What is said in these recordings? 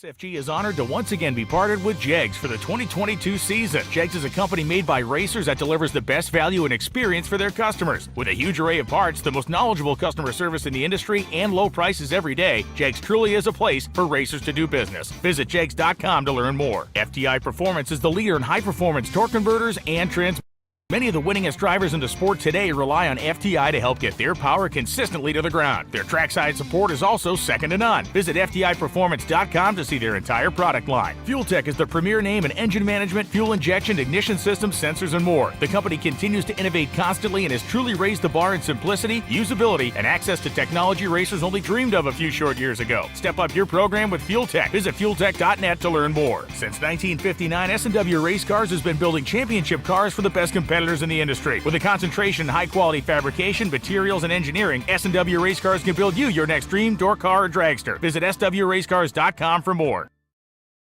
SFG is honored to once again be partnered with Jegs for the 2022 season. Jegs is a company made by racers that delivers the best value and experience for their customers. With a huge array of parts, the most knowledgeable customer service in the industry, and low prices every day, Jegs truly is a place for racers to do business. Visit jegs.com to learn more. Fti Performance is the leader in high-performance torque converters and transmissions. Many of the winningest drivers in the sport today rely on FTI to help get their power consistently to the ground. Their trackside support is also second to none. Visit FTIperformance.com to see their entire product line. Fuel Tech is the premier name in engine management, fuel injection, ignition systems, sensors, and more. The company continues to innovate constantly and has truly raised the bar in simplicity, usability, and access to technology racers only dreamed of a few short years ago. Step up your program with Fuel Tech. Visit fueltech.net to learn more. Since 1959, Snw Race Cars has been building championship cars for the best competitors in the industry. With a concentration in high-quality fabrication, materials, and engineering, Snw Race Cars can build you your next dream, door car, or dragster. Visit swracecars.com for more.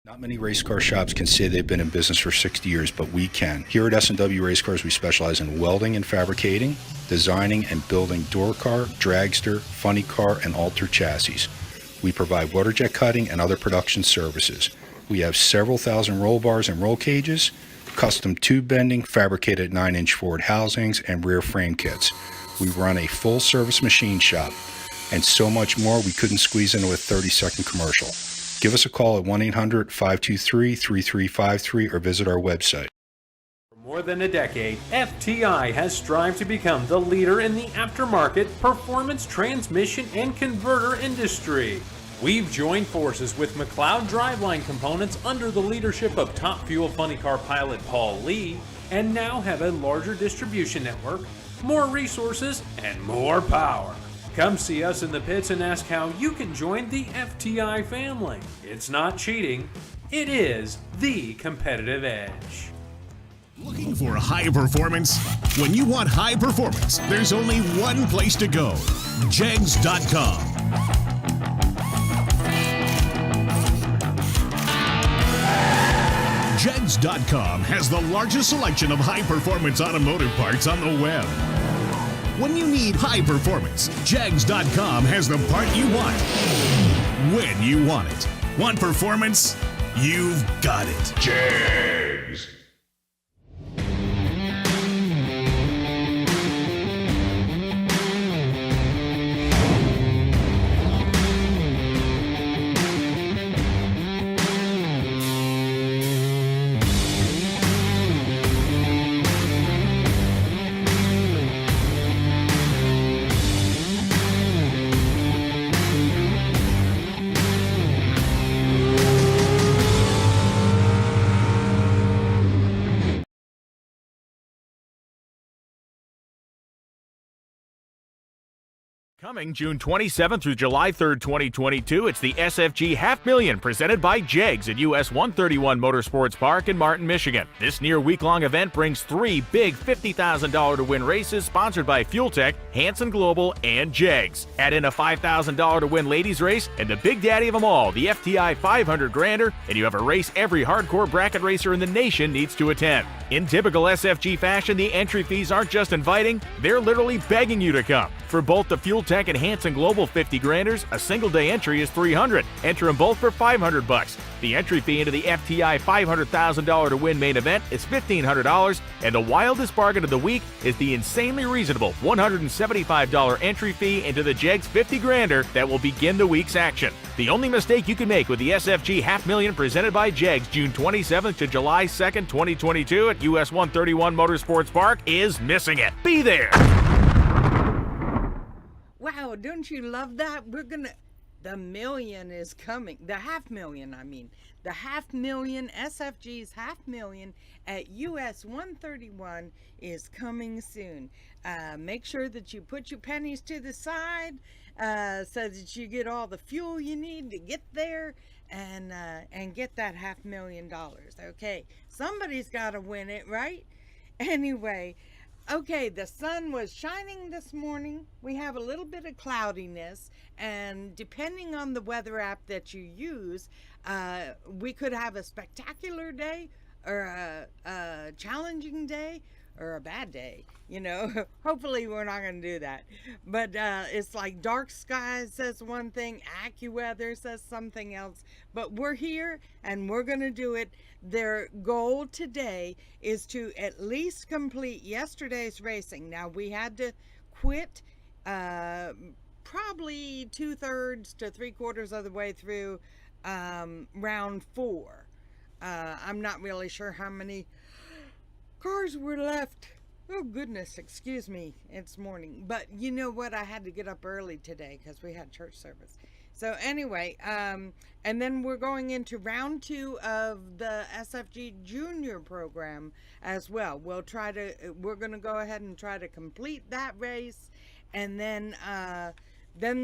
Not many race car shops can say they've been in business for 60 years, but we can. Here at S&W Race Cars, we specialize in welding and fabricating, designing and building door car, dragster, funny car, and alter chassis. We provide water jet cutting and other production services. We have several thousand roll bars and roll cages, custom tube bending, fabricated 9-inch forward housings, and rear frame kits. We run a full-service machine shop, and so much more we couldn't squeeze into a 30-second commercial. Give us a call at 1-800-523-3353 or visit our website. For more than a decade, FTI has strived to become the leader in the aftermarket performance transmission and converter industry. We've joined forces with McLeod Driveline Components under the leadership of Top Fuel Funny Car pilot Paul Lee, and now have a larger distribution network, more resources, and more power. Come see us in the pits and ask how you can join the FTI family. It's not cheating, it is the competitive edge. Looking for high performance? When you want high performance, there's only one place to go: jegs.com. Jegs.com has the largest selection of high-performance automotive parts on the web. When you need high performance, Jegs.com has the part you want, when you want it. Want performance? You've got it. Jegs. Coming June 27th through July 3rd, 2022, it's the SFG $500,000 presented by Jegs at US 131 Motorsports Park in Martin, Michigan. This near week-long event brings three big $50,000 to win races sponsored by Fuel Tech, Hansen Global, and Jegs. Add in a $5,000 to win ladies race and the big daddy of them all, the FTI 500 Grander, and you have a race every hardcore bracket racer in the nation needs to attend. In typical SFG fashion, the entry fees aren't just inviting, they're literally begging you to come. For both the Fuel Tech and Hansen Global 50 Granders, a single-day entry is $300. Enter them both for $500. The entry fee into the FTI $500,000 to win main event is $1,500, and the wildest bargain of the week is the insanely reasonable $175 entry fee into the Jegs 50 Grander that will begin the week's action. The only mistake you can make with the SFG $500,000 presented by Jegs June 27th to July 2nd, 2022 at US 131 Motorsports Park is missing it. Be there! Wow, don't you love that? The million is coming. The $500,000, I mean. The $500,000, SFG's $500,000 at US 131 is coming soon. Make sure that you put your pennies to the side so that you get all the fuel you need to get there and get that $500,000. Okay, somebody's got to win it, right? Anyway, okay, the sun was shining this morning. We have a little bit of cloudiness, and depending on the weather app that you use, we could have a spectacular day or a challenging day, or a bad day, hopefully we're not going to do that. But it's like Dark Skies says one thing, AccuWeather says something else, but we're here and we're going to do it. Their goal today is to at least complete yesterday's racing. Now, we had to quit probably 2/3 to 3/4 of the way through round 4. I'm not really sure how many cars were left. Oh goodness, excuse me, it's morning. But you know what, I had to get up early today because we had church service. So anyway, and then we're going into round 2 of the SFG Junior program as well. We're going to go ahead and try to complete that race, and then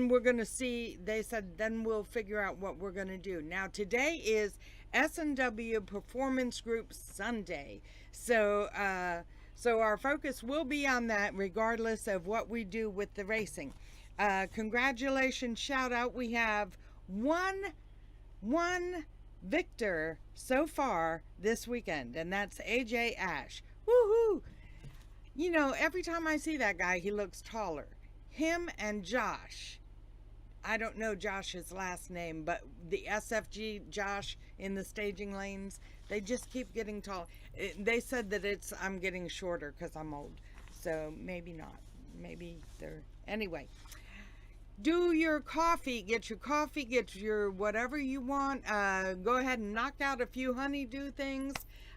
we're going to see, they said, then we'll figure out what we're going to do. Now today is SNW Performance Group Sunday. So our focus will be on that regardless of what we do with the racing. Congratulations, shout out. We have one victor so far this weekend, and that's AJ Ash. Woohoo! Every time I see that guy, he looks taller. Him and Josh. I don't know Josh's last name, but the SFG Josh in the staging lanes, they just keep getting tall. They said that I'm getting shorter because I'm old. So maybe not. Maybe they're... Anyway. Do your coffee. Get your whatever you want. Go ahead and knock out a few honeydew things.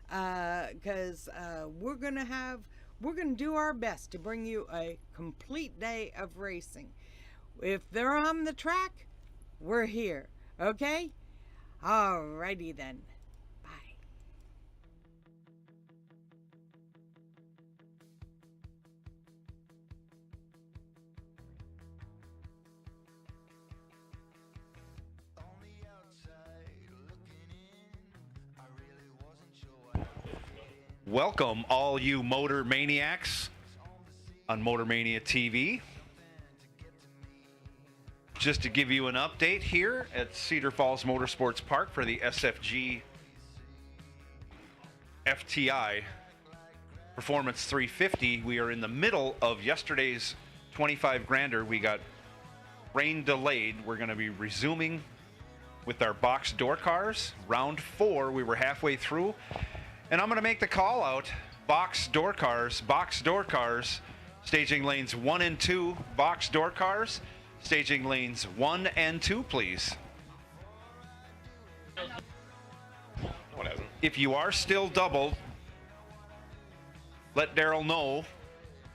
Because we're going to do our best to bring you a complete day of racing. If they're on the track, we're here. Okay? Alrighty then. Bye. Welcome, all you motor maniacs on Motor Mania TV. Just to give you an update here at Cedar Falls Motorsports Park for the SFG Fti Performance 350. We are in the middle of yesterday's 25 grander. We got rain delayed. We're going to be resuming with our box door cars. Round 4, we were halfway through. And I'm going to make the call out. Box door cars, staging lanes 1 and 2, box door cars. Staging lanes 1 and 2, please. Whatever. If you are still doubled, let Daryl know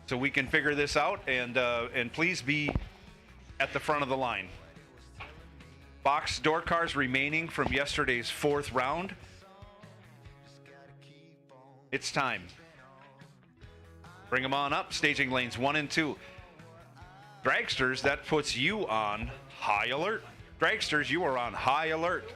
so we can figure this out, and please be at the front of the line. Box door cars remaining from yesterday's 4th round. It's time. Bring them on up. Staging lanes 1 and 2. Dragsters, that puts you on high alert. Dragsters, you are on high alert.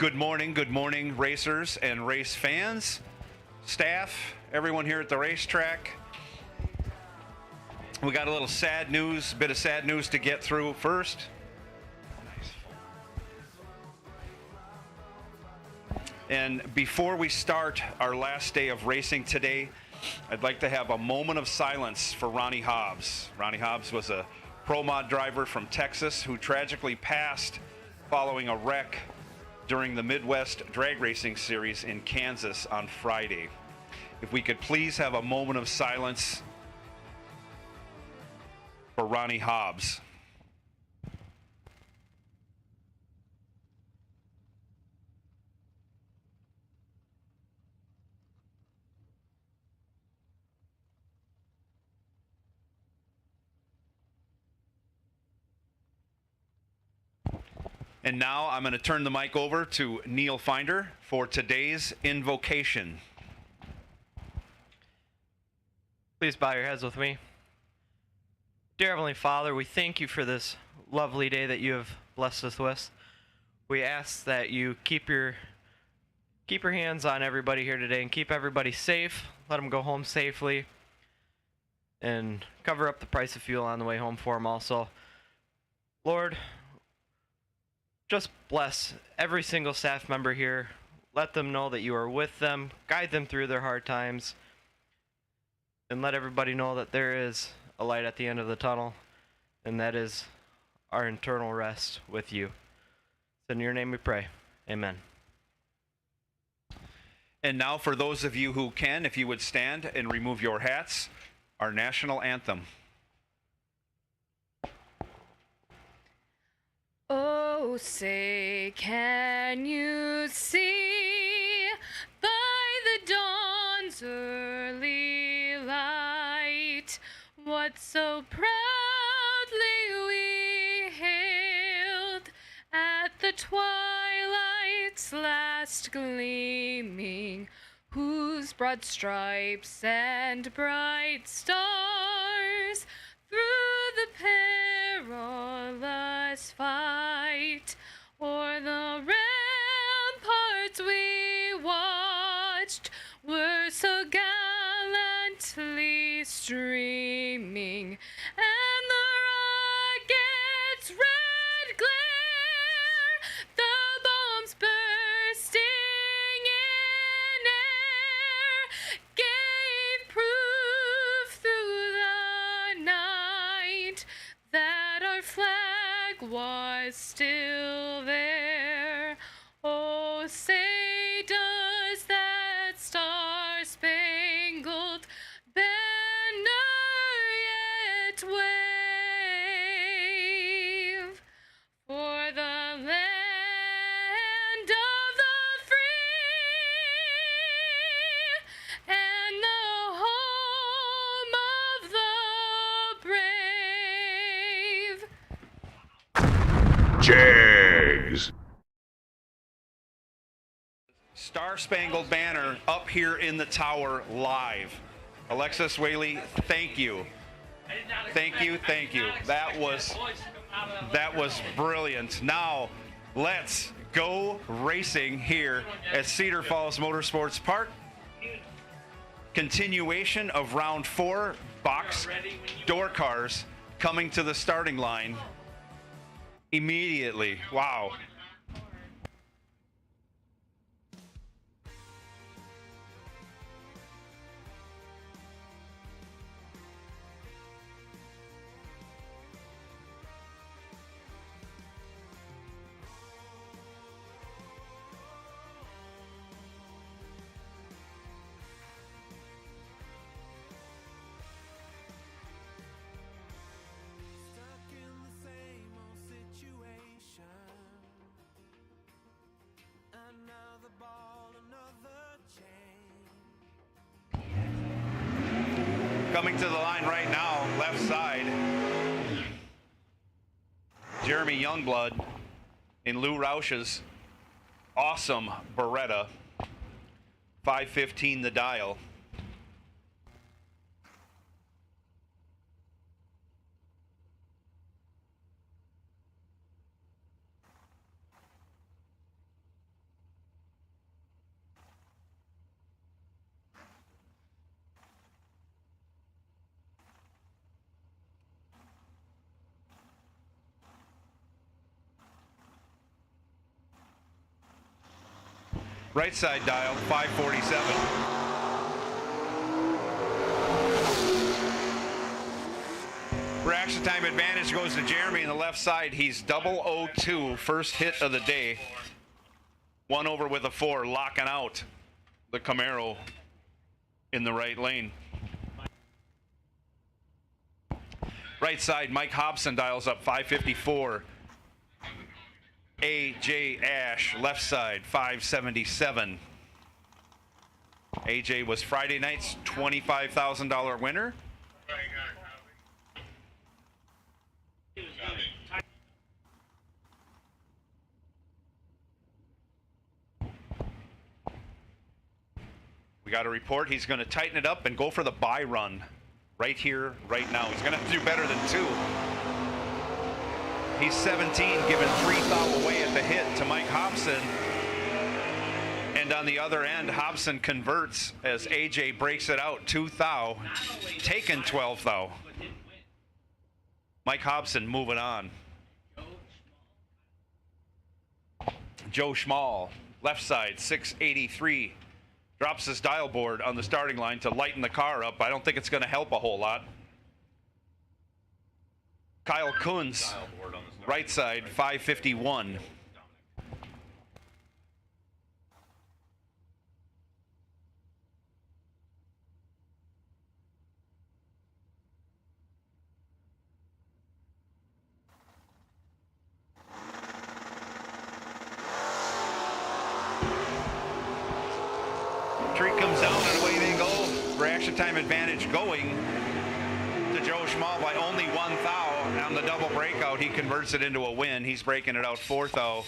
Good morning, racers and race fans, staff, everyone here at the racetrack. We got a little sad news, bit of sad news to get through first. And before we start our last day of racing today, I'd like to have a moment of silence for Ronnie Hobbs. Ronnie Hobbs was a pro mod driver from Texas who tragically passed following a wreck during the Midwest Drag Racing Series in Kansas on Friday. If we could please have a moment of silence for Ronnie Hobbs. And now I'm going to turn the mic over to Neil Finder for today's invocation. Please bow your heads with me. Dear Heavenly Father, we thank you for this lovely day that you have blessed us with. We ask that you keep your hands on everybody here today and keep everybody safe. Let them go home safely and cover up the price of fuel on the way home for them also. Lord, just bless every single staff member here. Let them know that you are with them. Guide them through their hard times. And let everybody know that there is a light at the end of the tunnel. And that is our eternal rest with you. In your name we pray. Amen. And now for those of you who can, if you would stand and remove your hats, our national anthem. Oh, say, can you see by the dawn's early light what so proudly we hailed at the twilight's last gleaming, whose broad stripes and bright stars through the perilous fight o'er the ramparts we watched were so gallantly streaming, and the rocket's red glare, the bombs bursting in air, gave proof through the night that our flag was still there. Oh, say does that star-spangled banner yet wave for the land of the free and the home of the brave? Jags. Star-Spangled Banner up here in the tower live. Alexis Whaley, thank you. Thank you. That was brilliant. Now, let's go racing here at Cedar Falls Motorsports Park. Continuation of round 4, box door cars coming to the starting line immediately. Wow. Coming to the line right now, left side, Jeremy Youngblood in Lou Roush's awesome Beretta, 515 the dial. Right side dial, 547. Reaction time advantage goes to Jeremy on the left side. He's 002, first hit of the day. 1 over with a 4, locking out the Camaro in the right lane. Right side, Mike Hobson dials up 554. AJ Ash, left side, 577. AJ was Friday night's $25,000 winner. We got a report. He's going to tighten it up and go for the buy run right here, right now. He's going to have to do better than 2. He's 17, giving 3 thou away at the hit to Mike Hobson. And on the other end, Hobson converts as AJ breaks it out 2 thou, taking 12 thou. Mike Hobson moving on. Joe Schmall, left side, 683. Drops his dial board on the starting line to lighten the car up. I don't think it's going to help a whole lot. Kyle Kunz, right side, 551. Tree comes down and away they go. Reaction time advantage going to Joe Schmall by only 1 thou. On the double breakout, he converts it into a win. He's breaking it out 4 thou.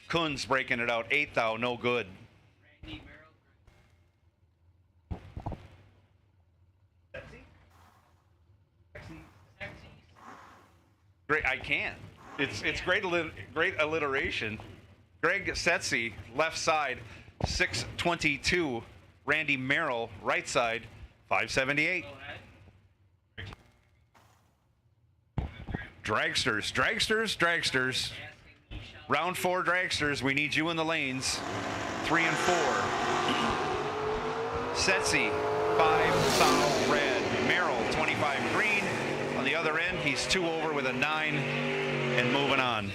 Kunz breaking it out 8 thou. No good. Great, I can't. It's great alliteration. Greg Setzi, left side, 622. Randy Merrill, right side, 578. Dragsters. Round 4 Dragsters. We need you in the lanes. 3 and 4. Setzi, 5 thou red. Merrill, 25 green. On the other end, he's 2 over with a 9 and moving on.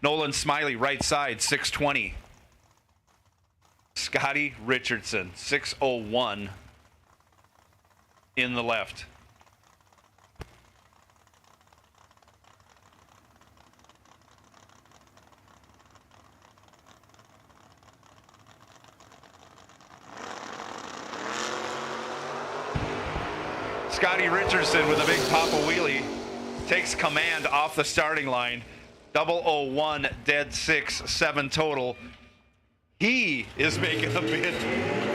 Nolan Smiley, right side, 620. Scotty Richardson, 601 in the left. Scotty Richardson with a big pop a wheelie takes command off the starting line. 001, dead 6, 7 total. He is making a bid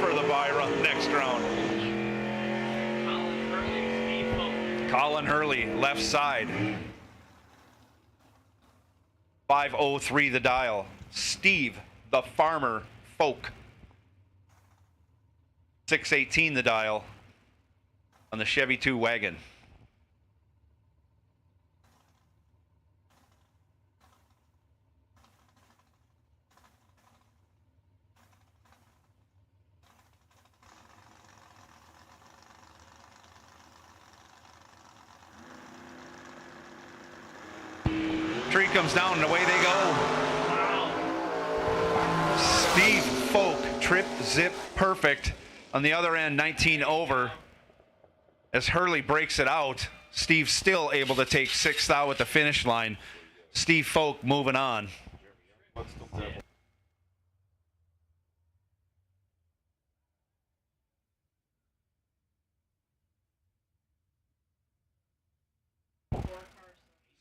for the buy run next round. Colin Hurley, left side. 503 the dial. Steve, the farmer, folk. 618 the dial on the Chevy 2 wagon. Tree comes down and away they go. Steve Folk, trip, zip, perfect. On the other end, 19 over. As Hurley breaks it out, Steve's still able to take 6 thou at the finish line. Steve Folk moving on.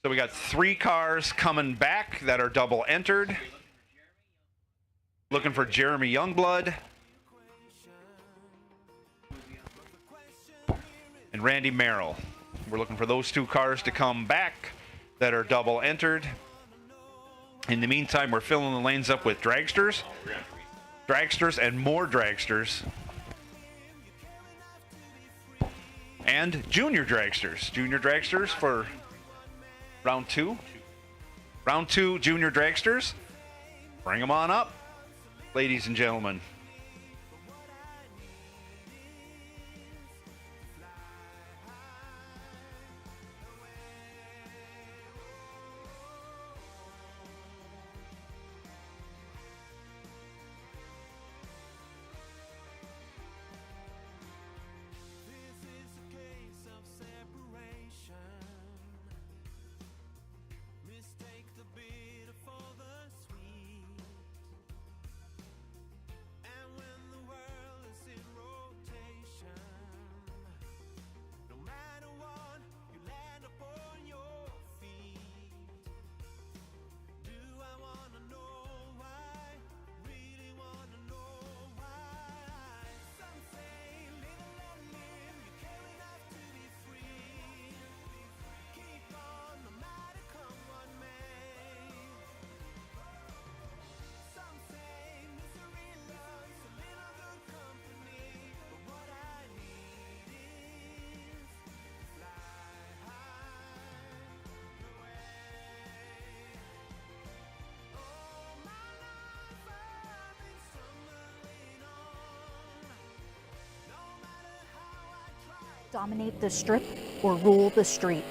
So we got 3 cars coming back that are double entered. Looking for Jeremy Youngblood. And Randy Merrill. We're looking for those 2 cars to come back that are double entered. In the meantime, we're filling the lanes up with Dragsters. Dragsters and more Dragsters. And Junior Dragsters. Junior Dragsters for round 2. Round 2 Junior Dragsters. Bring them on up, ladies and gentlemen. Dominate the strip or rule the street.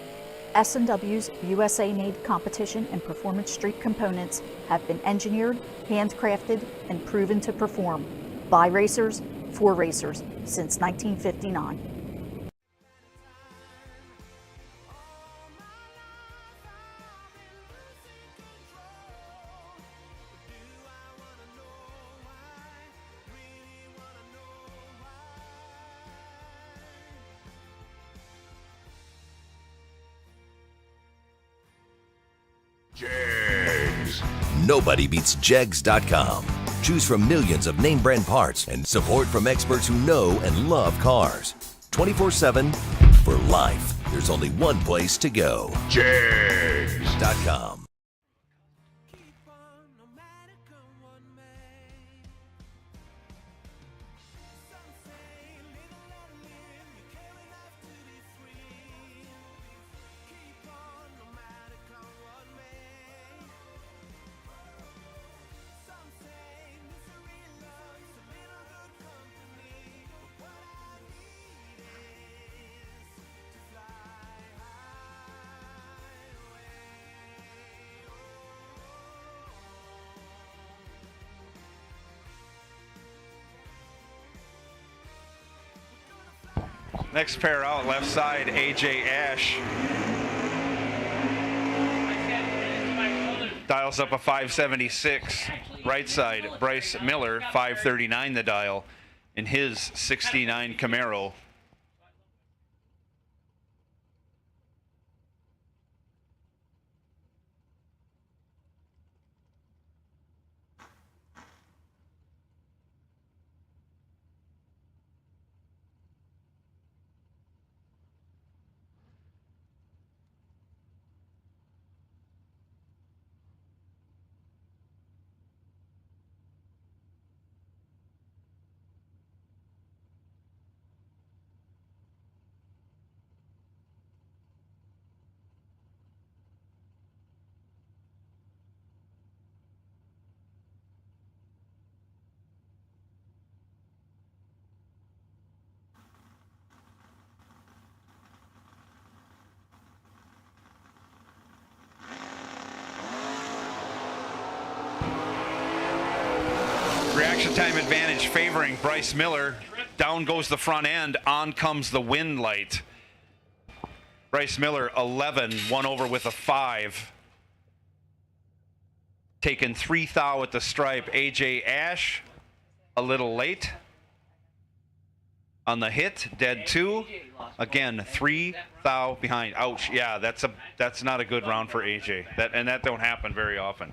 S&W's USA-made competition and performance street components have been engineered, handcrafted, and proven to perform by racers for racers since 1959. Jegs. Nobody beats Jegs.com. Choose from millions of name brand parts and support from experts who know and love cars. 24/7 for life. There's only one place to go. Jegs.com. Next pair out, left side, AJ Ash. Dials up a 576. Right side, Bryce Miller, 539 the dial in his 69 Camaro. Reaction time advantage favoring Bryce Miller. Down goes the front end, on comes the wind light. Bryce Miller 11, one over with a 5. Taking 3 thou at the stripe. AJ Ash a little late on the hit, dead 2. Again, 3 thou behind. Ouch. Yeah, that's not a good round for AJ. That don't happen very often.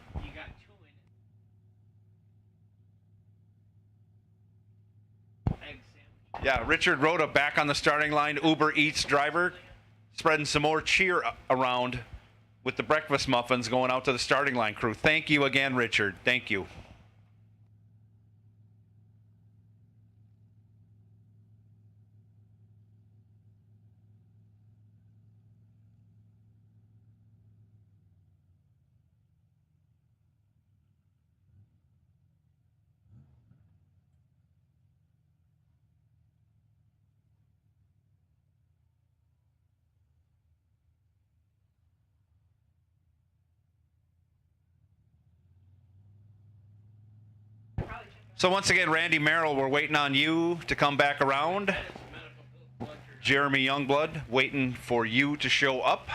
Yeah, Richard Rhoda back on the starting line. Uber Eats driver, spreading some more cheer around with the breakfast muffins going out to the starting line crew. Thank you again, Richard. Thank you. So once again, Randy Merrill, we're waiting on you to come back around. Jeremy Youngblood, waiting for you to show up.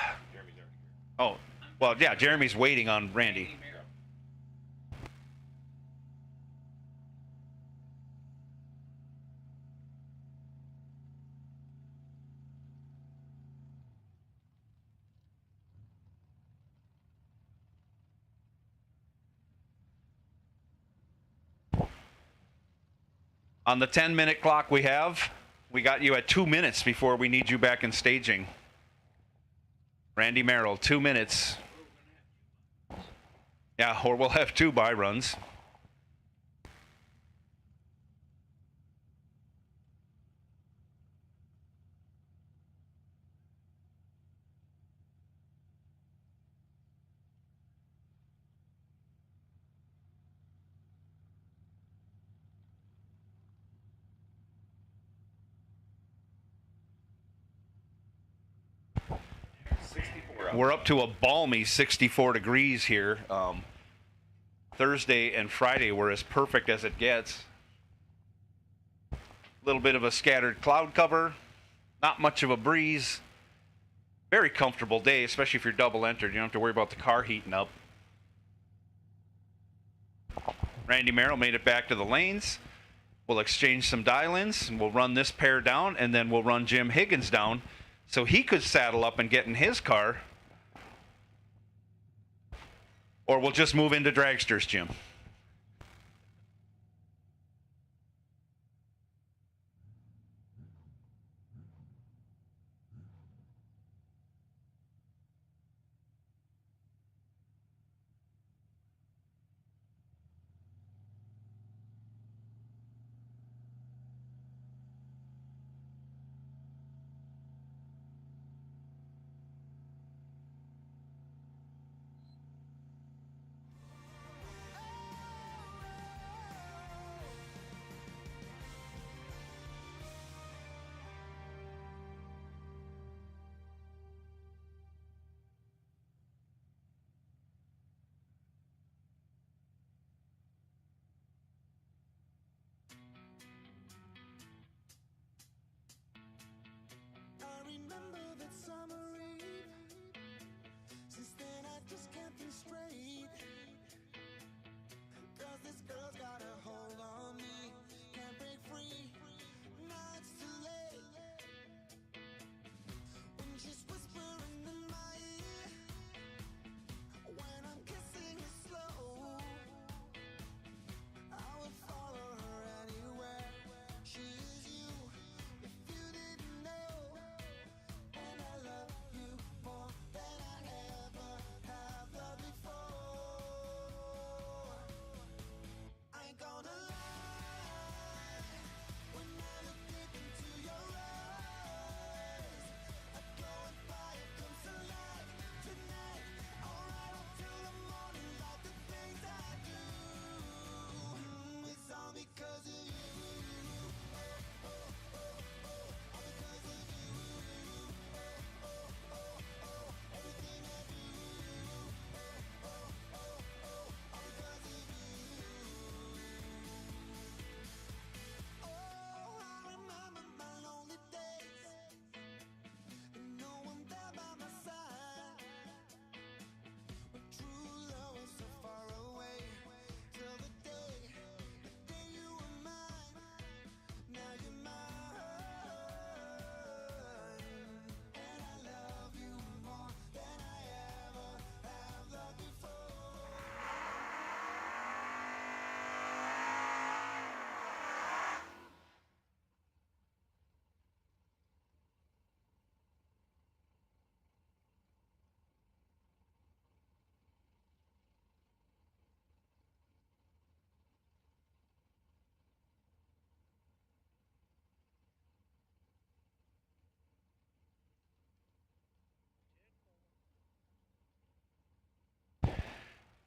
Oh, well, yeah, Jeremy's waiting on Randy. On the 10-minute clock we got you at 2 minutes before we need you back in staging. Randy Merrill, 2 minutes. Yeah, or we'll have 2 bye runs. We're up to a balmy 64 degrees here. Thursday and Friday were as perfect as it gets. A little bit of a scattered cloud cover, not much of a breeze. Very comfortable day, especially if you're double entered. You don't have to worry about the car heating up. Randy Merrill made it back to the lanes. We'll exchange some dial-ins, and we'll run this pair down, and then we'll run Jim Higgins down so he could saddle up and get in his car. Or we'll just move into Dragsters, Jim.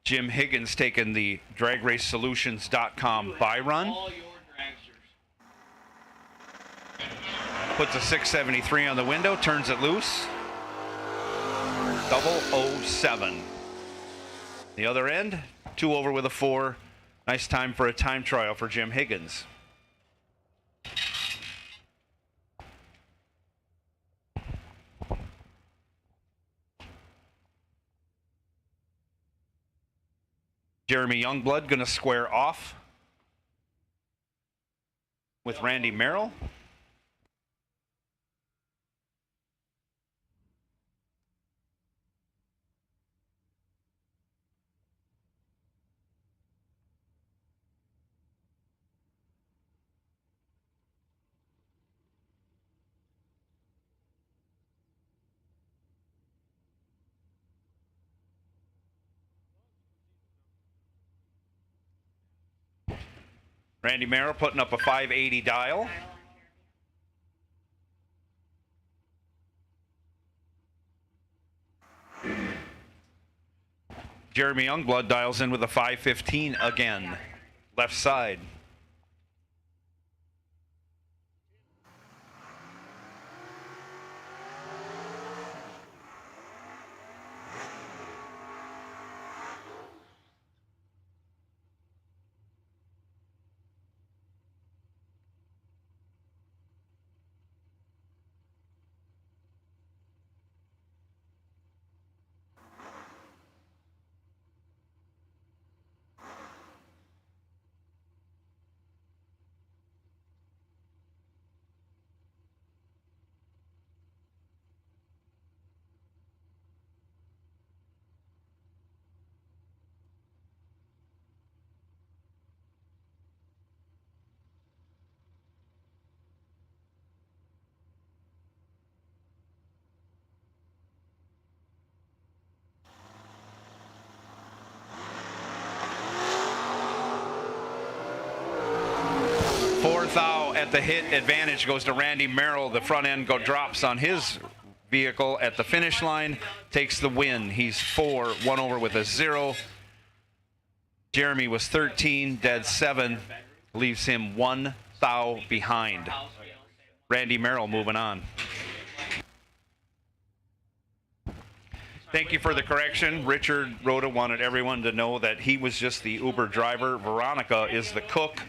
Jim Higgins taking the DragRaceSolutions.com buy run. Puts a 673 on the window, turns it loose. 007. The other end, 2 over with a 4. Nice time for a time trial for Jim Higgins. Jeremy Youngblood going to square off with Randy Merrill. Randy Merrill putting up a 580 dial. Jeremy Youngblood dials in with a 515 again, left side. Fourth out at the hit advantage goes to Randy Merrill. The front end drops on his vehicle at the finish line, takes the win. He's 4, 1 over with a 0. Jeremy was 13, dead 7, leaves him 1 thou behind. Randy Merrill moving on. Thank you for the correction. Richard Rhoda wanted everyone to know that he was just the Uber driver. Veronica is the cook.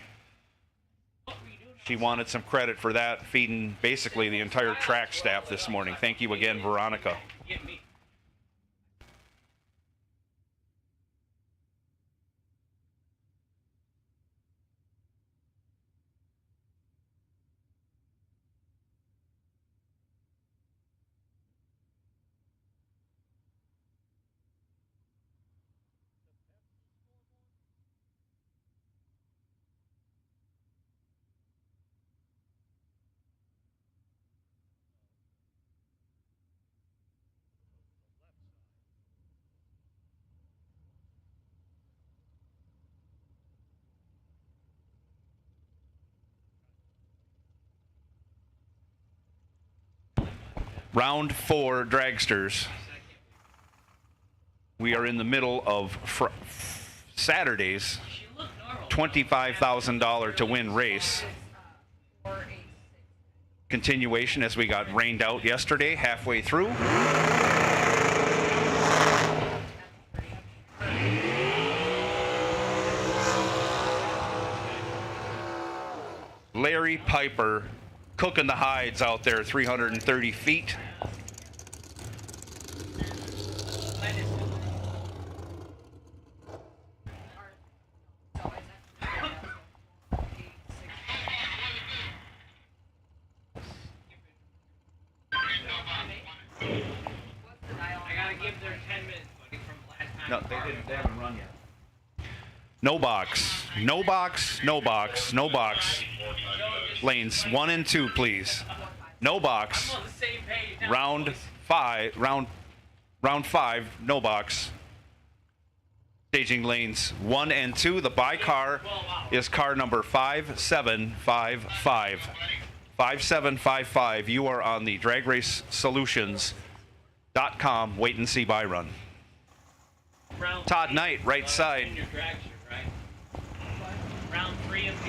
She wanted some credit for that, feeding basically the entire track staff this morning. Thank you again, Veronica. Round 4 Dragsters. We are in the middle of Saturday's $25,000 to win race. Continuation as we got rained out yesterday, halfway through. Larry Piper cooking the hides out there, 330 feet. No, they haven't run yet. No box, no box, no box, no box. Lanes 1 and 2, please. No box. Round 5, no box. Staging lanes 1 and 2. The by car is car number 5755. 5755. You are on the DragRaceSolutions.com wait and see by run. Todd Knight, right side. Round 3 and 2.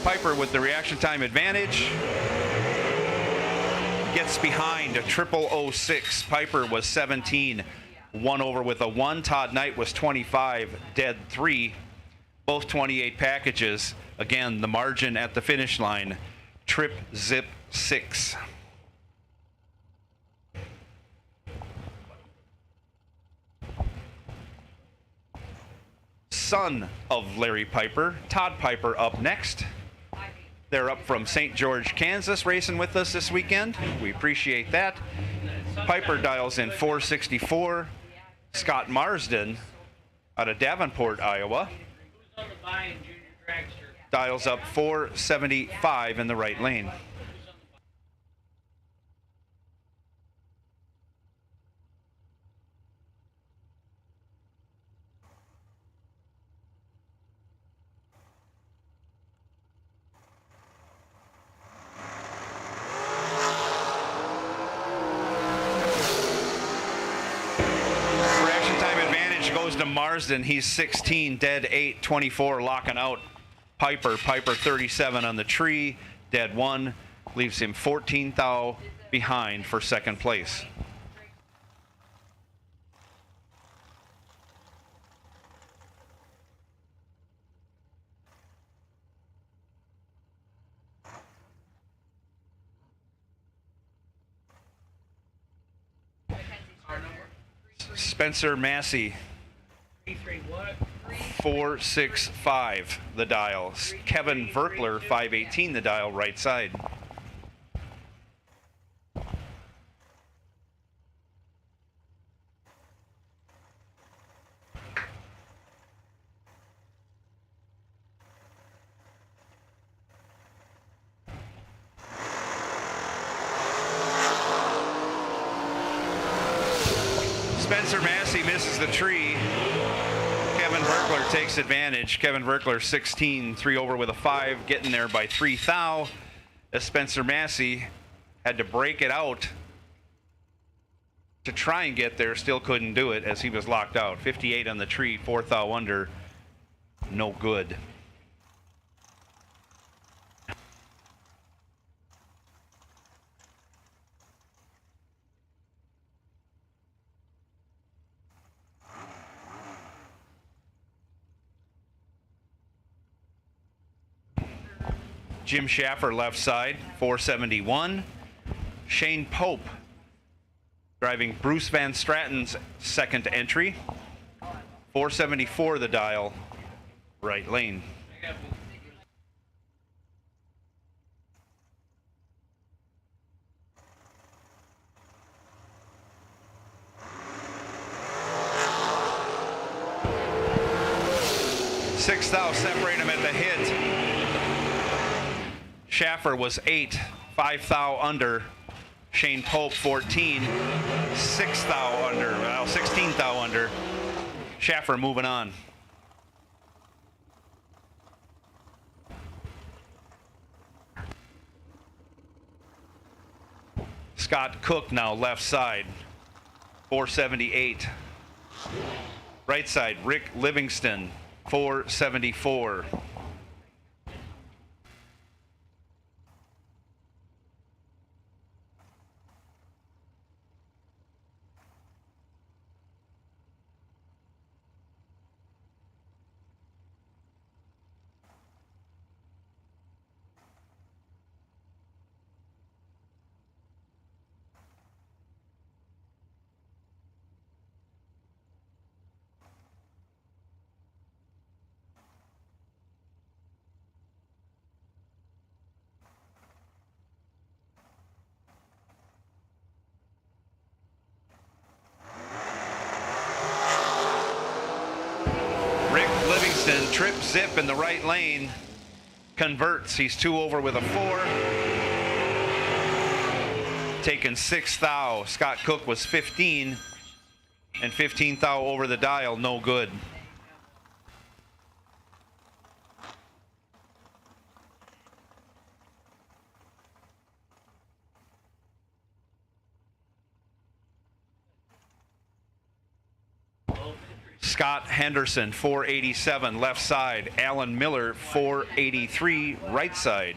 Piper with the reaction time advantage. Gets behind a 0006. Piper was 17, 1 over with a 1. Todd Knight was 25, dead 3. Both 28 packages. Again, the margin at the finish line, trip zip 6. Son of Larry Piper, Todd Piper up next. They're up from St. George, Kansas, racing with us this weekend. We appreciate that. Piper dials in 464. Scott Marsden out of Davenport, Iowa, dials up 475 in the right lane. To Marsden, he's 16, dead 8, 24, locking out Piper. Piper 37 on the tree, dead 1, leaves him 14 thou behind for second place. Spencer Massey, 465 the dial. Kevin Verkler, 518 the dial, right side. Spencer Massey misses the tree. Kevin Verkler takes advantage. Kevin Verkler 16, 3 over with a 5, getting there by 3 thou. As Spencer Massey had to break it out to try and get there, still couldn't do it as he was locked out. 58 on the tree, 4 thou under, no good. Jim Schaffer left side, 471. Shane Pope driving Bruce Van Stratton's second entry, 474 the dial, right lane. Six thou separate him at the hit. Schaffer was 8, 5 thou under. Shane Pope 14, 6 thou under. Well, 16 thou under. Schaffer moving on. Scott Cook now left side, 478. Right side, Rick Livingston, 474. Trip zip in the right lane, converts. He's 2 over with a 4. Taking 6 thou. Scott Cook was 15 and 15 thou over the dial, no good. Scott Henderson, 487, left side. Alan Miller, 483, right side.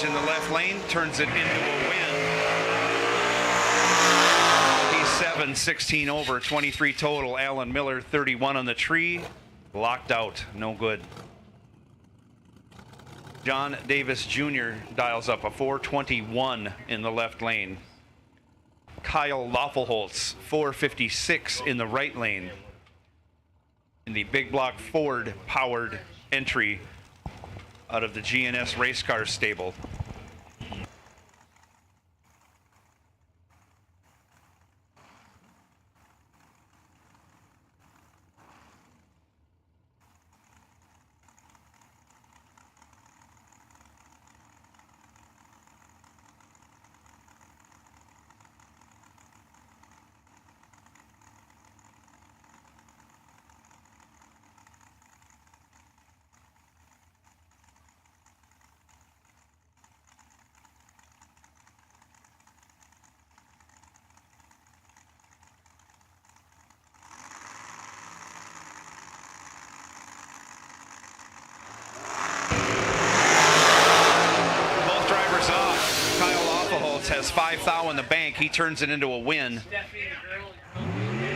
in the left lane, turns it into a win. He's 7-16 over, 23 total. Alan Miller, 31 on the tree. Locked out, no good. John Davis Jr. dials up a 421 in the left lane. Kyle Waffleholtz, 456 in the right lane. In the big block Ford powered entry out of the GNS Race Cars stable. Has 5 thou in the bank. He turns it into a win.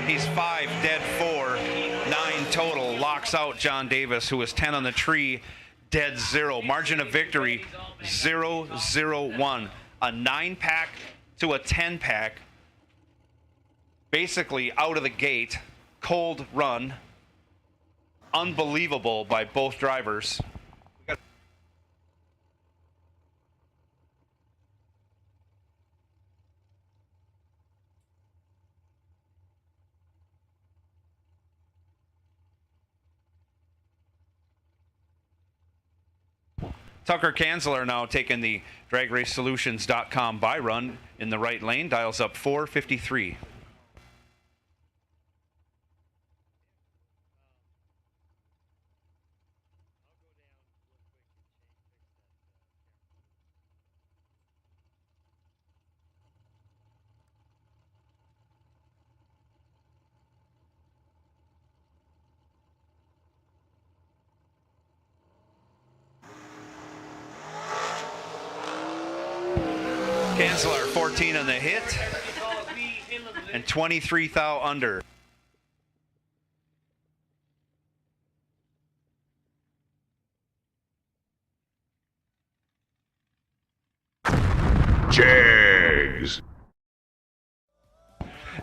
He's 5 dead 4, 9 total. Locks out John Davis, who was 10 on the tree, dead 0. Margin of victory 0-0-1. A 9-pack to a 10-pack. Basically out of the gate. Cold run. Unbelievable by both drivers. Tucker Kanzler now taking the DragRaceSolutions.com buy run in the right lane. Dials up 453. Kanzler 14 on the hit and 23 thou under. Jags.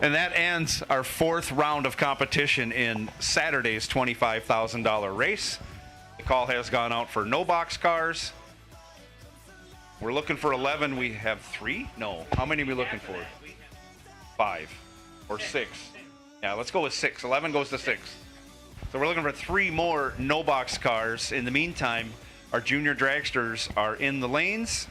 And that ends our 4th round of competition in Saturday's $25,000 race. The call has gone out for no box cars. We're looking for 11. We have 3? No. How many are we looking for? 5 or 6. Yeah, let's go with 6. 11 goes to 6. So we're looking for 3 more no box cars. In the meantime, our junior dragsters are in the lanes.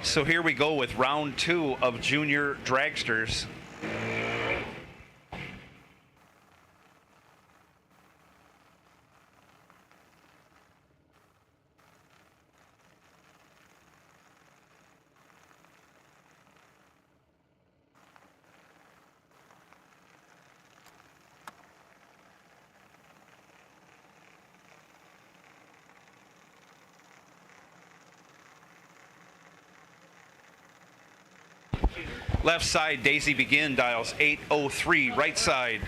So here we go with round 2 of junior dragsters. Left side, Daisy Begin, dials 803. Right side.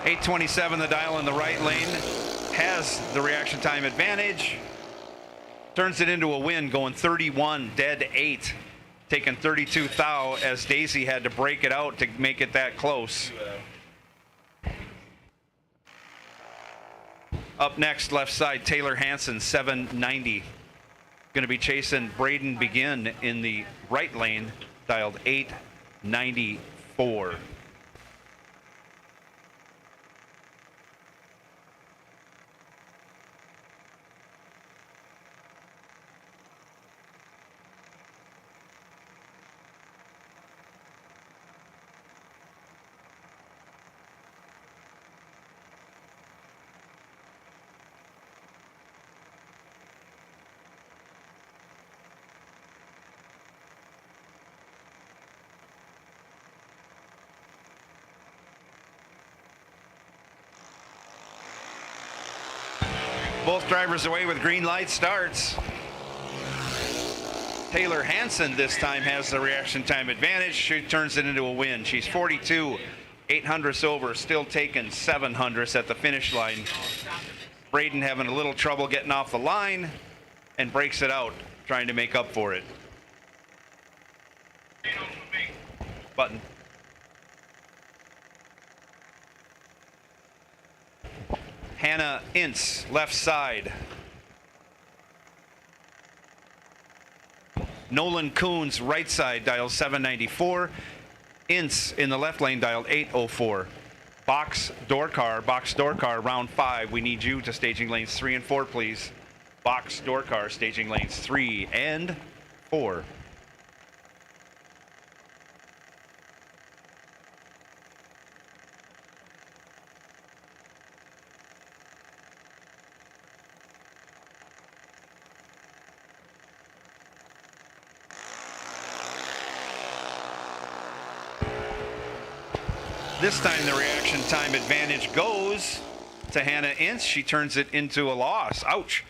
827, the dial in the right lane, has the reaction time advantage. Turns it into a win, going 31, dead 8. Taking 32 thou as Daisy had to break it out to make it that close. Up next, left side, Taylor Hansen, 790. Going to be chasing Braden Begin in the right lane, dialed 894. Both drivers away with green light starts. Taylor Hansen this time has the reaction time advantage. She turns it into a win. She's 42, 800ths over, still taking 700ths at the finish line. Braden having a little trouble getting off the line and breaks it out, trying to make up for it. Button. Hannah Ince, left side. Nolan Coons, right side, dial 794. Ince in the left lane, dialed 804. Box door car, round 5. We need you to staging lanes 3 and 4, please. Box door car, staging lanes 3 and 4. This time the reaction time advantage goes to Hannah Ince. She turns it into a loss. Ouch.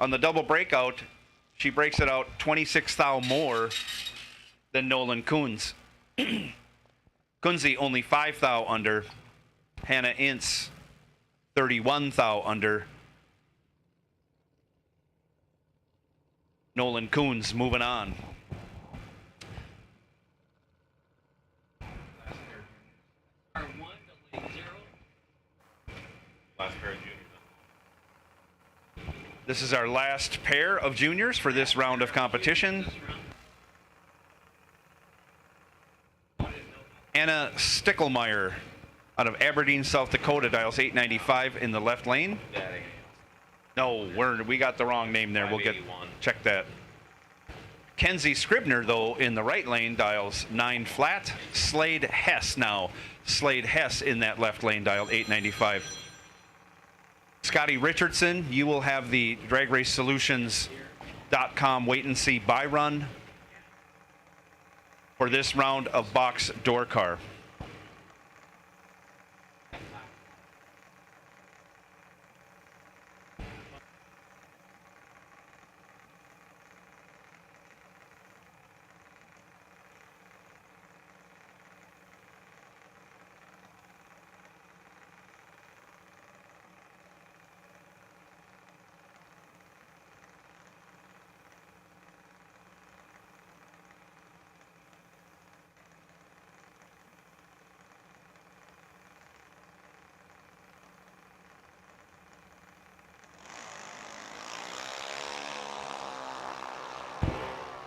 On the double breakout, she breaks it out 26 thou more than Nolan Coons. Kunze only 5 thou under. Hannah Ince 31 thou under. Nolan Coons moving on. This is our last pair of juniors for this round of competition. Anna Sticklemeyer out of Aberdeen, South Dakota, dials 895 in the left lane. No, we got the wrong name there. We'll check that. Kenzie Scribner, though, in the right lane, dials 9 flat. Slade Hess now. Slade Hess in that left lane, dialed 895. Scotty Richardson, you will have the DragRaceSolutions.com wait and see buy run for this round of box door car.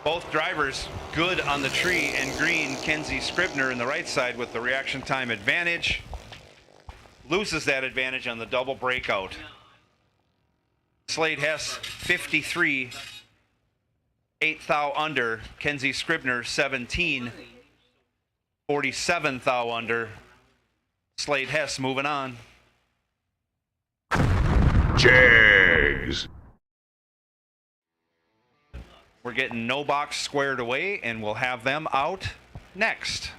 Both drivers good on the tree and green. Kenzie Scribner in the right side with the reaction time advantage. Loses that advantage on the double breakout. Slade Hess 53, 8 thou under. Kenzie Scribner 17, 47 thou under. Slade Hess moving on. Jags. We're getting no box squared away, and we'll have them out next.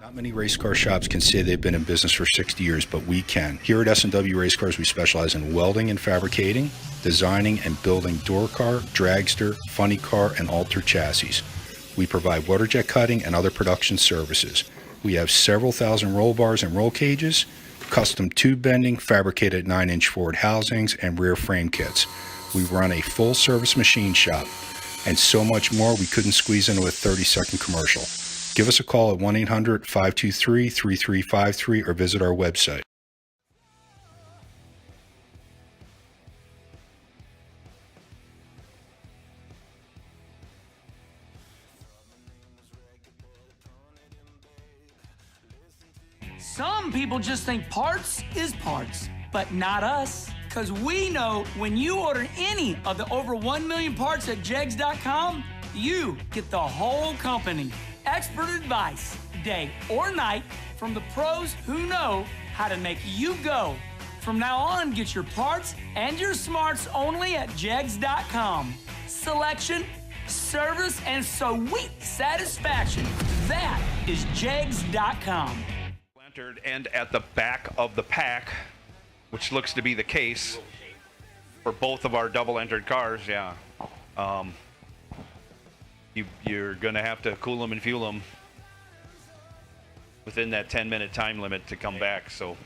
Not many race car shops can say they've been in business for 60 years, but we can. Here at Snw Race Cars, we specialize in welding and fabricating, designing and building door car, dragster, funny car, and alter chassis. We provide water jet cutting and other production services. We have several thousand roll bars and roll cages, custom tube bending, fabricated 9-inch forward housings, and rear frame kits. We run a full-service machine shop, and so much more we couldn't squeeze into a 30-second commercial. Give us a call at 1-800-523-3353 or visit our website. Some people just think parts is parts, but not us. Because we know when you order any of the over 1 million parts at jegs.com, you get the whole company. Expert advice, day or night, from the pros who know how to make you go. From now on, get your parts and your smarts only at jegs.com. Selection, service, and sweet satisfaction. That is jegs.com. Entered and at the back of the pack, which looks to be the case for both of our double-entered cars, yeah. You're going to have to cool them and fuel them within that 10-minute time limit to come back. So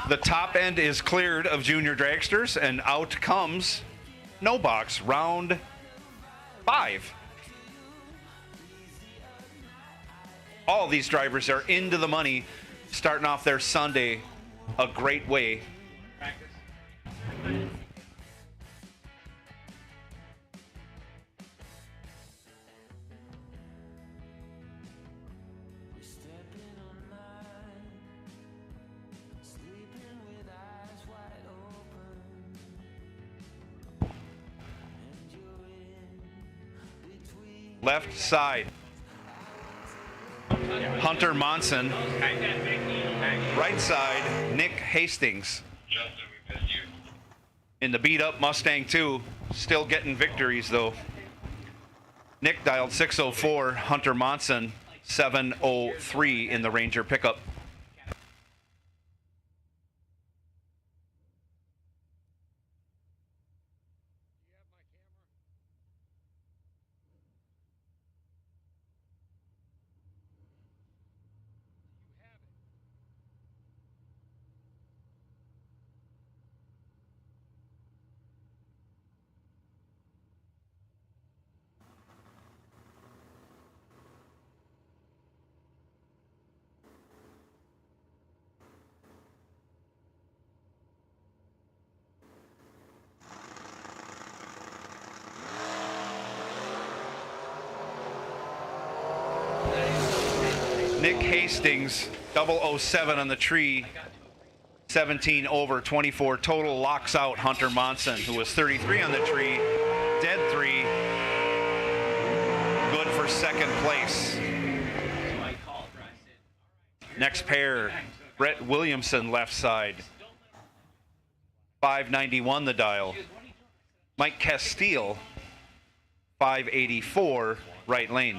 the top end is cleared of junior dragsters, and out comes no box, round 5. All these drivers are into the money, starting off their Sunday a great way. left side. Hunter Monson. Right side, Nick Hastings. In the beat-up Mustang 2, still getting victories, though. Nick dialed 604, Hunter Monson 703 in the Ranger pickup. Nick Hastings, 007 on the tree, 17 over 24 total, locks out Hunter Monson, who was 33 on the tree, dead 3, good for second place. Next pair, Brett Williamson, left side, 591 the dial. Mike Castile, 584, right lane.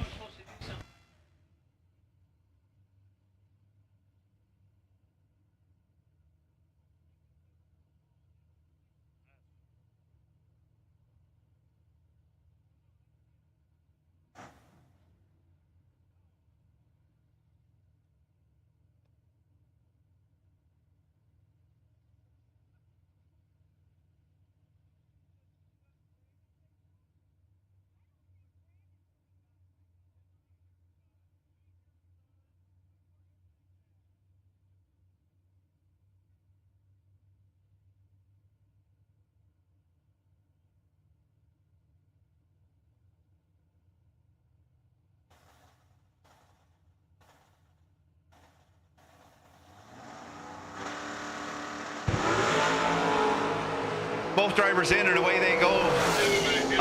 Both drivers in and away they go.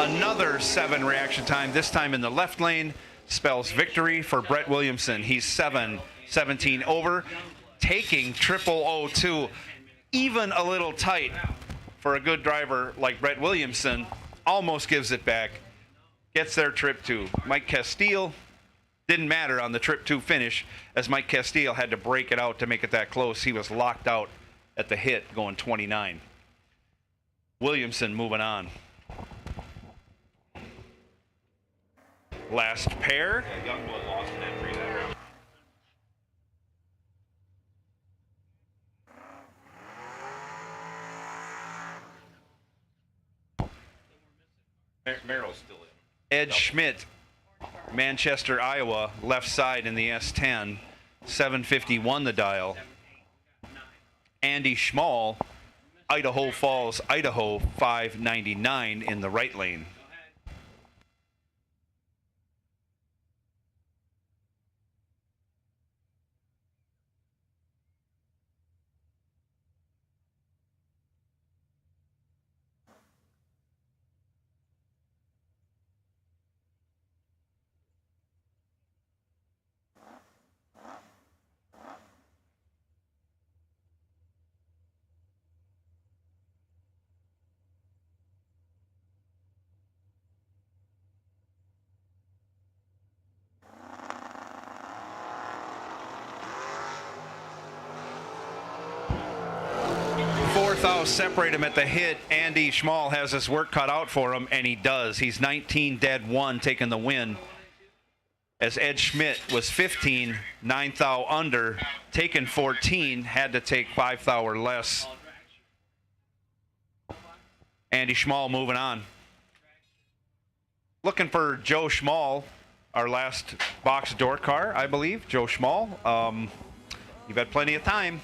Another 7 reaction time, this time in the left lane, spells victory for Brett Williamson. He's 17 over, taking 0002. Even a little tight for a good driver like Brett Williamson. Almost gives it back. Gets their trip 2. Mike Castile, didn't matter on the trip 2 finish, as Mike Castile had to break it out to make it that close. He was locked out at the hit going 29. Williamson moving on. Last pair. Merrill's still in. Ed Schmidt, Manchester, Iowa, left side in the S10, 751 the dial. Andy Schmall, Idaho Falls, Idaho, 599 in the right lane. Thou separate him at the hit. Andy Schmall has his work cut out for him, and he does. He's 19 dead 1, taking the win. As Ed Schmidt was 15, 9 thou under, taking 14, had to take 5 thou or less. Andy Schmall moving on. Looking for Joe Schmall, our last box door car, I believe. Joe Schmall. You've had plenty of time.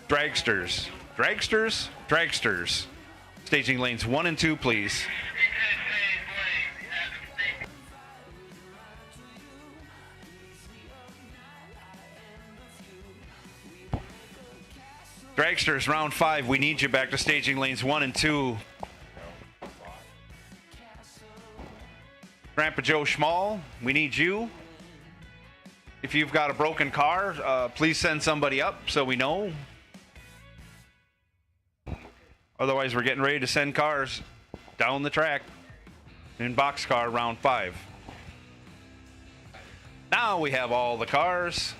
Dragsters. Dragsters? Dragsters. Staging lanes 1 and 2, please. Dragsters, round 5. We need you back to staging lanes 1 and 2. Grandpa Joe Schmall, we need you. If you've got a broken car, please send somebody up so we know. Otherwise, we're getting ready to send cars down the track in boxcar round 5. Now we have all the cars.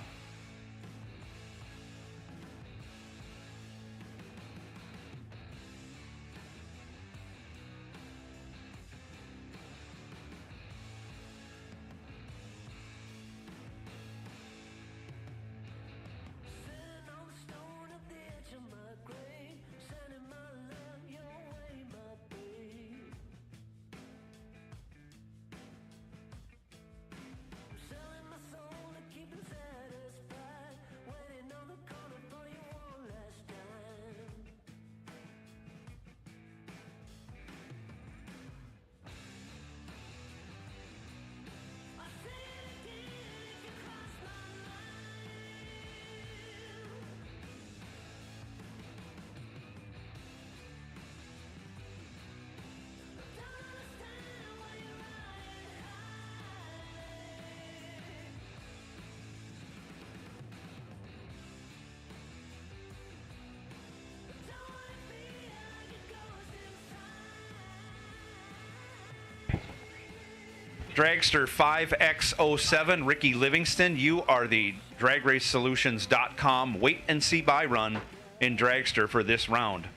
Dragster 5X07, Ricky Livingston, you are the DragRaceSolutions.com wait and see buy run in Dragster for this round.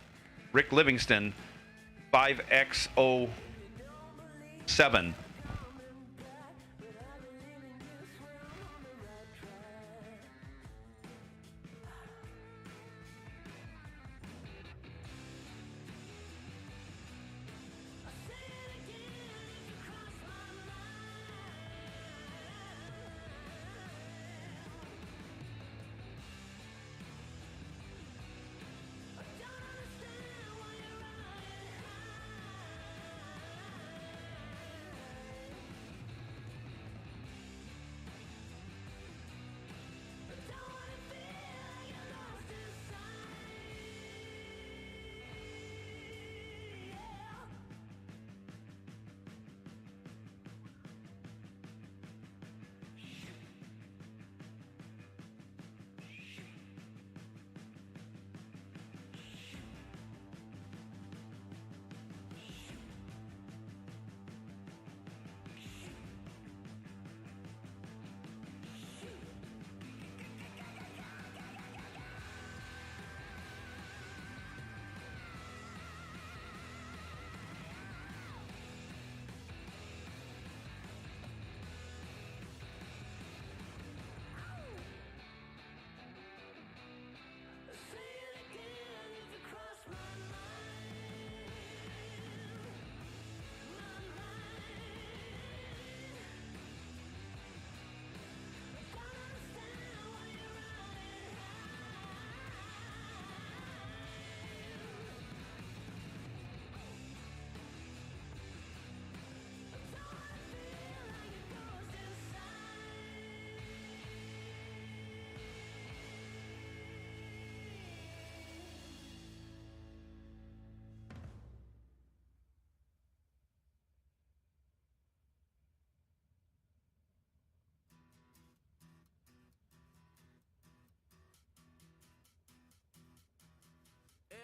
Rick Livingston, 5X07.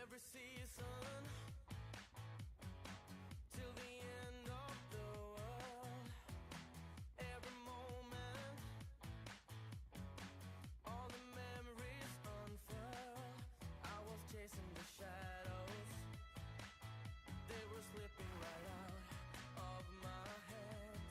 Every season till the end of the world, every moment, all the memories unfurl. I was chasing the shadows, they were slipping right out of my hands.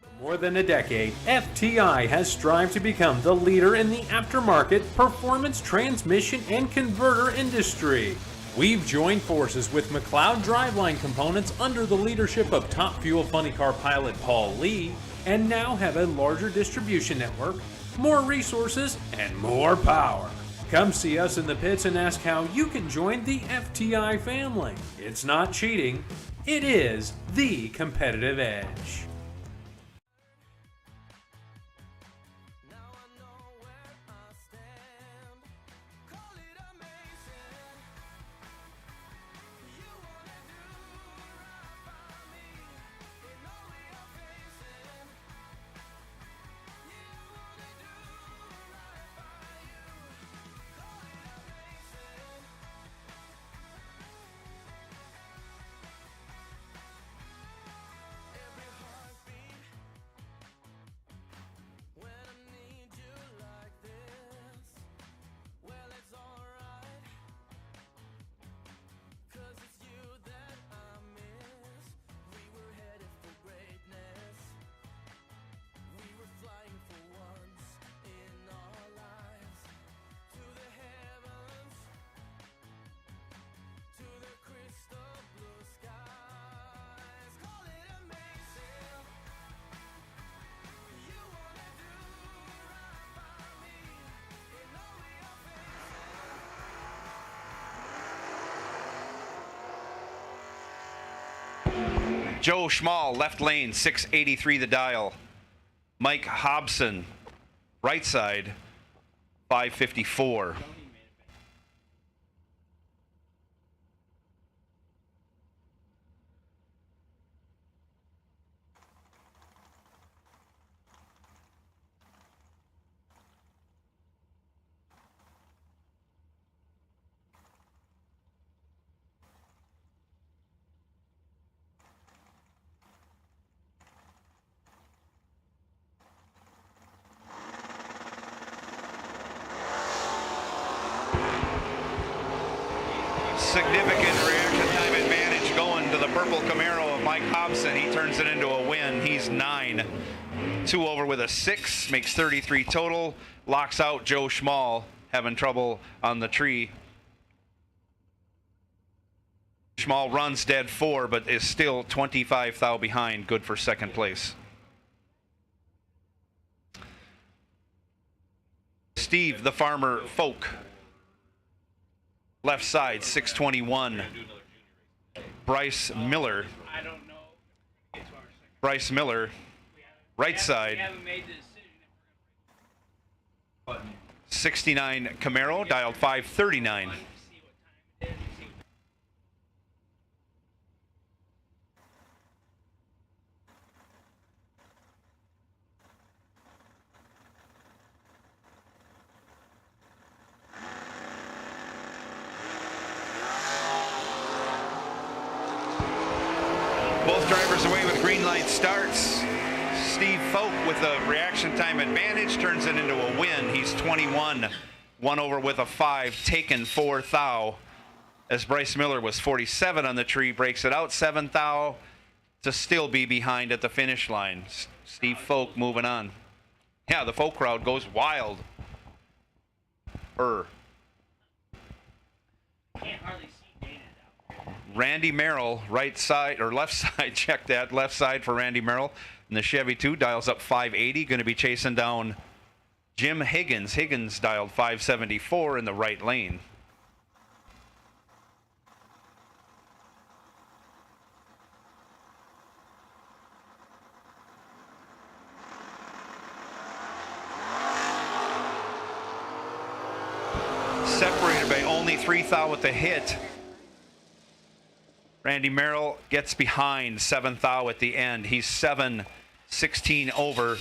For more than a decade, FTI has strived to become the leader in the aftermarket performance transmission and converter industry. We've joined forces with McLeod driveline components under the leadership of Top Fuel Funny Car pilot Paul Lee, and now have a larger distribution network, more resources, and more power. Come see us in the pits and ask how you can join the FTI family. It's not cheating, it is the competitive edge. Now I know where I stand. Call it amazing. Joe Schmall, left lane, 683 the dial. Mike Hobson, right side, 554. Significant reaction time advantage going to the purple Camaro of Mike Hobson. He turns it into a win. He's 9. 2 over with a 6, makes 33 total. Locks out Joe Schmall, having trouble on the tree. Schmall runs dead 4, but is still 25 thou behind. Good for second place. Steve the Farmer Folk, left side, 621. Bryce Miller. Bryce Miller, right side. 69 Camaro, dialed 539. Both drivers away with green light starts. Steve Folk with a reaction time advantage turns it into a win. He's 21, 1 over with a 5, taken 4 thou. As Bryce Miller was 47 on the tree, breaks it out 7 thou to still be behind at the finish line. Steve Folk moving on. Yeah, the Folk crowd goes wild. Can't hardly see Dana down. Randy Merrill, right side or left side, check that, left side for Randy Merrill. And the Chevy 2 dials up 580, going to be chasing down Jim Higgins. Higgins dialed 574 in the right lane. Separated by only 3 thou with the hit. Randy Merrill gets behind 7 thou at the end. He's 7-16 over.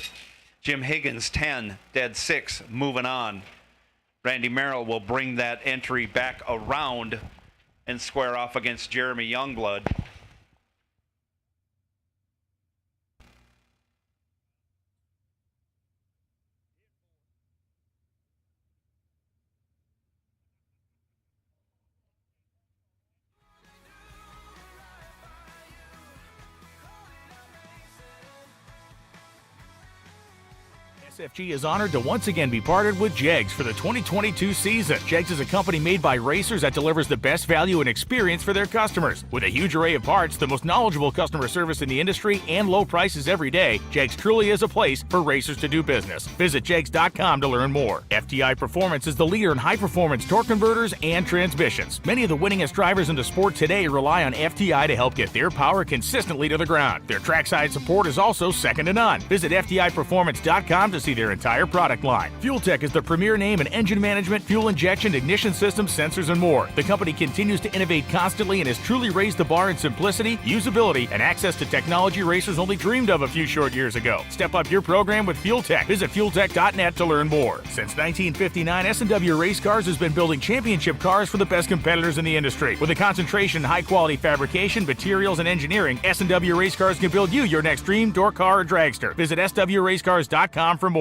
Jim Higgins 10, dead 6, moving on. Randy Merrill will bring that entry back around and square off against Jeremy Youngblood. SFG is honored to once again be partnered with Jegs for the 2022 season. Jegs is a company made by racers that delivers the best value and experience for their customers. With a huge array of parts, the most knowledgeable customer service in the industry, and low prices every day, Jegs truly is a place for racers to do business. Visit jegs.com to learn more. Fti Performance is the leader in high-performance torque converters and transmissions. Many of the winningest drivers in the sport today rely on FTI to help get their power consistently to the ground. Their trackside support is also second to none. Visit FTIperformance.com to see their entire product line. Fuel Tech is the premier name in engine management, fuel injection, ignition systems, sensors, and more. The company continues to innovate constantly and has truly raised the bar in simplicity, usability, and access to technology racers only dreamed of a few short years ago. Step up your program with Fuel Tech. Visit fueltech.net to learn more. Since 1959, Snw Race Cars has been building championship cars for the best competitors in the industry. With a concentration in high-quality fabrication, materials, and engineering, Snw Race Cars can build you your next dream, door car, or dragster. Visit swracecars.com for more.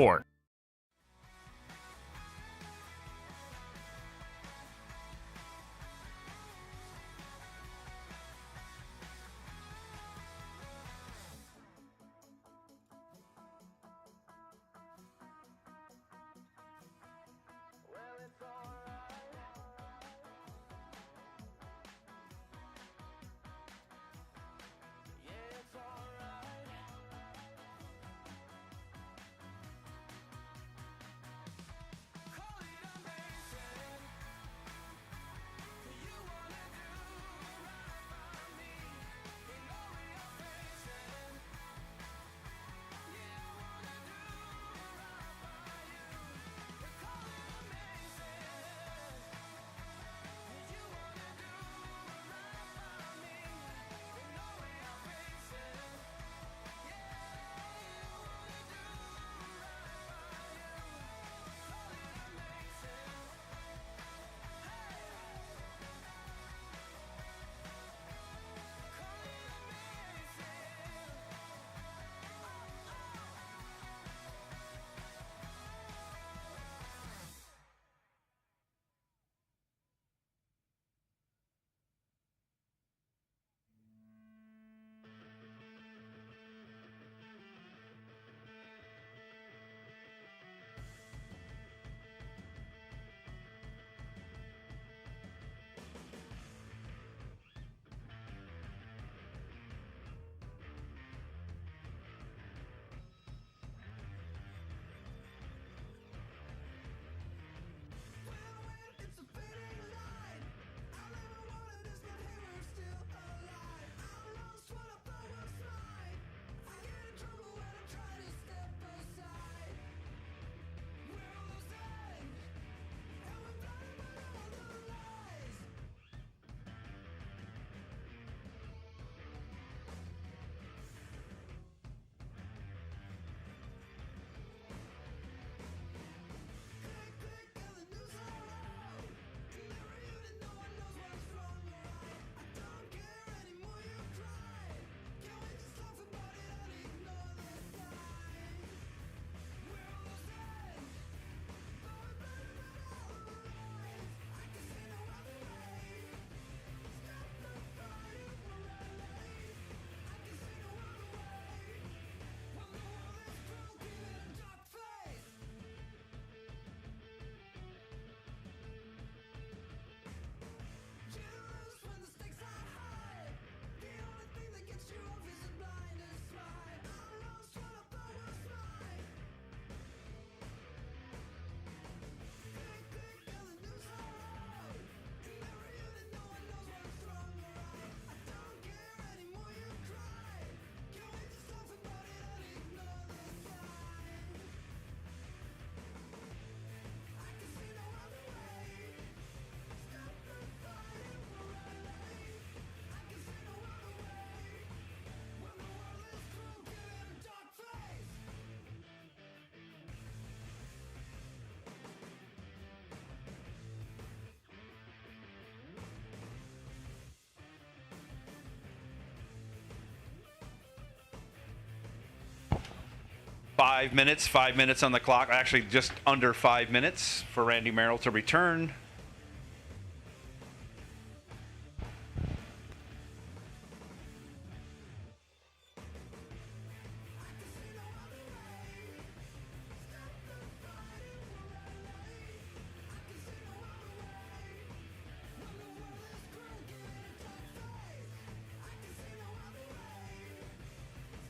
5 minutes on the clock. Actually, just under 5 minutes for Randy Merrill to return.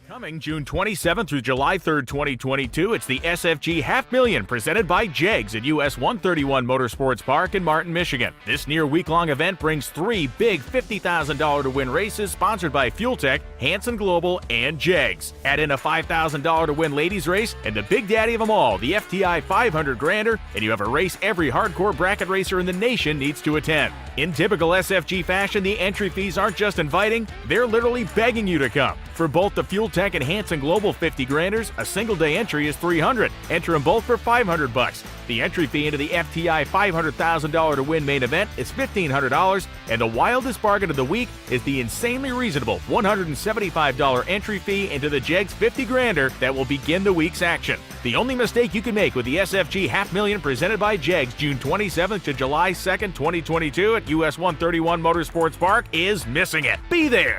Coming June 27th through July 3rd, 2022, it's the SFG Half Million presented by Jegs at US 131 Motorsports Park in Martin, Michigan. This near week-long event brings 3 big $50,000 to win races sponsored by Fuel Tech, Hansen Global, and Jegs. Add in a $5,000 to win ladies race and the big daddy of them all, the FTI 500 Grander, and you have a race every hardcore bracket racer in the nation needs to attend. In typical SFG fashion, the entry fees aren't just inviting, they're literally begging you to come. For both the Fuel Tech and Hansen Global 50 Granders, a single day entry is $300. Enter them both for $500. The entry fee into the FTI $500,000 to win main event is $1,500, and the wildest bargain of the week is the insanely reasonable $175 entry fee into the Jegs 50 Grander that will begin the week's action. The only mistake you can make with the SFG Half Million presented by Jegs June 27th to July 2nd, 2022 at US 131 Motorsports Park is missing it. Be there!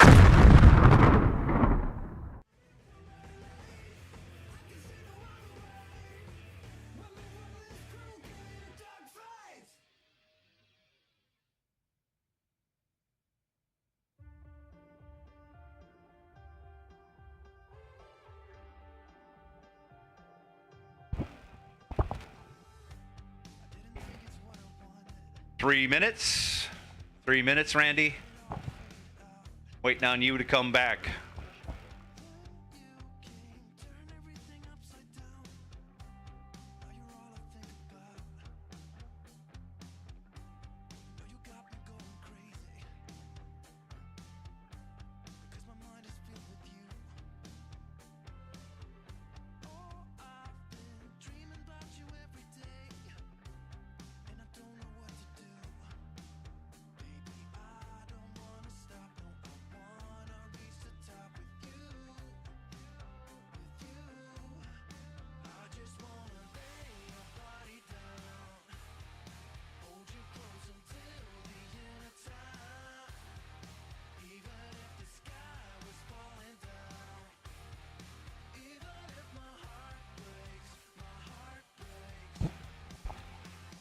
Three minutes, Randy. Waiting on you to come back.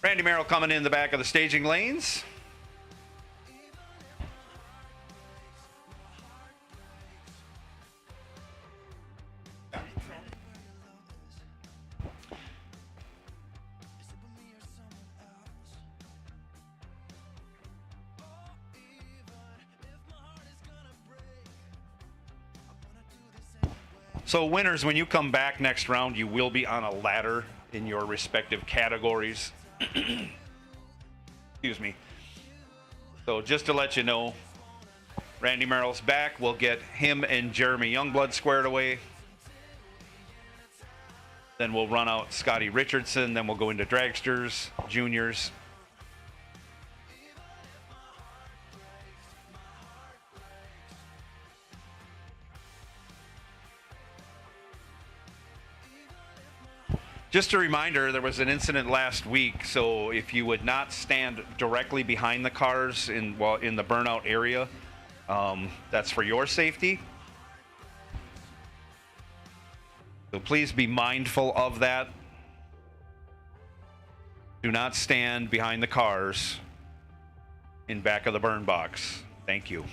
Randy Merrill coming in the back of the staging lanes. So winners, when you come back next round, you will be on a ladder in your respective categories. Excuse me. So just to let you know, Randy Merrill's back. We'll get him and Jeremy Youngblood squared away. Then we'll run out Scotty Richardson. Then we'll go into Dragsters, Juniors. Just a reminder, there was an incident last week, so if you would not stand directly behind the cars in the burnout area, that's for your safety. So please be mindful of that. Do not stand behind the cars in back of the burn box. Thank you.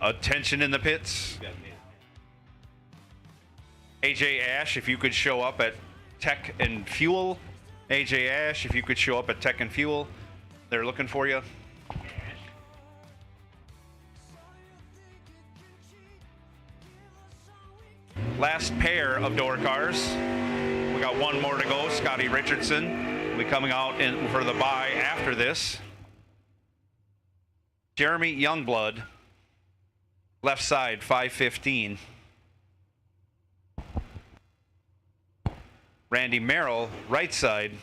Attention in the pits. AJ Ash, if you could show up at Tech and Fuel. AJ Ash, if you could show up at Tech and Fuel. They're looking for you. Last pair of door cars. We got one more to go. Scotty Richardson will be coming out in for the bye after this. Jeremy Youngblood, left side, 515. Randy Merrill, right side,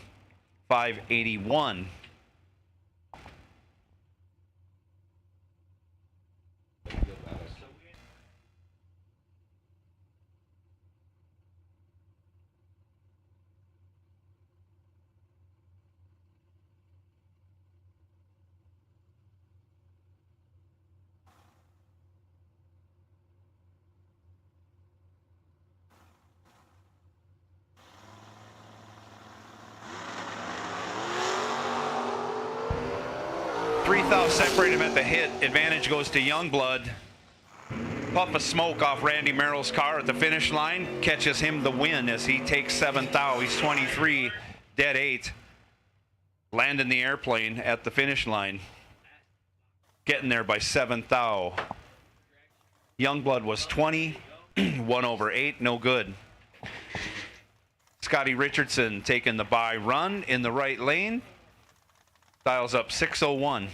581. Separate him at the hit. Advantage goes to Youngblood. Puff of smoke off Randy Merrill's car at the finish line. Catches him the win as he takes 7th out. He's 23, dead 8. Landing the airplane at the finish line. Getting there by 7th out. Youngblood was 20, 1 over 8, no good. Scotty Richardson taking the bye run in the right lane. Dials up 601.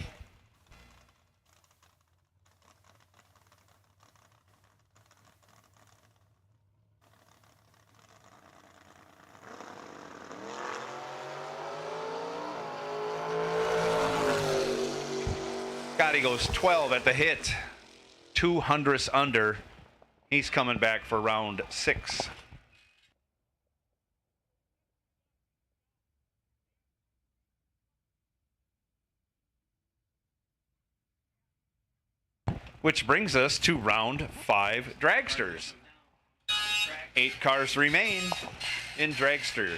Scotty goes 12 at the hit, 200ths under. He's coming back for round 6. Which brings us to round 5 Dragsters. 8 cars remain in Dragster.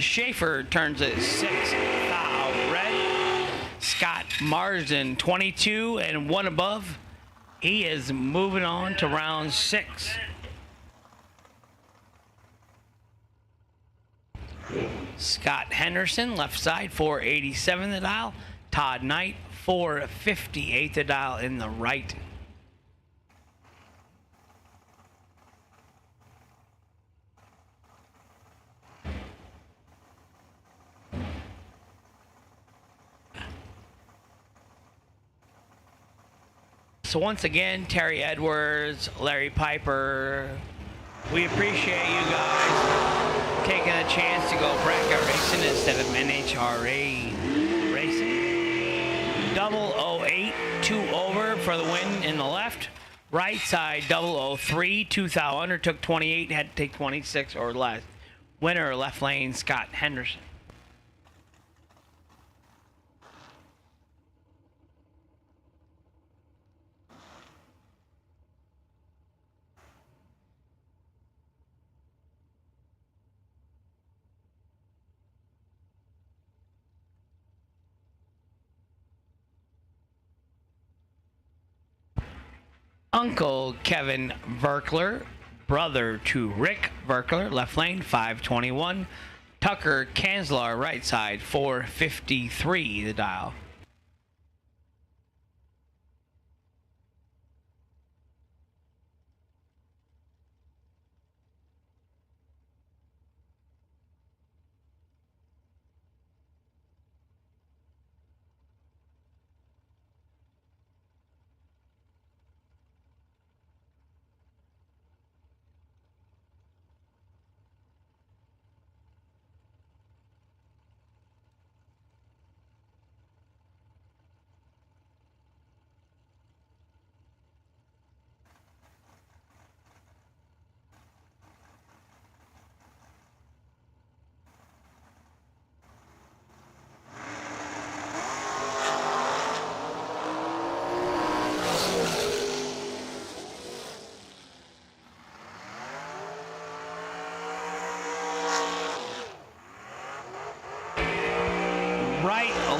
Schaefer turns it 6 thou red. Scott Marsden 22 and 1 above. He is moving on to round 6. Scott Henderson, left side, 487 the dial. Todd Knight, 458 the dial in the right. So once again, Terry Edwards, Larry Piper, we appreciate you guys taking a chance to go bracket racing instead of NHRA racing. 008, 2 over for the win in the left. Right side, 003, 2 thou under, took 28, had to take 26 or less. Winner, left lane, Scott Henderson. Uncle Kevin Verkler, brother to Rick Verkler, left lane, 521. Tucker Kanslar, right side, 453 the dial.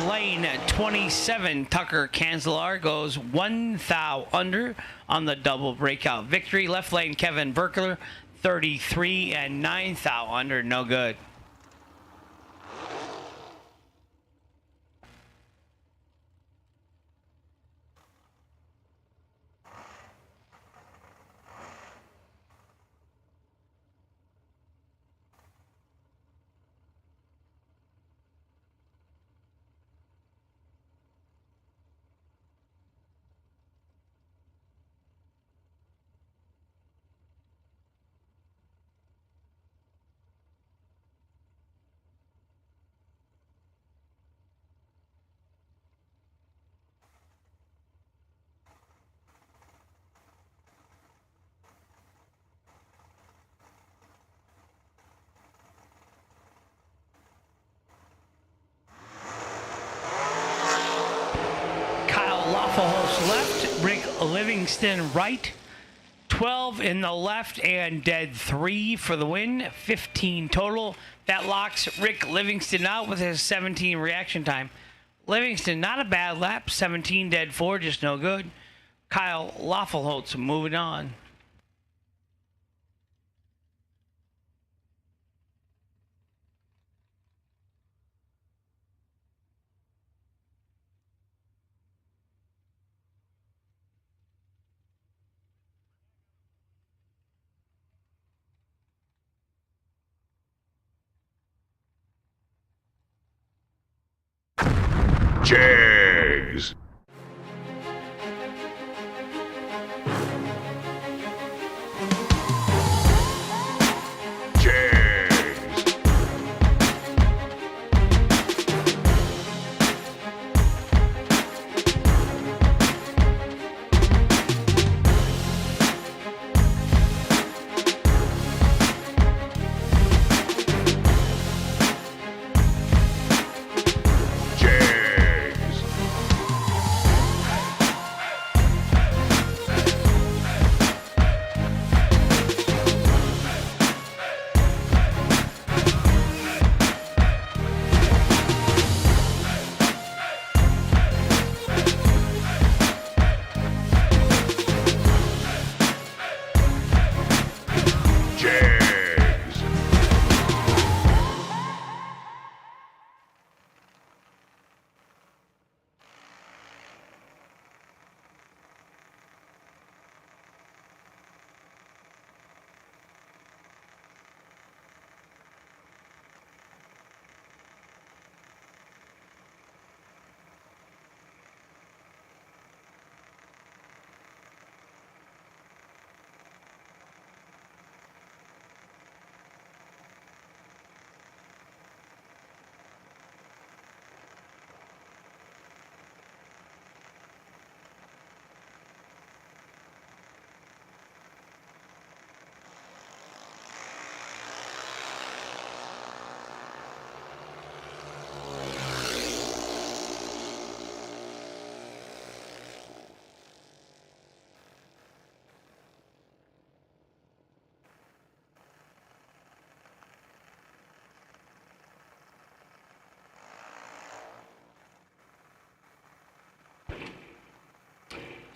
Lane 27, Tucker Kanslar goes 1 thou under on the double breakout victory. Left lane, Kevin Verkler, 33 and 9 thou under, no good. Waffleholtz left, Rick Livingston right, 12 in the left and dead 3 for the win, 15 total. That locks Rick Livingston out with his 17 reaction time. Livingston, not a bad lap, 17 dead 4, just no good. Kyle Waffleholtz moving on. Jags.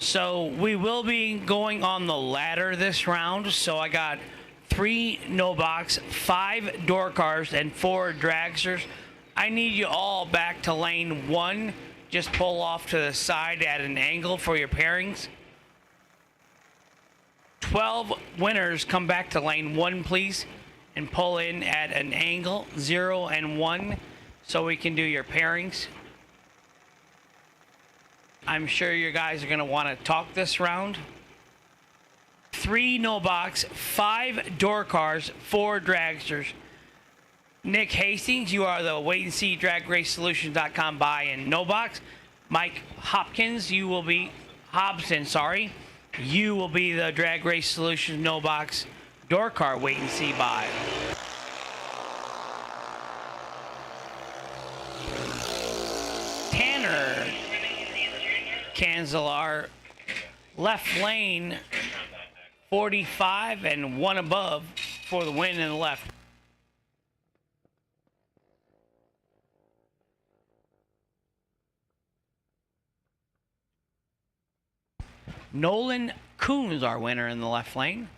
So we will be going on the ladder this round. So I got 3 no box, 5 door cars, and 4 dragsters. I need you all back to lane 1. Just pull off to the side at an angle for your pairings. 12 winners, come back to lane 1, please, and pull in at an angle, 0 and 1, so we can do your pairings. I'm sure you guys are going to want to talk this round. 3 no box, 5 door cars, 4 dragsters. Nick Hastings, you are the wait and see dragracesolutions.com buy in no box. Mike Hopkins, you will be Hobson, sorry. You will be the Drag Race Solutions no box door car wait and see buy. Tanner Canzelar, left lane 45 and 1 above for the win in the left. Nolan Coons, our winner in the left lane.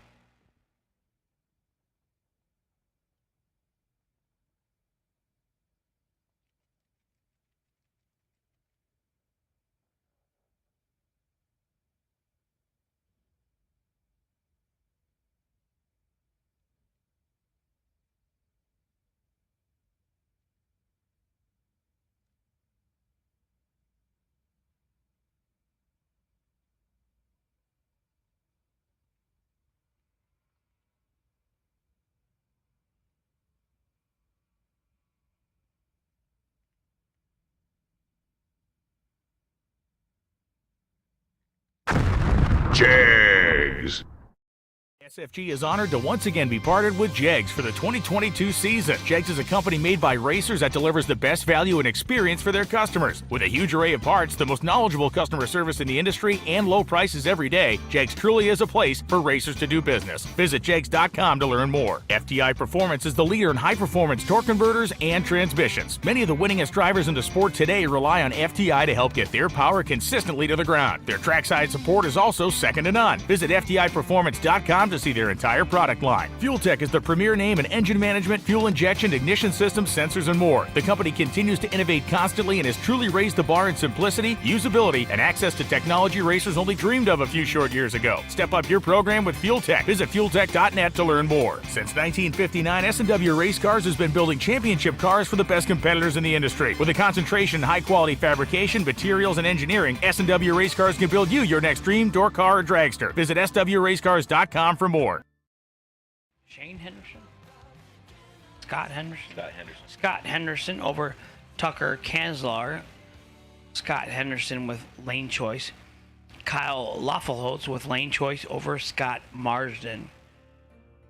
Jags. SFG is honored to once again be partnered with Jegs for the 2022 season. Jegs is a company made by racers that delivers the best value and experience for their customers. With a huge array of parts, the most knowledgeable customer service in the industry, and low prices every day, Jegs truly is a place for racers to do business. Visit jegs.com to learn more. Fti Performance is the leader in high-performance torque converters and transmissions. Many of the winningest drivers in the sport today rely on Fti to help get their power consistently to the ground. Their trackside support is also second to none. Visit FTIperformance.com to see their entire product line. Fuel Tech is the premier name in engine management, fuel injection, ignition systems, sensors, and more. The company continues to innovate constantly and has truly raised the bar in simplicity, usability, and access to technology racers only dreamed of a few short years ago. Step up your program with Fuel Tech. Visit fueltech.net to learn more. Since 1959, Snw Race Cars has been building championship cars for the best competitors in the industry. With a concentration in high-quality fabrication, materials, and engineering, Snw Race Cars can build you your next dream, door car, or dragster. Visit swracecars.com for more. Shane Henderson? Scott Henderson over Tucker Kanzlar. Scott Henderson with lane choice. Kyle Waffleholtz with lane choice over Scott Marsden.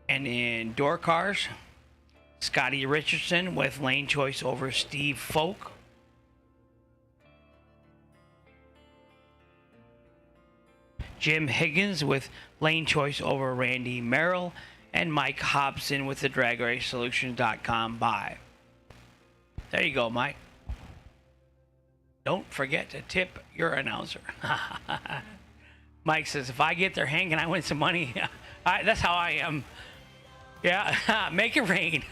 And in door cars, Scotty Richardson with lane choice over Steve Folk. Jim Higgins with lane choice over Randy Merrill. And Mike Hobson with the DragRaceSolutions.com buy. There you go, Mike. Don't forget to tip your announcer. Mike says, if I get their hang and I win some money, that's how I am. Yeah, make it rain.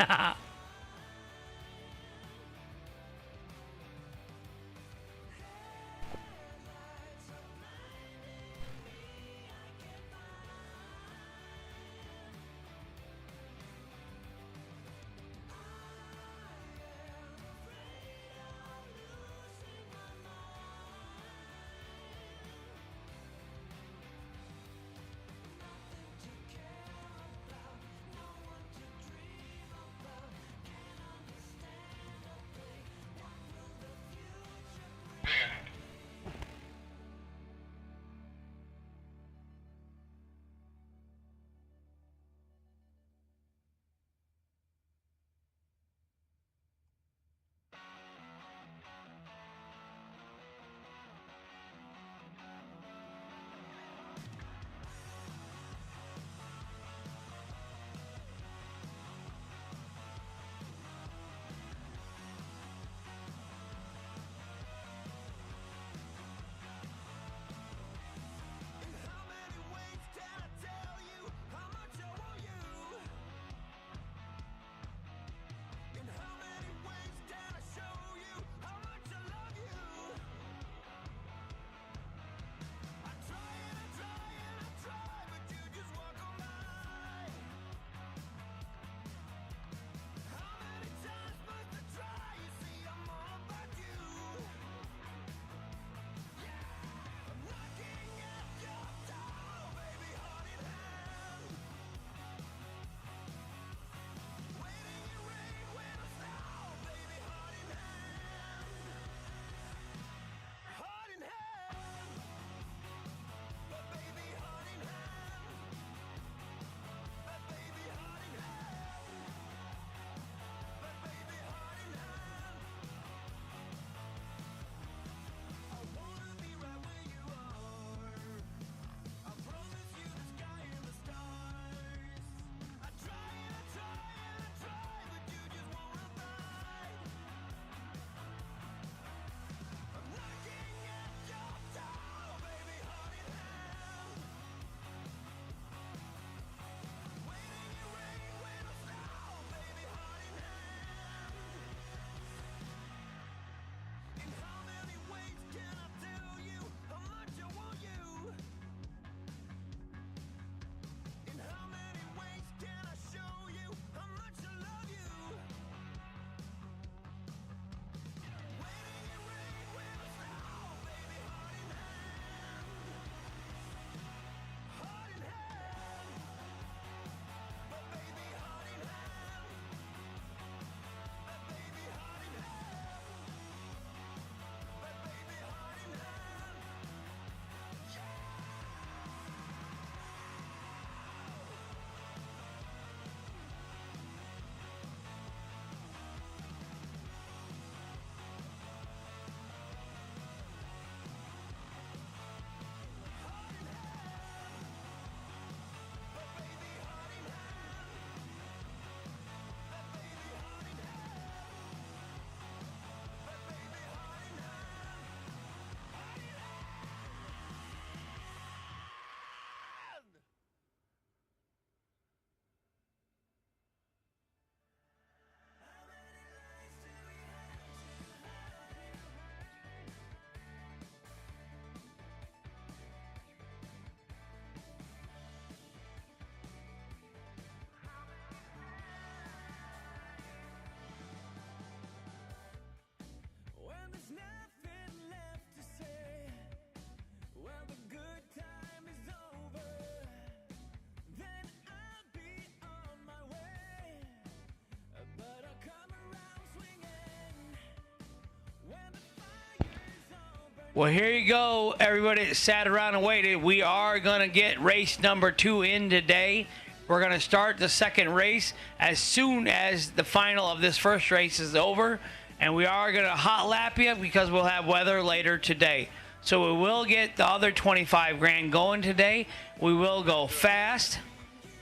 Well, here you go, everybody that sat around and waited. We are going to get race number 2 in today. We're going to start the second race as soon as the final of this first race is over. And we are going to hot lap you because we'll have weather later today. So we will get the other 25 grand going today. We will go fast.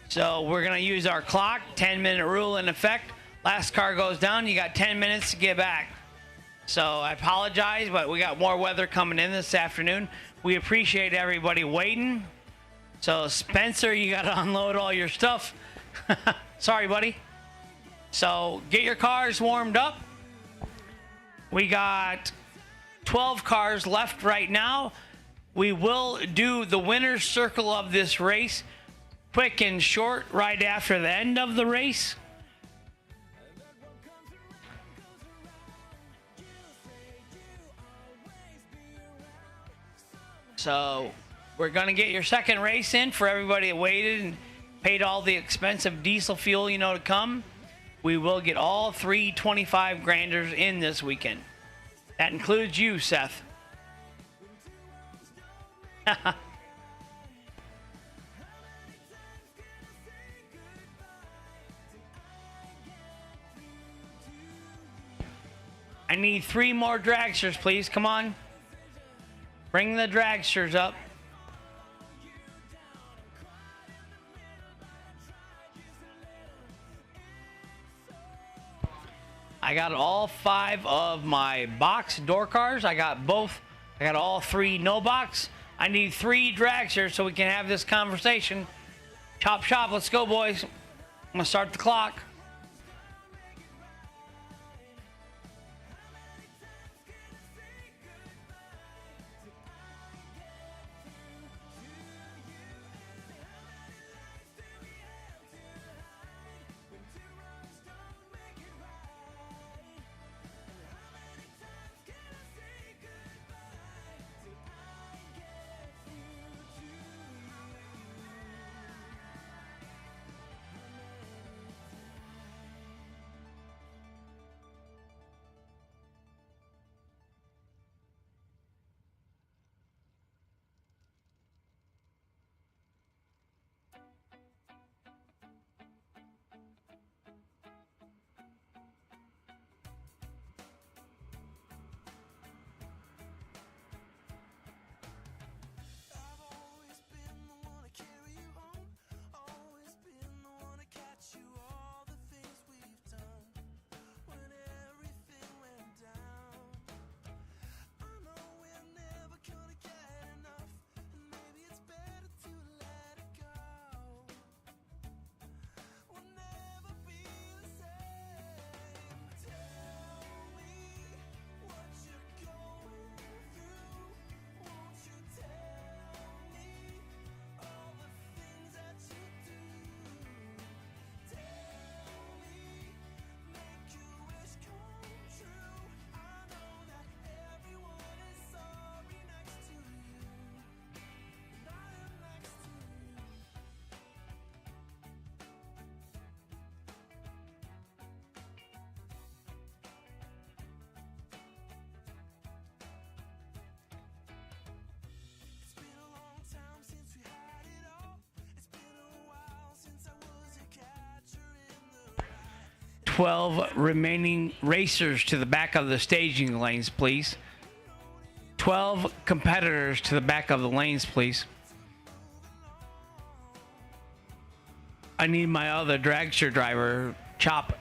So we're going to use our clock, 10-minute rule in effect. Last car goes down, you got 10 minutes to get back. So I apologize, but we got more weather coming in this afternoon. We appreciate everybody waiting. So Spencer, you got to unload all your stuff. Sorry, buddy. So get your cars warmed up. We got 12 cars left right now. We will do the winner's circle of this race quick and short right after the end of the race. So we're going to get your second race in for everybody that waited and paid all the expensive diesel fuel, to come. We will get all 3 25-granders in this weekend. That includes you, Seth. I need 3 more dragsters, please. Come on. Bring the dragsters up. I got all 5 of my box door cars. I got all 3 no box. I need 3 dragsters so we can have this conversation. Chop shop, let's go, boys. I'm gonna start the clock. It's been a long time since we had it all. It's been a while since I was a catcher in the 12 remaining racers to the back of the staging lanes, please. 12 competitors to the back of the lanes, please. I need my other dragster driver, Chop.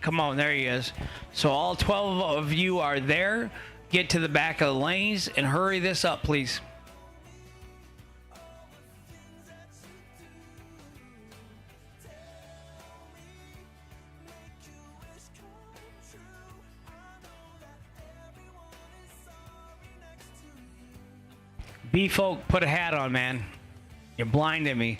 Come on, there he is. So all 12 of you are there. Get to the back of the lanes and hurry this up, please. B-folk, put a hat on, man. You're blinding me.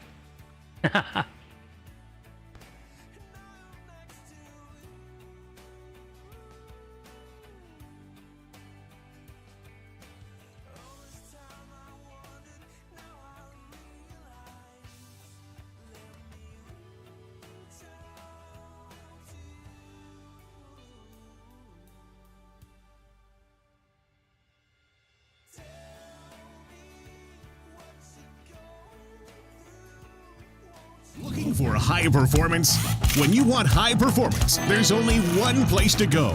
for high performance? When you want high performance, there's only one place to go.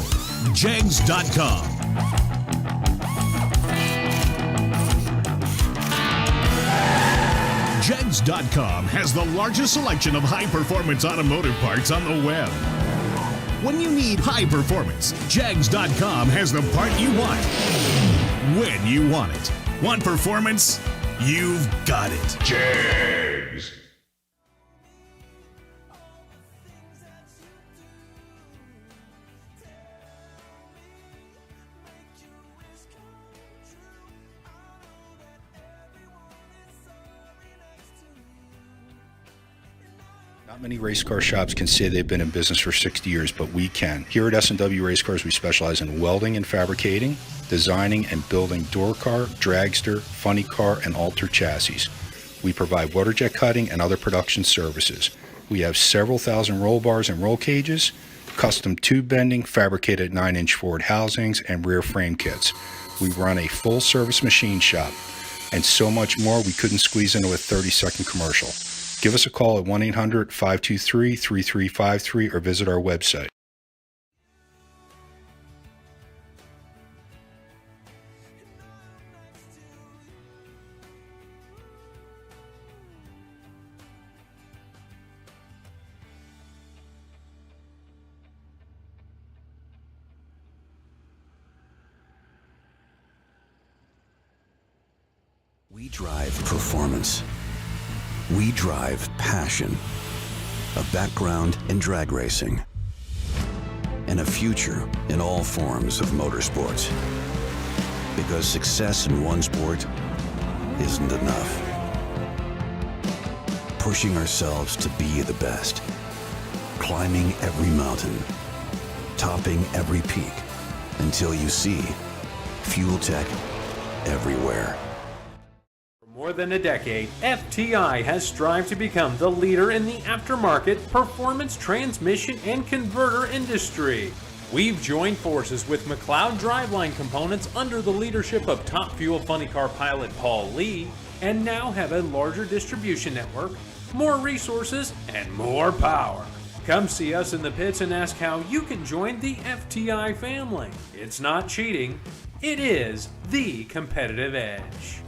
Jegs.com. Jegs.com has the largest selection of high-performance automotive parts on the web. When you need high performance, Jegs.com has the part you want, when you want it. Want performance? You've got it. Jegs. Not many race car shops can say they've been in business for 60 years, but we can. Here at Snw Race Cars, we specialize in welding and fabricating, designing and building door car, dragster, funny car, and alter chassis. We provide water jet cutting and other production services. We have several thousand roll bars and roll cages, custom tube bending, fabricated 9-inch forward housings, and rear frame kits. We run a full-service machine shop, and so much more we couldn't squeeze into a 30-second commercial. Give us a call at 1-800-523-3353 or visit our website. We drive performance. We drive passion, a background in drag racing, and a future in all forms of motorsports. Because success in one sport isn't enough. Pushing ourselves to be the best, climbing every mountain, topping every peak, until you see Fuel Tech everywhere. More than a decade, FTI has strived to become the leader in the aftermarket performance transmission and converter industry. We've joined forces with McLeod driveline components under the leadership of Top Fuel Funny Car pilot Paul Lee, and now have a larger distribution network, more resources, and more power. Come see us in the pits and ask how you can join the FTI family. It's not cheating, it is the competitive edge.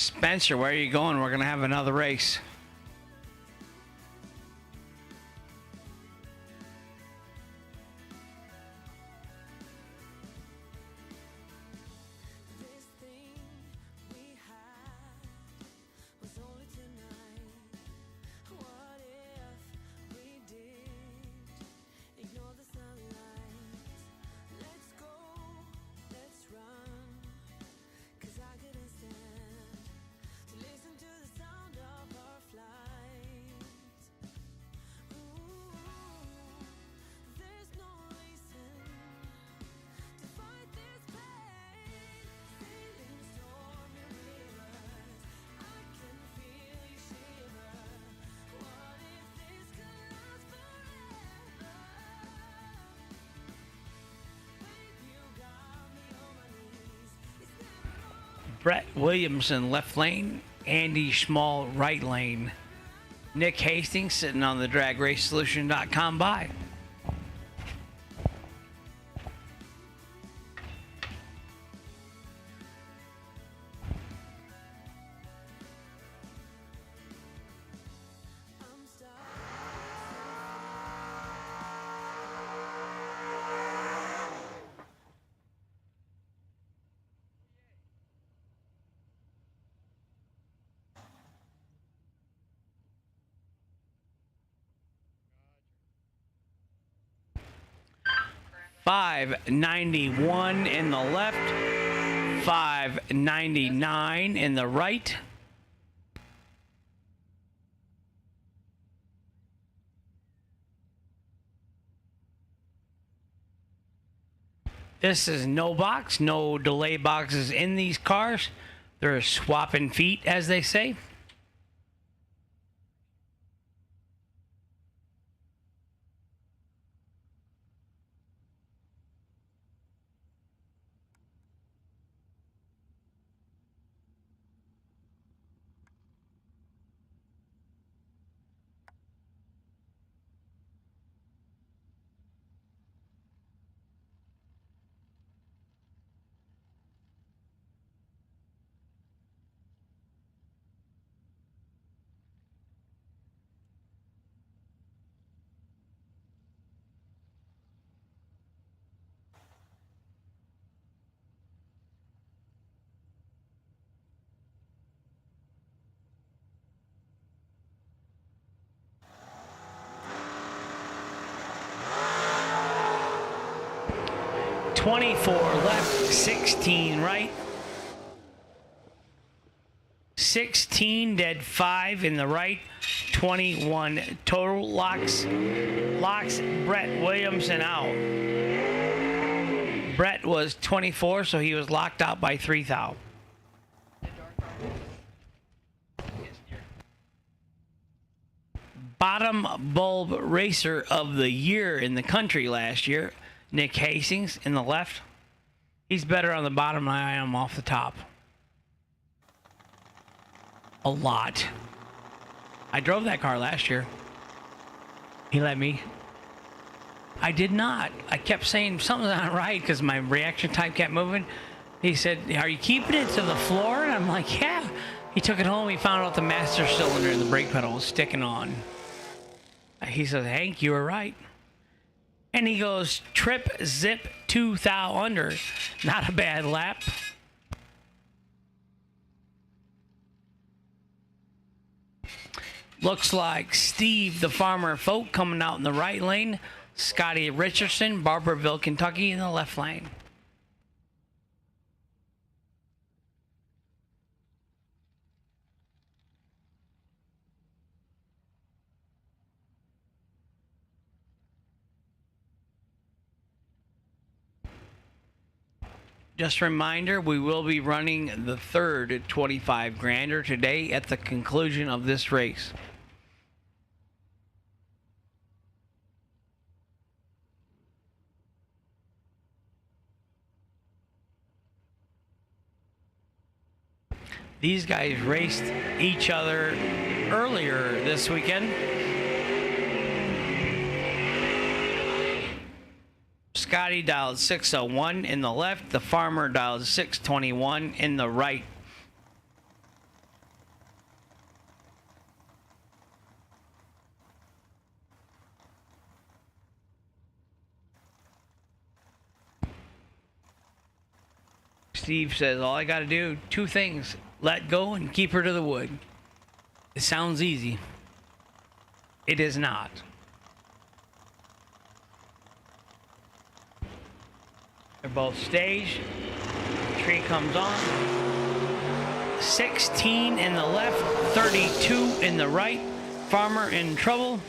Spencer, where are you going? We're going to have another race. Brett Williamson left lane, Andy Small right lane. Nick Hastings sitting on the DragRaceSolution.com by. $5.91 in the left, $5.99 in the right. This is no box, no delay boxes in these cars. They're swapping feet, as they say. $24 left, 16 right. 16 dead, 5 in the right, 21 total. Locks Brett Williamson out. Brett was 24, so he was locked out by 3 thou. Bottom bulb racer of the year in the country last year, Nick Hastings in the left. He's better on the bottom than I am off the top. A lot. I drove that car last year. He let me. I did not. I kept saying something's not right because my reaction time kept moving. He said, "Are you keeping it to the floor?" And I'm like, "Yeah." He took it home. He found out the master cylinder and the brake pedal was sticking on. He said, "Hank, you were right." And he goes, "Trip, zip, 2 thou under." Not a bad lap. Looks like Steve, the farmer folk, coming out in the right lane. Scotty Richardson, Barberville, Kentucky, in the left lane. Just a reminder, we will be running the third 25 grander today at the conclusion of this race. These guys raced each other earlier this weekend. Scotty dialed 601 in the left. The farmer dialed 621 in the right. Steve says, all I got to do, 2 things. Let go and keep her to the wood. It sounds easy. It is not. They're both staged. Tree comes on. 16 in the left, 32 in the right. Farmer in trouble.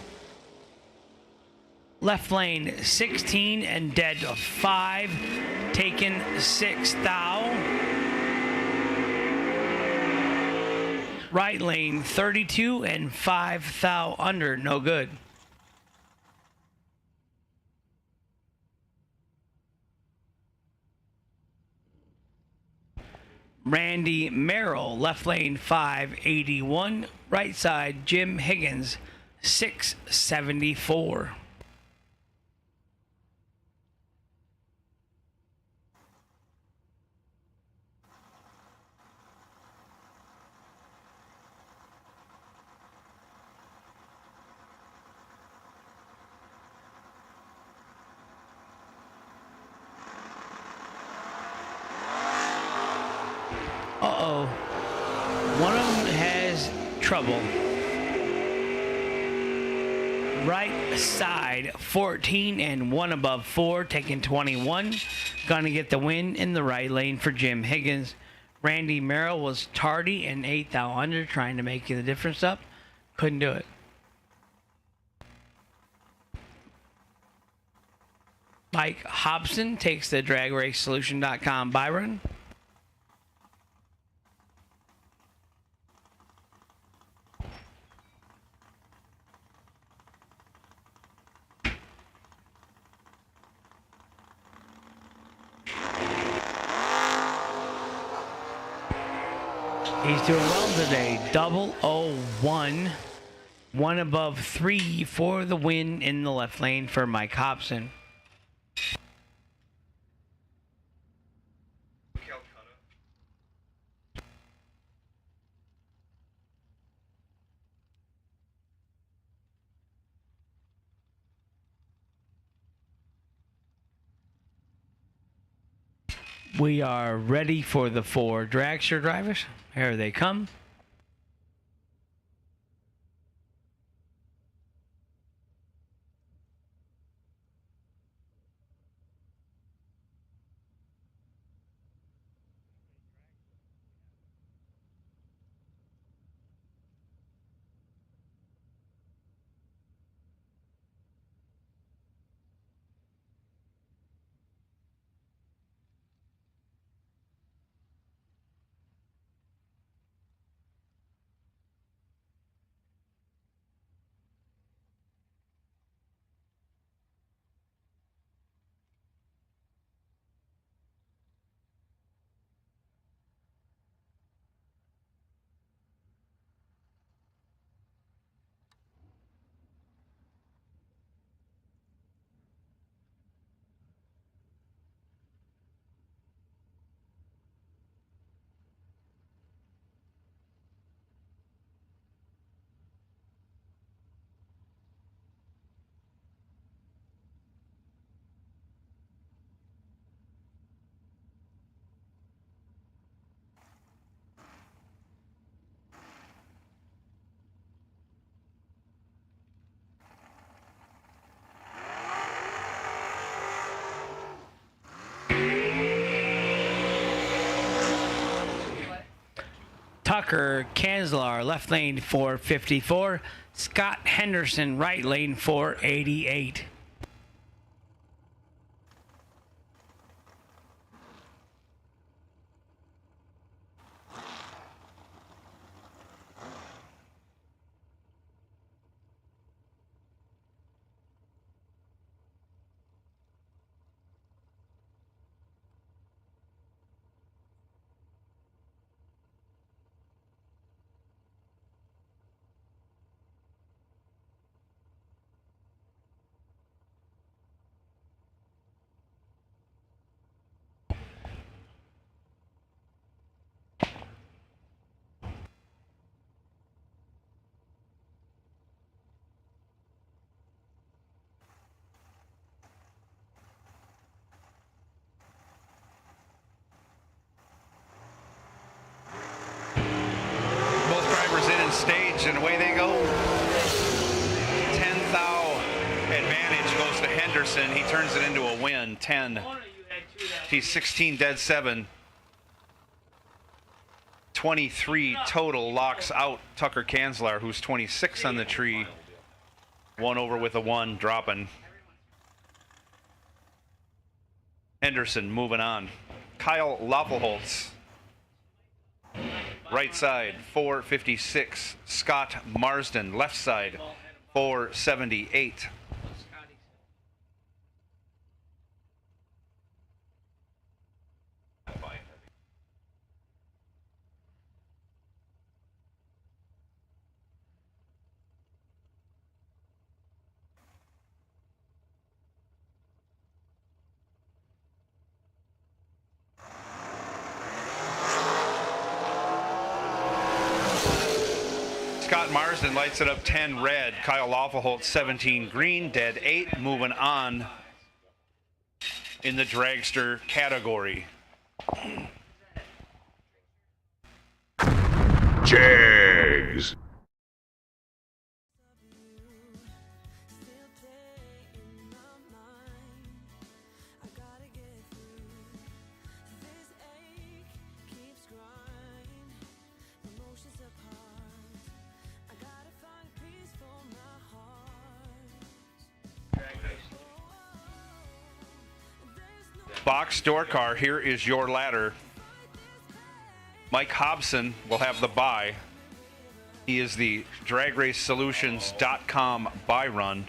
Left lane 16 and dead 5. Taken 6 thou. Right lane 32 and 5 thou under. No good. Randy Merrill, left lane 581, right side Jim Higgins 674. Uh-oh. One of them has trouble. Right side 14 and 1 above 4, taking 21. Gonna get the win in the right lane for Jim Higgins. Randy Merrill was tardy and 8 thou under, trying to make the difference up. Couldn't do it. Mike Hobson takes the DragRaceSolution.com bye run. He's doing well today. 001. 1 above 3 for the win in the left lane for Mike Hobson. We are ready for the 4 dragster drivers. Here they come. Tucker Kanslar, left lane 454. Scott Henderson, right lane 488. stage, and away they go. 10 thou advantage goes to Henderson. He turns it into a win. 10. He's 16 dead 7. 23 total, locks out Tucker Kanzler, who's 26 on the tree. 1 over with a 1, dropping. Henderson moving on. Kyle Waffleholtz, right side, 456. Scott Marsden, left side, 478. Scott Marsden lights it up 10 red. Kyle Waffleholtz 17 green, dead 8. Moving on in the dragster category. Jags. Box door car, here is your ladder. Mike Hobson will have the buy. He is the DragRaceSolutions.com buy run.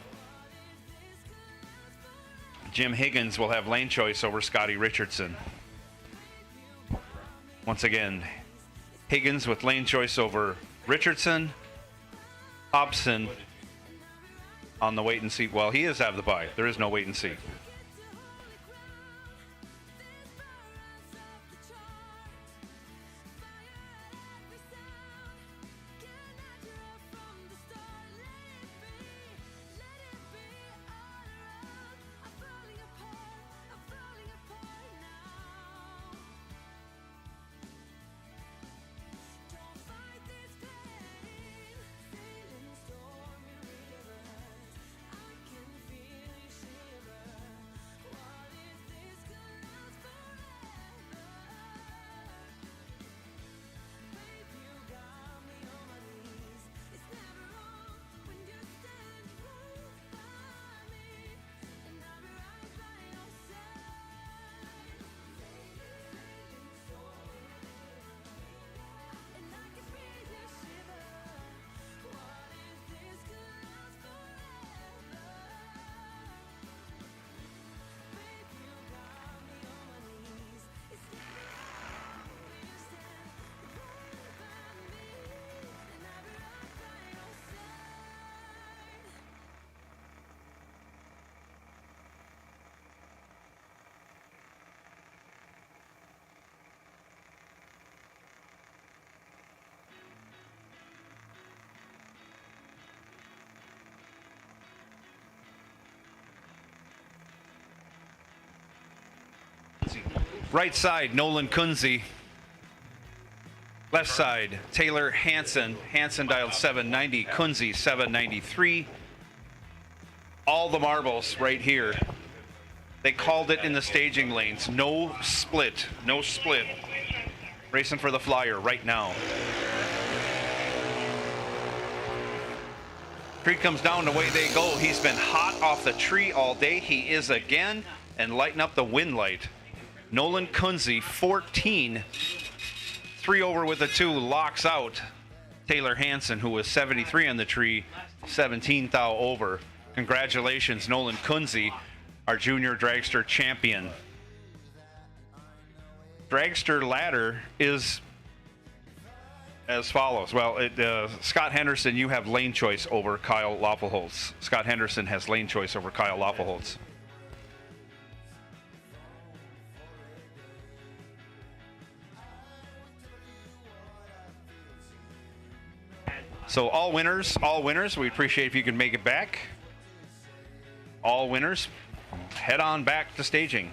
Jim Higgins will have lane choice over Scotty Richardson. Once again, Higgins with lane choice over Richardson. Hobson on the wait and see. Well, he is have the buy. There is no wait and see. Right side, Nolan Kunze. Left side, Taylor Hansen. Hansen dialed 790, Kunze 793. All the marbles right here. They called it in the staging lanes. No split, no split. Racing for the flyer right now. Tree comes down, away they go. He's been hot off the tree all day. He is again, and lighting up the wind light. Nolan Kunze, 14. 3 over with a 2, locks out Taylor Hansen, who was 73 on the tree, 17 thou over. Congratulations, Nolan Kunze, our junior dragster champion. Dragster ladder is as follows. Well, Scott Henderson, you have lane choice over Kyle Waffleholtz. Scott Henderson has lane choice over Kyle Waffleholtz. So all winners, we appreciate if you can make it back. All winners, head on back to staging.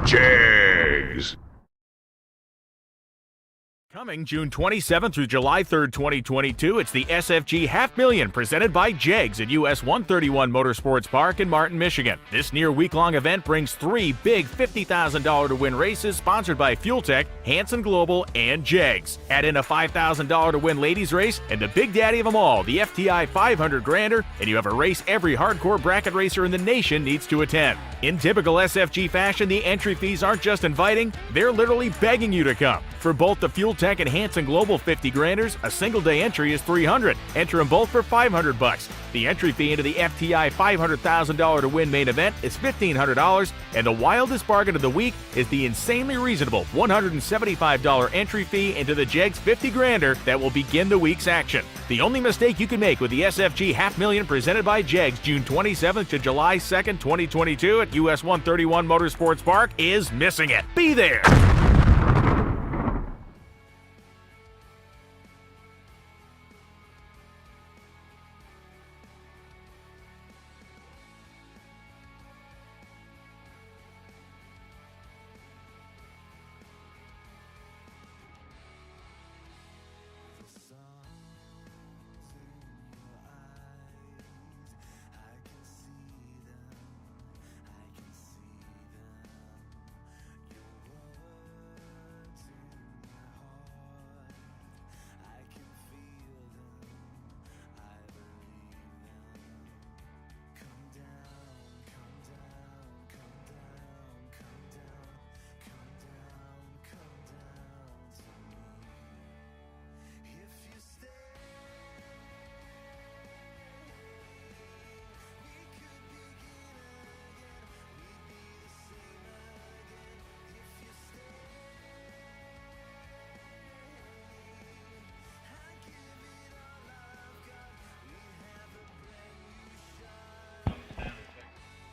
Jags. Coming June 27th through July 3rd, 2022, it's the SFG $500,000 presented by Jegs at US 131 Motorsports Park in Martin, Michigan. This near week-long event brings 3 big $50,000 to win races sponsored by Fuel Tech, Hansen Global, and Jegs. Add in a $5,000 to win ladies race and the big daddy of them all, the FTI 500 Grander, and you have a race every hardcore bracket racer in the nation needs to attend. In typical SFG fashion, the entry fees aren't just inviting, they're literally begging you to come. For both the Fuel Tech and Hansen Global 50 Granders, a single day entry is $300. Enter them both for $500. The entry fee into the FTI $500,000 to win main event is $1,500, and the wildest bargain of the week is the insanely reasonable $175 entry fee into the Jegs 50 Grander that will begin the week's action. The only mistake you can make with the SFG $500,000 presented by Jegs June 27th to July 2nd, 2022 at US 131 Motorsports Park is missing it. Be there!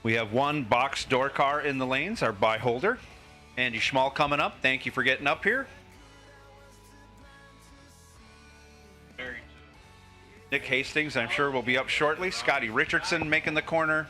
We have one box door car in the lanes, our buy holder. Andy Schmall coming up. Thank you for getting up here. Nick Hastings, I'm sure, will be up shortly. Scotty Richardson making the corner.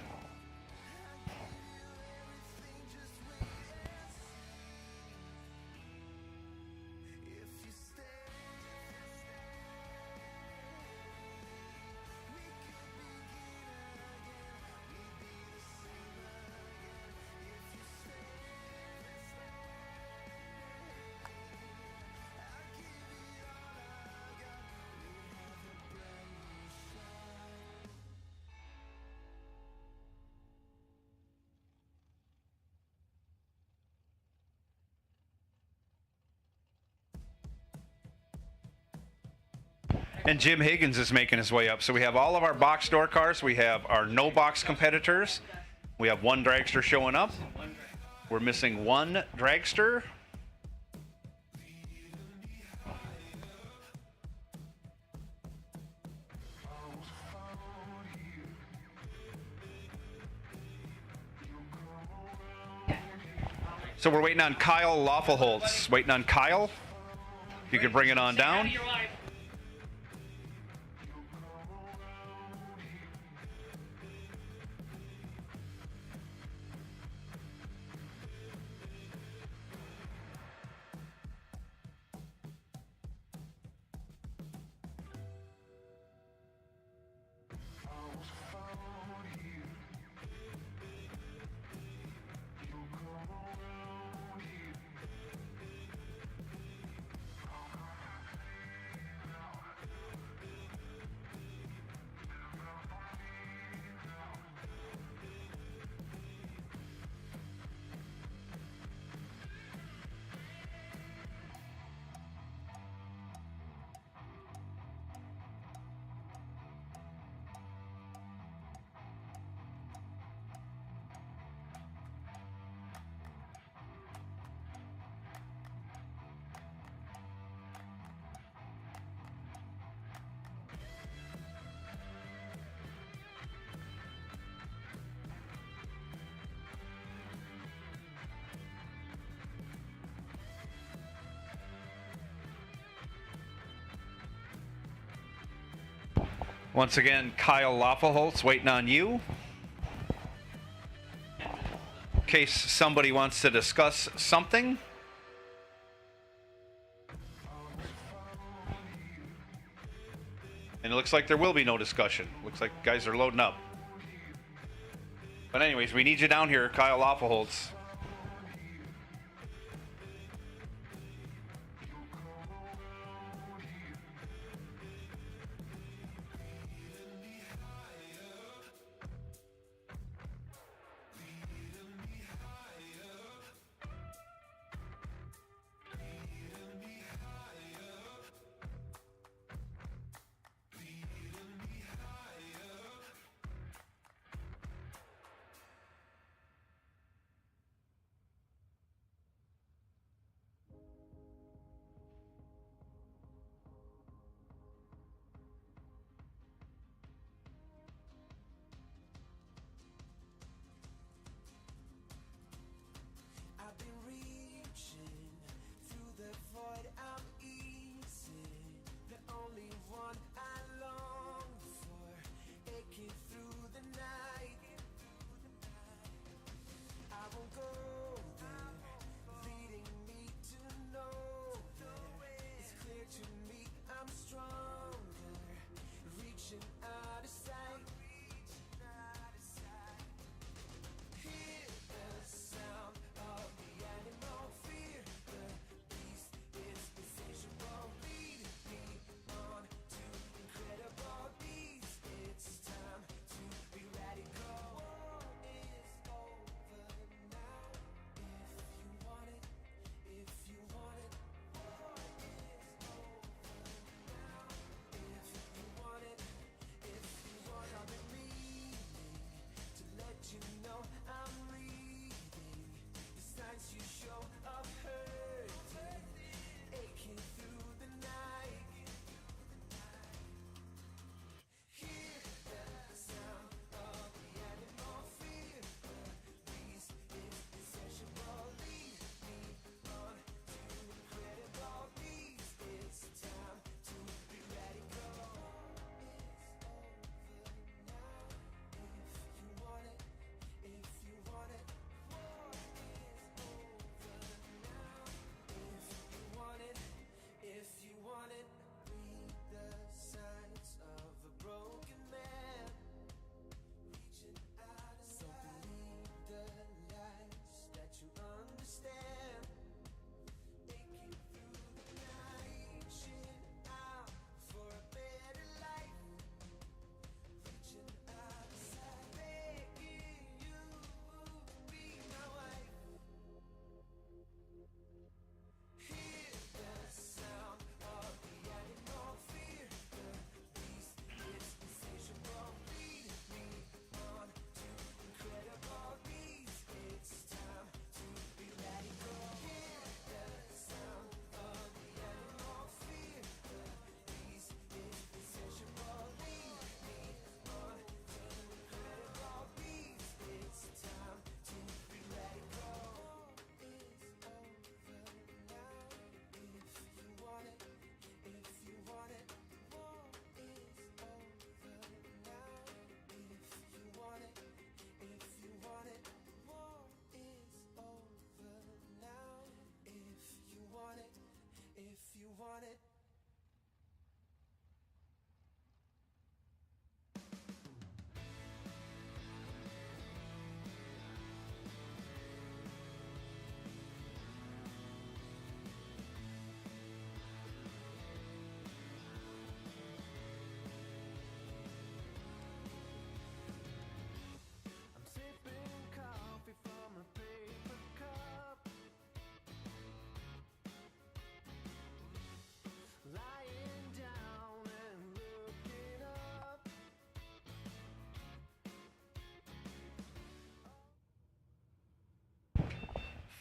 And Jim Higgins is making his way up. So we have all of our box door cars. We have our no box competitors. We have one dragster showing up. We're missing one dragster. So we're waiting on Kyle Waffleholtz. Waiting on Kyle. If you could bring it on down. Once again, Kyle Waffleholtz waiting on you. case somebody wants to discuss something. And it looks like there will be no discussion. Looks like guys are loading up. But anyways, we need you down here, Kyle Waffleholtz.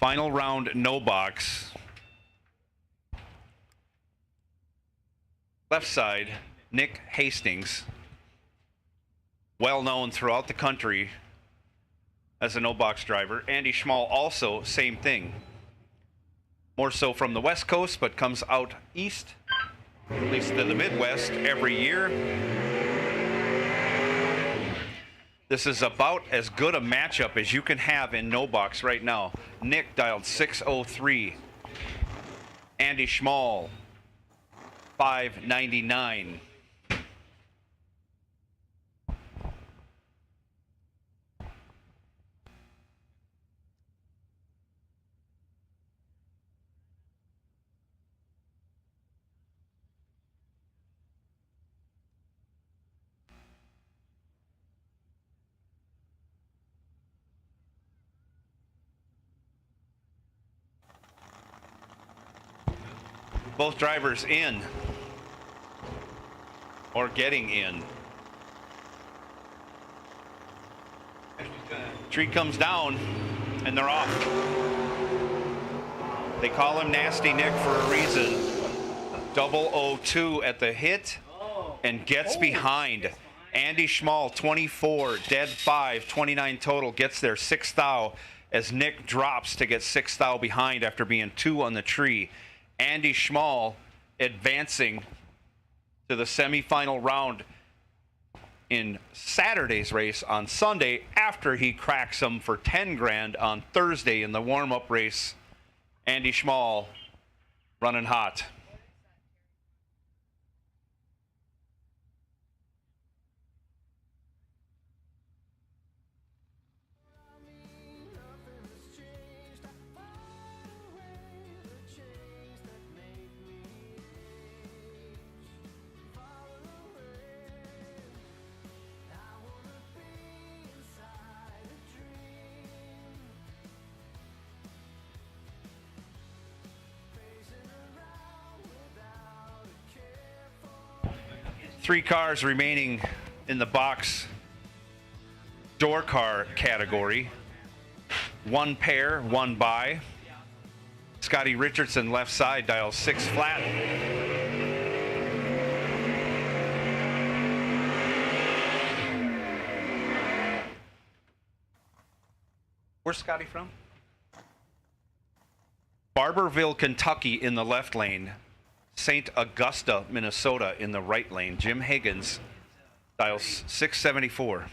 Final round, no box. Left side, Nick Hastings, well known throughout the country as a no box driver. Andy Schmall also, same thing. More so from the West Coast, but comes out east, at least to the Midwest, every year. This is about as good a matchup as you can have in no box right now. Nick dialed 603. Andy Schmall, 599. Both drivers in or getting in. Tree comes down and they're off. They call him Nasty Nick for a reason. 002 at the hit and gets behind. Andy Schmall, 24, dead 5, 29 total, gets there 6 thou as Nick drops to get 6 thou behind after being 2 on the tree. Andy Schmall advancing to the semifinal round in Saturday's race on Sunday after he cracks him for 10 grand on Thursday in the warm-up race. Andy Schmall running hot. Three cars remaining in the box door car category. One pair, one buy. Scotty Richardson, left side, dials 6 flat. Where's Scotty from? Barberville, Kentucky in the left lane. St. Augusta, Minnesota in the right lane. Jim Higgins, dials 674.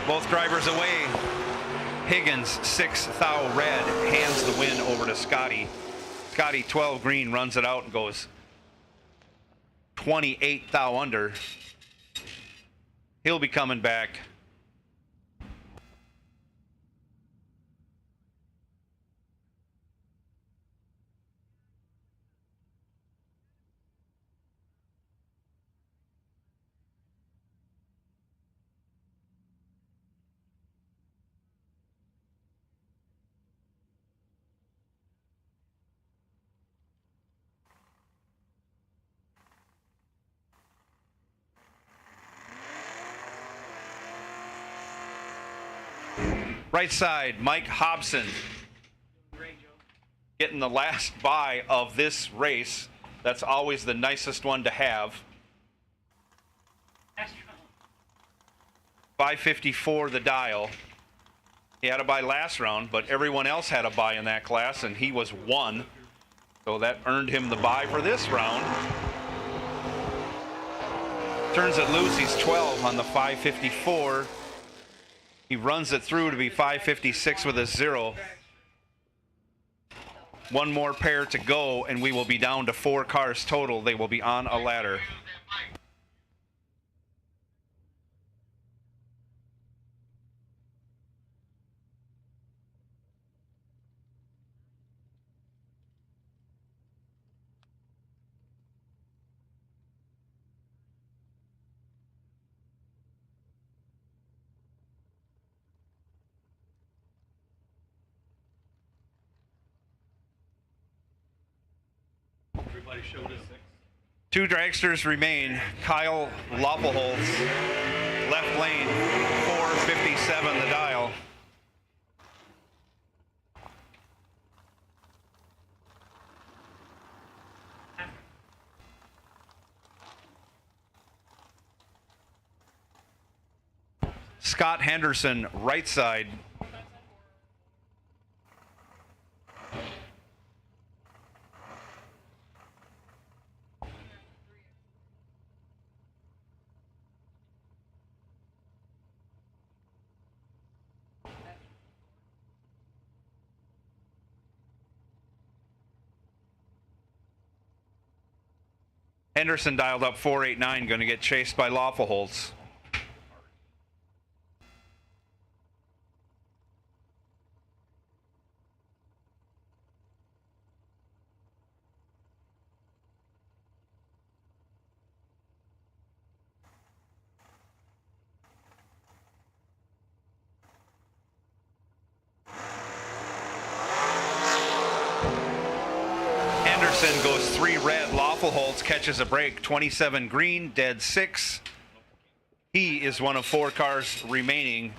Both drivers away. Higgins, 6 thou red, hands the win over to Scotty. Scotty, 12 green, runs it out and goes 28 thou under. He'll be coming back. Right side, Mike Hobson getting the last buy of this race. That's always the nicest one to have. 554 the dial. He had a buy last round, but everyone else had a buy in that class, and he was 1. So that earned him the buy for this round. Turns it loose, he's 12 on the 554. He runs it through to be 556 with a 0. One more pair to go, and we will be down to 4 cars total. They will be on a ladder. Two dragsters remain. Kyle Waffleholtz, left lane, 457 the dial. Scott Henderson, right side. Henderson dialed up 489, going to get chased by Waffleholtz. Anderson goes 3 red. Waffleholtz catches a break. 27 green, dead 6. He is one of 4 cars remaining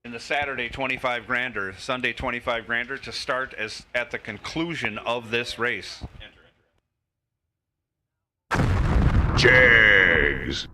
in the Saturday 25 grander. Sunday 25 grander to start as at the conclusion of this race. Jags.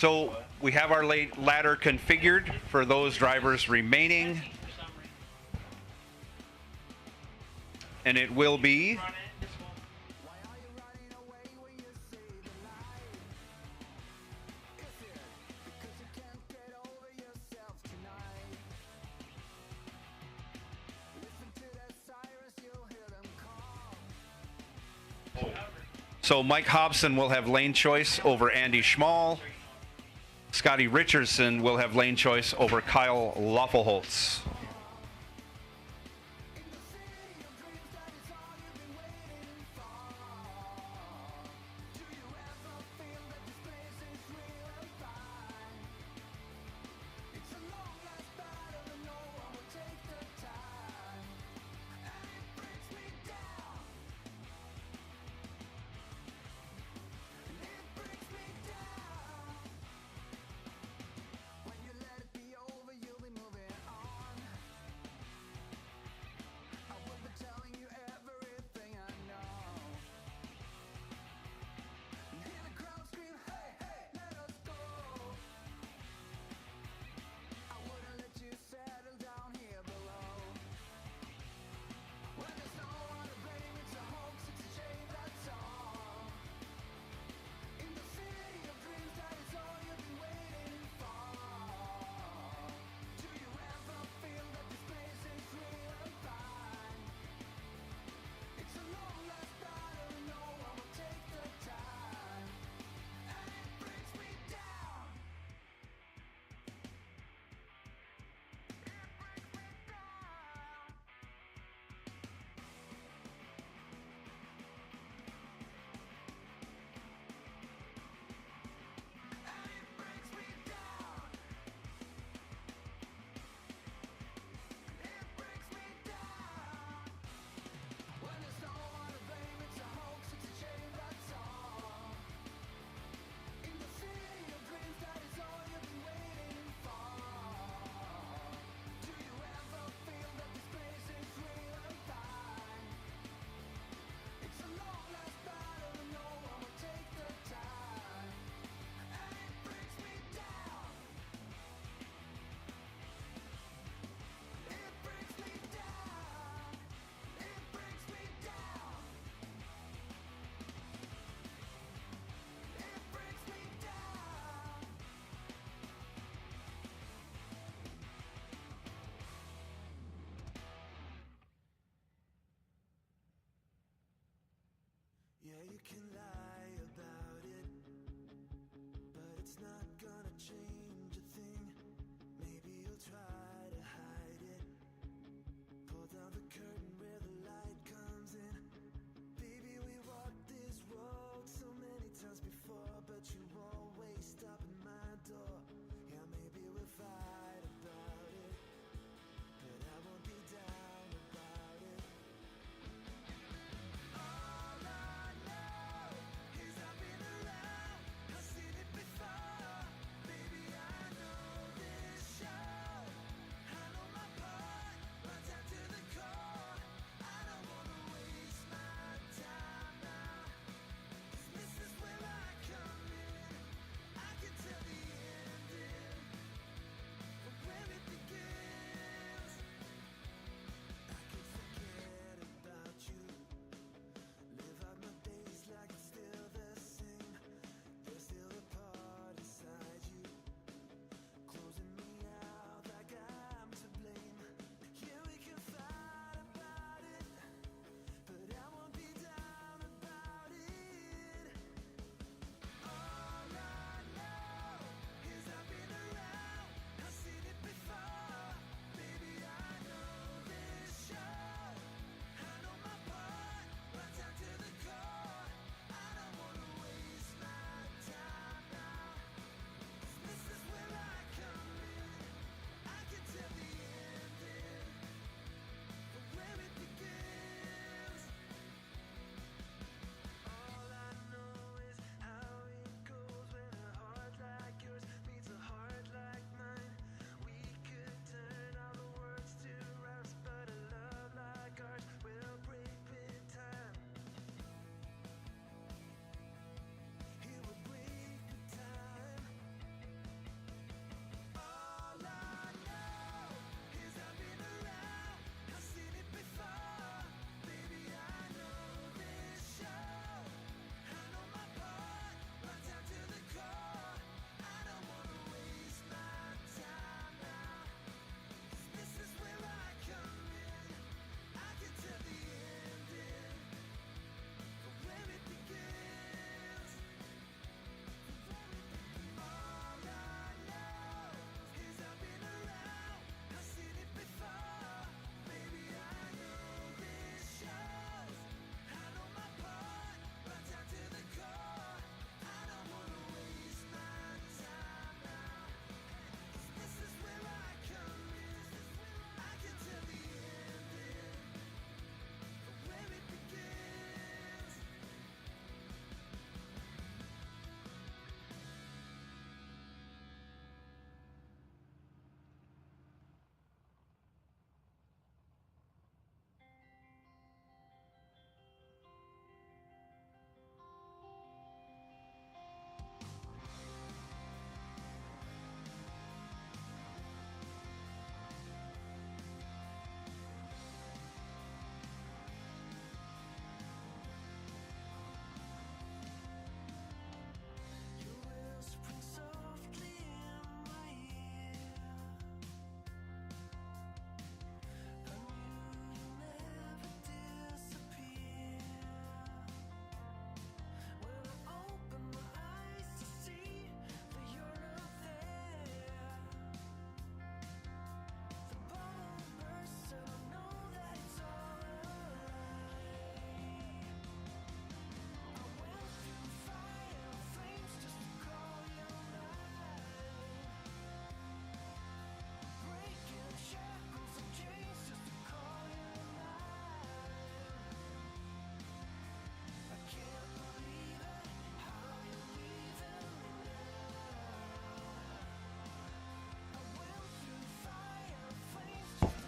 So we have our ladder configured for those drivers remaining. And it will be so Mike Hobson will have lane choice over Andy Schmall. Scotty Richardson will have lane choice over Kyle Waffleholtz.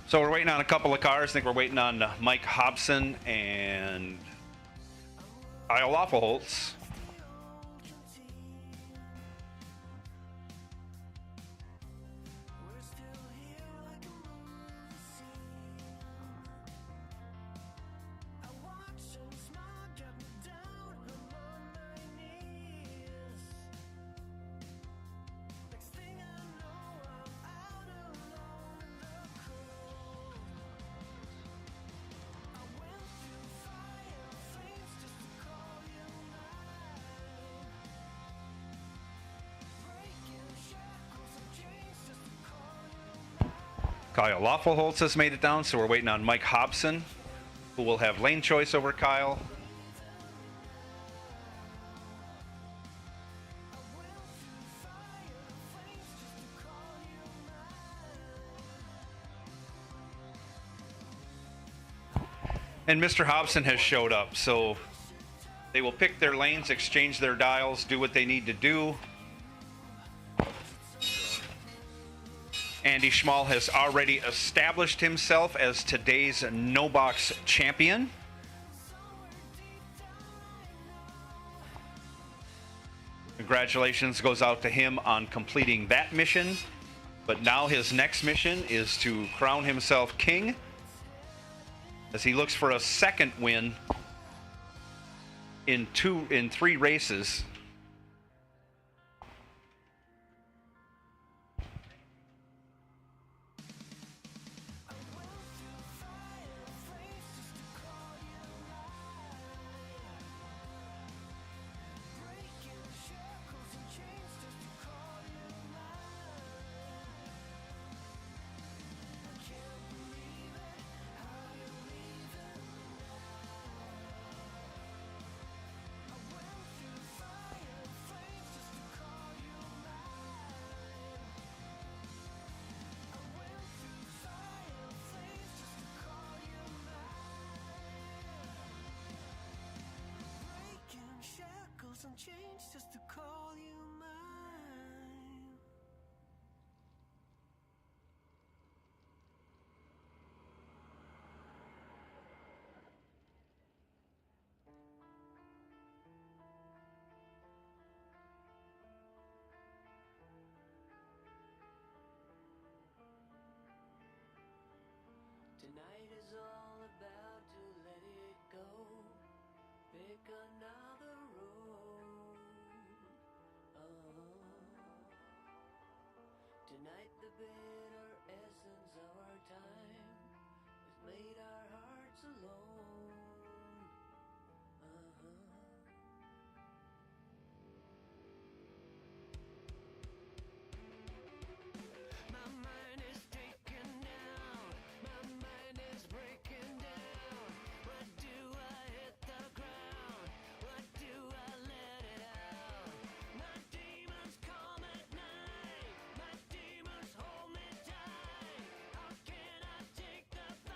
So we're waiting on a couple of cars. I think we're waiting on Mike Hobson and Kyle Waffleholtz. Kyle Waffleholtz has made it down, so we're waiting on Mike Hobson, who will have lane choice over Kyle. And Mr. Hobson has showed up, so they will pick their lanes, exchange their dials, do what they need to do. Andy Schmal has already established himself as today's no-box champion. Congratulations goes out to him on completing that mission. But now his next mission is to crown himself king as he looks for a second win in 3 races. And change just to call you mine. Tonight is all about to let it go. Pick another road. Tonight the bitter essence of our time has made our hearts alone. My mind is taken down. My mind is breaking down. What do I hit the ground? What do I let it out? My demons come at night. My demons hold me tight. How can I take the fight?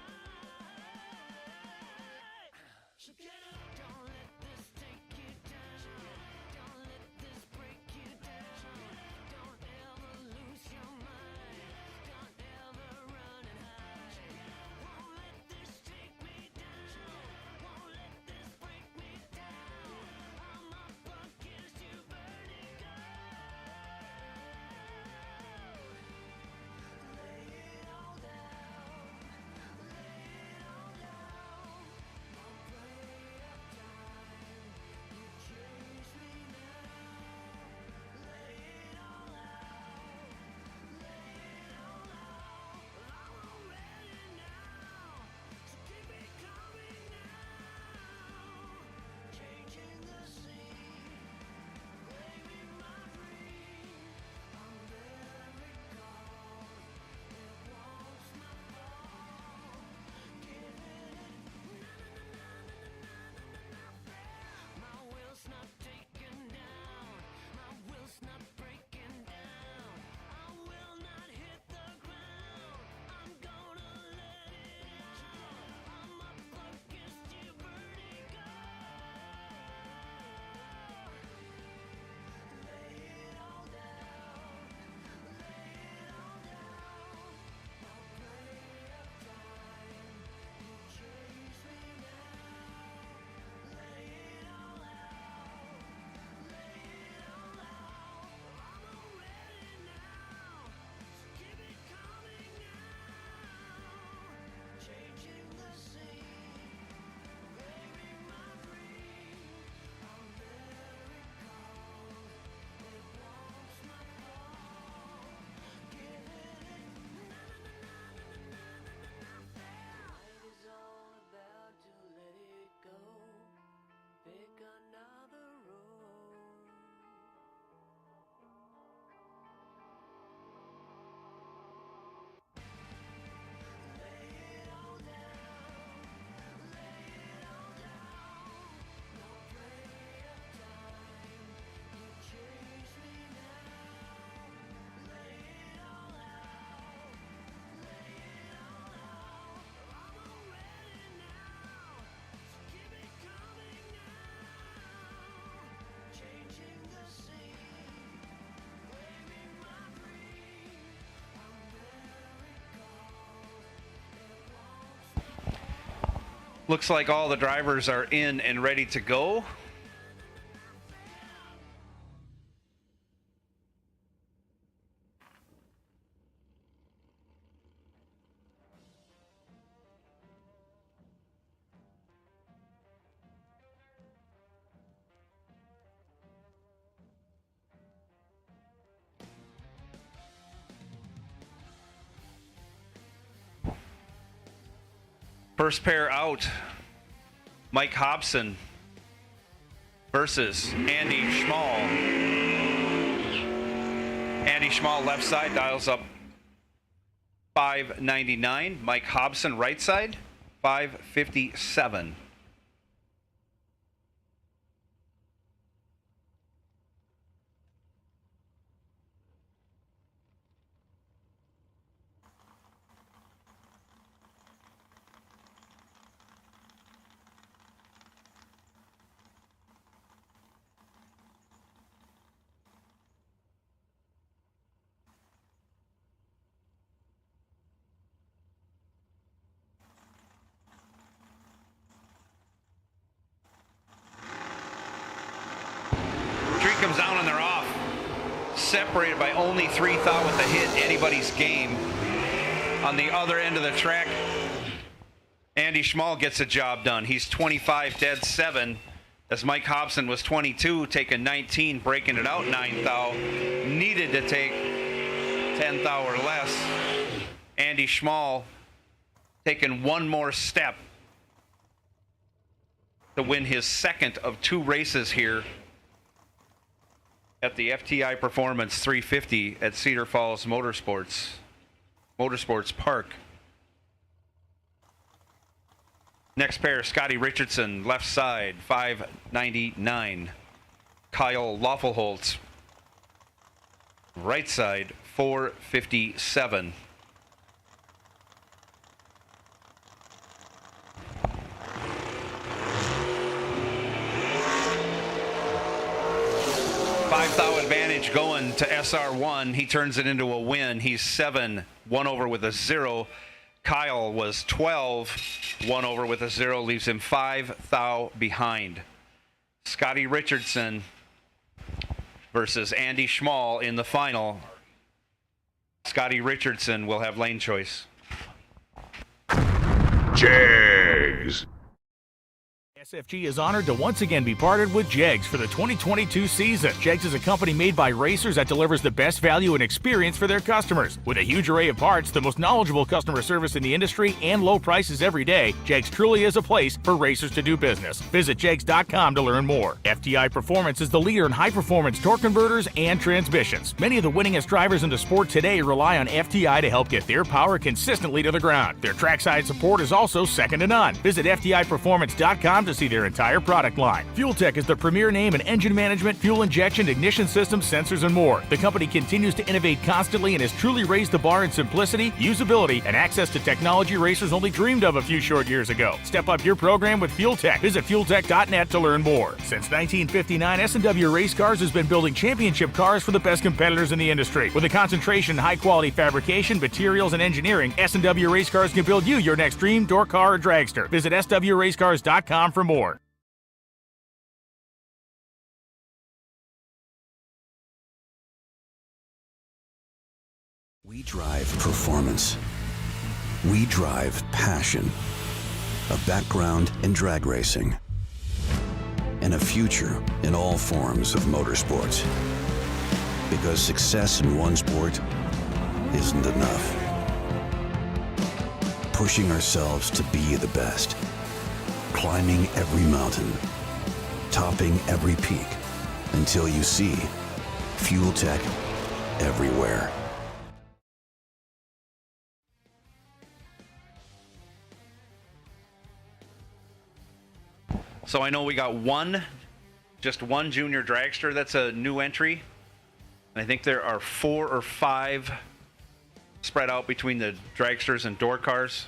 Looks like all the drivers are in and ready to go. First pair out, Mike Hobson versus Andy Schmall. Andy Schmall left side dials up 599. Mike Hobson right side 557. Comes down and they're off. Separated by only 3 thou with a hit. Anybody's game. On the other end of the track, Andy Schmall gets a job done. He's 25 dead 7, as Mike Hobson was 22, taking 19, breaking it out 9 thou. Needed to take 10 thou or less. Andy Schmall taking one more step to win his second of 2 races here at the Fti Performance 350 at Cedar Falls Motorsports Park. Next pair, Scotty Richardson, left side, 599. Kyle Waffleholtz, right side, 457. Thou advantage going to SR1. He turns it into a win. He's 7, 1 over with a 0. Kyle was 12, 1 over with a 0, leaves him 5 thou behind. Scotty Richardson versus Andy Schmall in the final. Scotty Richardson will have lane choice. Jegs. SFG is honored to once again be partnered with Jegs for the 2022 season. Jegs is a company made by racers that delivers the best value and experience for their customers. With a huge array of parts, the most knowledgeable customer service in the industry, and low prices every day, Jegs truly is a place for racers to do business. Visit jegs.com to learn more. Fti Performance is the leader in high-performance torque converters and transmissions. Many of the winningest drivers in the sport today rely on Fti to help get their power consistently to the ground. Their trackside support is also second to none. Visit FTIperformance.com to see their entire product line. Fuel Tech is the premier name in engine management, fuel injection, ignition systems, sensors, and more. The company continues to innovate constantly and has truly raised the bar in simplicity, usability, and access to technology racers only dreamed of a few short years ago. Step up your program with Fuel Tech. Visit fueltech.net to learn more. Since 1959, Snw Race Cars has been building championship cars for the best competitors in the industry. With a concentration in high-quality fabrication, materials, and engineering, Snw Race Cars can build you your next dream, door car, or dragster. Visit swracecars.com for more. We drive performance. We drive passion. A background in drag racing. And a future in all forms of motorsports. Because success in one sport isn't enough. Pushing ourselves to be the best. Climbing every mountain. Topping every peak. Until you see Fuel Tech everywhere. So I know we got just one junior dragster. That's a new entry. And I think there are 4 or 5 spread out between the dragsters and door cars.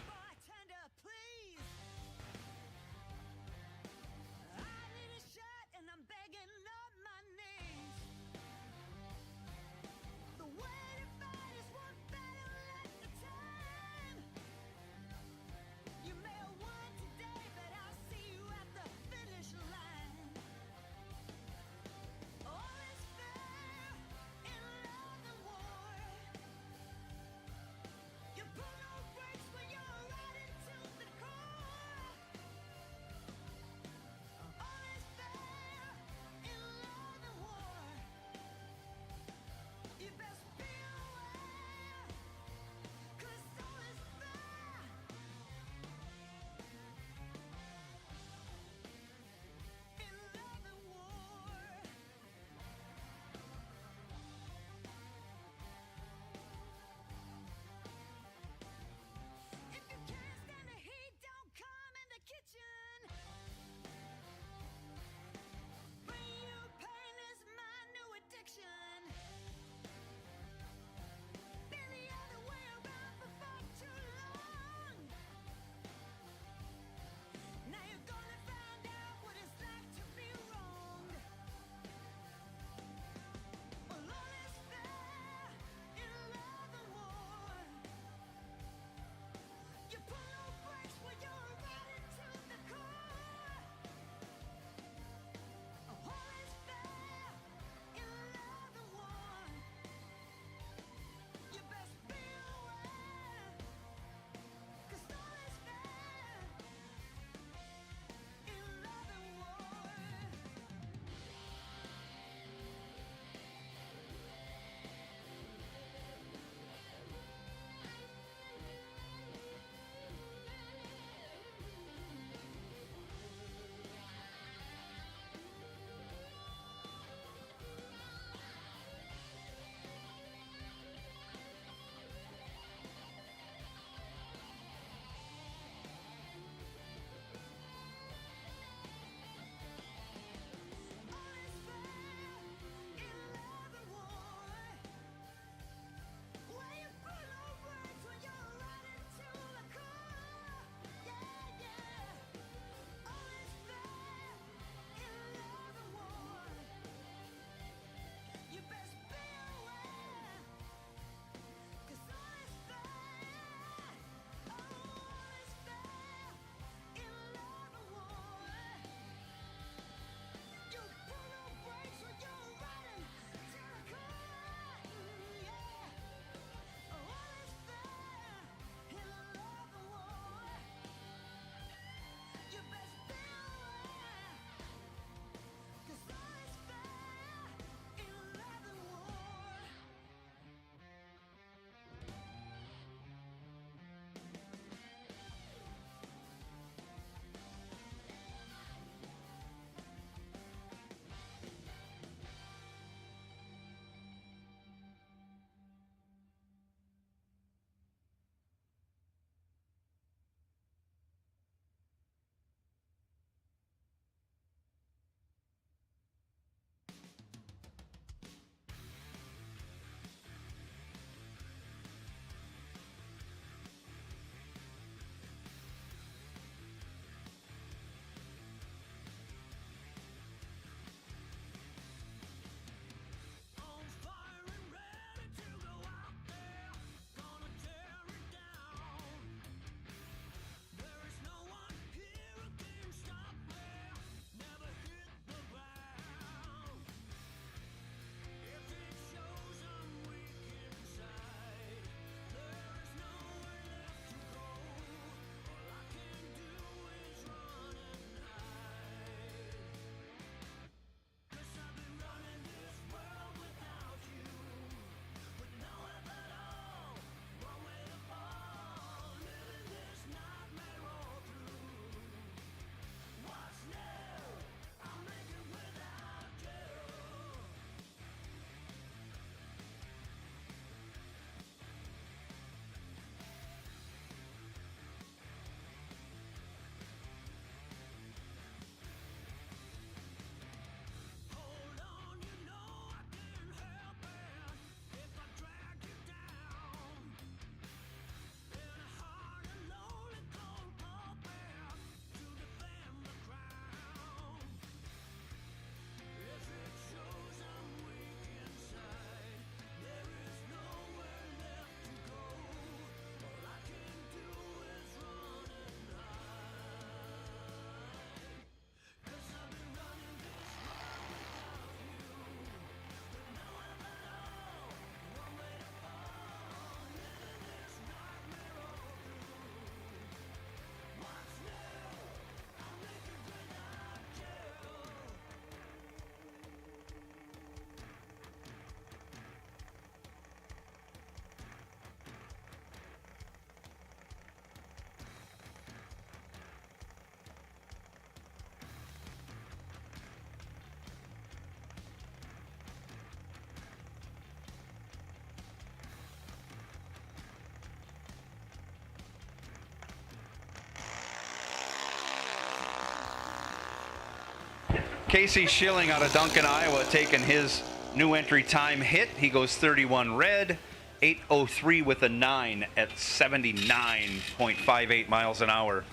Casey Schilling out of Duncan, Iowa, taking his new entry time hit. He goes 31 red, 8:03 with a 9 at 79.58 miles an hour.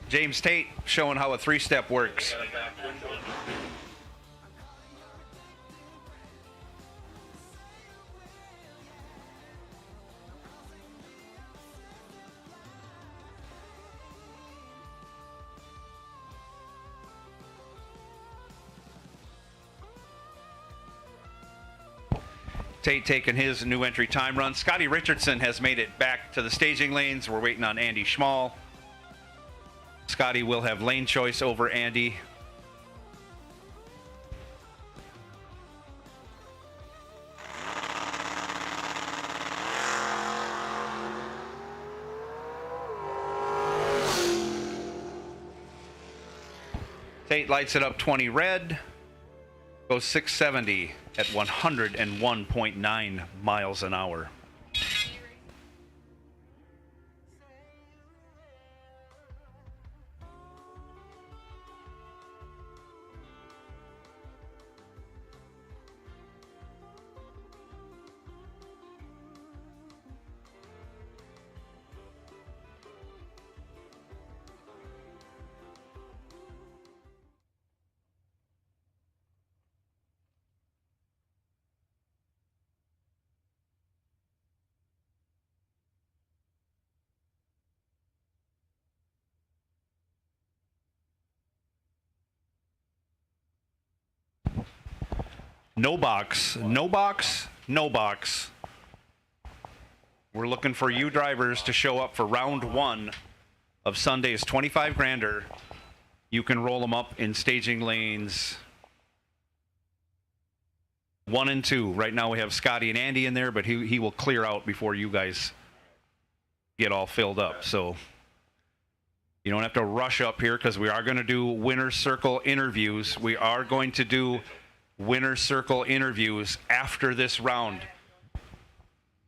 James Tate showing how a three-step works. Tate taking his new entry time run. Scotty Richardson has made it back to the staging lanes. We're waiting on Andy Schmall. Scotty will have lane choice over Andy. Tate lights it up 20 red, goes 670 at 101.9 miles an hour. No box, no box, no box. We're looking for you drivers to show up for round one of Sunday's 25 grander. You can roll them up in staging lanes 1 and 2. Right now we have Scotty and Andy in there, but he will clear out before you guys get all filled up. So you don't have to rush up here because we are going to do winner's circle interviews. We are going to do winner's circle interviews after this round.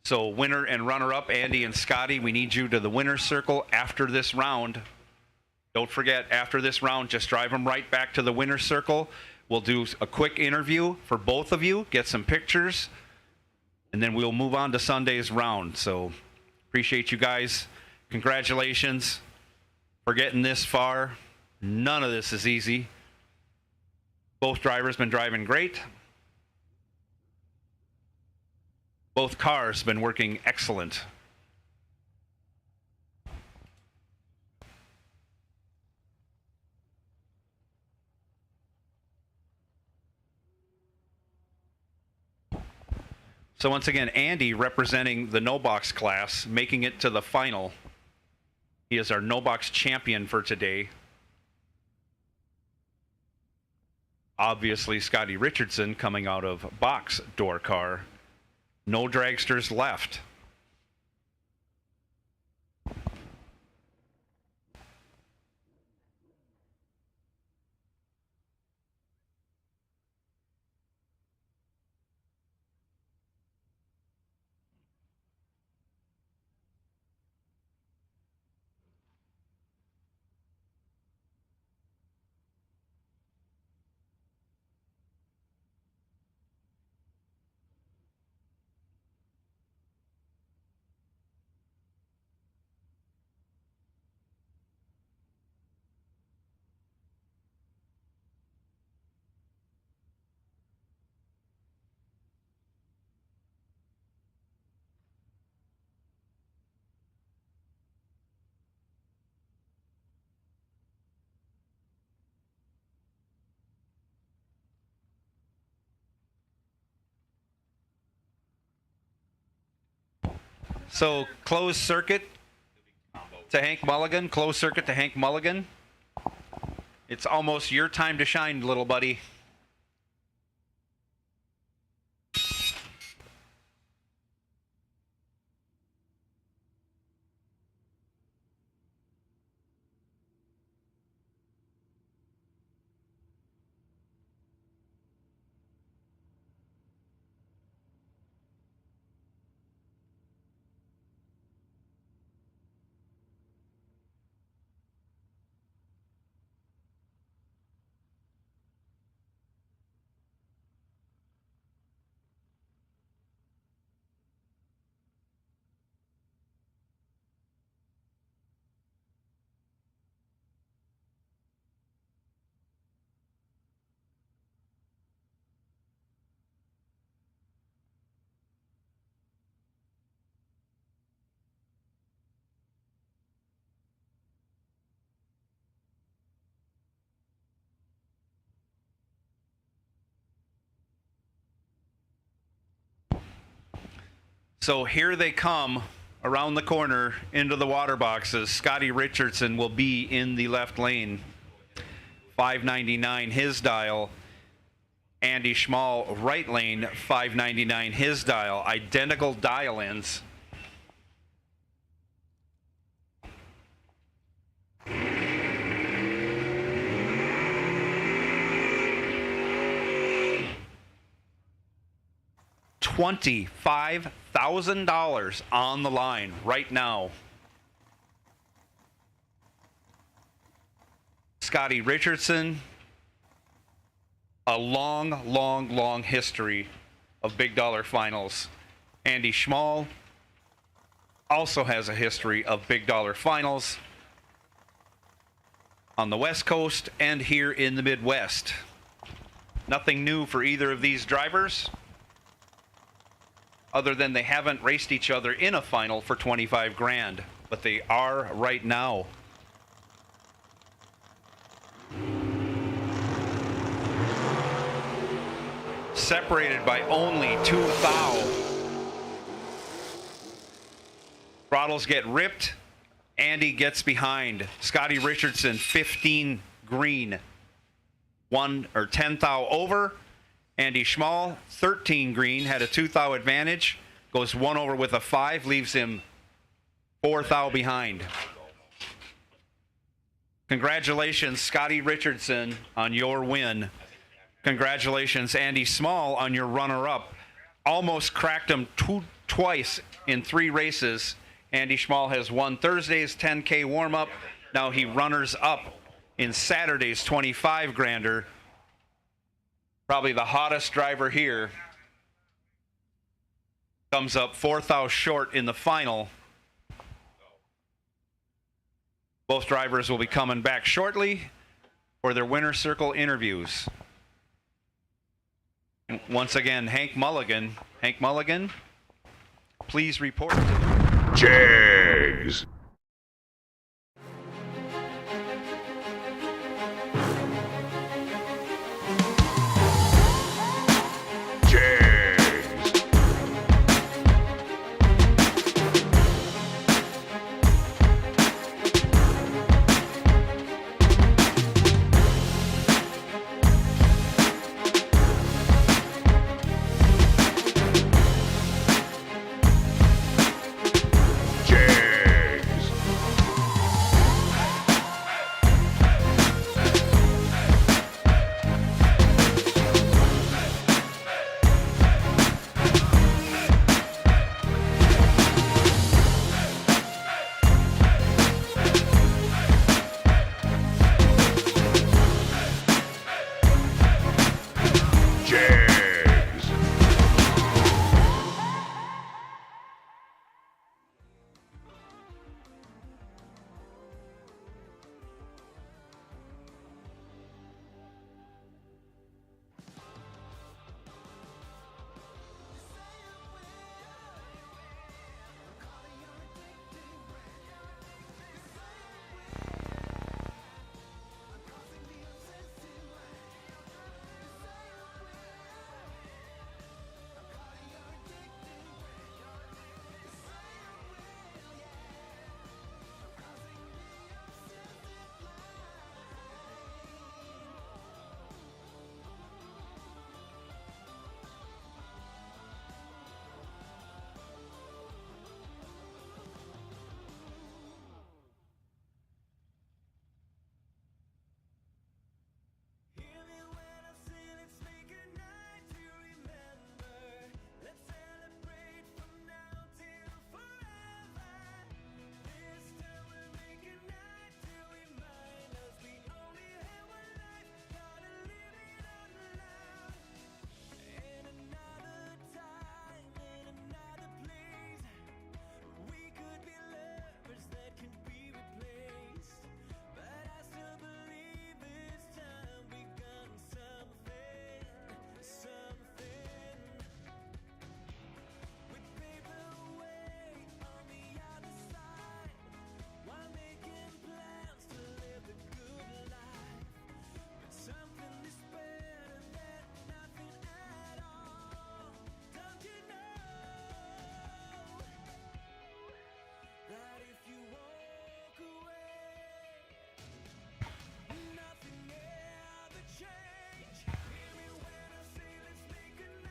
So winner and runner-up, Andy and Scotty, we need you to the winner's circle after this round. Don't forget, after this round, just drive them right back to the winner's circle. We'll do a quick interview for both of you, get some pictures, and then we'll move on to Sunday's round. So appreciate you guys. Congratulations for getting this far. None of this is easy. Both drivers been driving great. Both cars been working excellent. So once again, Andy representing the no box class, making it to the final. He is our no box champion for today. Obviously, Scotty Richardson coming out of box door car. No dragsters left. So closed circuit to Hank Mulligan. Closed circuit to Hank Mulligan. It's almost your time to shine, little buddy. So here they come around the corner into the water boxes. Scotty Richardson will be in the left lane. 599 his dial. Andy Schmall right lane, 599 his dial. Identical dial-ins. $25,000 on the line right now. Scotty Richardson, a long history of big dollar finals. Andy Schmall also has a history of big dollar finals on the West Coast and here in the Midwest. Nothing new for either of these drivers, other than they haven't raced each other in a final for 25 grand, but they are right now. Separated by only 2 thou. Throttles get ripped. Andy gets behind. Scotty Richardson 15 green. 10 thou over. Andy Schmall, 13 green, had a 2 thou advantage, goes 1 over with a 5, leaves him 4 thou behind. Congratulations, Scotty Richardson, on your win. Congratulations, Andy Schmall, on your runner-up. Almost cracked him 12 twice in 3 races. Andy Schmall has won Thursday's 10K warm-up. Now he runners up in Saturday's 25 grander. Probably the hottest driver here. Comes up 4th short in the final. Both drivers will be coming back shortly for their winner circle interviews. And once again, Hank Mulligan. Hank Mulligan, please report to the Jags.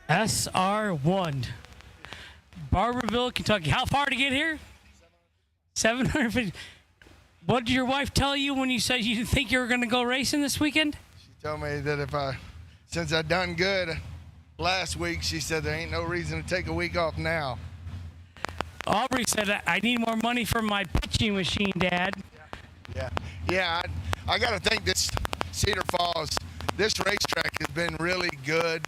SR1. Barberville, Kentucky. How far to get here? 750. What did your wife tell you when you said you didn't think you were going to go racing this weekend? She told me that since I done good last week, she said there ain't no reason to take a week off now. Aubrey said, I need more money for my pitching machine, Dad. Yeah. I got to think this Cedar Falls, this racetrack has been really good.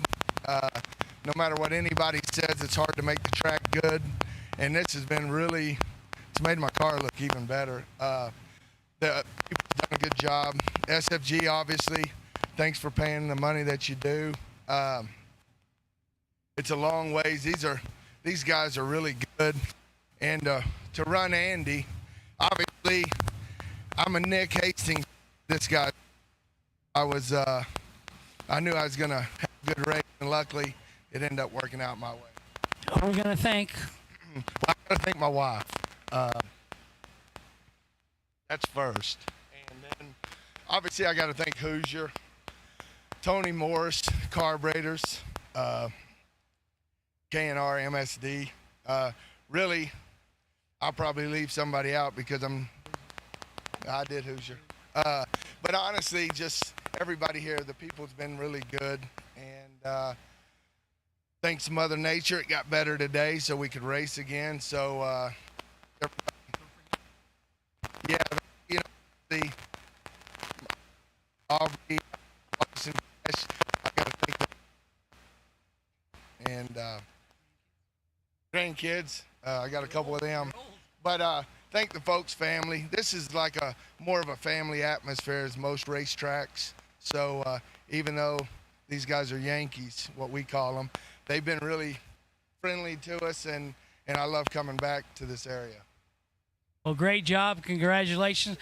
No matter what anybody says, it's hard to make the track good. And this has been really, it's made my car look even better. The people done a good job. SFG, obviously, thanks for paying the money that you do. It's a long ways. These guys are really good. And to run Andy, obviously, I'm a Nick Hastings. This guy, I knew I was gonna have a good race, and luckily, it ended up working out my way. Who are we gonna thank? Well, I gotta thank my wife. That's first, and then obviously I gotta thank Hoosier, Tony Morris, Carburetors, K&R, MSD. Really, I'll probably leave somebody out because I did Hoosier. But honestly, just everybody here, the people's been really good. And thanks to Mother Nature, it got better today, so we could race again. So, yeah, you know, the Aubrey, Austin, I got to thank them. And grandkids, I got a couple of them. But thank the folks' family. This is like a more of a family atmosphere as most racetracks. So even though these guys are Yankees, what we call them, they've been really friendly to us, and I love coming back to this area. Well, great job. Congratulations.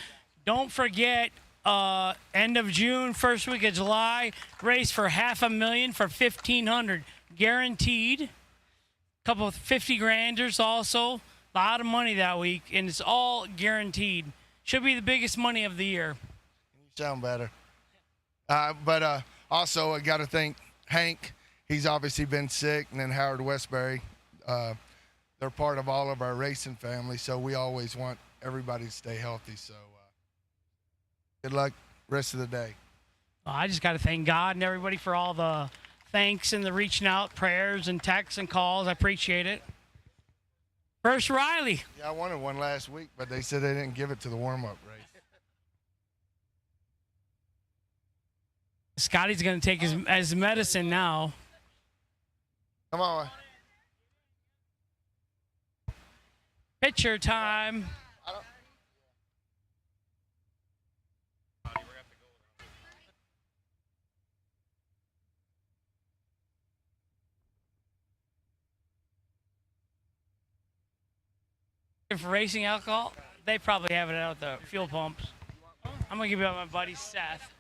Don't forget, end of June, first week of July, race for $500,000 for $1,500 guaranteed. Couple of 50 granders also. A lot of money that week, and it's all guaranteed. Should be the biggest money of the year. You sound better. But also, I got to thank Hank. He's obviously been sick, and then Howard Westbury. They're part of all of our racing family, so we always want everybody to stay healthy. So good luck rest of the day. Well, I just got to thank God and everybody for all the thanks and the reaching out, prayers and texts and calls. I appreciate it. First Riley. Yeah, I wanted one last week, but they said they didn't give it to the warm-up race. Scotty's going to take his medicine now. Come on. Picture time. For racing alcohol, they probably have it out at the fuel pumps. I'm going to give it up my buddy Seth.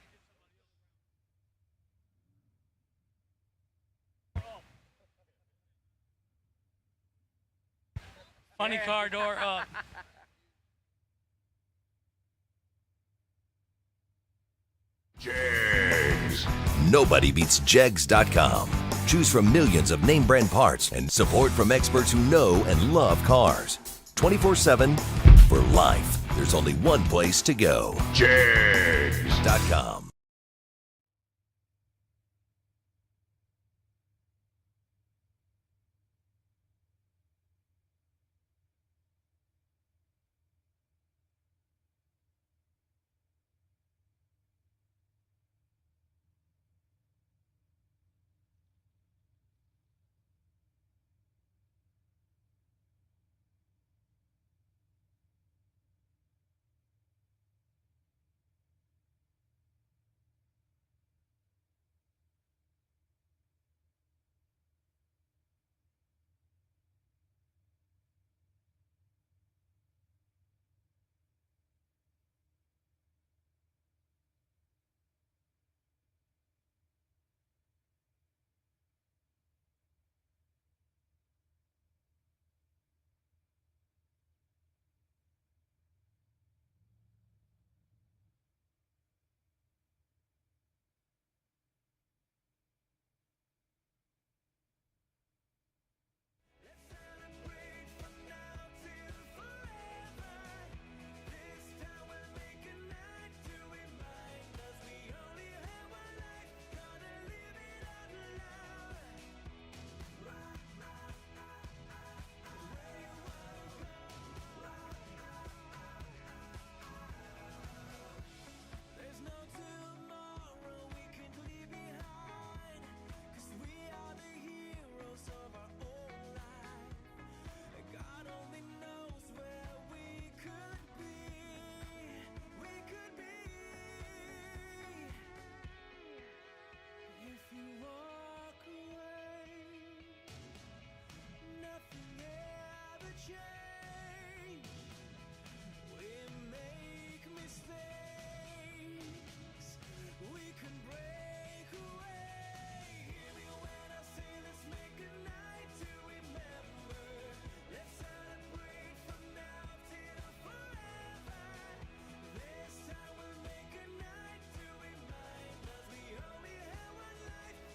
Funny car door up. Jegs. Nobody beats Jegs.com. Choose from millions of name brand parts and support from experts who know and love cars. 24/7 for life. There's only one place to go. Jegs.com.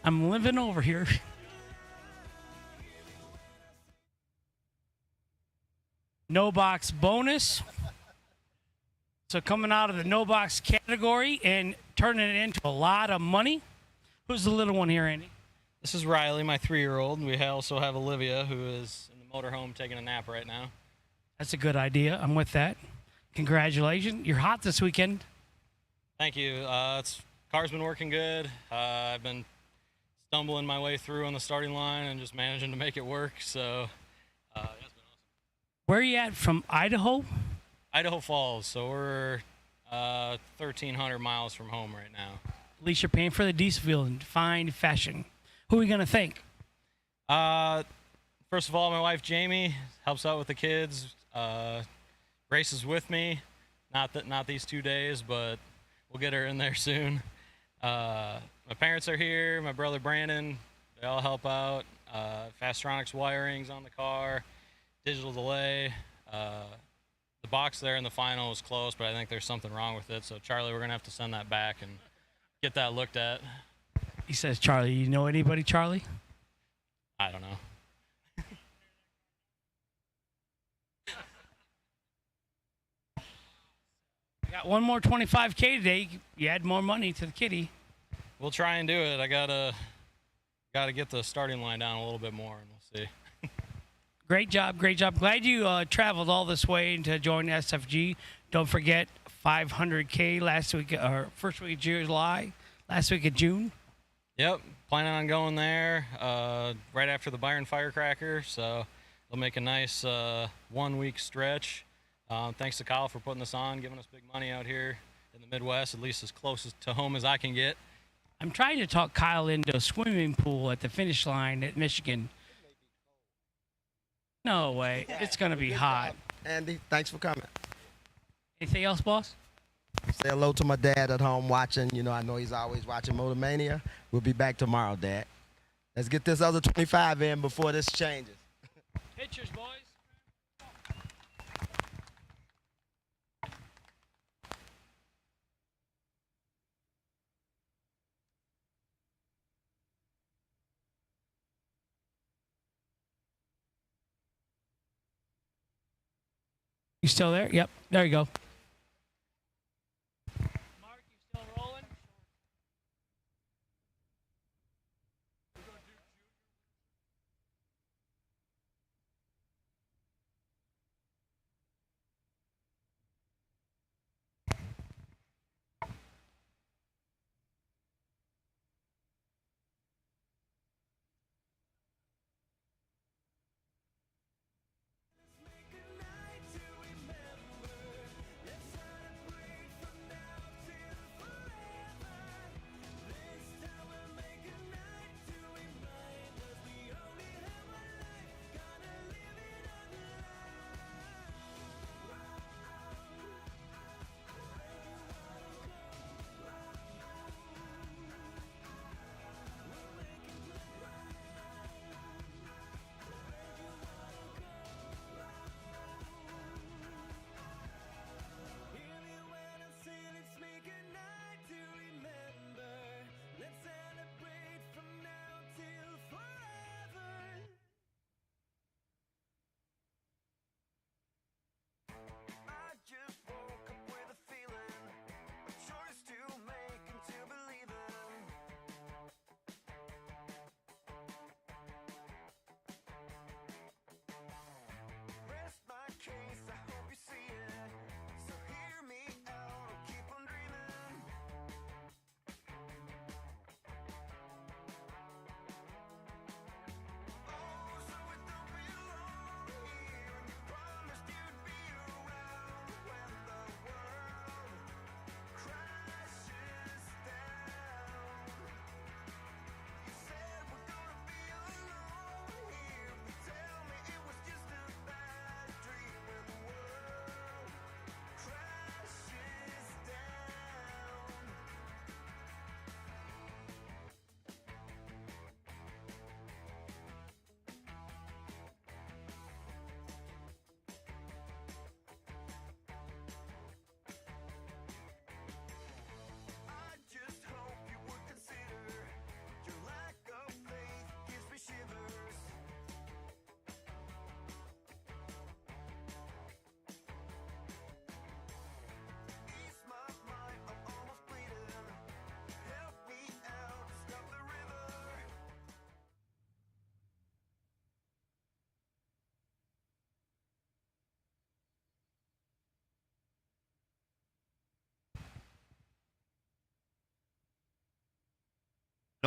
I'm living over here. No box bonus. So coming out of the no box category and turning it into a lot of money. Who's the little one here, Andy? This is Riley, my 3-year-old. We also have Olivia, who is in the motorhome taking a nap right now. That's a good idea. I'm with that. Congratulations. You're hot this weekend. Thank you. Car's been working good. I've been stumbling my way through on the starting line and just managing to make it work. So, it's been awesome. Where are you at, from Idaho? Idaho Falls. So we're 1,300 miles from home right now. At least you're paying for the diesel fuel in fine fashion. Who are we going to thank? First of all, my wife Jamie helps out with the kids. Races with me. Not these 2 days, but we'll get her in there soon. My parents are here. My brother Brandon, they all help out. Fastronics wiring's on the car. Digital delay. The box there in the final was close, but I think there's something wrong with it. So Charlie, we're gonna have to send that back and get that looked at. He says, Charlie. You know anybody, Charlie? I don't know. We got one more 25K today. You add more money to the kitty. We'll try and do it. I gotta get the starting line down a little bit more, and we'll see. Great job, great job. Glad you traveled all this way to join SFG. Don't forget 500K last week, or first week of July, last week of June. Yep, planning on going there right after the Byron Firecracker, so it'll make a nice 1 week stretch. Thanks to Kyle for putting this on, giving us big money out here in the Midwest, at least as close to home as I can get. I'm trying to talk Kyle into a swimming pool at the finish line at Michigan. No way. It's going to be hot. Andy, thanks for coming. Anything else, boss? Say hello to my dad at home watching. You know, I know he's always watching Motor Mania. We'll be back tomorrow, Dad. Let's get this other 25 in before this changes. Pictures, boys. You still there? Yep. There you go. Mark, you still rolling?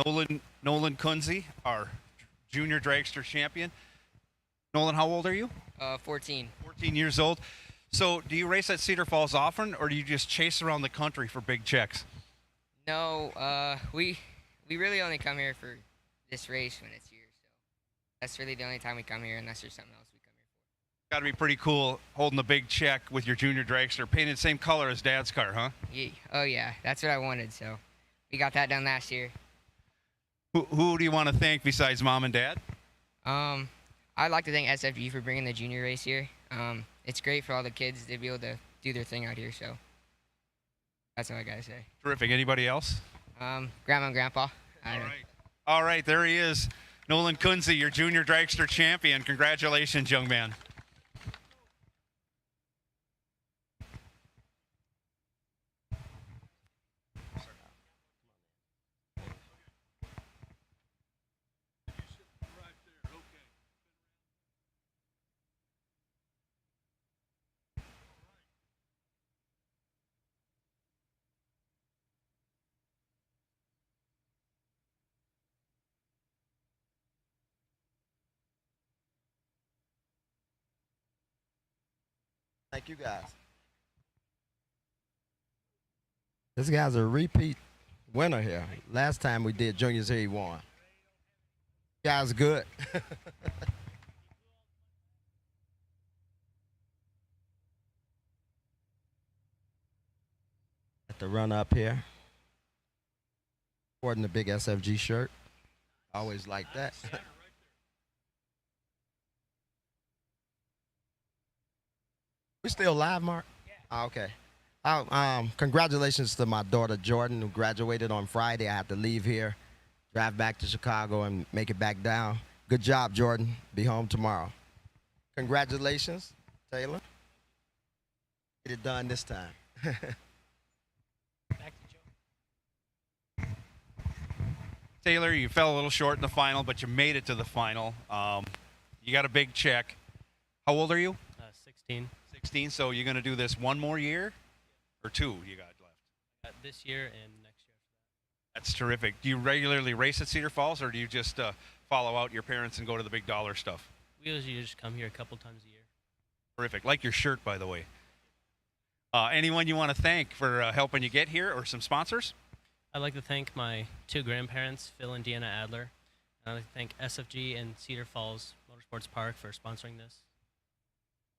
Nolan Kunze, our junior dragster champion. Nolan, how old are you? 14. 14 years old. So do you race at Cedar Falls often, or do you just chase around the country for big checks? No, we really only come here for this race when it's here. So that's really the only time we come here, unless there's something else we come here Got to be pretty cool holding the big check with your junior dragster, painted the same color as Dad's car, huh? for. Yeah. Oh yeah, that's what I wanted. So we got that done last year. Who do you want to thank besides Mom and Dad? I'd like to thank SFG for bringing the junior race here. It's great for all the kids to be able to do their thing out here. So that's all I gotta say. Terrific. Anybody else? Grandma and Grandpa. All right, there he is. Nolan Kunze, your junior dragster champion. Congratulations, young man. Thank you, guys. This guy's a repeat winner here. Last time we did juniors here, he won. Guy's good. At the run up here. Sporting the big SFG shirt. Always like that. We still live, Mark? Yeah. Okay. Congratulations to my daughter Jordan, who graduated on Friday. I had to leave here, drive back to Chicago, and make it back down. Good job, Jordan. Be home tomorrow. Congratulations, Taylor. Get it done this time. Taylor, you fell a little short in the final, but you made it to the final. You got a big check. How old are you? 16. 16, so you're going to do this one more year? Or two you got left? This year and next year. That's terrific. Do you regularly race at Cedar Falls, or do you just follow out your parents and go to the big dollar stuff? We usually just come here a couple times a year. Terrific. Like your shirt, by the way. Anyone you want to thank for helping you get here, or some sponsors? I'd like to thank my two grandparents, Phil and Deanna Adler. I'd like to thank SFG and Cedar Falls Motorsports Park for sponsoring this.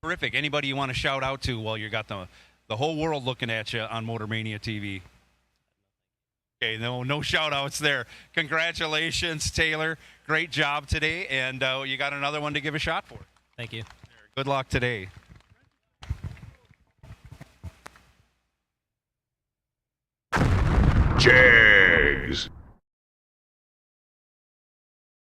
Terrific. Anybody you want to shout out to while you got the whole world looking at you on Motormania TV? Okay, no shout outs there. Congratulations, Taylor. Great job today, and you got another one to give a shot for. Thank you. Good luck today. Jags.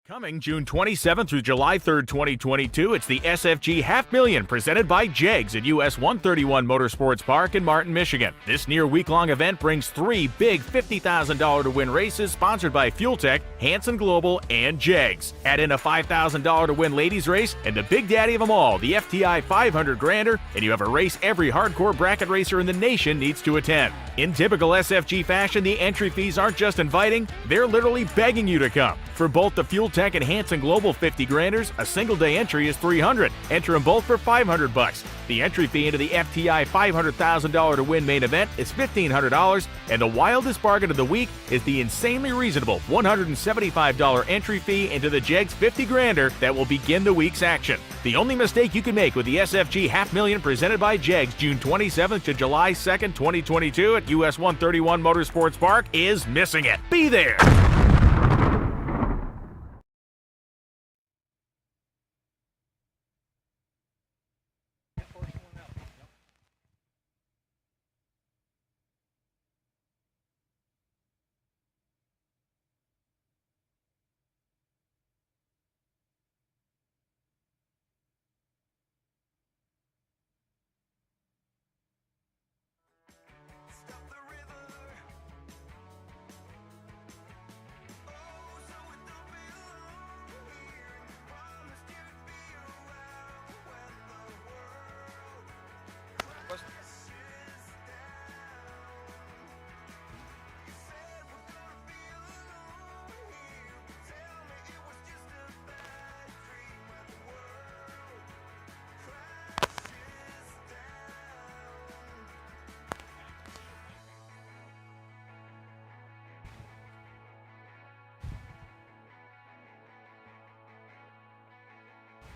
Coming June 27th through July 3rd, 2022, it's the SFG $500,000 presented by Jags at US 131 Motorsports Park in Martin, Michigan. This near week-long event brings three big $50,000 to win races sponsored by Fuel Tech, Hansen Global, and Jags. Add in a $5,000 to win ladies race and the big daddy of them all, the FTI 500 Grander, and you have a race every hardcore bracket racer in the nation needs to attend. In typical SFG fashion, the entry fees aren't just inviting, they're literally begging you to come. For both the Fuel Tech and Hansen Global 50 Granders, a single day entry is $300. Enter them both for $500. The entry fee into the FTI $500,000 to win main event is $1,500, and the wildest bargain of the week is the insanely reasonable $175 entry fee into the Jags 50 Grander that will begin the week's action. The only mistake you can make with the SFG $500,000 presented by Jags June 27th to July 2nd, 2022 at US 131 Motorsports Park is missing it. Be there!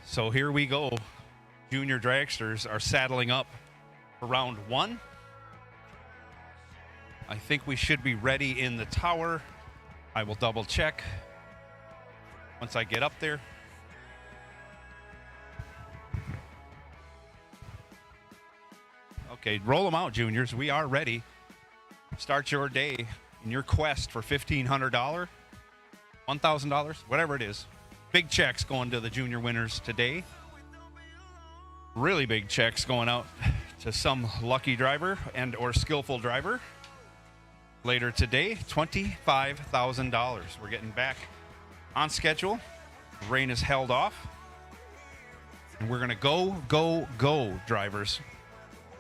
So here we go. Junior dragsters are saddling up for round 1. I think we should be ready in the tower. I will double check once I get up there. Okay, roll them out, juniors. We are ready. Start your day in your quest for $1,500, $1,000, whatever it is. Big checks going to the junior winners today. Really big checks going out to some lucky driver and or skillful driver. Later today, $25,000. We're getting back on schedule. Rain is held off. And we're going to go, drivers,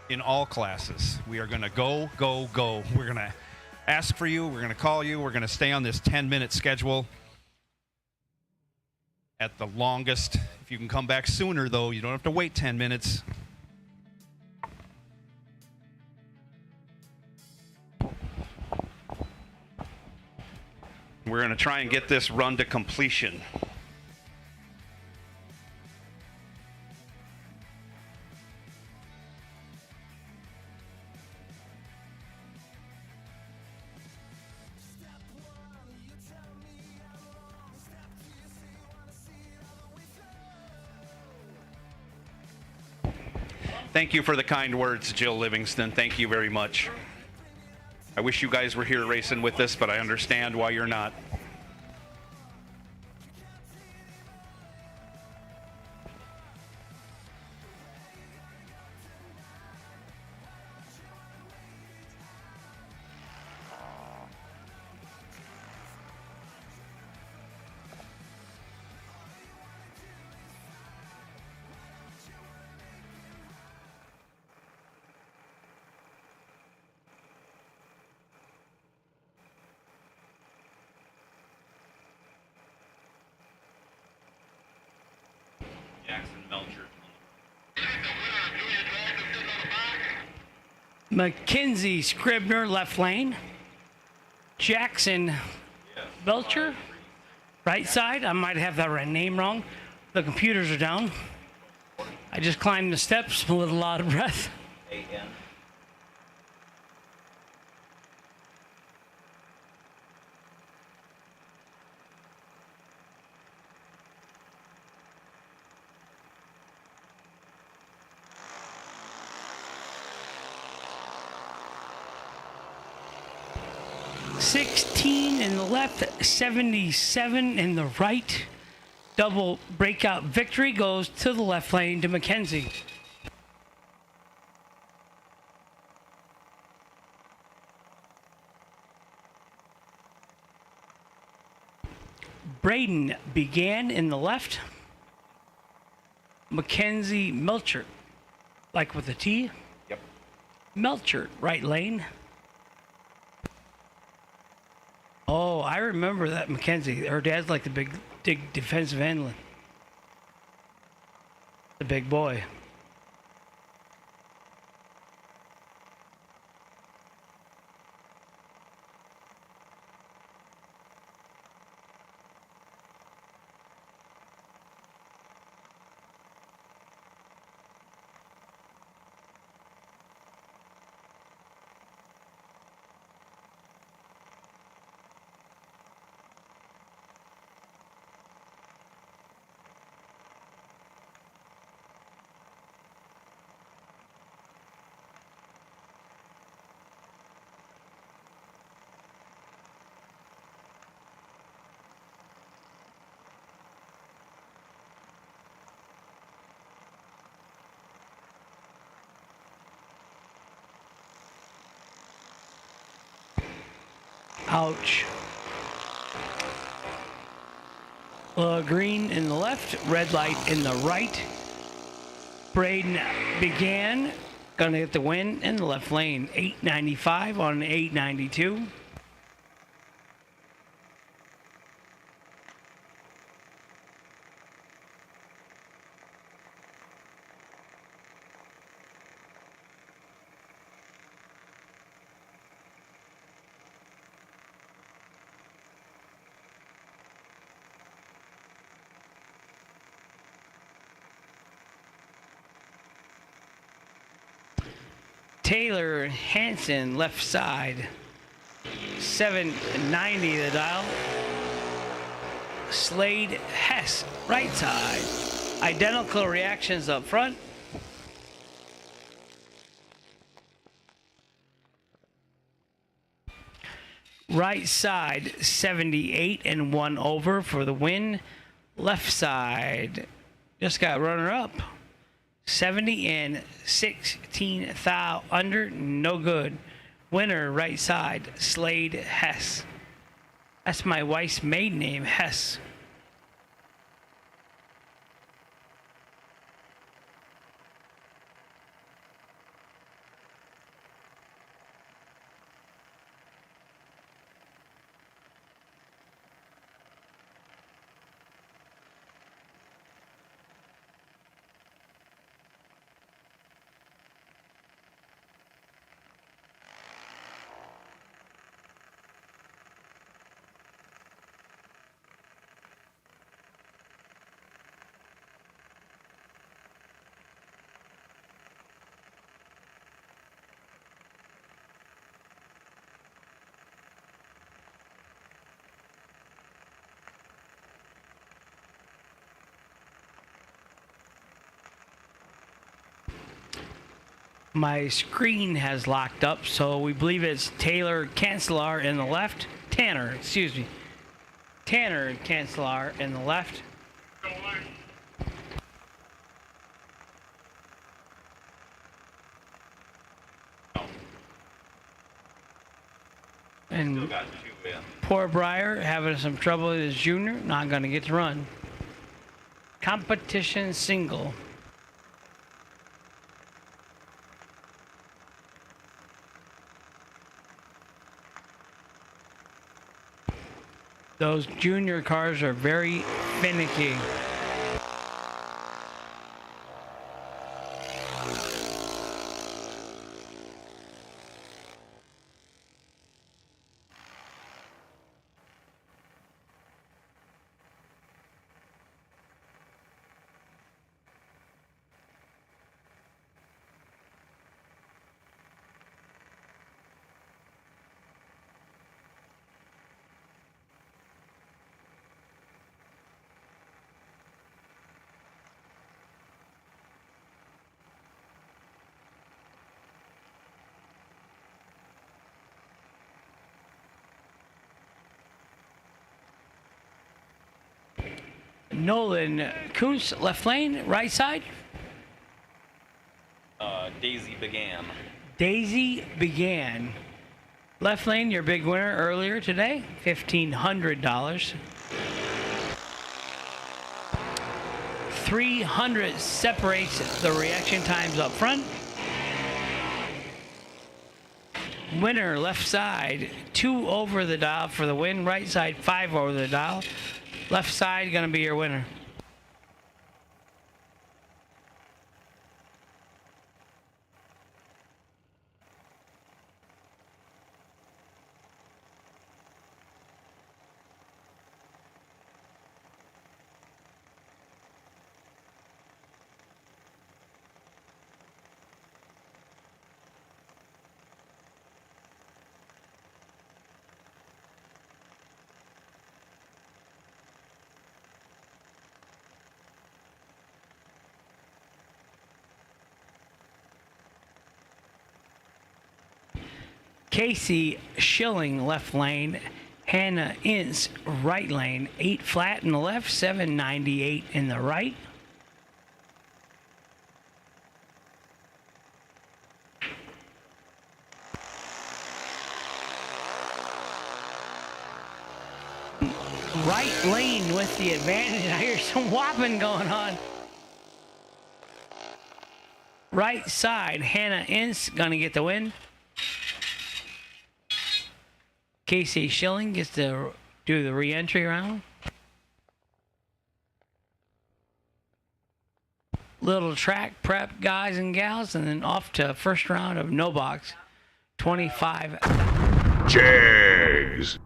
in all classes. We are going to go. We're going to ask for you. We're going to call you. We're going to stay on this 10-minute schedule at the longest. If you can come back sooner, though, you don't have to wait 10 minutes. We're going to try and get this run to completion. Thank you for the kind words, Jill Livingston. Thank you very much. I wish you guys were here racing with us, but I understand why you're not. Mackenzie Scribner, left lane. Jackson Belcher, right side. I might have that name wrong. The computers are down. I just climbed the steps, a little out of breath. In the left, 77 in the right. Double breakout victory goes to the left lane to Mackenzie. Braden began in the left. Mackenzie Melchert, like with a T. Yep. Melchert, right lane. Oh, I remember that Mackenzie. Her dad's like the big defensive end. The big boy. Ouch. Green in the left, red light in the right. Braden began, gonna get the win in the left lane. 895 on 892. Taylor Hansen, left side. 790 the dial. Slade Hess, right side. Identical reactions up front. Right side, 78 and 1 over for the win. Left side, just got runner up. 70 and 16 thou under, no good. Winner, right side, Slade Hess. That's my wife's maiden name, Hess. My screen has locked up, so we believe it's Taylor Cancelar in the left. Tanner, excuse me. Tanner Cancelar in the left. And poor Breyer having some trouble with his junior, not going to get to run. Competition single. Those junior cars are very finicky. Nolan Kuntz, left lane, right side. Daisy began. Daisy began. Left lane, your big winner earlier today, $1,500. 300 separates the reaction times up front. Winner, left side, 2 over the dial for the win. Right side, 5 over the dial. Left side going to be your winner. Casey Schilling, left lane. Hannah Ince, right lane. 8 flat in the left, 798 in the right. Right lane with the advantage. I hear some whopping going on. Right side, Hannah Ince gonna get the win. Casey Schilling gets to do the re-entry round. Little track prep, guys and gals, and then off to first round of no box. 25. Jags.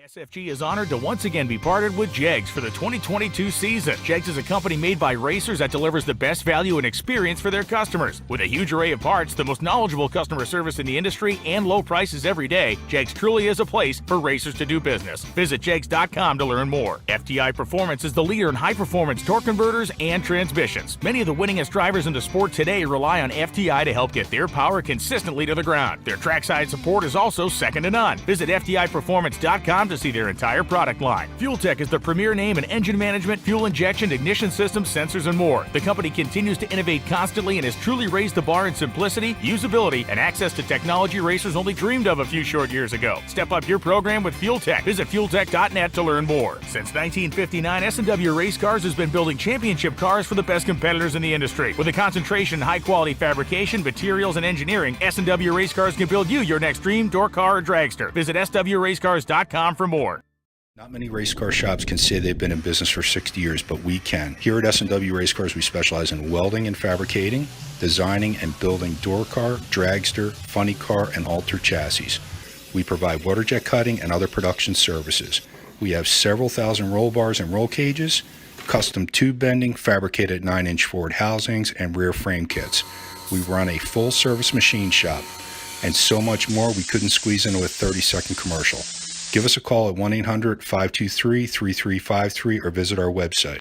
SFG is honored to once again be partnered with Jegs for the 2022 season. Jegs is a company made by racers that delivers the best value and experience for their customers. With a huge array of parts, the most knowledgeable customer service in the industry, and low prices every day, Jegs truly is a place for racers to do business. Visit jegs.com to learn more. Fti Performance is the leader in high-performance torque converters and transmissions. Many of the winningest drivers in the sport today rely on Fti to help get their power consistently to the ground. Their trackside support is also second to none. Visit FTIperformance.com to see their entire product line. Fuel Tech is the premier name in engine management, fuel injection, ignition systems, sensors, and more. The company continues to innovate constantly and has truly raised the bar in simplicity, usability, and access to technology racers only dreamed of a few short years ago. Step up your program with Fuel Tech. Visit fueltech.net to learn more. Since 1959, S&W Race Cars has been building championship cars for the best competitors in the industry. With a concentration in high-quality fabrication, materials, and engineering, S&W Race Cars can build you your next dream, door car, or dragster. Visit swracecars.com for more. Not many race car shops can say they've been in business for 60 years, but we can. Here at S&W Race Cars, we specialize in welding and fabricating, designing and building door car, dragster, funny car, and alter chassis. We provide water jet cutting and other production services. We have several thousand roll bars and roll cages, custom tube bending, fabricated 9-inch forward housings, and rear frame kits. We run a full-service machine shop, and so much more we couldn't squeeze into a 30-second commercial. Give us a call at 1-800-523-3353 or visit our website.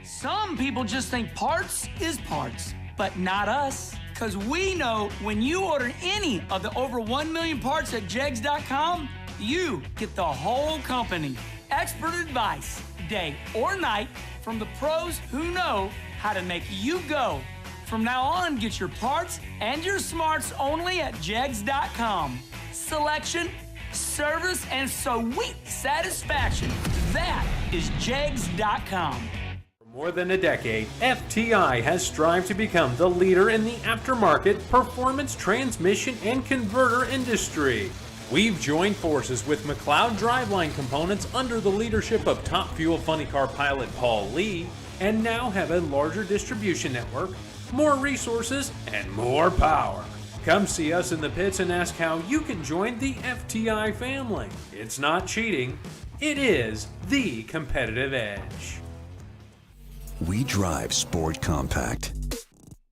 Some people just think parts is parts, but not us. Because we know when you order any of the over 1 million parts at jegs.com, you get the whole company. Expert advice, day or night, from the pros who know how to make you go. From now on, get your parts and your smarts only at jegs.com. Selection, service, and sweet satisfaction. That is jegs.com. For more than a decade, FTI has strived to become the leader in the aftermarket performance transmission and converter industry. We've joined forces with McLeod Driveline Components under the leadership of Top Fuel Funny Car pilot Paul Lee, and now have a larger distribution network, more resources, and more power. Come see us in the pits and ask how you can join the FTI family. It's not cheating, it is the competitive edge. We drive Sport Compact,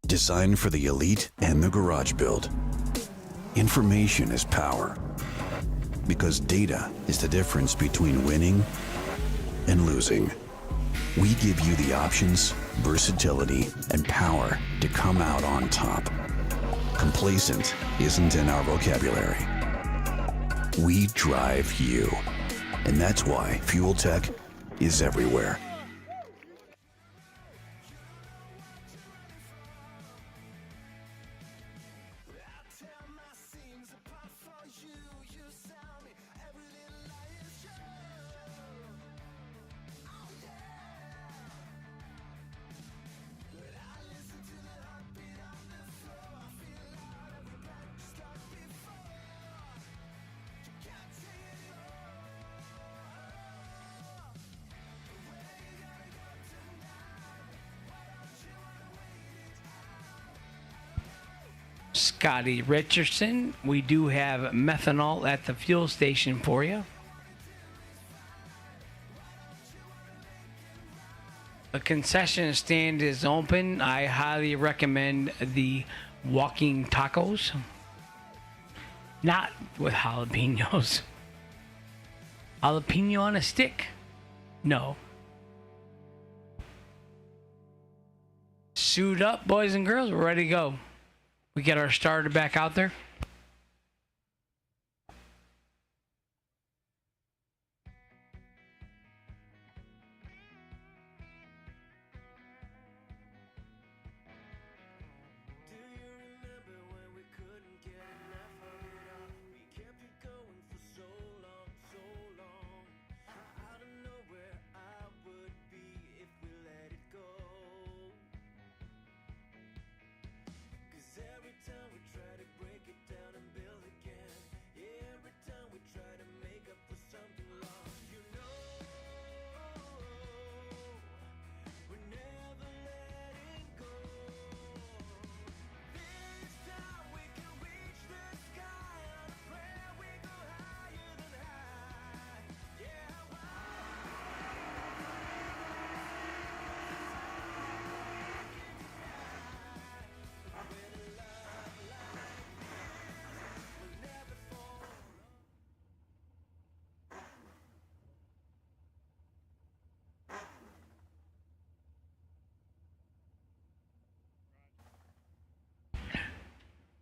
designed for the elite and the garage build. Information is power, because data is the difference between winning and losing. We give you the options, versatility, and power to come out on top. Complacent isn't in our vocabulary. We drive you, and that's why Fuel Tech is everywhere. Scotty Richardson, we do have methanol at the fuel station for you. The concession stand is open. I highly recommend the walking tacos. Not with jalapenos. Jalapeno on a stick? No. Suit up, boys and girls. We're ready to go. We get our starter back out there. Every time we try to break it down.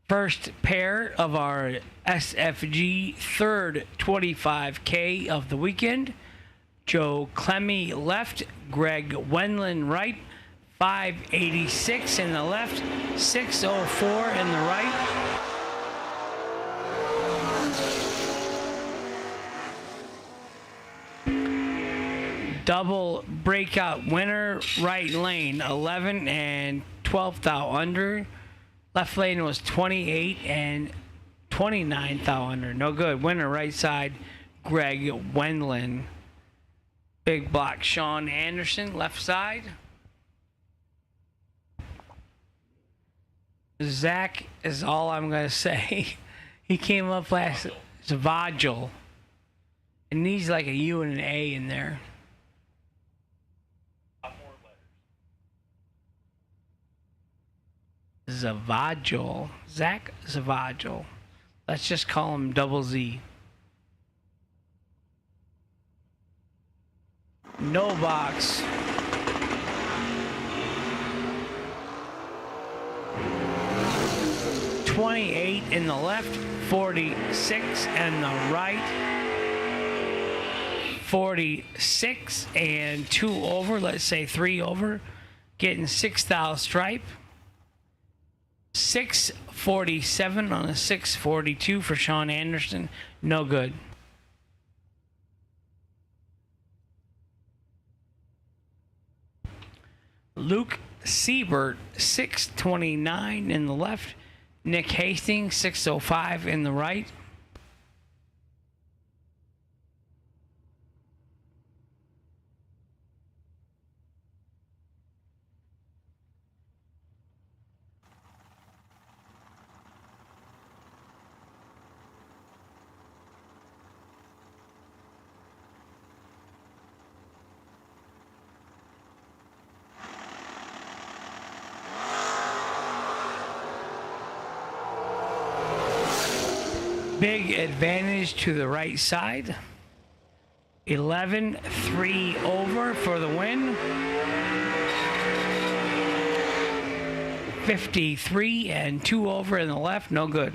First pair of our SFG third 25K of the weekend. Joe Clemmy left, Greg Wendland right, 586 in the left, 604 in the right. Double breakout winner, right lane 11 and 12th thou under. Left lane was 28 and 29th thou under. No good. Winner right side, Greg Wendland. Big block, Sean Anderson, left side. Zach is all I'm going to say. He came up last. Zavagil. It needs like a U and an A in there. Zavagil. Zach Zavagil. Let's just call him Double Z. No box. $28 in the left, 46 in the right, 46 and 2 over, let's say 3 over, getting 6,000 stripe. 647 on a 642 for Sean Anderson, no good. Luke Siebert, 629 in the left. Nick Hastings, 605 in the right. Big advantage to the right side. 11-3 over for the win. 53 and 2 over in the left, no good.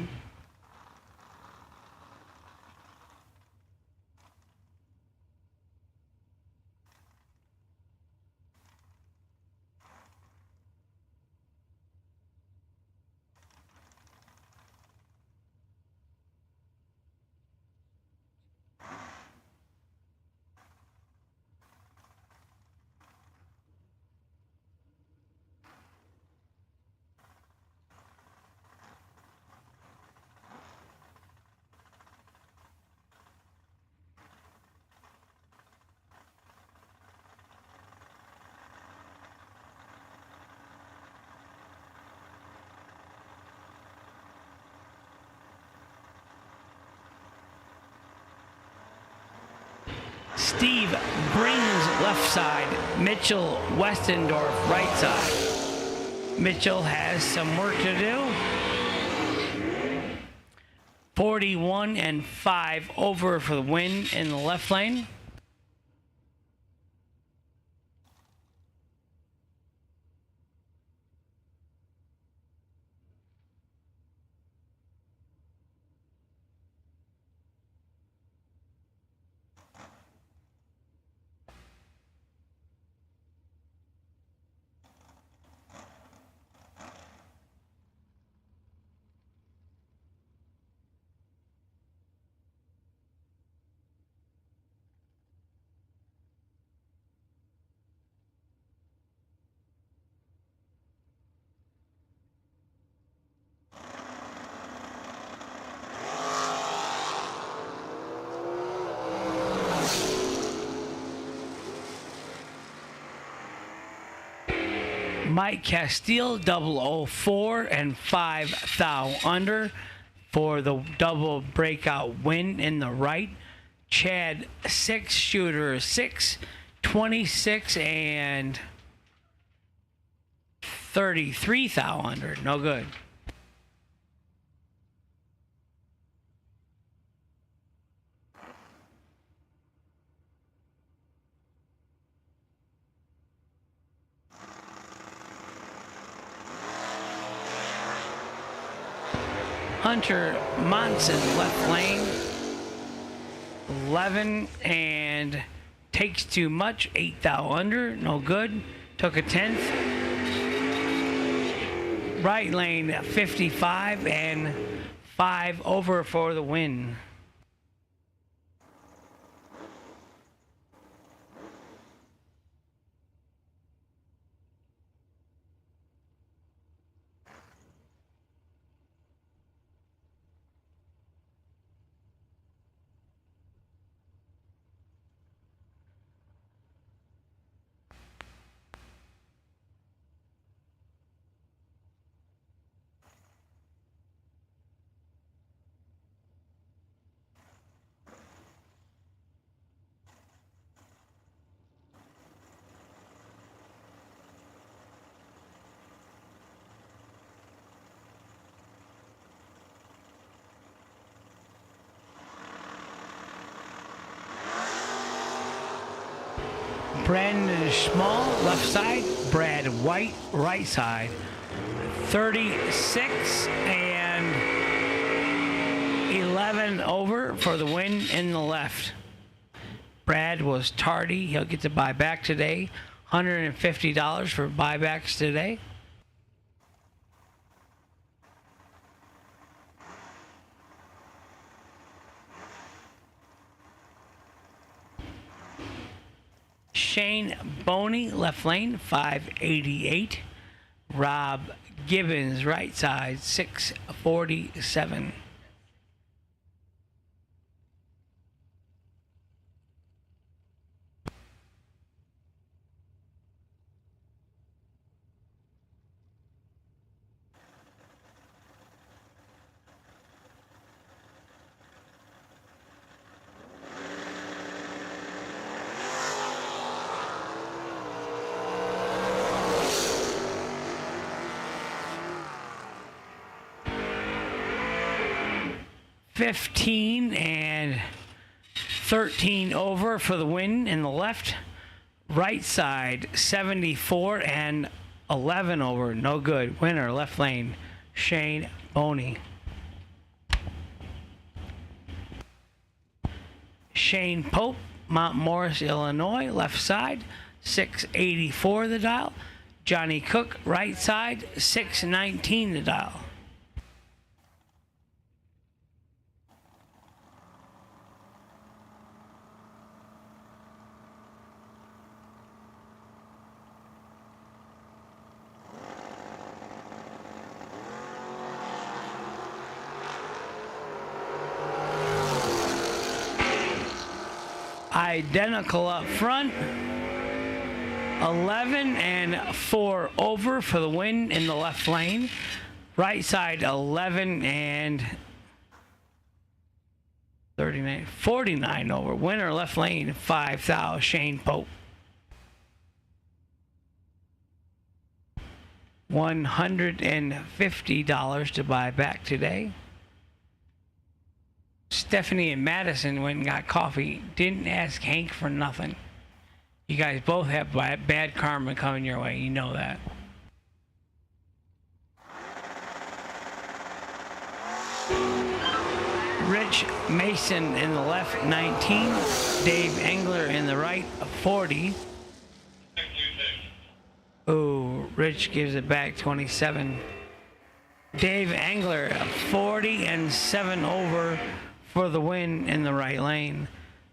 Steve Brings left side, Mitchell Westendorf right side. Mitchell has some work to do. 41 and 5 over for the win in the left lane. Mike Castile, 004 and 5 thou under for the double breakout win in the right. Chad 6, Shooter 6, 26 and 33 thou under, no good. Hunter Monson, left lane. 11 and takes too much. 8 thou under, no good. Took a 10th. Right lane 55 and 5 over for the win. Brandon Small, left side. Brad White, right side. 36 and 11 over for the win in the left. Brad was tardy. He'll get to buy back today. $150 for buybacks today. Shane Boney, left lane, 588. Rob Gibbons, right side, 647. $15 and 13 over for the win in the left. Right side, 74 and 11 over. No good. Winner, left lane, Shane Boney. Shane Pope, Mount Morris, Illinois, left side, 684 the dial. Johnny Cook, right side, 619 the dial. Identical up front. 11 and 4 over for the win in the left lane. Right side 11 and 39, 49 over. Winner left lane 5,000. Shane Pope. $150 to buy back today. Stephanie and Madison went and got coffee. Didn't ask Hank for nothing. You guys both have bad karma coming your way. You know that. Rich Mason in the left, 19. Dave Engler in the right, 40. Oh, Rich gives it back, 27. Dave Engler, 40 and 7 over for the win in the right lane.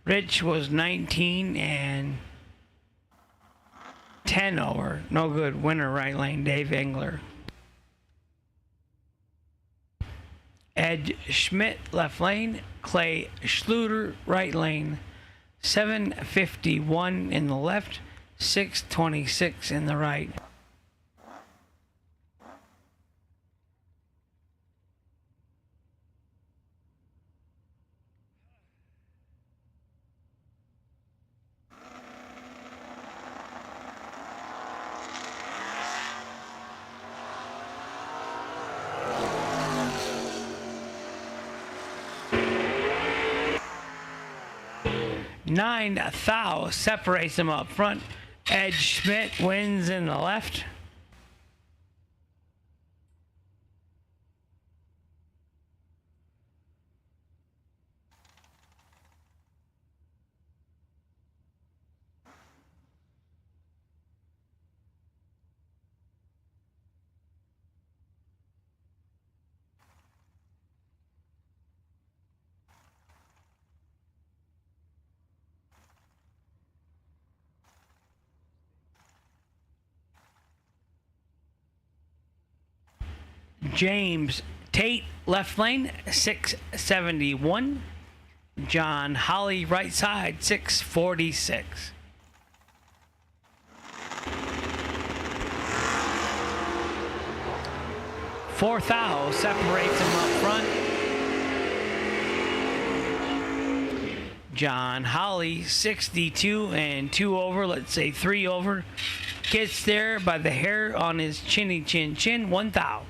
Rich was 19 and 10 over. No good. Winner right lane, Dave Engler. Ed Schmidt, left lane. Clay Schluter, right lane. 751 in the left, 626 in the right. Nine Thou separates them up front. Ed Schmidt wins in the left. James Tate, left lane, 671. John Holly, right side, 646. Fourth owl separates him up front. John Holly, 62 and 2 over, let's say 3 over. Gets there by the hair on his chinny chin chin, 1 thou.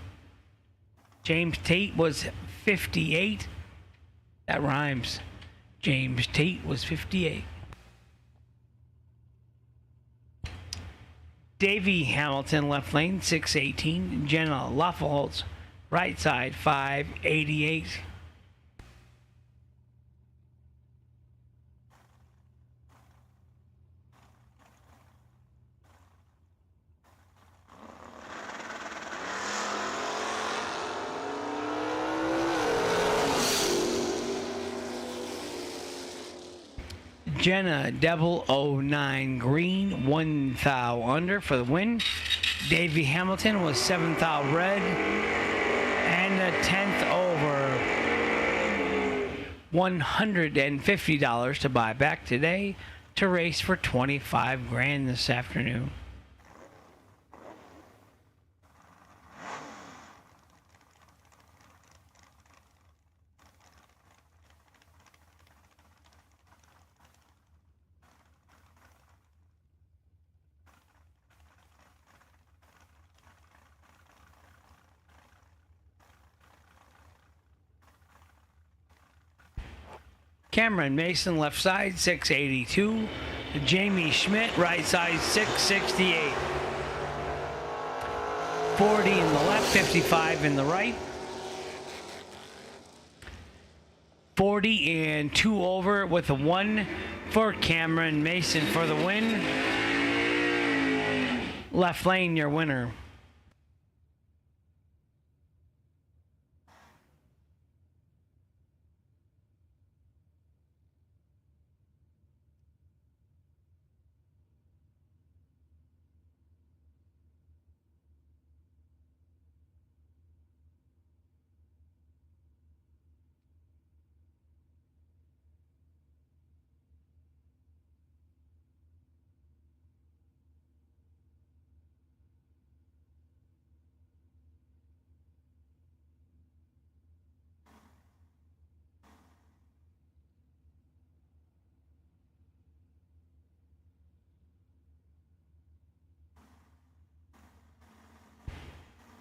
James Tate was 58. That rhymes. James Tate was 58. Davey Hamilton, left lane, 618. Jenna Waffleholtz, right side, 588. Jenna Devil 09 green, 1 thou under for the win. Davey Hamilton was 7 thou red and a 10th over. $150 to buy back today to race for 25 grand this afternoon. Cameron Mason, left side, 682. Jamie Schmidt, right side, 668. 40 in the left, 55 in the right. 40 and 2 over with a 1 for Cameron Mason for the win. Left lane, your winner.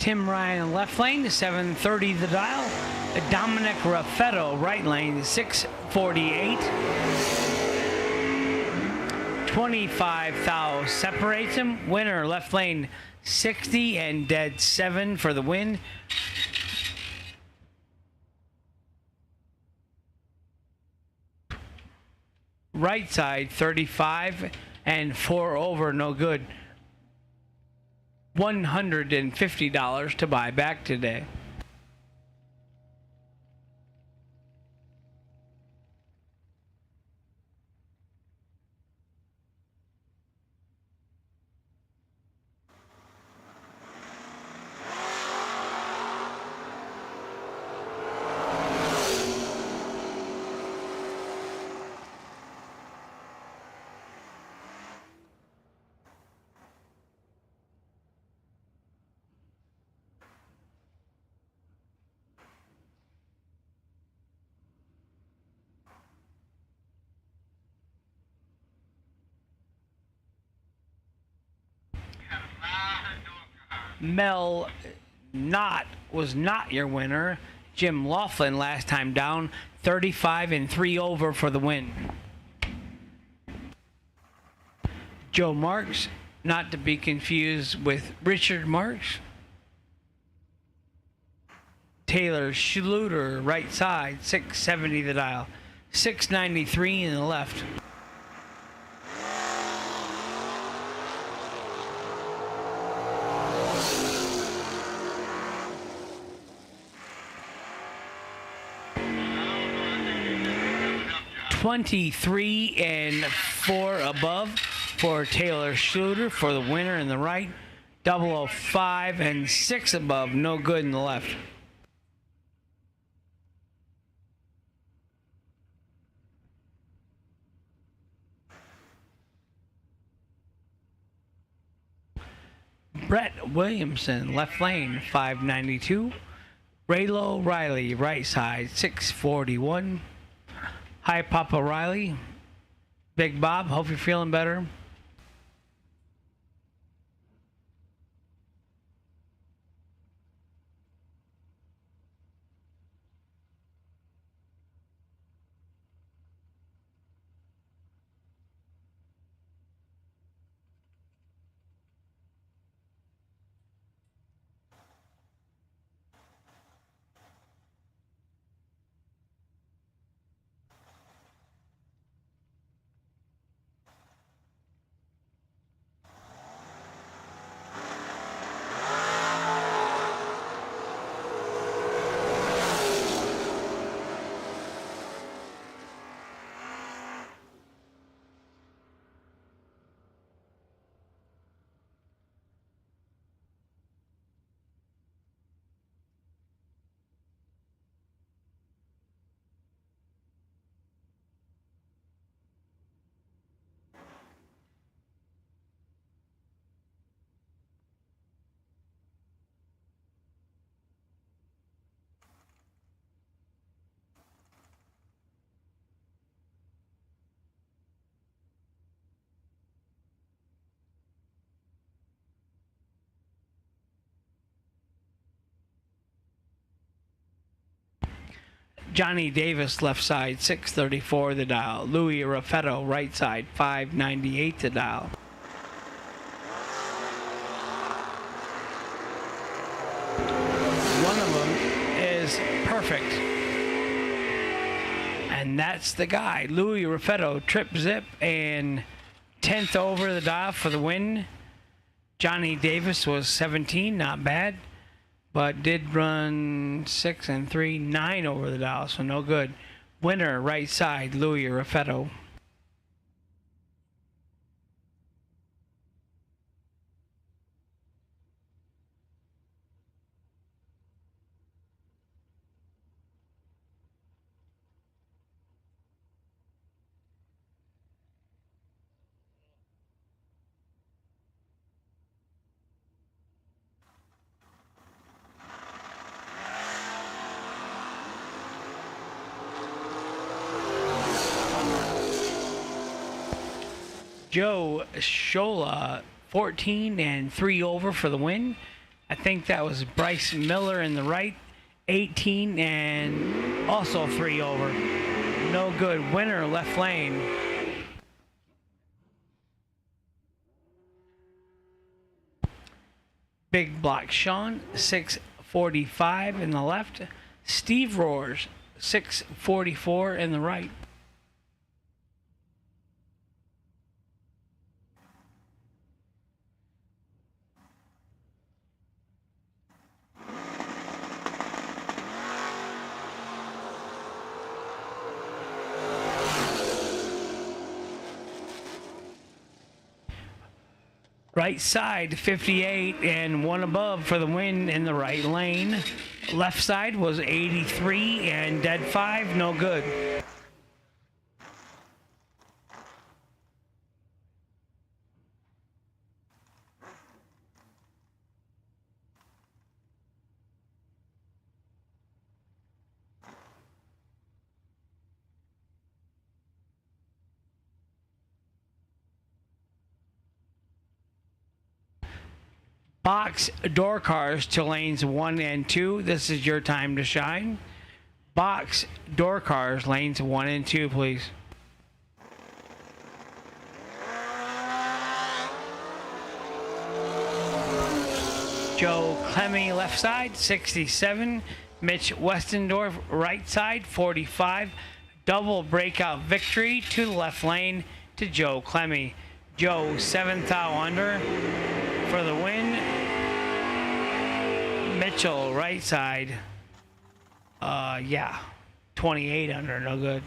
Tim Ryan, left lane, 730 the dial. Dominic Raffetto, right lane, 648. 25 thou separates him. Winner, left lane, 60 and dead 7 for the win. Right side, 35 and 4 over, no good. $150 to buy back today. Mel was not your winner. Jim Laughlin last time down, 35 and 3 over for the win. Joe Marks, not to be confused with Richard Marks. Taylor Schluter, right side, 670 the dial. 693 in the left. $23 and 4 above for Taylor Schluter for the winner in the right. 005 and 6 above, no good in the left. Brett Williamson, left lane, 592. Raylo Riley, right side, 641. Hi, Papa Riley. Big Bob, hope you're feeling better. Johnny Davis, left side, 634 the dial. Louis Raffetto, right side, 598 the dial. One of them is perfect. And that's the guy. Louis Raffetto, trip zip, and 10th over the dial for the win. Johnny Davis was 17, not bad, but did run 6 and 3, 9 over the dial, so no good. Winner, right side, Louis Raffetto. Joe Shola, 14 and 3 over for the win. I think that was Bryce Miller in the right, 18 and also 3 over. No good. Winner, left lane. Big Block Sean, 645 in the left. Steve Roars, 644 in the right. Right side, 58 and 1 above for the win in the right lane. Left side was 83 and dead 5, no good. Box door cars to lanes 1 and 2. This is your time to shine. Box door cars, lanes 1 and 2, please. Joe Clemmy, left side, 67. Mitch Westendorf, right side, 45. Double breakout victory to the left lane to Joe Clemmy. Joe, 7th out under for the win. Mitchell, right side. 28 under, no good.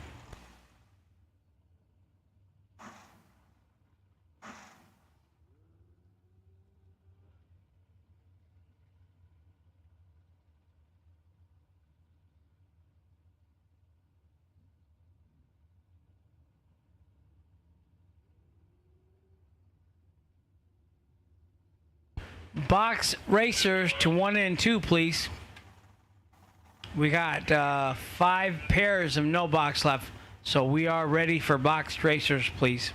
Box racers to 1 and 2, please. We got 5 pairs of no box left, so we are ready for box racers, please.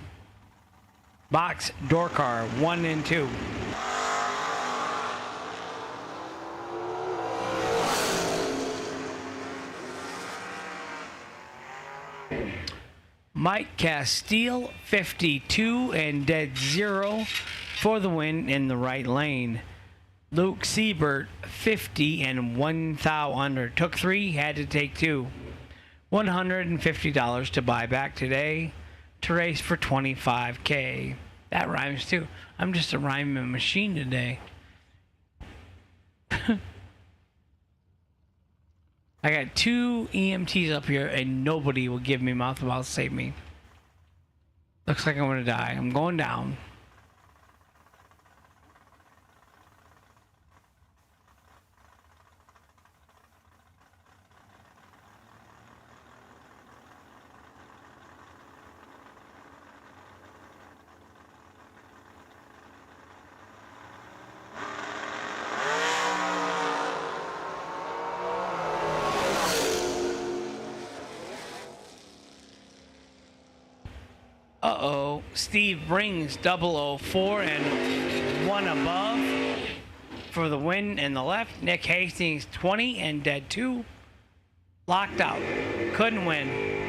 Box door car 1 and 2. Mike Castile 52 and dead 0 for the win in the right lane. Luke Siebert 50 and 1 thou under. Took 3, had to take 2. $150 to buy back today to race for $25K. That rhymes too. I'm just a rhyming machine today. I got 2 EMTs up here and nobody will give me mouth about to save me. Looks like I'm gonna die. I'm going down. Uh-oh, Steve brings 004 and 1 above for the win in the left. Nick Hastings 20 and dead 2. Locked out. Couldn't win.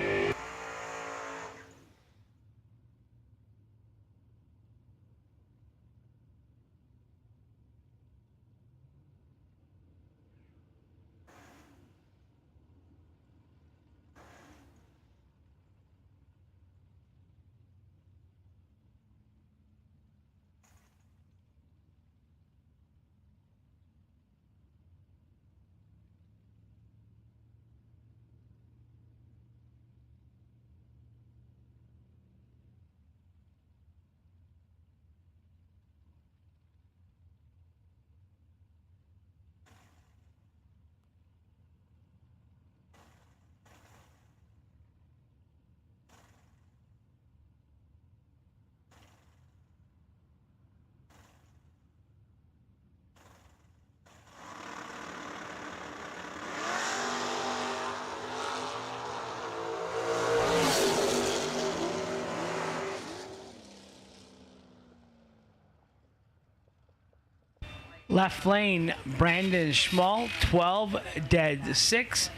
Left lane, Brandon Schmall, 12, dead 6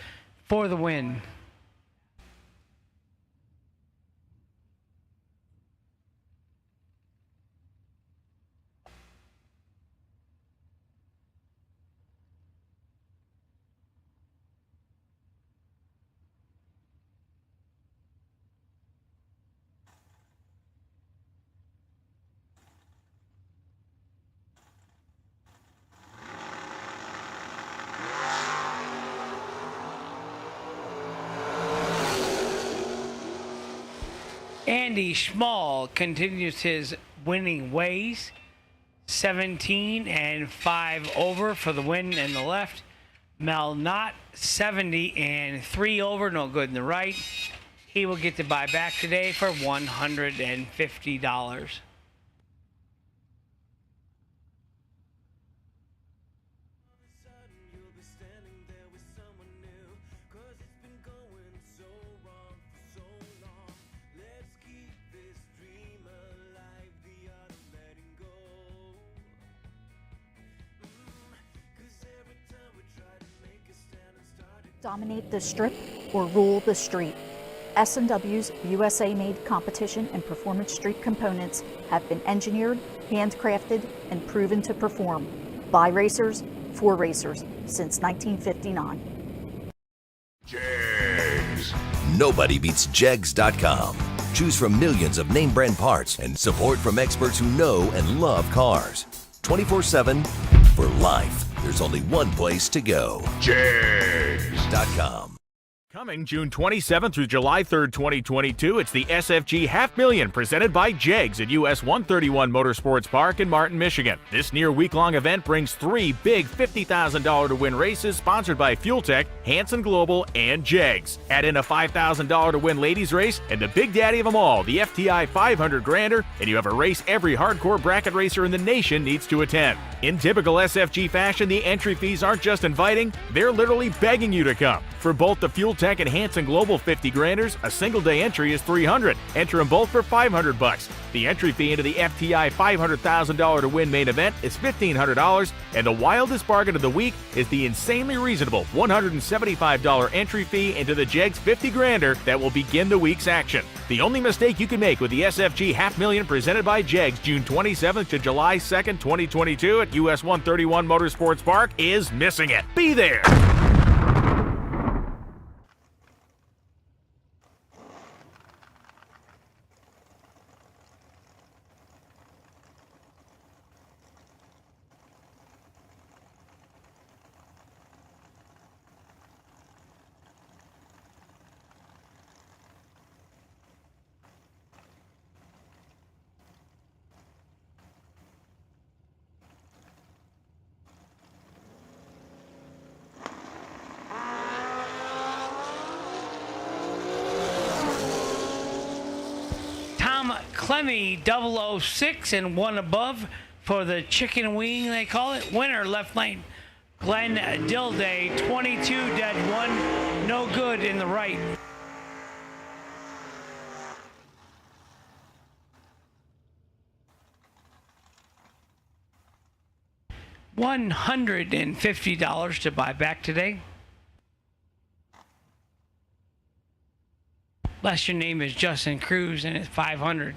for the win. Andy Schmall continues his winning ways. 17 and 5 over for the win in the left. Mel Knott 70 and 3 over, no good in the right. He will get to buy back today for $150. Dominate the strip or rule the street. S&W's USA-made competition and performance street components have been engineered, handcrafted, and proven to perform by racers for racers since 1959. Jegs. Nobody beats Jegs.com. Choose from millions of name brand parts and support from experts who know and love cars. 24/7 for life. There's only one place to go. Jegs.com. Coming June 27th through July 3rd, 2022, it's the SFG $500,000 presented by Jegs at US 131 Motorsports Park in Martin, Michigan. This near week-long event brings 3 big $50,000 to win races sponsored by Fuel Tech, Hansen Global, and Jegs. Add in a $5,000 to win ladies race and the big daddy of them all, the FTI 500 Grander, and you have a race every hardcore bracket racer in the nation needs to attend. In typical SFG fashion, the entry fees aren't just inviting, they're literally begging you to come. For both the Fuel Tech and Hansen Global 50 Granders, a single day entry is $300. Enter them both for $500. The entry fee into the FTI $500,000 to win main event is $1,500, and the wildest bargain of the week is the insanely reasonable $175 entry fee into the Jegs 50 Grander that will begin the week's action. The only mistake you can make with the SFG $500,000 presented by Jegs June 27th to July 2nd, 2022 at US 131 Motorsports Park is missing it. Be there! Clemmy 006 and 1 above for the chicken wing, they call it. Winner, left lane. Glenn Dilday, 22 dead 1, no good in the right. $150 to buy back today. Unless your name is Justin Cruz and it's $500.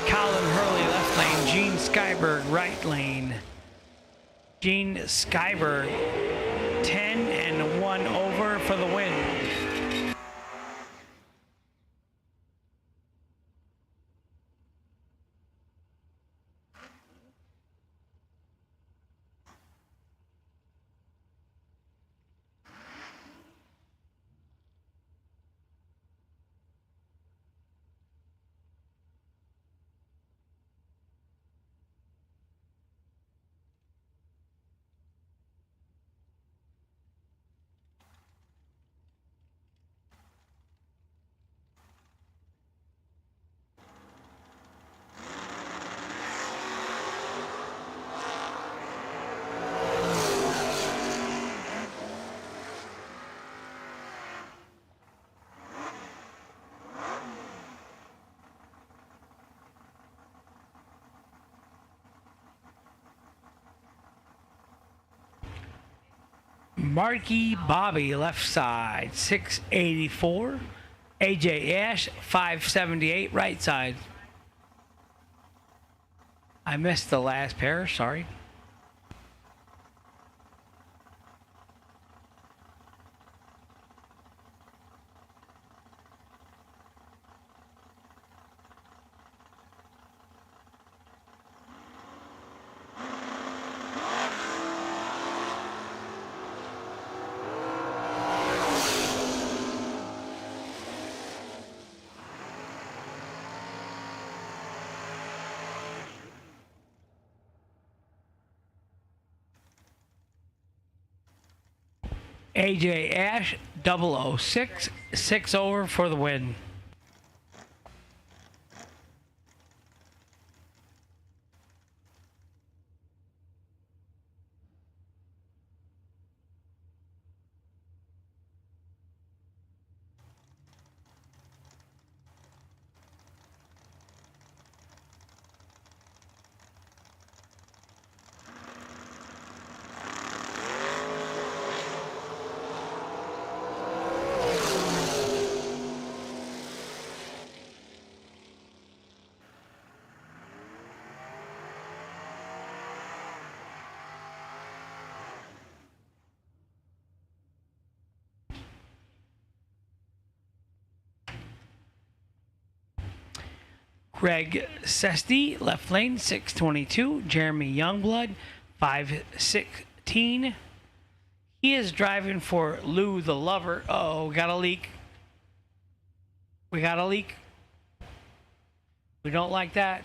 Colin Hurley left lane, Gene Skyberg right lane. Gene Skyberg 10 and 1 over for the win. Marky Bobby left side 684. AJ Ash 578 right side. I missed the last pair, sorry. AJ Ash 006, 6 over for the win. Greg Sesti, left lane, 622. Jeremy Youngblood, 516. He is driving for Lou the Lover. Uh-oh, we got a leak. We got a leak. We don't like that.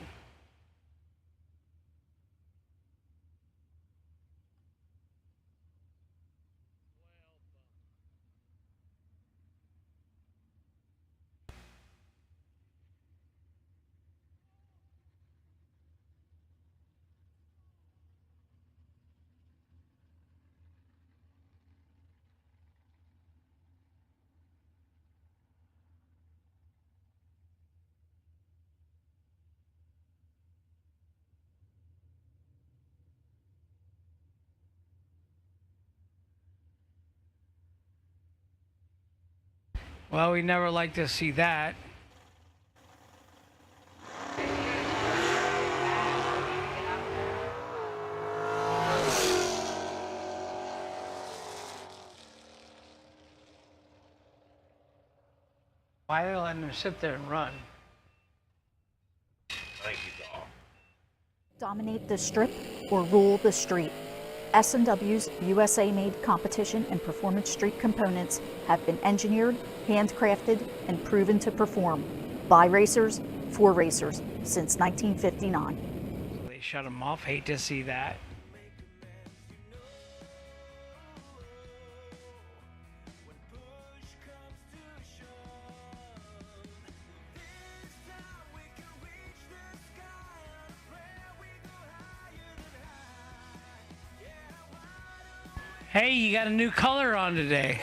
Well, we never like to see that. Why are they letting him sit there and run? Thank you, dog. Dominate the strip or rule the street. S&W's USA-made competition and performance street components have been engineered, handcrafted, and proven to perform by racers for racers since 1959. They shut him off. Hate to see that. Hey, you got a new color on today.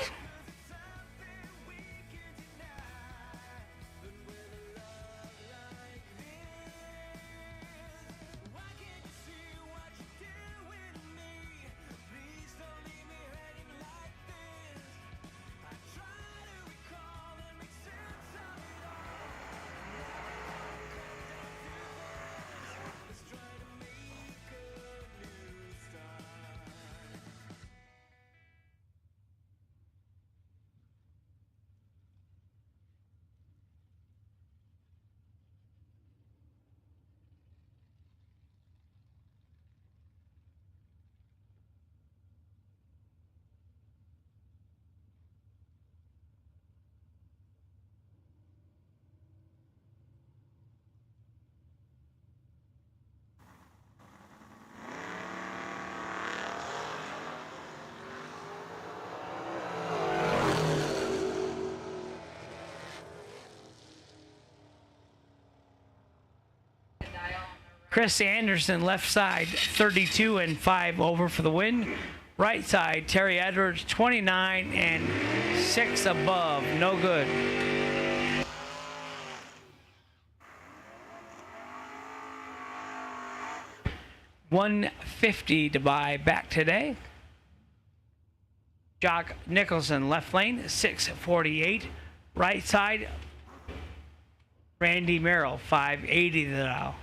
Chris Anderson, left side, 32 and 5 over for the win. Right side, Terry Edwards, 29 and 6 above. No good. $150 to buy back today. Jock Nicholson, left lane, 648. Right side, Randy Merrill, 580 now.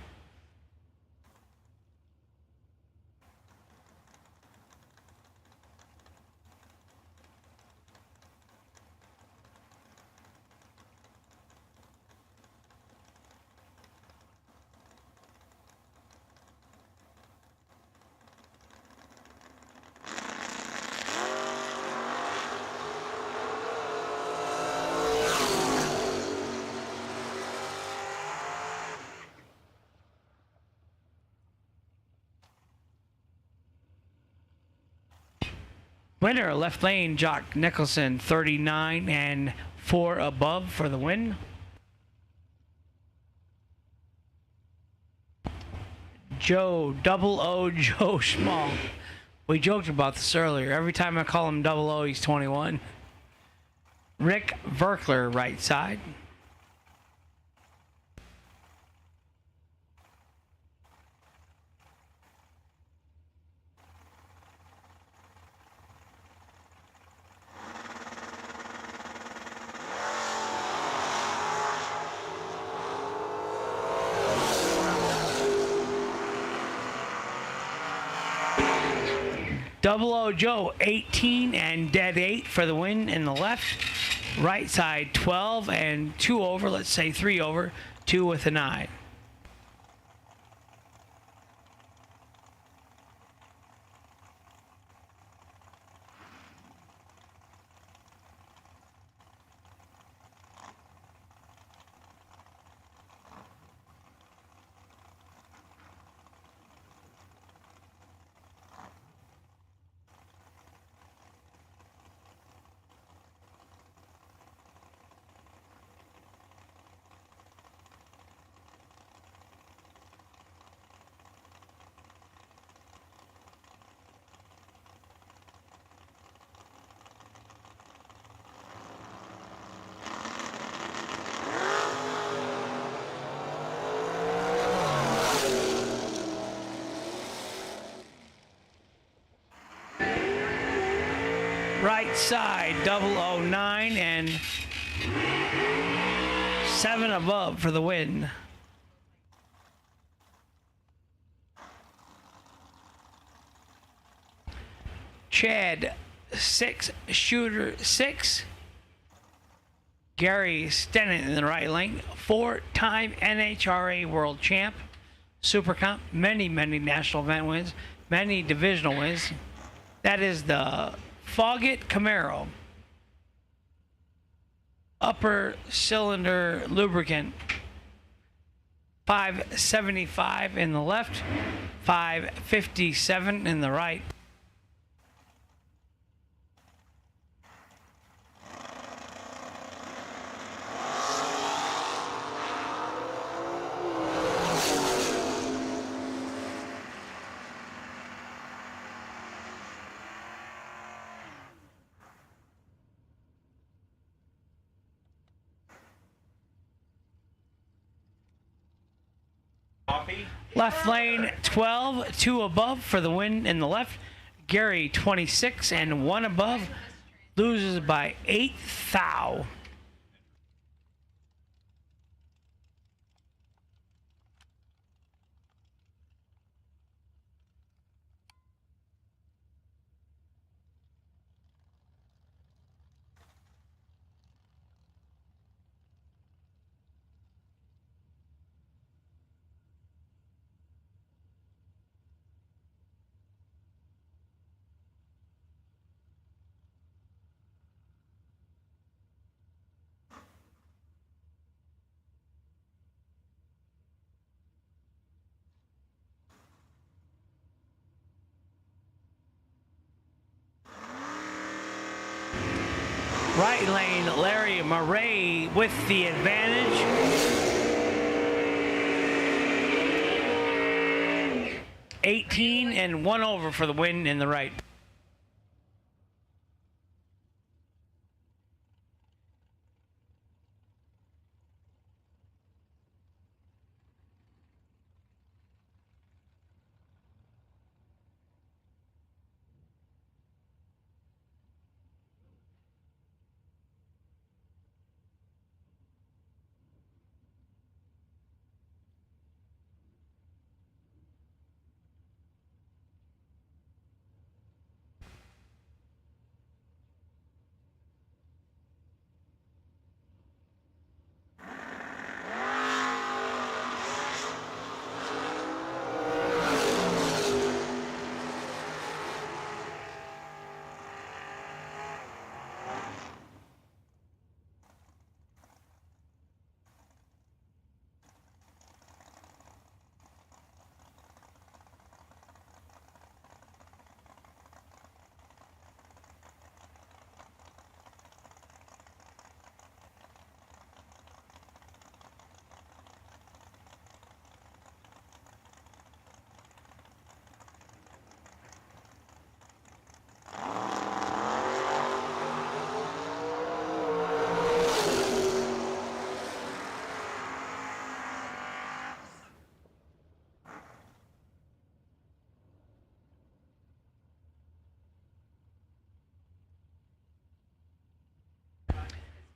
Winner, left lane, Jock Nicholson, 39 and 4 above for the win. Joe, Double O Joe Schmall. We joked about this earlier. Every time I call him Double O, he's 21. Rick Verkler, right side. Double O Joe, 18 and dead 8 for the win in the left. Right side, 12 and 2 over, let's say 3 over, 2 with a 9. Right side, 009 and 7 above for the win. Chad 6, Shooter 6. Gary Stennett in the right lane, 4-time NHRA World Champ, Super Comp, many national event wins, many divisional wins. That is the Foggett Camaro. Upper cylinder lubricant, 575 in the left, 557 in the right. Left lane 12, 2 above for the win in the left. Gary 26 and 1 above, loses by 8 thou. Right lane, Larry Murray with the advantage. $18 and 1 over for the win in the right.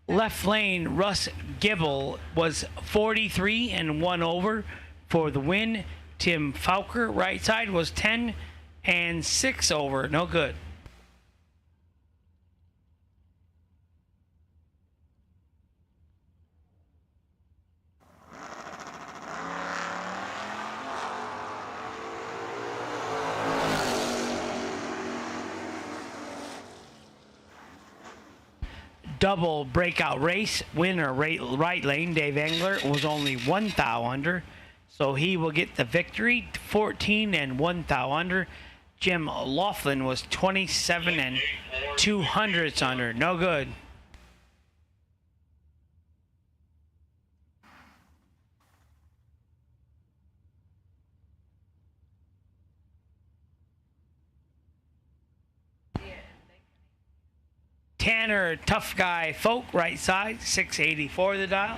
Left lane, Russ Gibble was 43 and 1 over for the win. Tim Fowker, right side, was 10 and 6 over, no good. Double breakout race winner, right lane, Dave Engler was only 1 thou under, so he will get the victory. 14 and 1 thou under. Jim Laughlin was 27 and 200ths under, no good. Tanner, tough guy, Folk, right side, 684 the dial.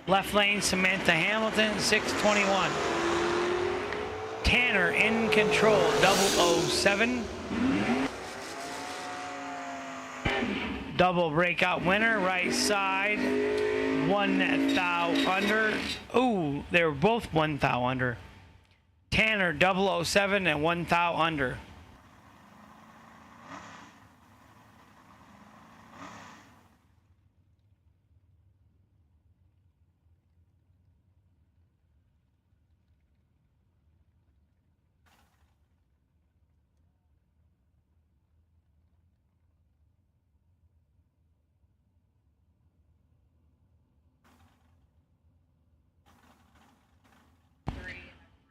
Left lane, Samantha Hamilton, 621. Tanner in control, 007. Double breakout winner, right side, 1 thou under. Ooh, they were both 1 thou under. Tanner 007 and 1 thou under.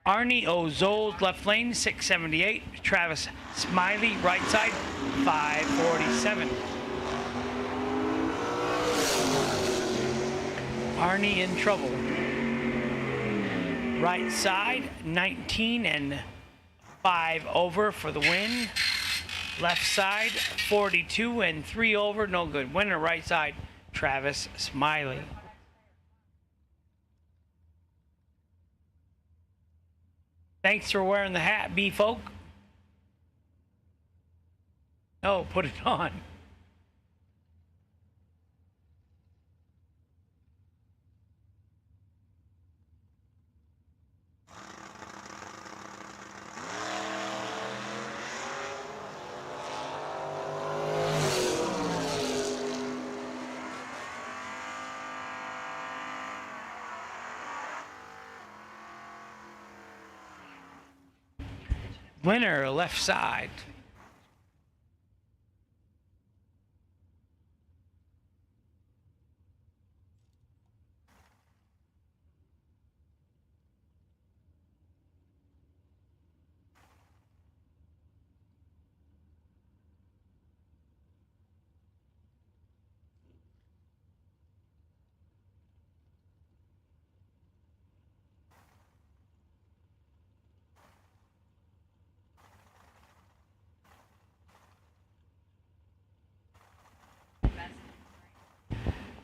Arnie Ozold, left lane, 678. Travis Smiley, right side, 547. Arnie in trouble. Right side, 19 and 5 over for the win. Left side, 42 and 3 over, no good. Winner, right side, Travis Smiley. Thanks for wearing the hat, B-folk. Oh, put it on. Winner, left side.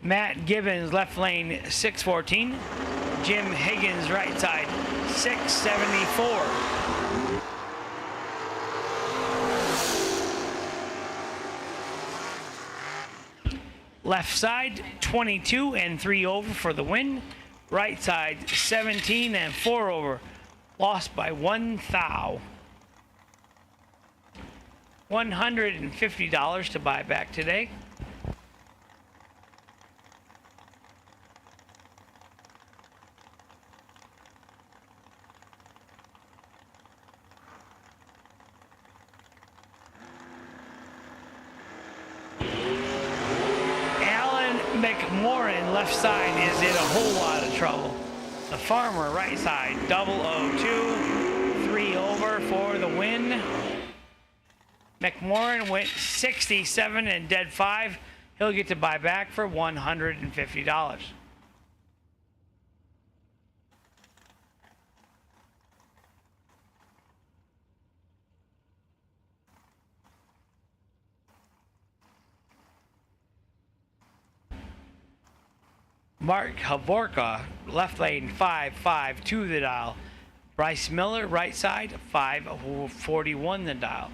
Matt Gibbons, left lane, 614. Jim Higgins, right side, 674. Left side, 22 and 3 over for the win. Right side, 17 and 4 over. Lost by 1 thou. $150 to buy back today. Mcmoran, left side, is in a whole lot of trouble. The farmer, right side, 002, 3 over for the win. Mcmoran went 67 and dead 5. He'll get to buy back for $150. Mark Havorka, left lane, 552 the dial. Bryce Miller, right side, 541 the dial.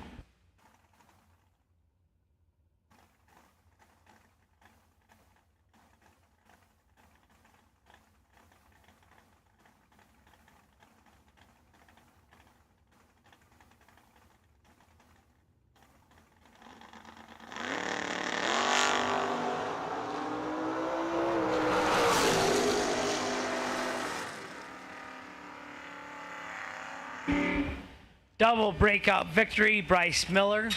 Double breakout victory, Bryce Miller.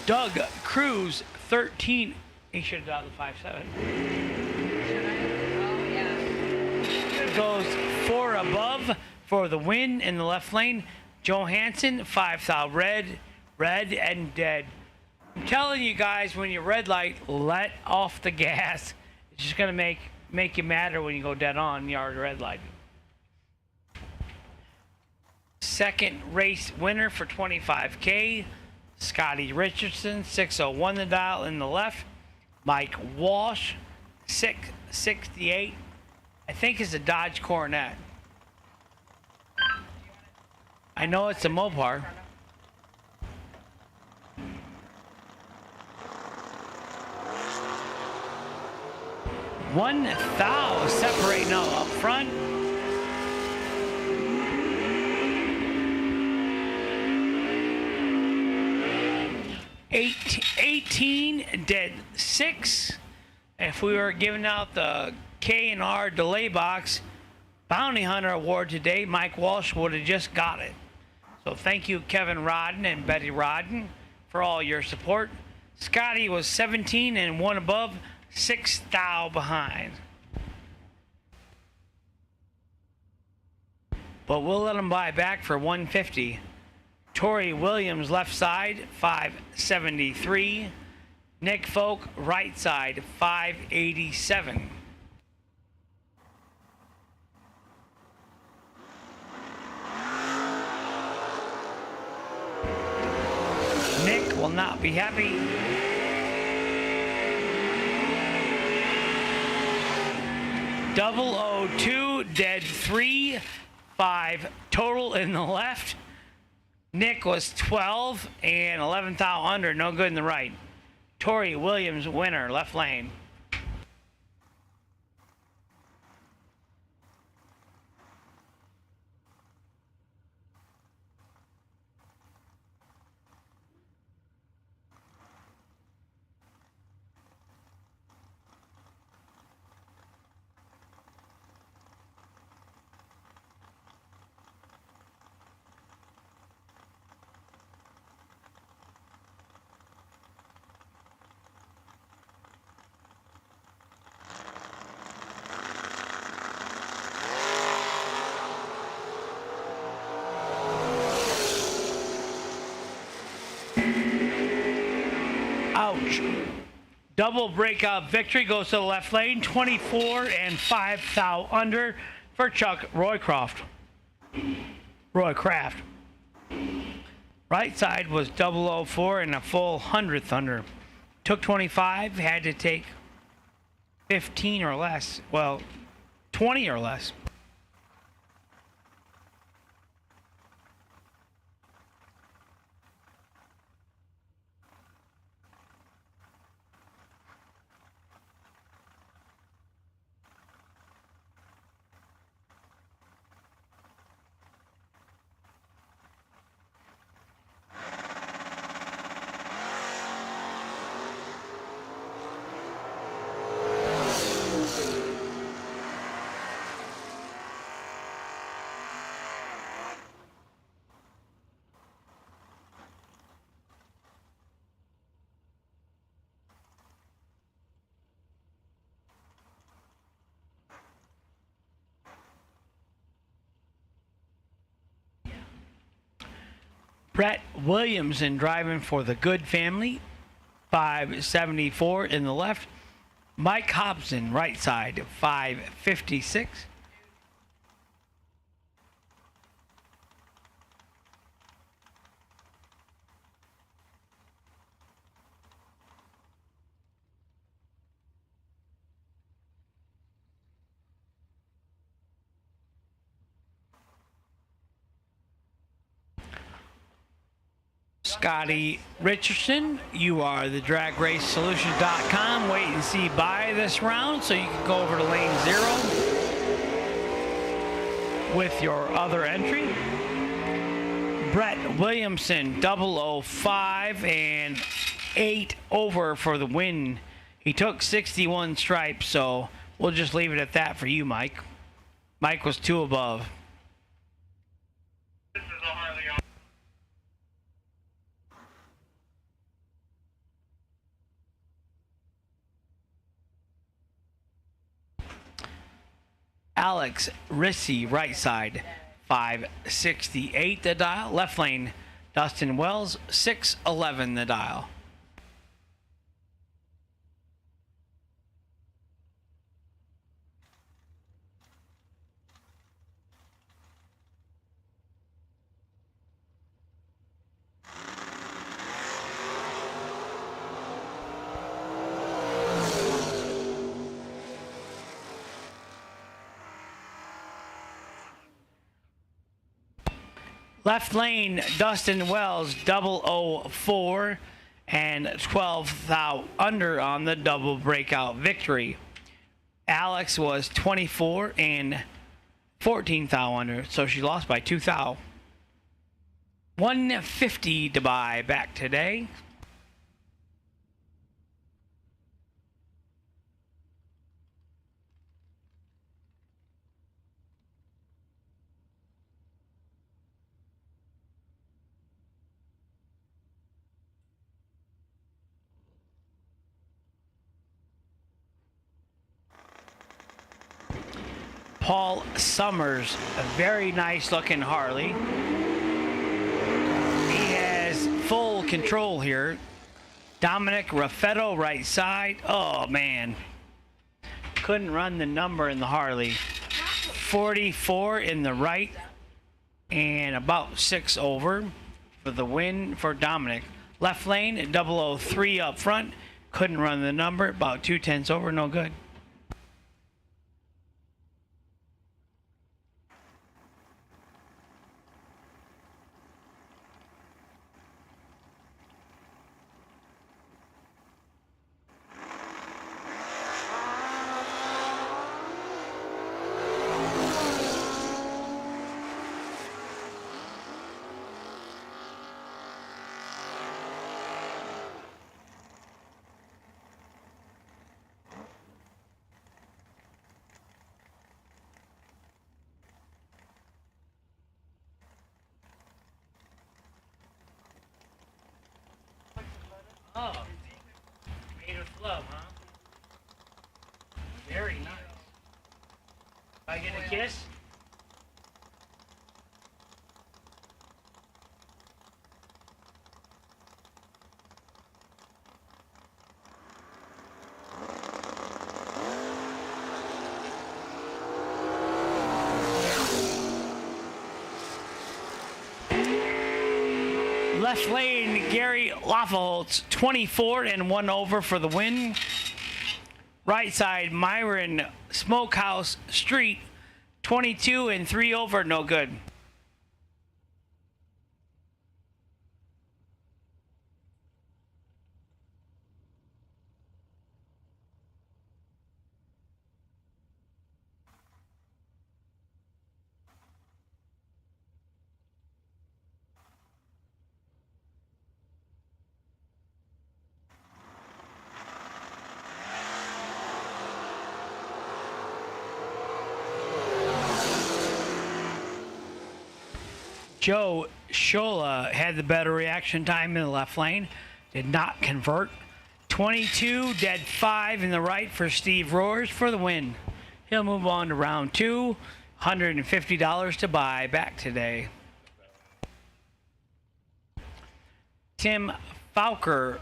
Doug Cruz, 13. He should have done the 5-7. Goes 4 above for the win in the left lane. Joe Hansen, 5 thou red and dead. I'm telling you guys, when you red light, let off the gas. It's just gonna make make you madder when you go dead on. You already red light. Second race winner for 25K, Scotty Richardson, 601 the dial in the left. Mike Walsh, 668. I think it's a Dodge Coronet. I know it's a Mopar. One thou separating now up front. Eight, 18 dead 6. If we were giving out the K&R delay box bounty hunter award today, Mike Walsh would have just got it. So thank you, Kevin Rodden and Betty Rodden, for all your support. Scotty was 17 and one above, 6 thou behind. But we'll let him buy back for 150. Tori Williams left side, 573. Nick Folk right side, 587. Nick will not be happy. Double 02, dead 3, 5 total in the left. Nick was 12 and 11 thou under, no good in the right. Tori Williams winner, left lane. Ouch. Double breakout victory goes to the left lane. 24 and 5 thou under for Chuck Roycraft. Right side was 004 and a full 100th under. Took 25, had to take 15 or less. Well, 20 or less. Brett Williamson driving for the Good family, 574 in the left. Mike Hobson, right side, 556. Scotty Richardson, you are the DragRaceSolutions.com. Wait and see by this round, so you can go over to lane 0 with your other entry. Brett Williamson, 005 and 8 over for the win. He took 61 stripes, so we'll just leave it at that for you, Mike. Mike was 2 above. Alex Rissy, right side, 568 the dial. Left lane, Dustin Wells, 611 the dial. Left lane, Dustin Wells, 004 and 12 thou under on the double breakout victory. Alex was 24 and 14 thou under, so she lost by 2 thou. 150 to buy back today. Paul Summers, a very nice looking Harley. He has full control here. Dominic Raffetto, right side. Oh man, couldn't run the number in the Harley. 44 in the right and about 6 over for the win for Dominic. Left lane, 003 up front. Couldn't run the number, about 2/10 over, no good. Oh, made of love, huh? Very nice. I get a kiss? Left lane, Gary Waffleholtz, 24 and 1 over for the win. Right side, Myron Smokehouse Street, 22 and 3 over, no good. Joe Shola had the better reaction time in the left lane, did not convert. 22, dead 5 in the right for Steve Roars for the win. He'll move on to round 2, $150 to buy back today. Tim Fowker,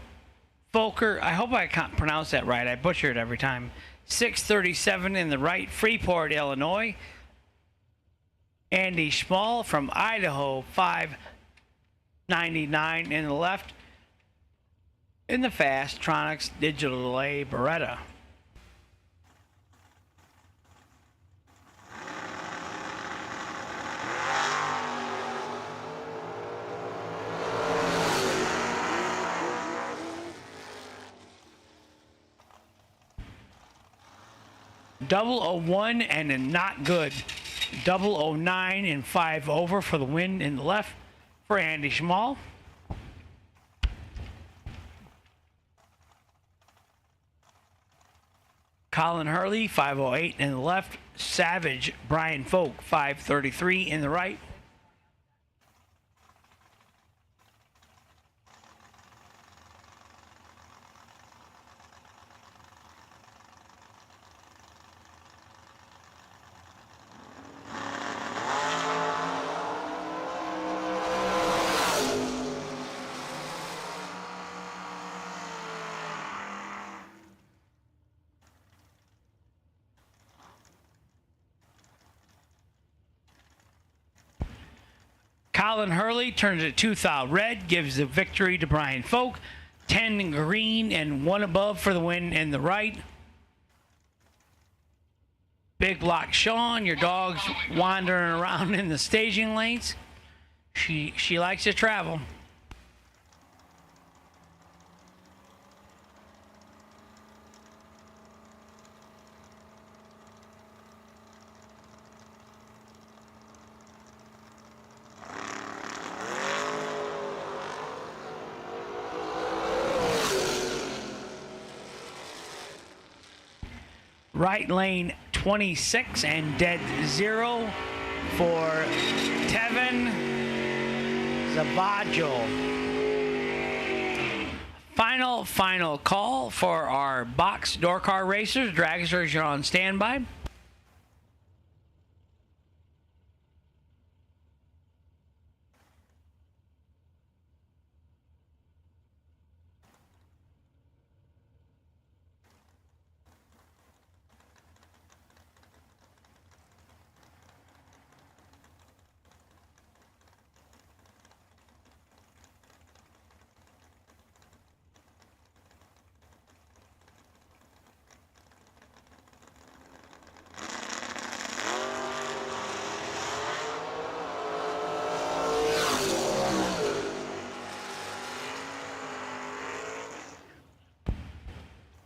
I hope I can't pronounce that right, I butcher it every time. 637 in the right, Freeport, Illinois. Andy Schmall from Idaho, 599 in the left. In the Fastronics Digital Delay Beretta. .001 and a not good. 009 and 5 over for the win in the left for Andy Schmall. Colin Hurley, 508 in the left. Savage Brian Folk, 533 in the right. Colin Hurley turns it 2 thou red, gives the victory to Brian Folk. 10 green and 1 above for the win in the right. Big Block Sean, your dog's wandering around in the staging lanes. She likes to travel. Right lane 26 and dead 0 for Tevin Zabajul. Final call for our box door car racers. Dragsters, you're on standby.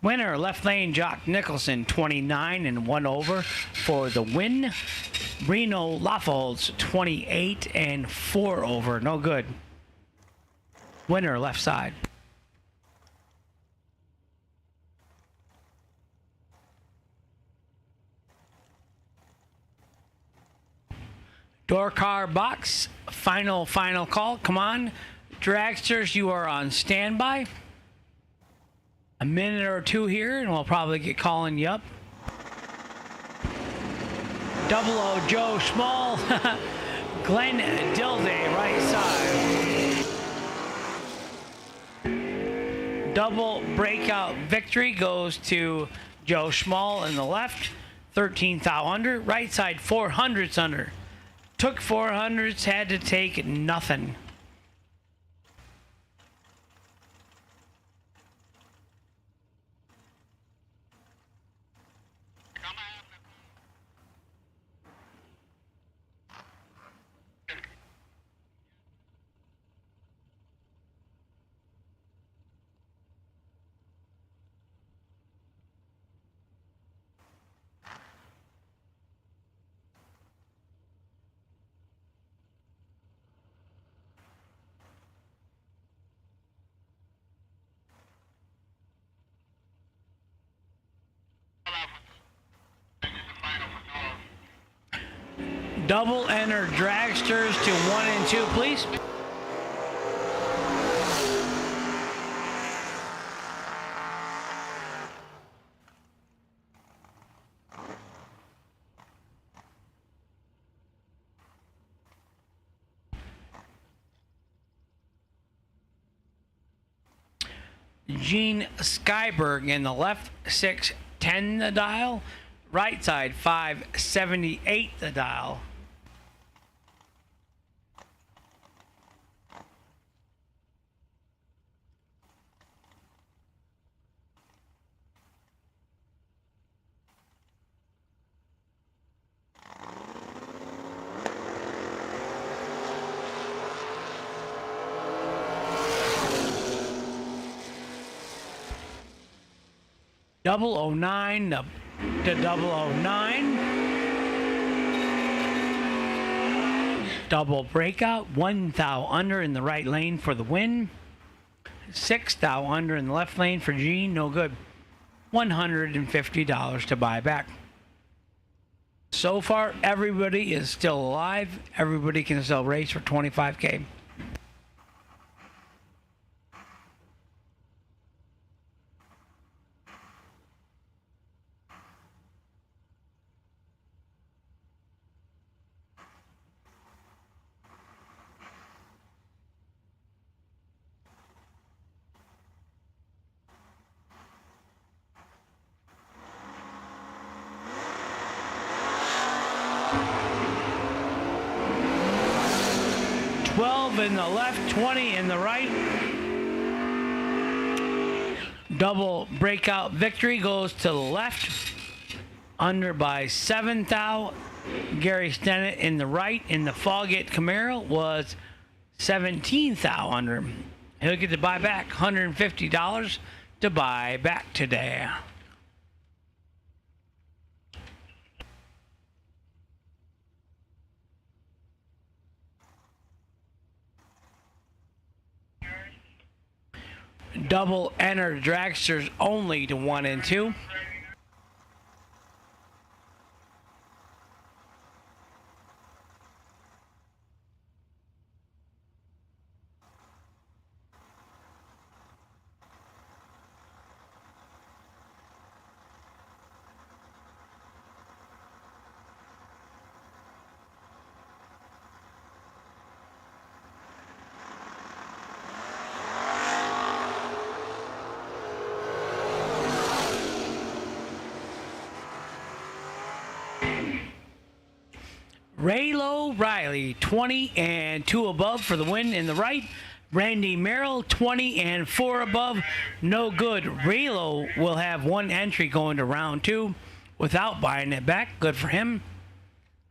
Winner, left lane, Jock Nicholson, 29 and 1 over for the win. Reno Waffleholtz, 28 and 4 over. No good. Winner, left side. Door car box, final call. Come on. Dragsters, you are on standby. A minute or two here, and we'll probably get calling you up. Double O Joe Small, Glenn Dilday, right side. Double breakout victory goes to Joe Small in the left, 13th out under. Right side, 400s under. Took 400s, had to take nothing. Double enter Dragsters to 1 and 2, please. Gene Skyberg in the left, 610 the dial. Right side, 578 the dial. Double 09 to 009. Double breakout, 1 thou under in the right lane for the win. 6 thou under in the left lane for Gene, no good. $150 to buy back. So far, everybody is still alive. Everybody can still race for $25K. In the left, 20 in the right. Double breakout victory goes to the left. Under by 7 thou. Gary Stennett in the right. In the Foggett Camaro was 17 thou under. He'll get to buy back $150 to buy back today. Double enter dragsters only to 1 and 2. Raylo Riley, 20 and 2 above for the win in the right. Randy Merrill, 20 and 4 above, no good. Raylo will have 1 entry going to round 2 without buying it back. Good for him.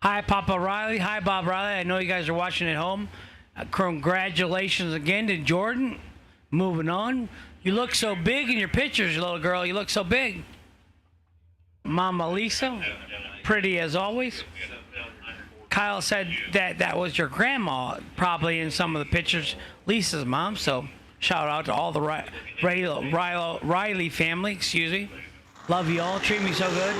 Hi, Papa Riley. Hi, Bob Riley. I know you guys are watching at home. Congratulations again to Jordan. Moving on. You look so big in your pictures, little girl. You look so big. Mama Lisa, pretty as always. Kyle said that was your grandma, probably in some of the pictures, Lisa's mom. So shout out to all the Riley family. Excuse me. Love you all. Treat me so good.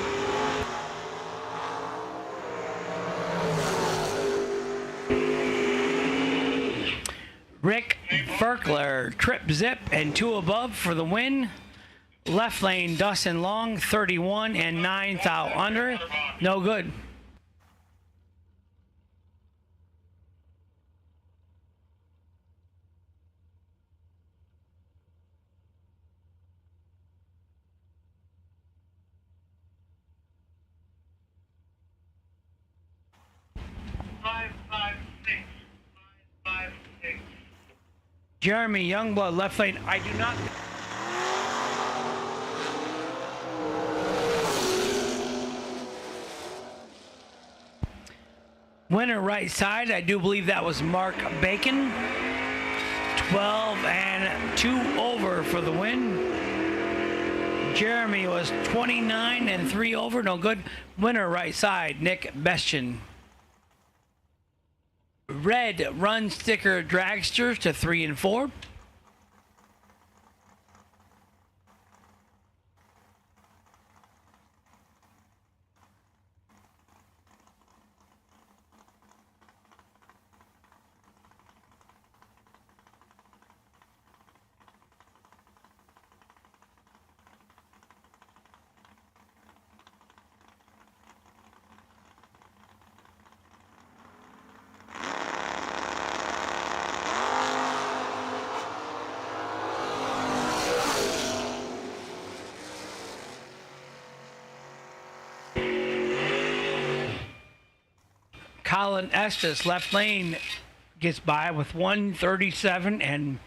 Rick Ferkler, trip zip and 2 above for the win. Left lane Dustin Long, 31 and 9 thou under, no good. Jeremy Youngblood, left lane. I do not. Winner right side, I do believe that was Mark Bacon. 12 and 2 over for the win. Jeremy was 29 and 3 over, no good. Winner right side, Nick Bestian. Red run sticker dragsters to 3 and 4. Colin Estes, left lane, gets by with 137 and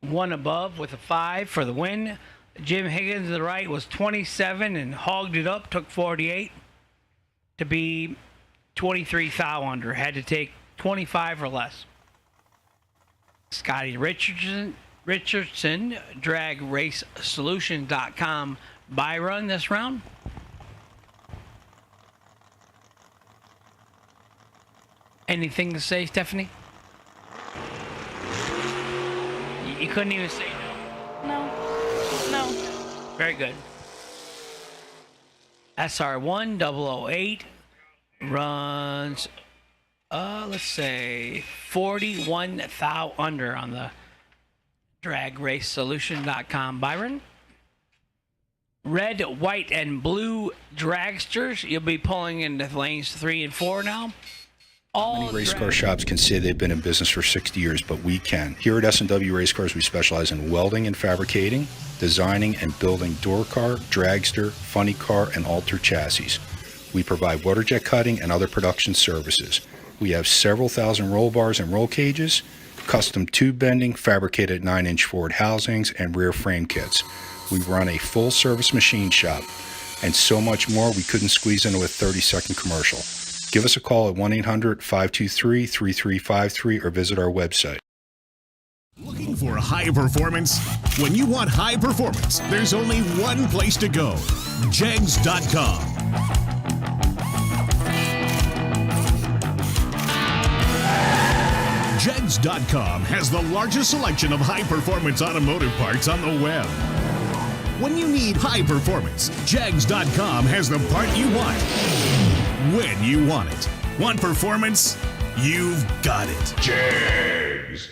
1 above with a 5 for the win. Jim Higgins to the right was 27 and hogged it up, took 48 to be 23 thou under. Had to take 25 or less. Scotty Richardson, DragRaceSolutions.com buy run this round. Anything to say, Stephanie? You couldn't even say no. No. Very good. SR1 008 runs, let's say 41 thou under on the DragRaceSolution.com Byron. Red, white, and blue dragsters. You'll be pulling into lanes 3 and 4 now. Many race car shops can say they've been in business for 60 years, but we can. Here at SNW Race Cars, we specialize in welding and fabricating, designing and building door car, dragster, funny car, and alter chassis. We provide water jet cutting and other production services. We have several thousand roll bars and roll cages, custom tube bending, fabricated 9-inch forward housings, and rear frame kits. We run a full-service machine shop, and so much more we couldn't squeeze into a 30-second commercial. Give us a call at 1-800-523-3353 or visit our website. Looking for high performance? When you want high performance, there's only one place to go. Jegs.com. Jegs.com has the largest selection of high-performance automotive parts on the web. When you need high performance, Jegs.com has the part you want, when you want it. Want performance? You've got it. Jegs.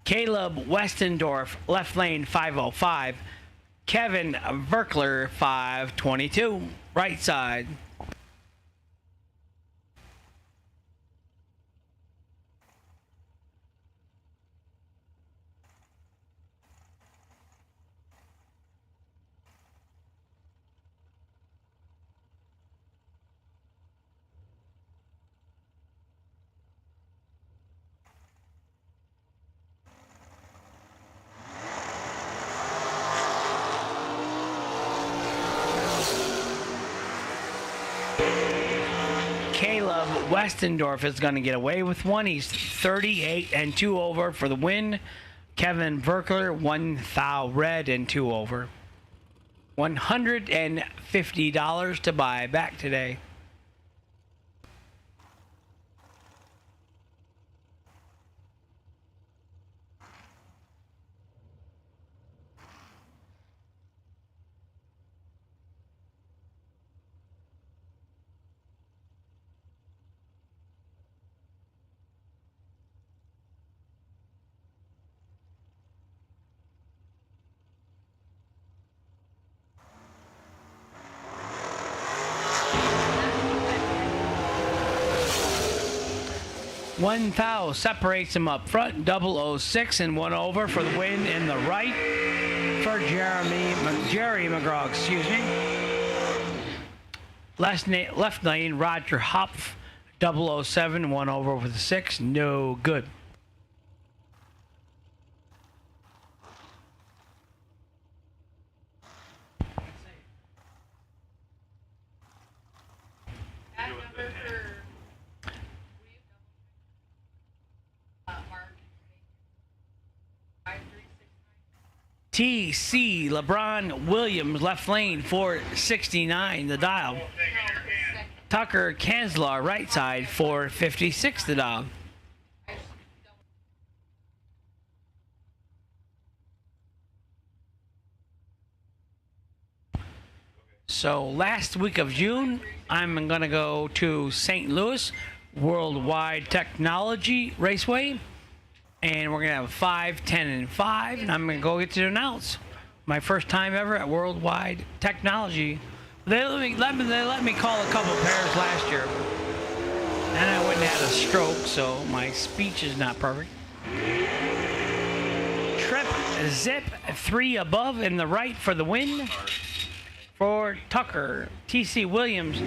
Caleb Westendorf, left lane 505. Kevin Verkler, 522, right side. Caleb Westendorf is going to get away with one. He's 38 and 2 over for the win. Kevin Verkler, 1 thou red and 2 over. $150 to buy back today. One thou separates him up front. 006 and 1 over for the win in the right for Jerry McGraw, excuse me. Left lane, Roger Hopf, 007, 1 over with the 6, no good. TC LeBron Williams, left lane, 469, the dial. Tucker Kanslar, right side, 456, the dial. So last week of June, I'm going to go to St. Louis Worldwide Technology Raceway. And we're going to have 5, 10, and 5. And I'm going to go get to announce my first time ever at Worldwide Technology. They let me call a couple pairs last year. And I wouldn't have had a stroke, so my speech is not perfect. Trip Zip 3 above in the right for the win. For Tucker, TC Williams,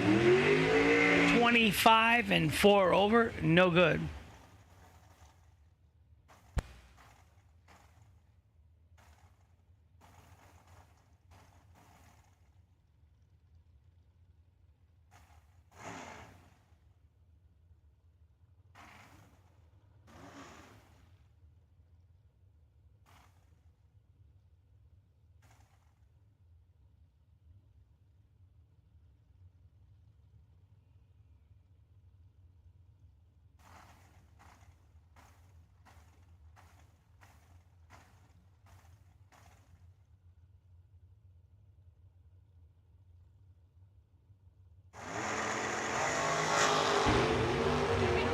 25 and 4 over, no good.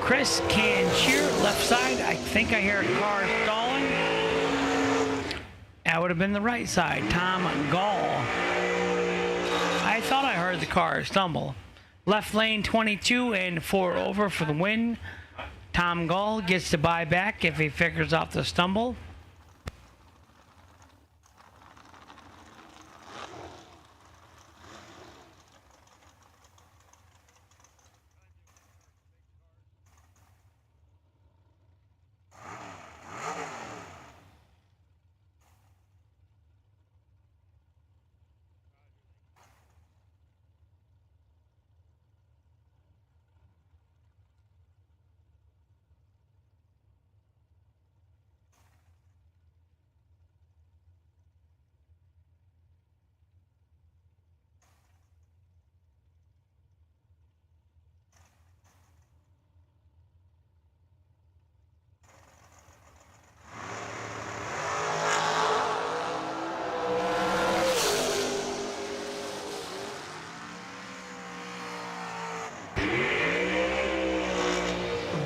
Chris Canchier, left side. I think I hear a car stalling. That would have been the right side. Tom Gall. I thought I heard the car stumble. Left lane 22 and 4 over for the win. Tom Gall gets to buy back if he figures out the stumble.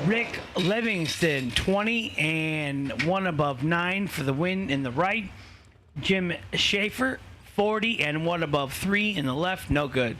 Rick Livingston, 20 and 1 above 9 for the win in the right. Jim Schaefer, 40 and 1 above 3 in the left, no good.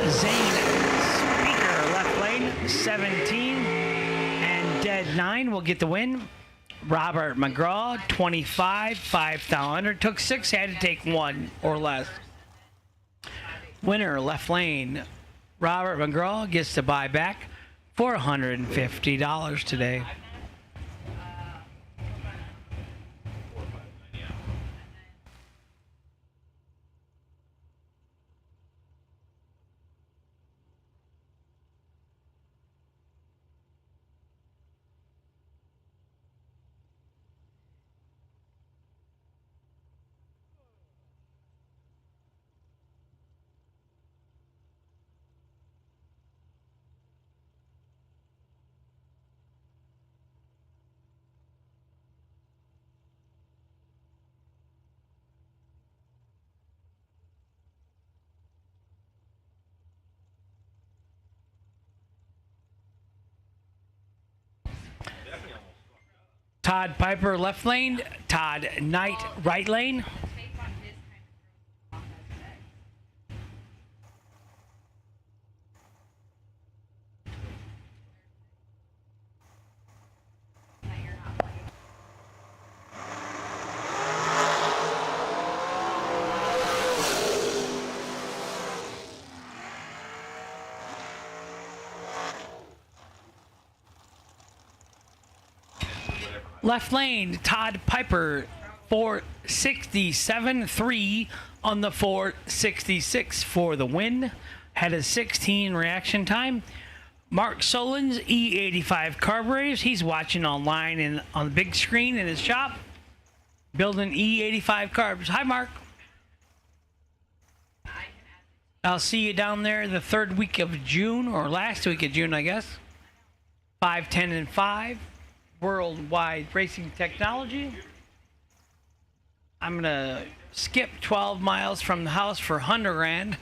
Zane Speaker, left lane, 17 and dead 9 will get the win. Robert McGraw, 25, 5,000. Took 6, had to take 1 or less. Winner, left lane. Robert McGraw gets to buy back $450 today. Todd Piper, left lane. Todd Knight, right lane. Left lane, Todd Piper, 467.3 on the 466 for the win. Had a 16 reaction time. Mark Solon's E85 carburetors. He's watching online and on the big screen in his shop, building E85 carbs. Hi, Mark. I'll see you down there the third week of June, or last week of June, I guess. 5, 10, and 5. Worldwide Racing Technology. I'm gonna skip 12 miles from the house for 100 grand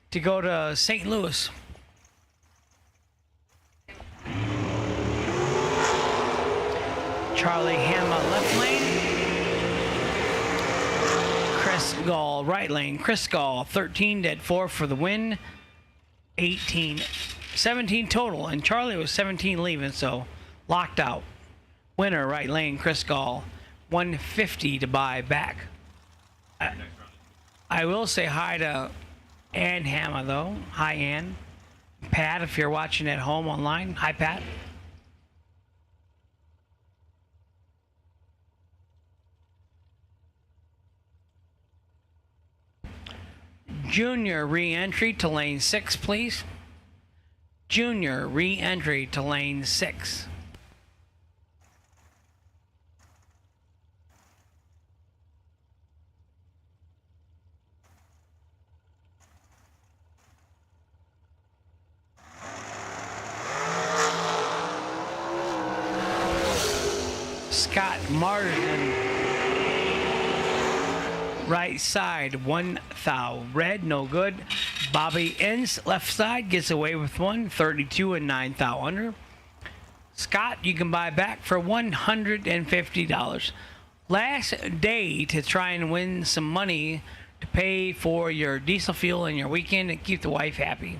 to go to St. Louis. Charlie Hamma left lane. Chris Gall right lane. Chris Gall 13 dead 4 for the win. 17 total, and Charlie was 17 leaving, so locked out. Winner right lane. Chris Gall 150 to buy back. I will say hi to Ann Hamma though. Hi Ann. Pat, if you're watching at home online. Hi Pat. Junior re-entry to lane 6, please. Junior re-entry to lane 6. Scott Marsden, right side, 1 thou. Red, no good. Bobby Ince, left side, gets away with one, 32 and 9 thou under. Scott, you can buy back for $150. Last day to try and win some money to pay for your diesel fuel and your weekend and keep the wife happy.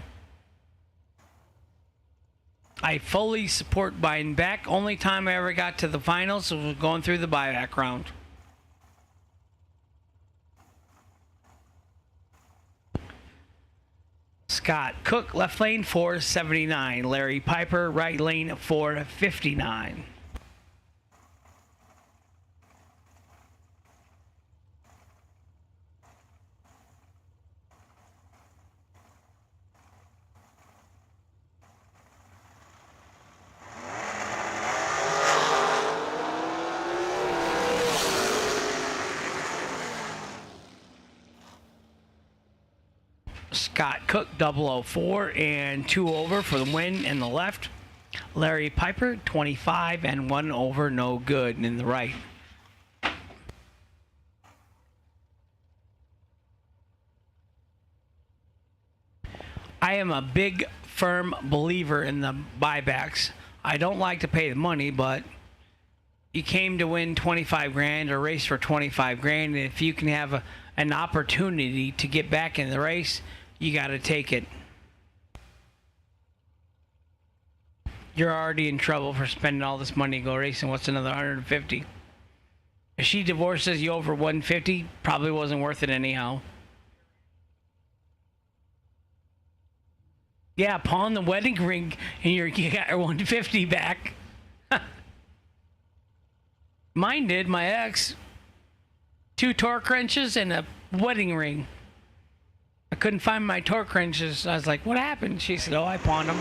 I fully support buying back. Only time I ever got to the finals was going through the buyback round. Scott Cook, left lane 479. Larry Piper, right lane 459. Scott Cook 004 and 2 over for the win in the left. Larry Piper 25 and 1 over, no good in the right. I am a big firm believer in the buybacks. I don't like to pay the money, but you came to win 25 grand or race for 25 grand, and if you can have an opportunity to get back in the race, you got to take it. You're already in trouble for spending all this money to go racing. What's another 150? If she divorces you over 150, probably wasn't worth it anyhow. Yeah, pawn the wedding ring and you got your 150 back. Mine did, my ex. 2 torque wrenches and a wedding ring. I couldn't find my torque wrenches. I was like, what happened? She said, oh, I pawned them.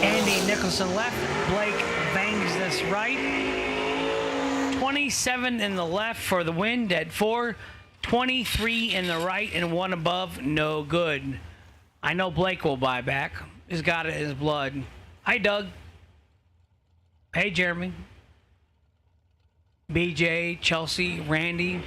Andy Nicholson left. Blake bangs this right. 27 in the left for the win, dead 4. 23 in the right and 1 above, no good. I know Blake will buy back. He's got it in his blood. Hi, Doug. Hey, Jeremy. BJ, Chelsea, Randy.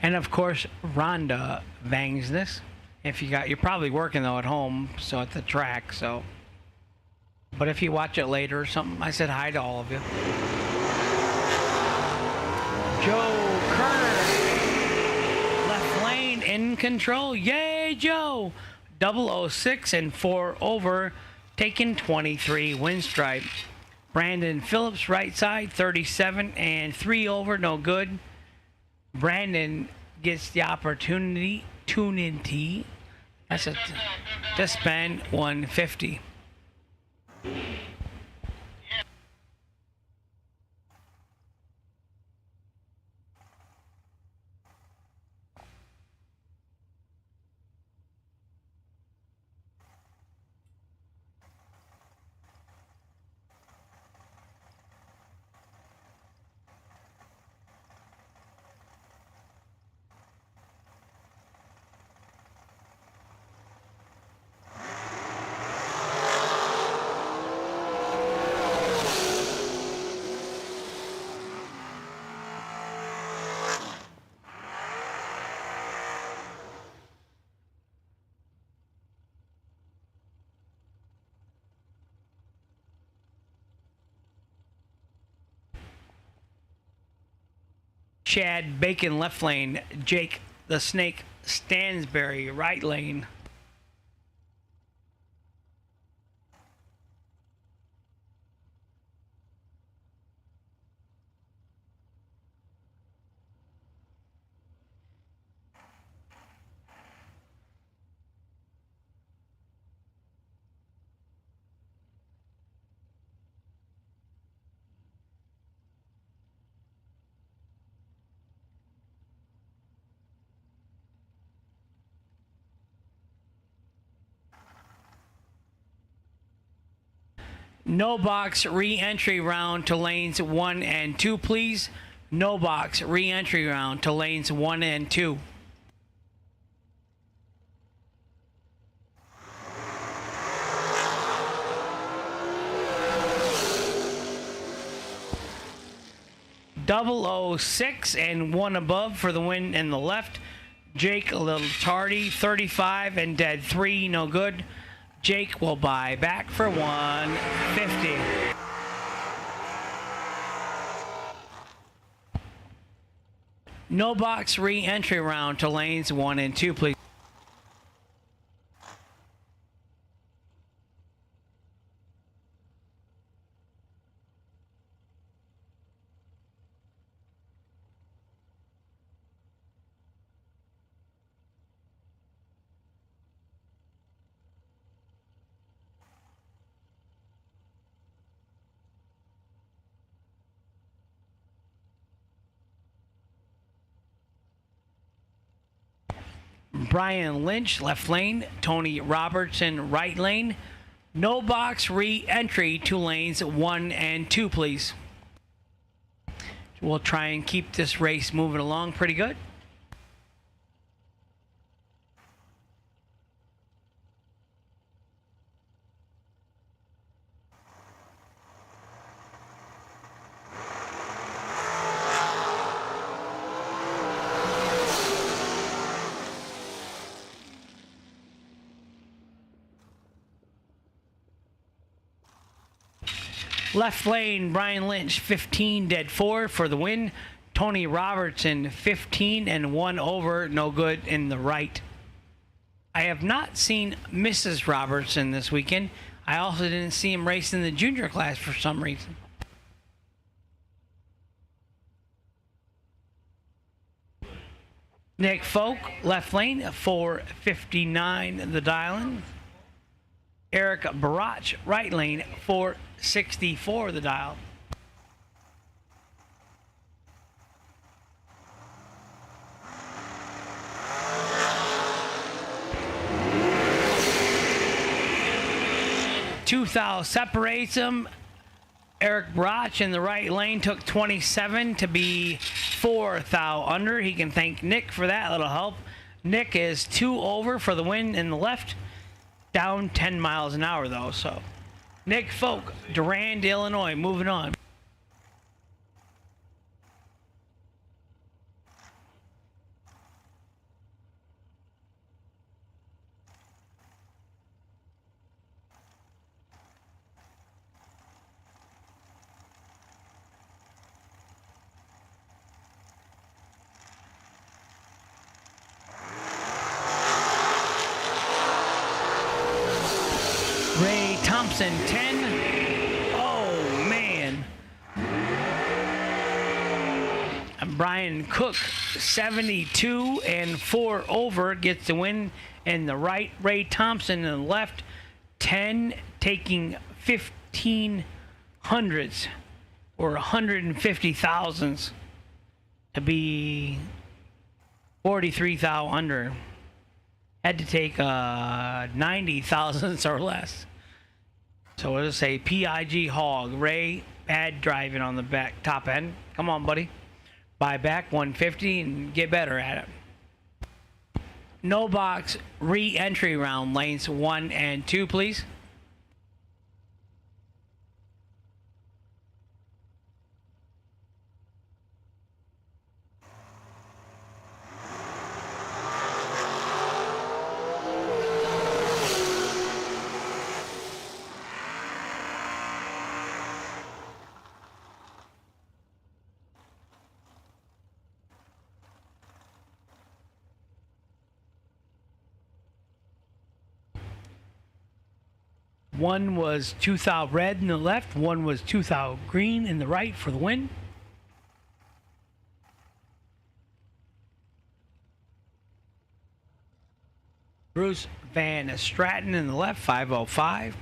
And of course, Rhonda bangs this. If you're probably working though at home, so at the track, so. But if you watch it later or something, I said hi to all of you. Joe Kerr, left lane in control. Yay, Joe! 006 and 4 over, taking 23 win stripe. Brandon Phillips, right side, 37 and 3 over, no good. Brandon gets the opportunity to spend 150. Chad Bacon left lane. Jake the Snake Stansberry right lane. No box re-entry round to lanes 1 and 2, please. No box re-entry round to lanes 1 and 2. Double 06 and 1 above for the win in the left. Jake a little tardy, 35 and dead 3, no good. Jake will buy back for 150. No box re-entry round to lanes 1 and 2, please. Brian Lynch, left lane. Tony Robertson, right lane. No box re-entry to lanes 1 and 2, please. We'll try and keep this race moving along pretty good. Left lane, Brian Lynch, 15 dead 4 for the win. Tony Robertson, 15 and 1 over, no good in the right. I have not seen Mrs. Robertson this weekend. I also didn't see him race in the junior class for some reason. Nick Folk, left lane, 459 the dial-in. Eric Barach, right lane, 464 the dial. Two thou separates them. Eric Barach in the right lane took 27 to be 4 thou under. He can thank Nick for that little help. Nick is 2 over for the win in the left. Down 10 miles an hour though, so. Nick Folk, Durand, Illinois, moving on. Ray Thompson, 10. Oh, man. And Brian Cook, 72 and 4 over, gets the win in the right. Ray Thompson in the left, 10, taking 15 hundredths or 150 thousandths to be 43 thou under. Had to take 90 thousandths or less. So we'll just say PIG hog. Ray, bad driving on the back top end. Come on, buddy. Buy back 150 and get better at it. No box re-entry round lanes 1 and 2, please. One was 2000 red in the left, one was 2000 green in the right for the win. Bruce Van Stratton in the left, 505.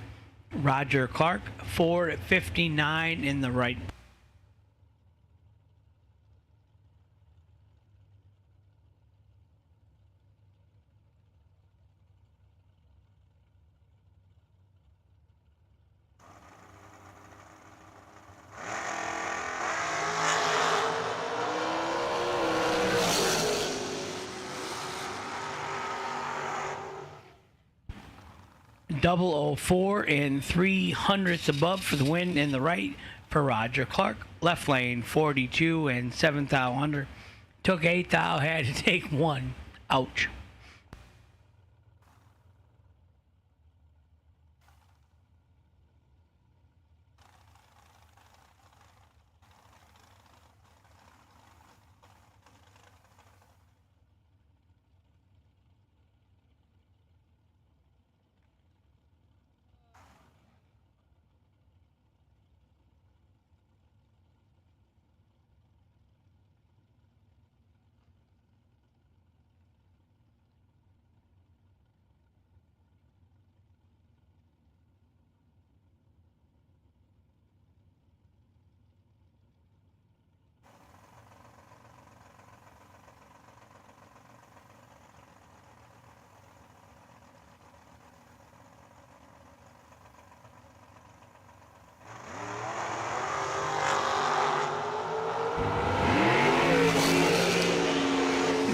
Roger Clark, 459 in the right. .004 and 300ths above for the win in the right for Roger Clark. Left lane 42 and 7 thou under. Took 8 thou, had to take one. Ouch.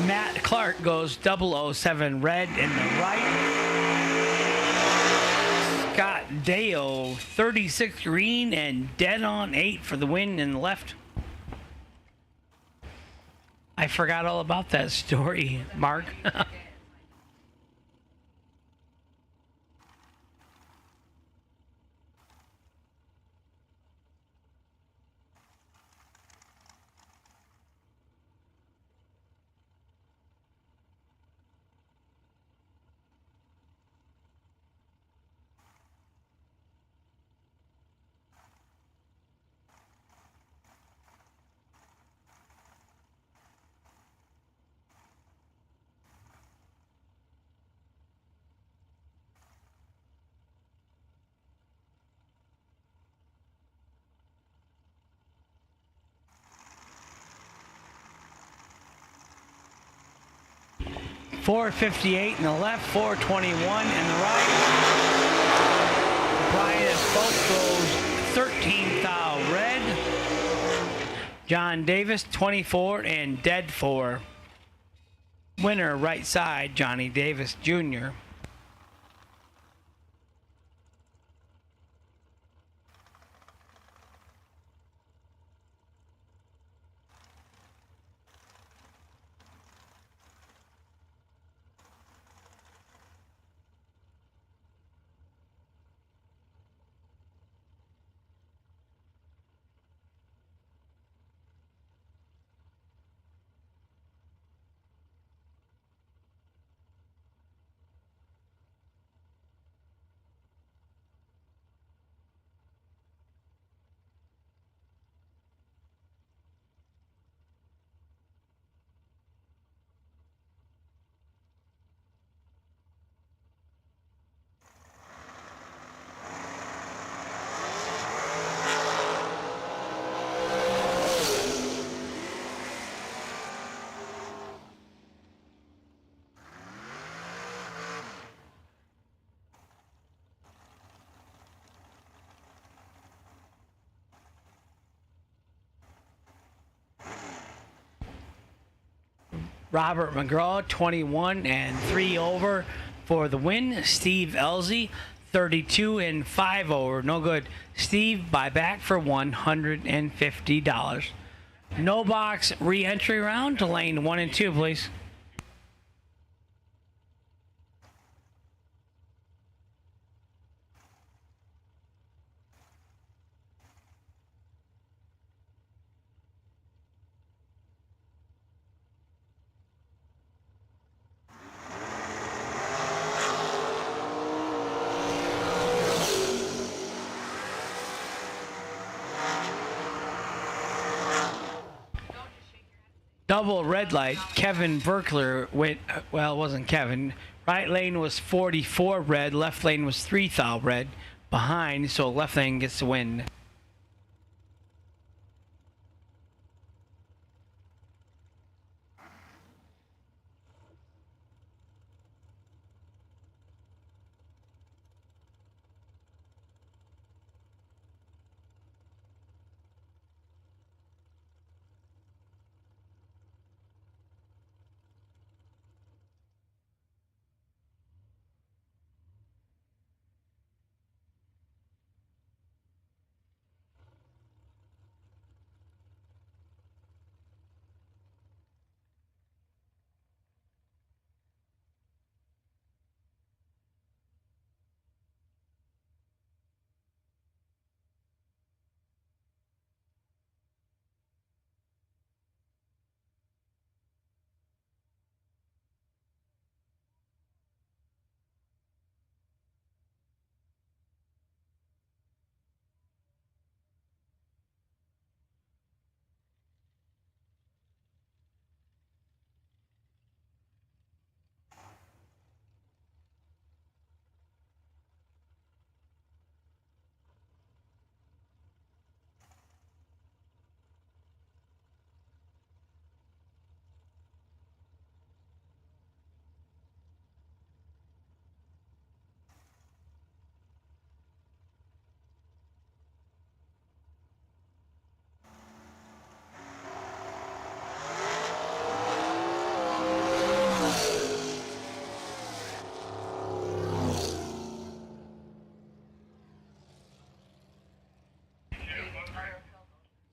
Matt Clark goes 007 red in the right. Scott Dale 36 green and dead on 8 for the win in the left. I forgot all about that story, Mark. .458 in the left, .421 in the right. Brian Spoke goes 13 thou red. John Davis 24 and dead 4. Winner right side, Johnny Davis Jr. Robert McGraw, 21 and 3 over for the win. Steve Elzy, 32 and 5 over. No good. Steve, buy back for $150. No box re-entry round to lane 1 and 2, please. double red light. Kevin Berkler went, well, it wasn't Kevin. Right lane was 44 red, left lane was 3 thou red behind, so left lane gets the win.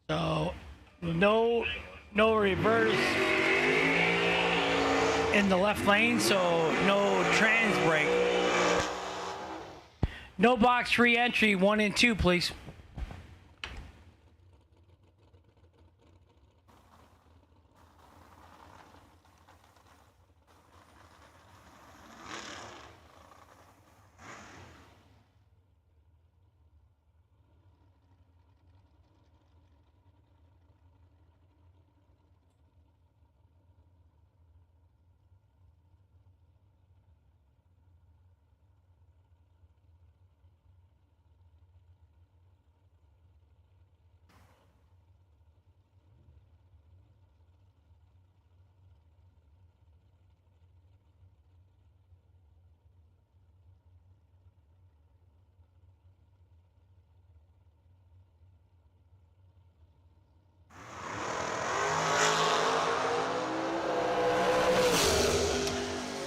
So no reverse in the left lane, so no trans brake. No box re-entry, 1 and 2, please.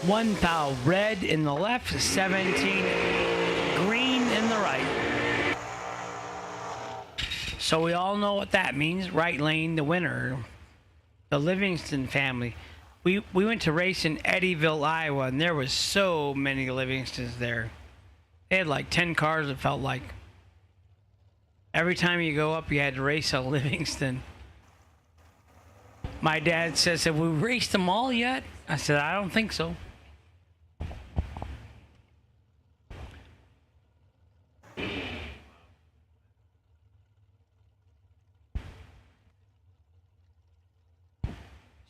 One thou red in the left, 17 green in the right. So we all know what that means. Right lane, the winner. The Livingston family. We went to race in Eddyville, Iowa, and there was so many Livingstons there. They had like 10 cars, it felt like. Every time you go up, you had to race a Livingston. My dad says, have we raced them all yet? I said, I don't think so.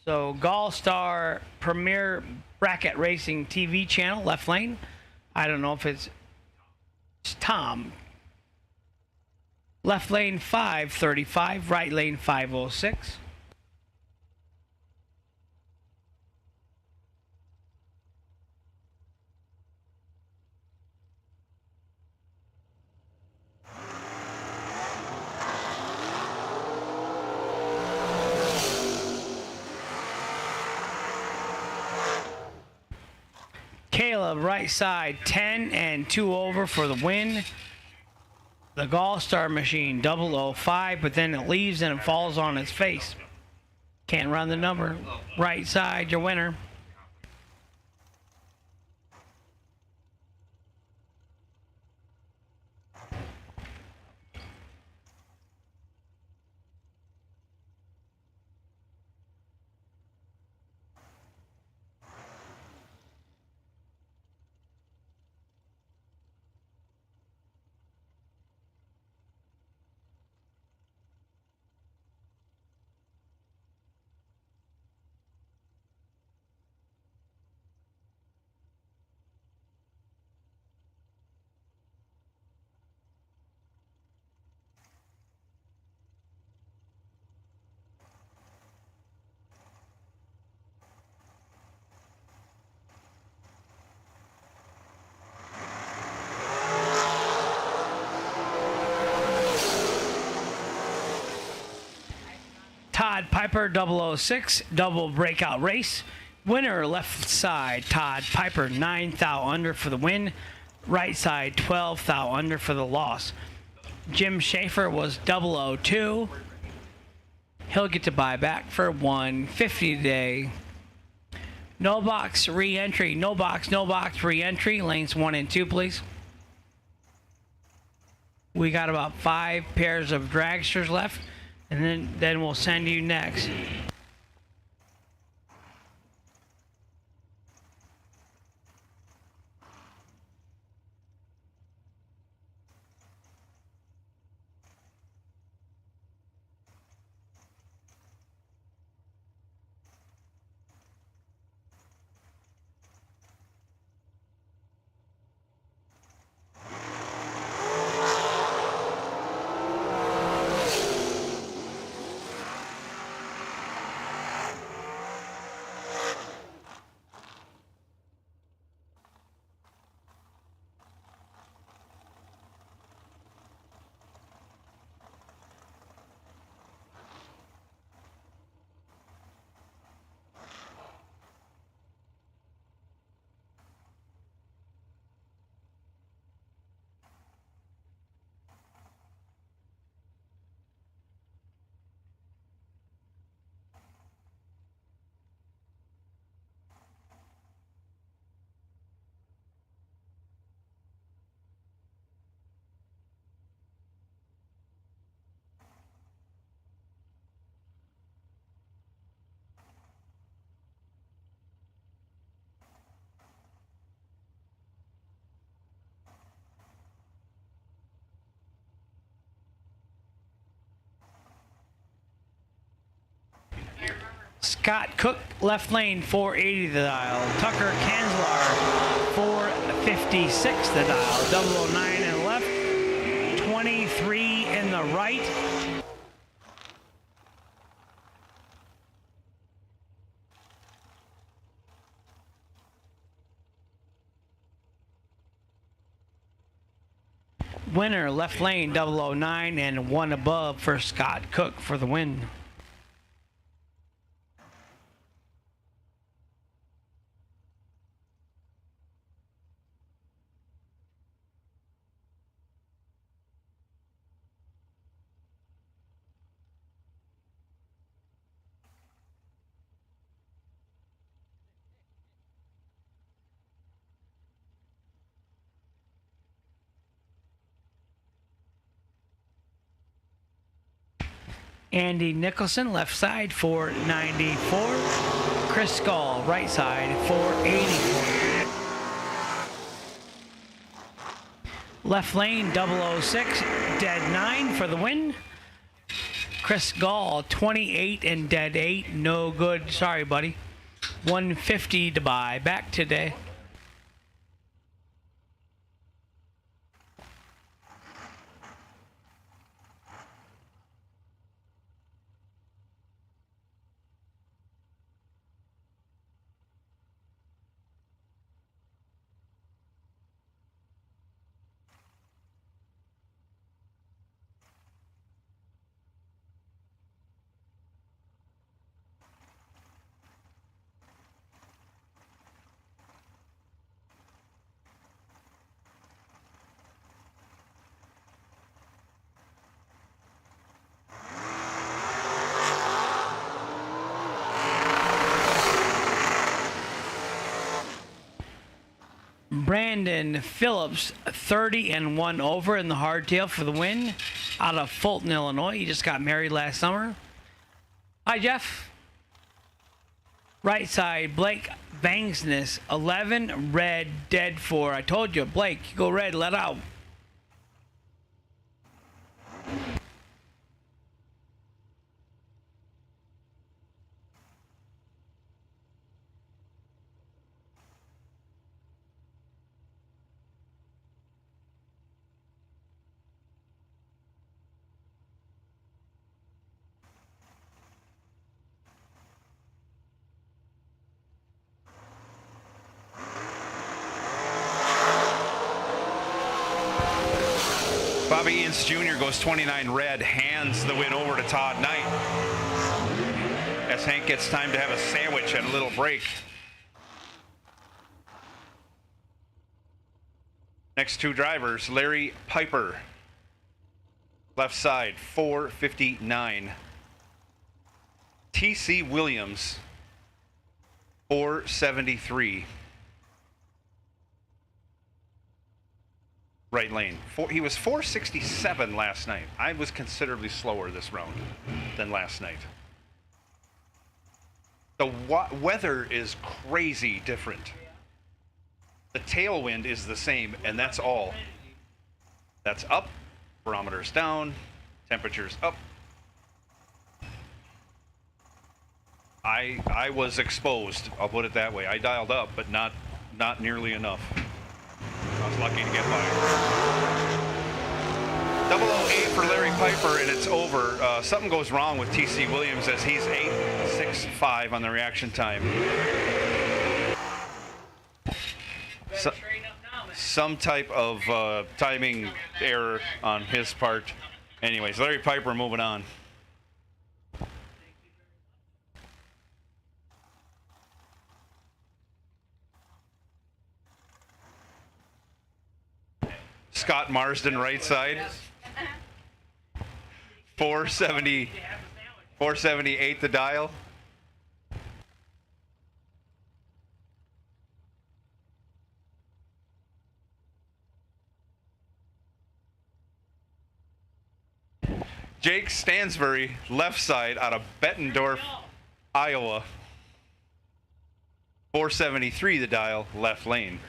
So Gallstar Premier Bracket Racing TV channel, left lane. I don't know if it's Tom. Left lane 535, right lane 506. Caleb, right side, 10 and 2 over for the win. The Gallstar machine, 005, but then it leaves and it falls on its face. Can't run the number. Right side, your winner. Todd Piper 006 double breakout race. Winner left side Todd Piper 9 thou under for the win. Right side 12 thou under for the loss. Jim Schaefer was 002. He'll get to buy back for $150 today. No box re-entry. No box re-entry. Lanes 1 and 2, please. We got about 5 pairs of dragsters left, and then we'll send you next. Scott Cook, left lane, 480 the dial. Tucker Kanzler, 456 the dial. 009 in the left, 23 in the right. Winner, left lane, 009 and 1 above for Scott Cook for the win. Andy Nicholson, left side, 494. Chris Skull, right side, 484. Left lane, 006, dead 9 for the win. Chris Gall, 28 and dead 8, no good. Sorry, buddy. 150 to buy back today. Brandon Phillips, 30 and 1 over in the hardtail for the win out of Fulton, Illinois. He just got married last summer. Hi, Jeff. Right side, Blake Bangsness, 11, red, dead 4. I told you, Blake, you go red, let out. Bobby Eanes Jr. goes 29 red, hands the win over to Todd Knight. as Hank gets time to have a sandwich and a little break. Next two drivers, Larry Piper, left side, 4:59. T.C. Williams, 4:73. Right lane. He was 4:67 last night. I was considerably slower this round than last night. The weather is crazy different. The tailwind is the same, and that's all. That's up, barometers down, temperatures up. I was exposed, I'll put it that way. I dialed up, but not nearly enough. I was lucky to get by. 008 for Larry Piper, and it's over. Something goes wrong with T.C. Williams as he's 8.65 on the reaction time. Some type of timing error on his part. Anyways, Larry Piper moving on. Scott Marsden, right side. 478 the dial. Jake Stansbury, left side, out of Bettendorf, Iowa. 473 the dial, left lane.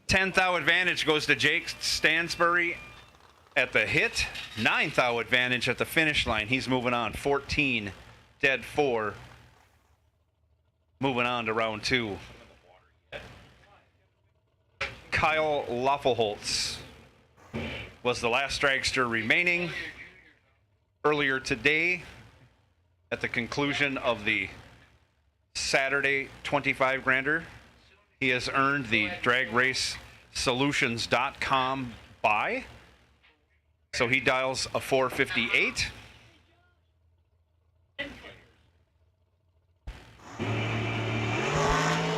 Tenth thou advantage goes to Jake Stansbury at the hit. Ninth thou advantage at the finish line. He's moving on. 14, dead 4. Moving on to round 2. Kyle Waffleholtz was the last dragster remaining. Earlier today, at the conclusion of the Saturday 25 grander, he has earned the DragRaceSolutions.com buy. So he dials a 458.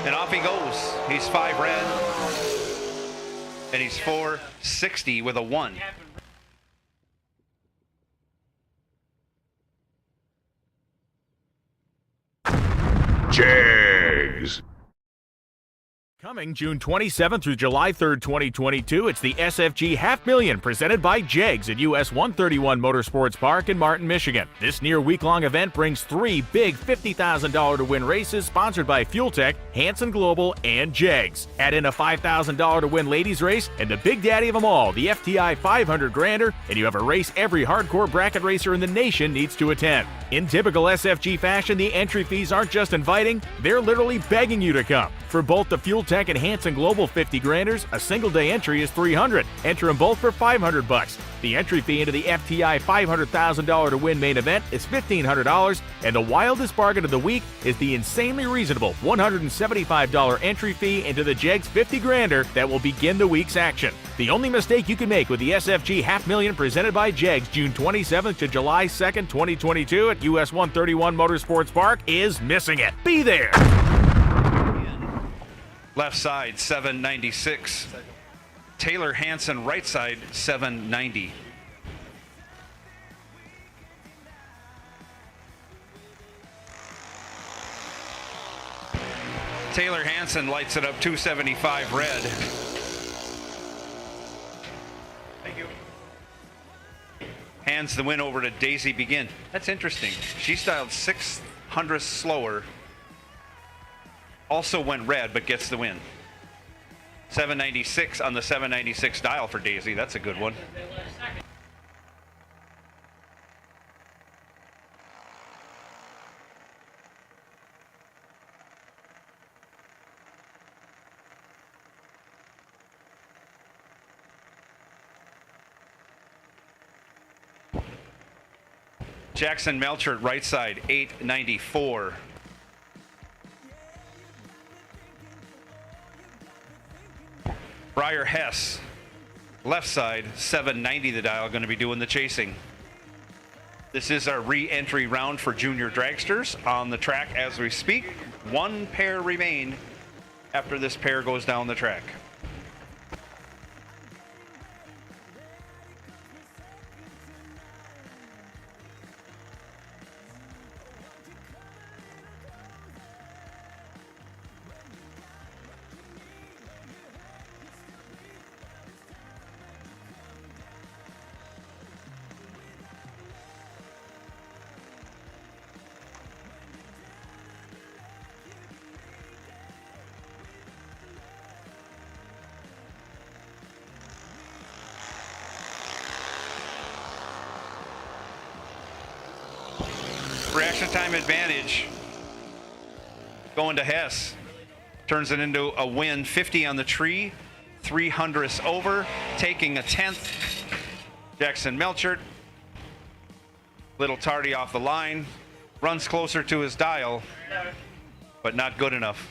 And off he goes. He's 5 red. And he's 460 with a 1. Jags. Coming June 27th through July 3rd, 2022, it's the SFG $500,000 presented by Jegs at US 131 Motorsports Park in Martin, Michigan. This near week-long event brings 3 big $50,000 to win races sponsored by Fuel Tech, Hansen Global, and Jegs. Add in a $5,000 to win ladies race and the big daddy of them all, the FTI 500 grander, and you have a race every hardcore bracket racer in the nation needs to attend. In typical SFG fashion, the entry fees aren't just inviting, they're literally begging you to come. For both the Fuel Tech and Hansen Global 50 granders, a single day entry is $300. Enter them both for $500. The entry fee into the FTI $500,000 to win main event is $1,500, and the wildest bargain of the week is the insanely reasonable $175 entry fee into the Jegs 50 grander that will begin the week's action. The only mistake you can make with the SFG $500,000 presented by Jegs June 27th to July 2nd, 2022 at US 131 Motorsports Park is missing it. Be there! Left side, 796. Taylor Hansen, right side, 790. Taylor Hansen lights it up, 275 red. Thank you. Hands the win over to Daisy Begin. That's interesting. She styled 600 slower. Also went red, but gets the win. 796 on the 796 dial for Daisy. That's a good one. Jackson Melchert, right side, 894. Briar Hess, left side, 790 the dial, going to be doing the chasing. This is our re-entry round for junior dragsters on the track as we speak. One pair remain after this pair goes down the track. Reaction time advantage going to Hess. Turns it into a win. 50 on the tree, 300ths over, taking a 10th. Jackson Melchert, little tardy off the line, runs closer to his dial, but not good enough.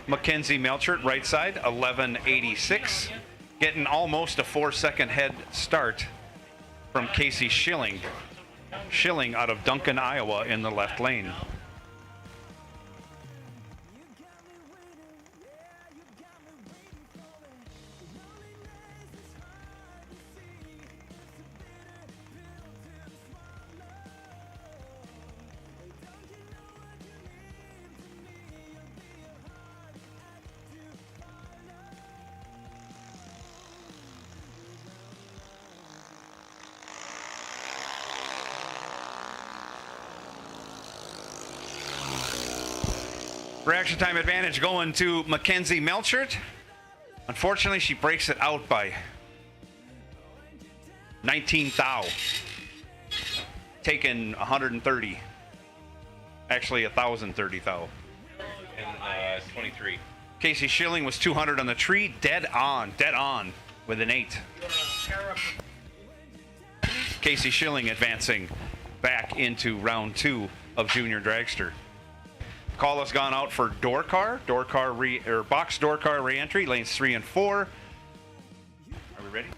Mackenzie Melchert, right side, 1186. Getting almost a 4-second head start from Casey Schilling. Schilling out of Duncan, Iowa in the left lane. Reaction time advantage going to Mackenzie Melchert. Unfortunately, she breaks it out by 19 thou. Taken 130. Actually, 1,030 thou. And 23. Casey Schilling was 200 on the tree. Dead on with an 8. Casey Schilling advancing back into round 2 of junior dragster. Call has gone out for box door car re-entry, lanes 3 and 4. Are we ready?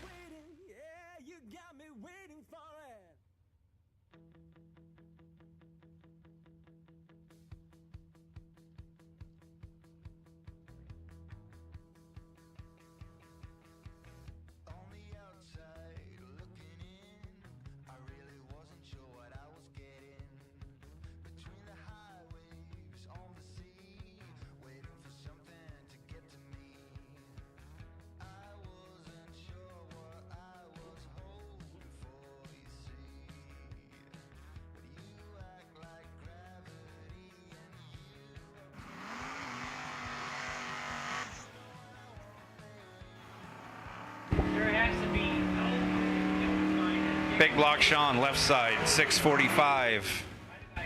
Big block Sean, left side, 645.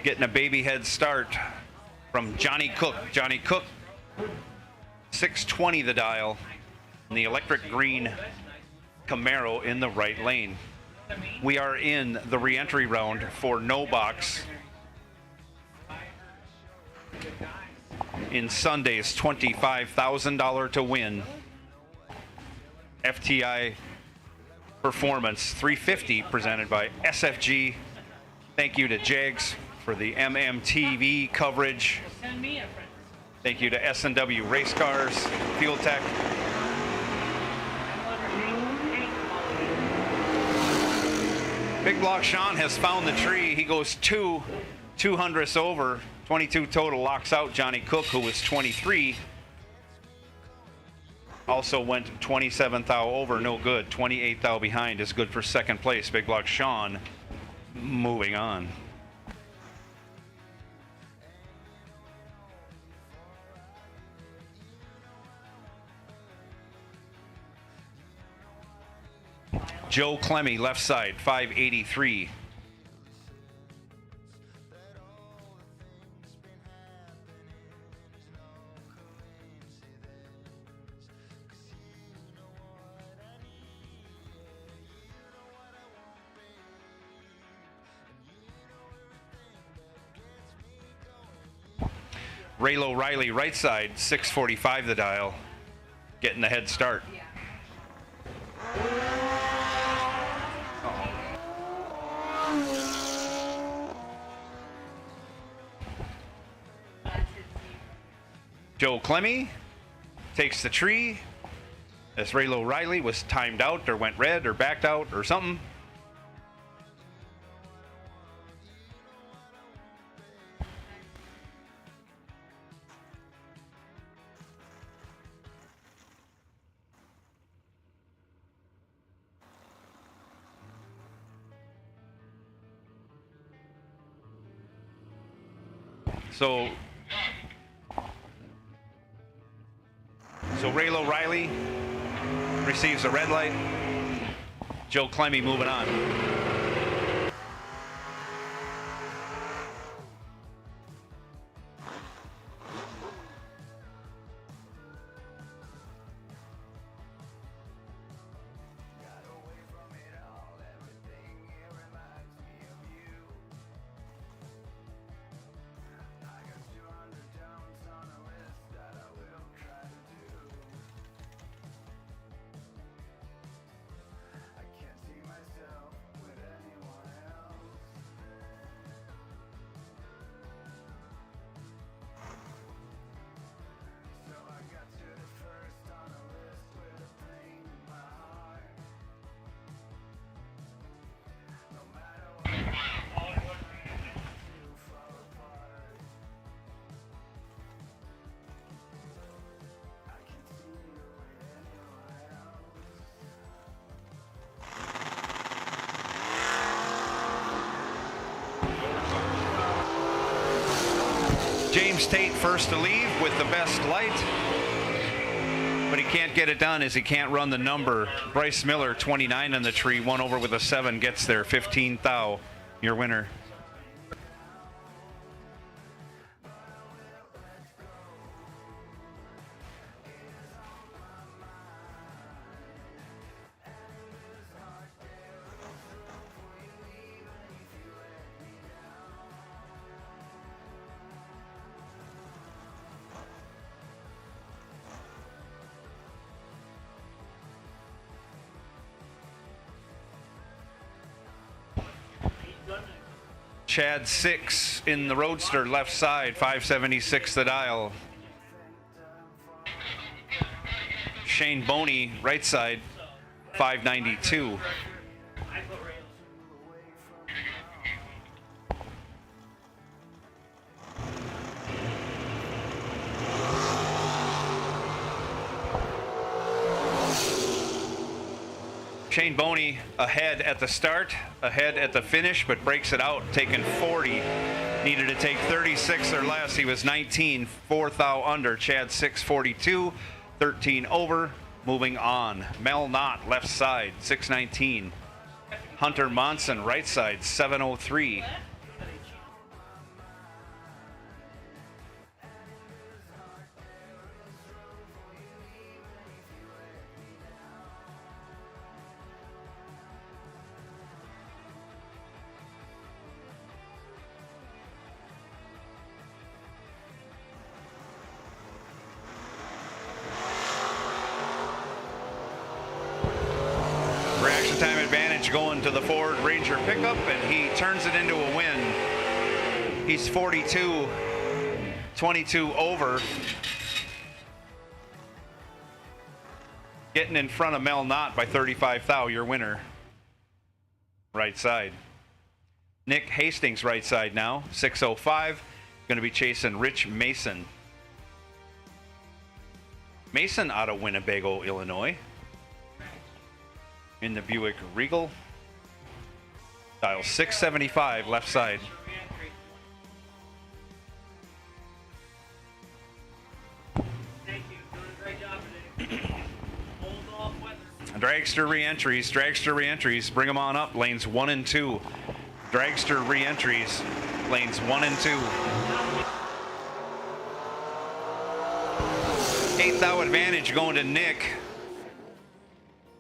Getting a baby head start from Johnny Cook. Johnny Cook, 620 the dial. And the electric green Camaro in the right lane. We are in the re-entry round for no box. In Sunday's $25,000 to win Fti Performance 350 presented by SFG. Thank you to Jags for the MMTV coverage. Thank you to Snw Race Cars, Fuel Tech. Big block Sean has found the tree. He goes 200ths over, 22 total, locks out Johnny Cook, who was 23. Also went 27 thou over, no good. 28 thou behind is good for second place. Big block Sean moving on. Joe Clemmy, left side, 583. Raylo Riley, right side, 645 the dial, getting the head start. Joe Clemmy takes the tree as Raylo Riley was timed out or went red or backed out or something. So Raylo Riley receives a red light. Joe Clemmy moving on. James Tate first to leave with the best light, but he can't get it done as he can't run the number. Bryce Miller, 29 on the tree, one over with a 7, gets there. 15 thou, your winner. Chad 6 in the Roadster, left side, 576 the dial. Shane Boney, right side, 592. Shane Boney ahead at the start, ahead at the finish, but breaks it out, taking 40. Needed to take 36 or less. He was 19, 4 thou under. Chad 642, 13 over. Moving on. Mel Knott, left side, 619. Hunter Monson, right side, 703. Time advantage going to the Ford Ranger pickup, and he turns it into a win. He's 42, 22 over. Getting in front of Mel Knott by 35 thou, your winner. Right side. Nick Hastings, right side now, 605. Going to be chasing Rich Mason. Mason out of Winnebago, Illinois. In the Buick Regal. Dial 675, left side. Dragster re-entries. Bring them on up. Lanes 1 and 2. Dragster re-entries. Lanes 1 and 2. 8th thou advantage going to Nick.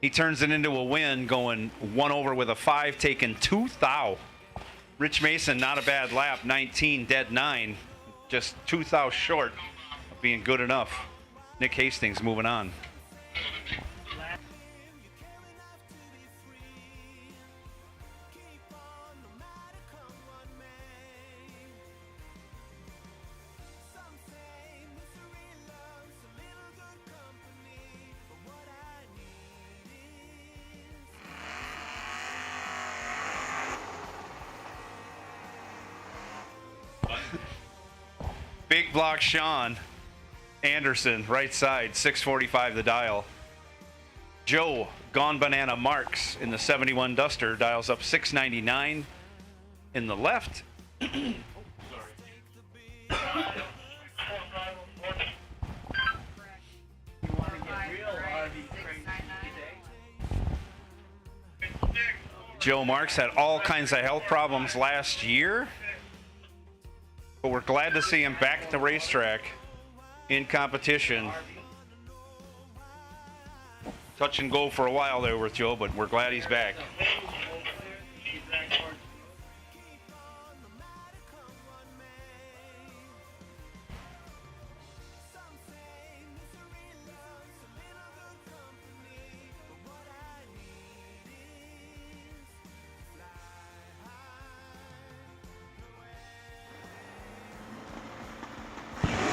He turns it into a win, going 1 over with a 5, taking 2 thou. Rich Mason, not a bad lap, 19, dead 9. Just 2 thou short of being good enough. Nick Hastings moving on. Big block Sean Anderson, right side, 645 the dial. Joe Gone Banana Marks in the 71 Duster dials up 699 in the left. Joe Marks had all kinds of health problems last year, but we're glad to see him back at the racetrack in competition. Touch and go for a while there with Joe, but we're glad he's back.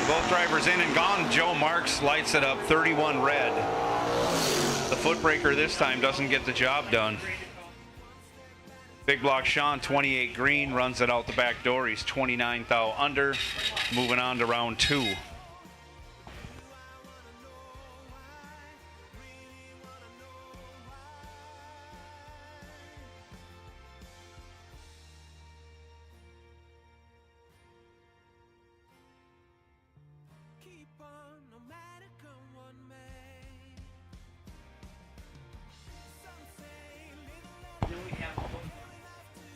Both drivers in and gone. Joe Marks lights it up, 31 red. The footbreaker this time doesn't get the job done. Big block Sean, 28 green, runs it out the back door. He's 29 thou under, moving on to round 2.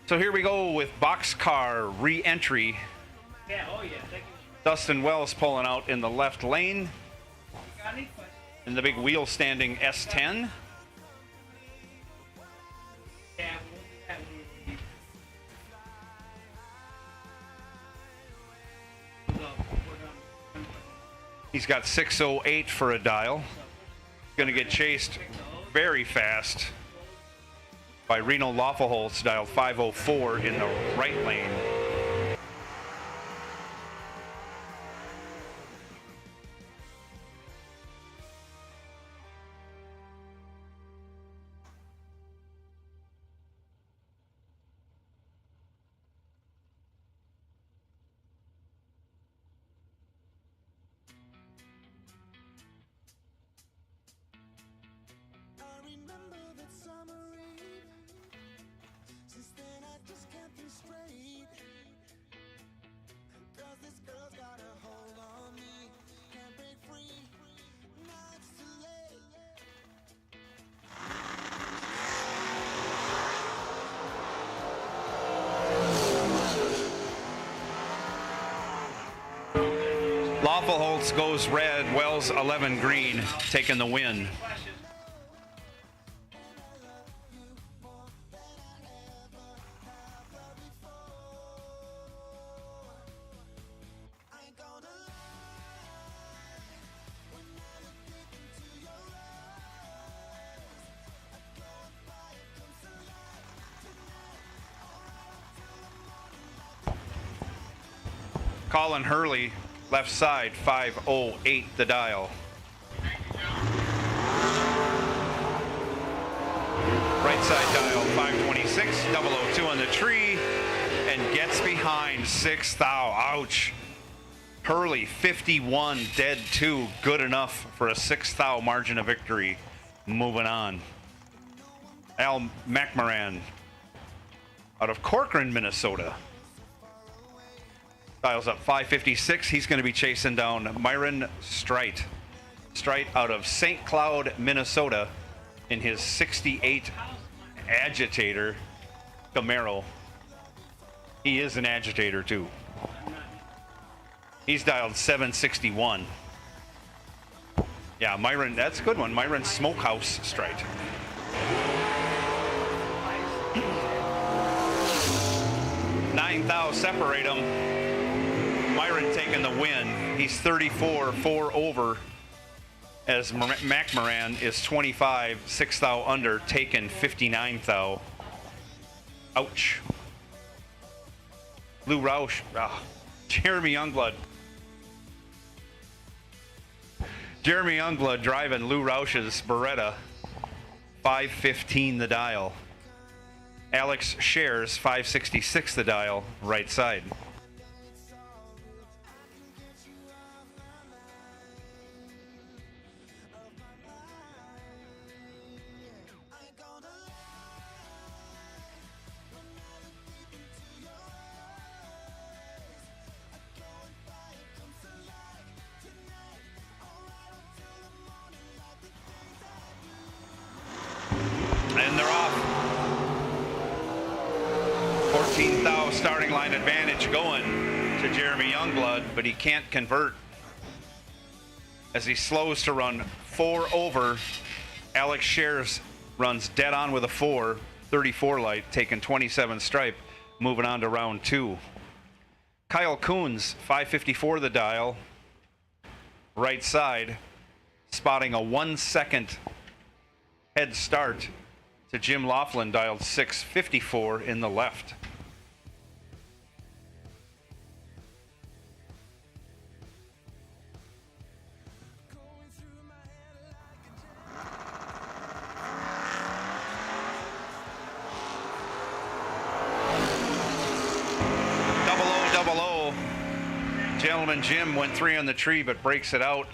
So here we go with boxcar re-entry. Dustin Wells pulling out in the left lane. In the big wheel standing S10. He's got 608 for a dial. Going to get chased very fast by Reno Waffleholtz, dial 504 in the right lane. Waffleholtz goes red, Wells 11 green, taking the win. Colin Hurley, left side, 508 the dial. Right side dial, 526, 002 on the tree, and gets behind 6 thou. Ouch. Hurley, 51, dead 2, good enough for a 6 thou margin of victory. Moving on. Al Mcmoran, out of Corcoran, Minnesota. Dials up 556. He's going to be chasing down Myron Strite. Strite out of St. Cloud, Minnesota in his 68 Agitator Camaro. He is an agitator too. He's dialed 761. Yeah, Myron, that's a good one. Myron Smokehouse straight. 9 thou separate them. Myron taking the win. He's 34, 4 over. As Mcmoran is 25, 6 thou under, taken 59 thou. Ouch. Lou Roush. Jeremy Youngblood. Jeremy Youngblood driving Lou Roush's Beretta. 515 the dial. Alex Shares 566 the dial, right side. And they're off. 14 thou starting line advantage going to Jeremy Youngblood, but he can't convert as he slows to run 4 over. Alex Shares runs dead on with a 4, 34 light, taking 27 stripe, moving on to round 2. Kyle Coons, 554 the dial, right side, spotting a 1 second head start to Jim Laughlin, dialed 654 in the left. Double O. Gentleman Jim went 3 on the tree but breaks it out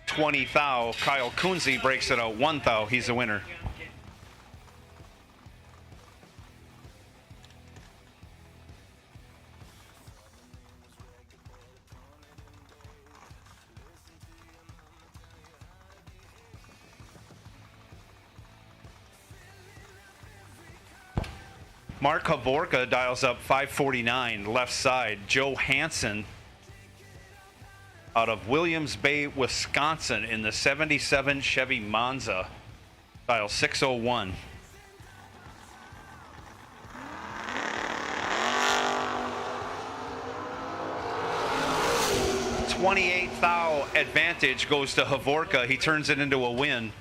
20 thou. Kyle Coonsey breaks it out 1 thou. He's the winner. Mark Havorka dials up 549 left side. Joe Hansen out of Williams Bay, Wisconsin in the 77 Chevy Monza, dial 601. $28 thou advantage goes to Havorka. He turns it into a win.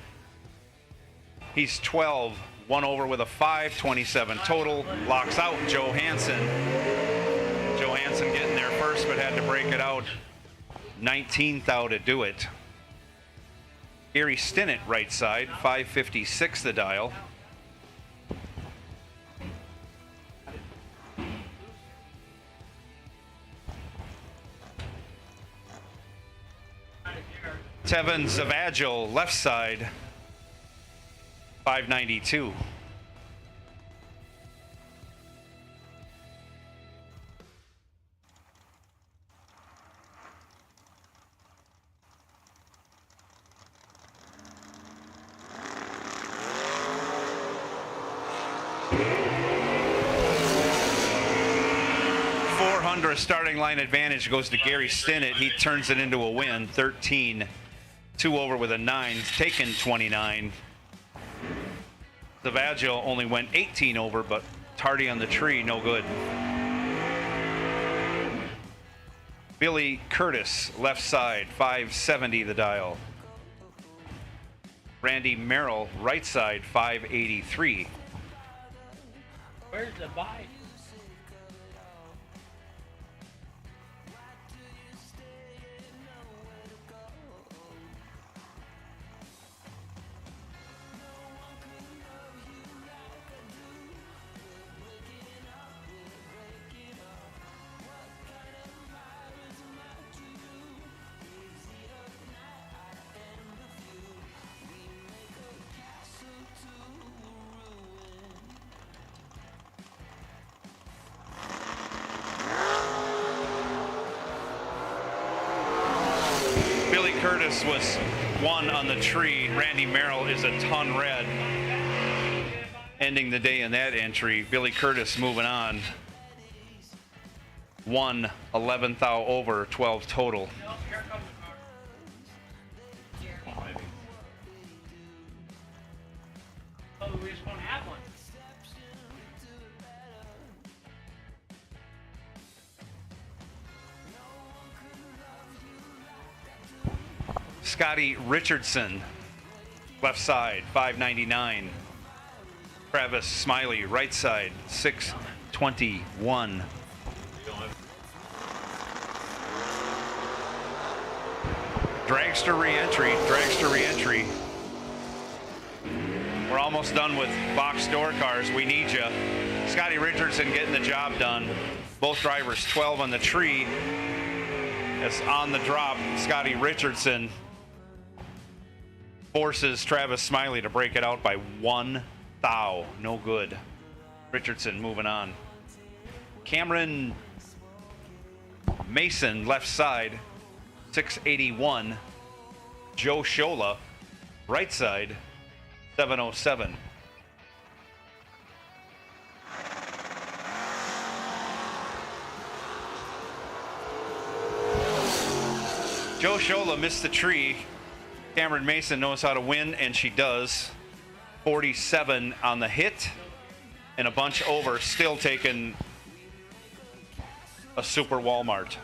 He's 12. 1 over with a 5, 27 total. Locks out Joe Hansen. Joe Hansen getting there first, but had to break it out. 19 thou to do it. Gary Stinnett, right side, 556 the dial. Tevin Zavagil, left side, 592. Starting line advantage goes to Gary Stinnett. He turns it into a win. 13, 2 over with a 9, taken 29. Zavagil only went 18 over, but tardy on the tree, no good. Billy Curtis, left side, 570 the dial. Randy Merrill, right side, 583. Where's the bike? Curtis was 1 on the tree. Randy Merrill is a ton red. Ending the day in that entry. Billy Curtis moving on. 1, 11 thou over, 12 total. Scotty Richardson, left side, 599. Travis Smiley, right side, 621. Dragster re-entry. We're almost done with box door cars. We need you. Scotty Richardson getting the job done. Both drivers 12 on the tree. As on the drop, Scotty Richardson forces Travis Smiley to break it out by 1 thou. No good. Richardson moving on. Cameron Mason, left side, 681. Joe Shola, right side, 707. Joe Shola missed the tree. Cameron Mason knows how to win, and she does. 47 on the hit, and a bunch over, still taking a super Walmart.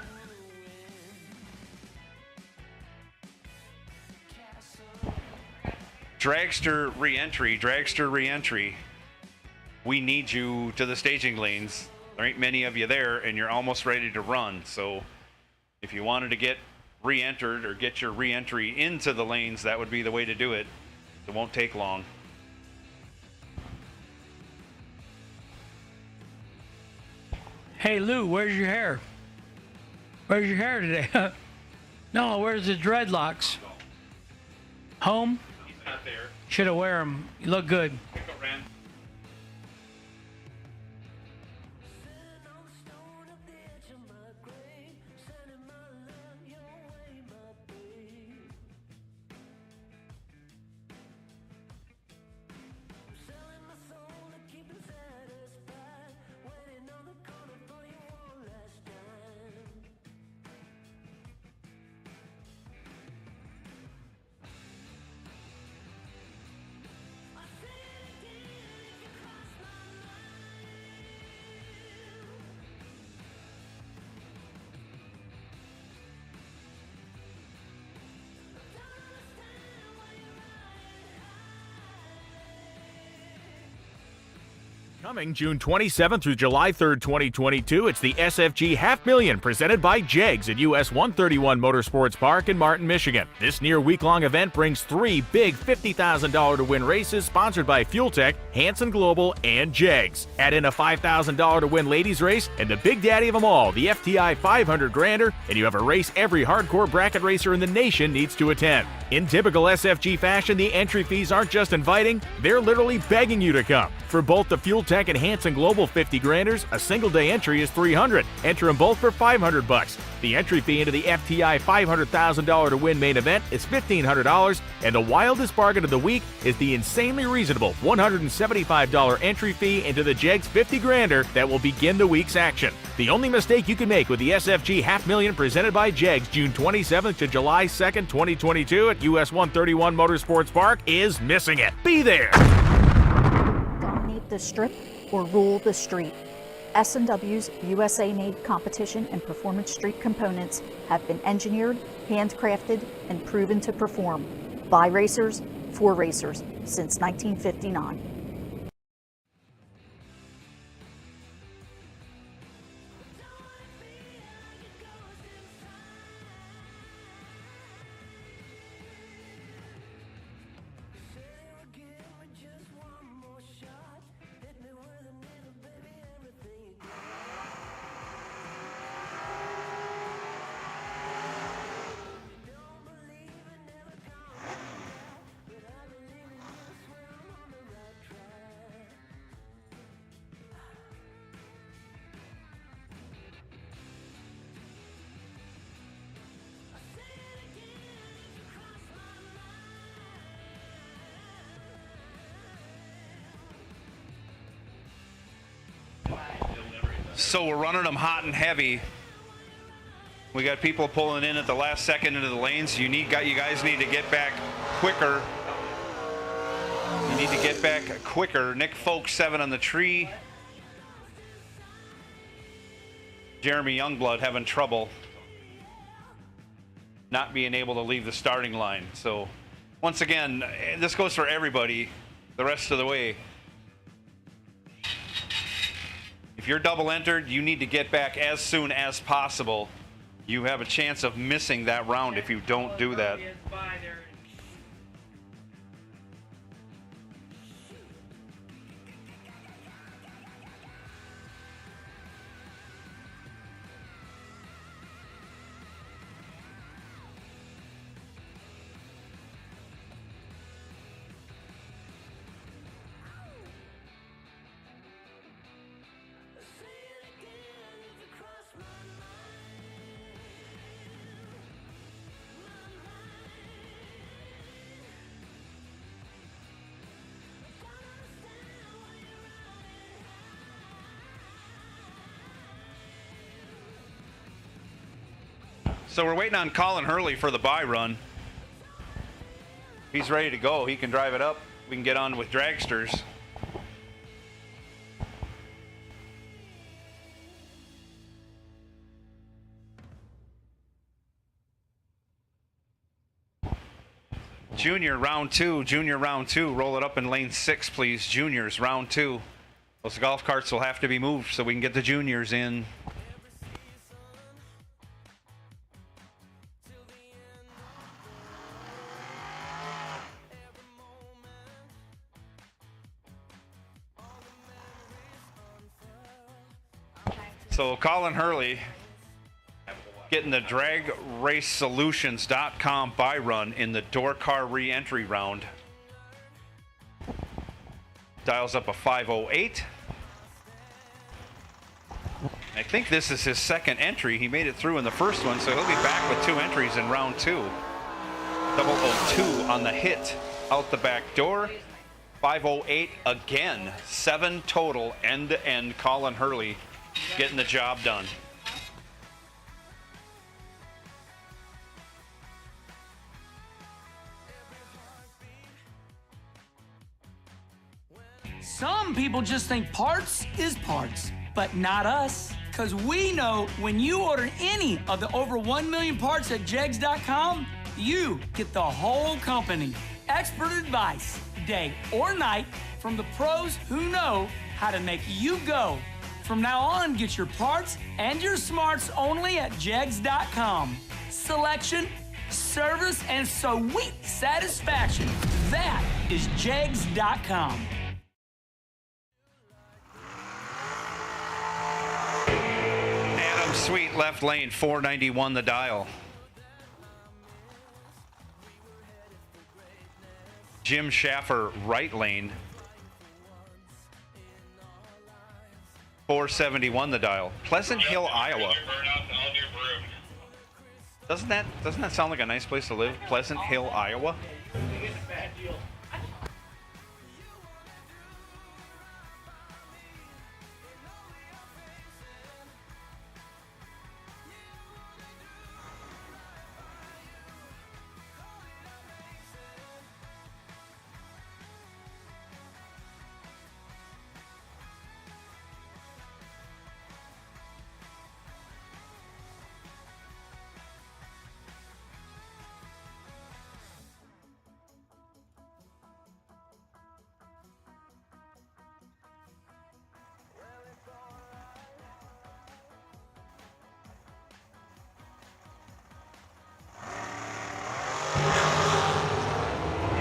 Dragster re-entry. We need you to the staging lanes. There ain't many of you there, and you're almost ready to run. So if you wanted to get re-entered or get your re-entry into the lanes, that would be the way to do it. It won't take long. Hey Lou, where's your hair? Where's your hair today? No, where's the dreadlocks? Home? He's not there. Should have wear them. You look good. Coming June 27th through July 3rd, 2022, it's the SFG $500,000 presented by Jegs at US 131 Motorsports Park in Martin, Michigan. This near week-long event brings 3 big $50,000 to win races sponsored by Fuel Tech, Hansen Global, and Jegs. Add in a $5,000 to win ladies race and the big daddy of them all, the FTI 500 Grander, and you have a race every hardcore bracket racer in the nation needs to attend. In typical SFG fashion, the entry fees aren't just inviting, they're literally begging you to come. For both the Fuel Tech and Hansen Global 50 Granders, a single day entry is $300. Enter them both for $500. The entry fee into the FTI $500,000 to win main event is $1,500, and the wildest bargain of the week is the insanely reasonable $175 entry fee into the Jegs 50 Grander that will begin the week's action. The only mistake you can make with the SFG $500,000 presented by Jegs June 27th to July 2nd, 2022 at US 131 Motorsports Park is missing it. Be there! Dominate the strip or rule the street. S&W's USA-made competition and performance street components have been engineered, handcrafted, and proven to perform by racers for racers since 1959. So we're running them hot and heavy. We got people pulling in at the last second into the lanes. You guys need to get back quicker. You need to get back quicker. Nick Folk 7 on the tree. Jeremy Youngblood having trouble not being able to leave the starting line. So once again, this goes for everybody the rest of the way. If you're double entered, you need to get back as soon as possible. You have a chance of missing that round if you don't do that. So we're waiting on Colin Hurley for the bye run. He's ready to go. He can drive it up. We can get on with Dragsters. Junior round two. Roll it up in lane 6, please. Juniors round 2. Those golf carts will have to be moved so we can get the juniors in. So Colin Hurley getting the DragRaceSolutions.com buy run in the door car re-entry round. Dials up a 508. I think this is his second entry. He made it through in the first one, so he'll be back with 2 entries in round 2. 002 on the hit out the back door. 508 again. 7 total end-to-end. Colin Hurley getting the job done. Some people just think parts is parts, but not us. Because we know when you order any of the over 1 million parts at jegs.com, you get the whole company. Expert advice, day or night, from the pros who know how to make you go. From now on, get your parts and your smarts only at jegs.com. Selection, service, and sweet satisfaction. That is jegs.com. Adam Sweet left lane, 491 the dial. Jim Schaffer right lane, 471 the dial. Pleasant Hill, Iowa. Doesn't that sound like a nice place to live? Pleasant Hill, Iowa.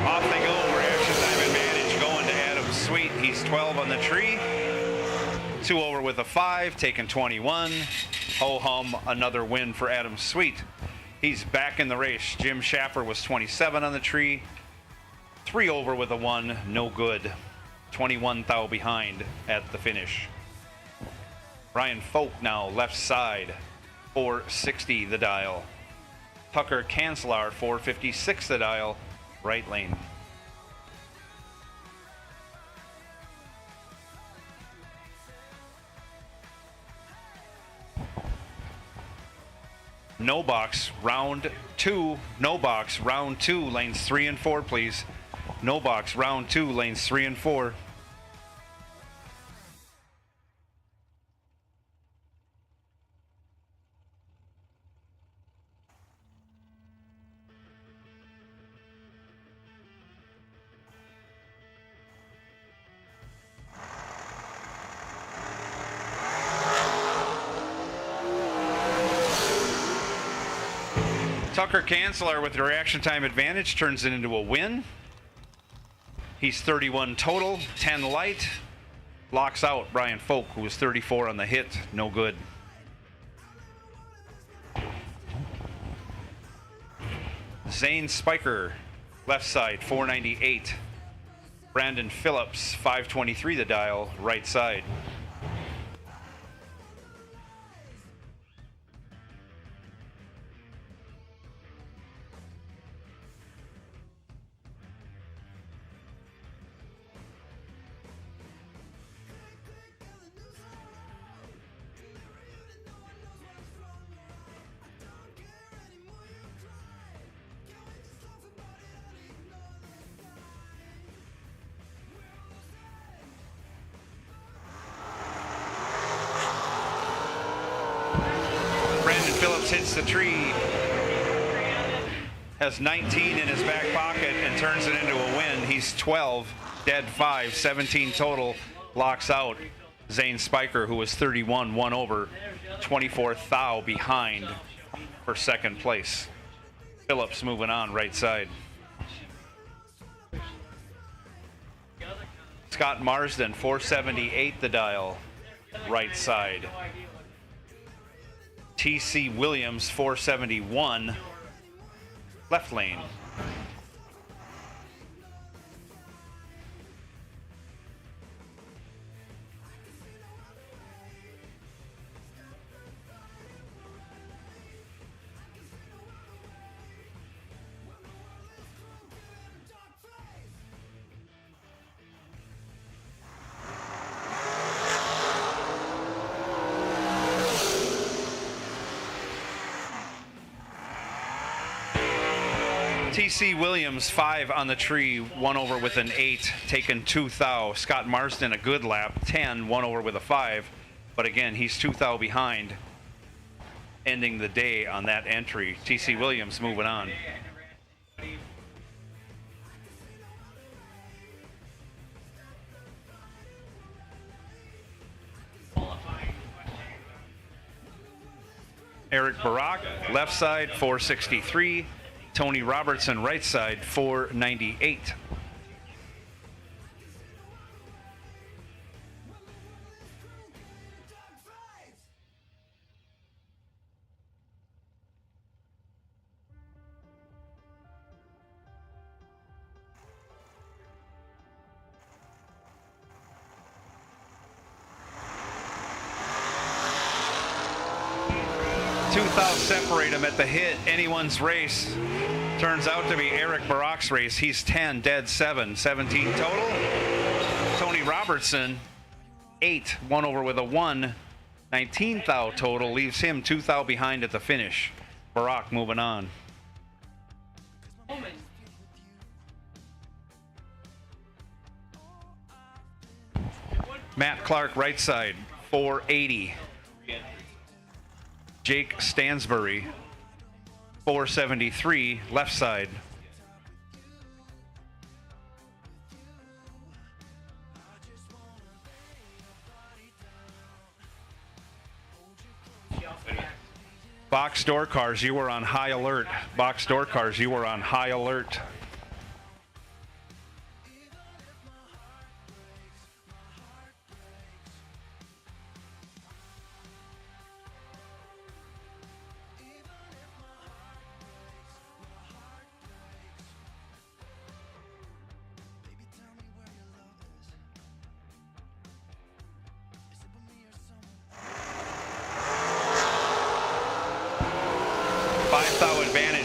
Off they go. Reaction time advantage going to Adam Sweet. He's 12 on the tree. 2 over with a 5, taking 21. Ho hum, another win for Adam Sweet. He's back in the race. Jim Schaffer was 27 on the tree. 3 over with a 1, no good. 21 thou behind at the finish. Ryan Folk now left side, 460 the dial. Tucker Kanzler, 456 the dial, right lane. No box, round 2. No box, round 2, lanes 3 and 4, please. No box, round 2, lanes 3 and 4. Tucker Canceller with the reaction time advantage turns it into a win. He's 31 total, 10 light. Locks out Brian Folk, who was 34 on the hit. No good. Zane Spiker, left side, 498. Brandon Phillips, 523 the dial, right side. Phillips hits the tree, has 19 in his back pocket and turns it into a win. He's 12, dead 5, 17 total, locks out Zane Spiker, who was 31, 1 over, 24 thou behind for second place. Phillips moving on right side. Scott Marsden, 478 the dial, right side. TC Williams, 471, left lane. TC Williams, 5 on the tree, 1 over with an 8, taken 2 thou. Scott Marsden, a good lap, 10, 1 over with a 5. But again, he's 2 thou behind, ending the day on that entry. TC Williams moving on. Eric Barak, left side, 463. Tony Robertson, right side, 498. Two thou separate him at the hit. Anyone's race. Turns out to be Eric Barak's race. He's 10, dead 7, 17 total. Tony Robertson, 8, 1 over with a 1, 19 thou total. Leaves him 2 thou behind at the finish. Barak moving on. Matt Clark, right side, 480. Jake Stansbury, 473, left side. Box door cars, you were on high alert. Box door cars, you were on high alert.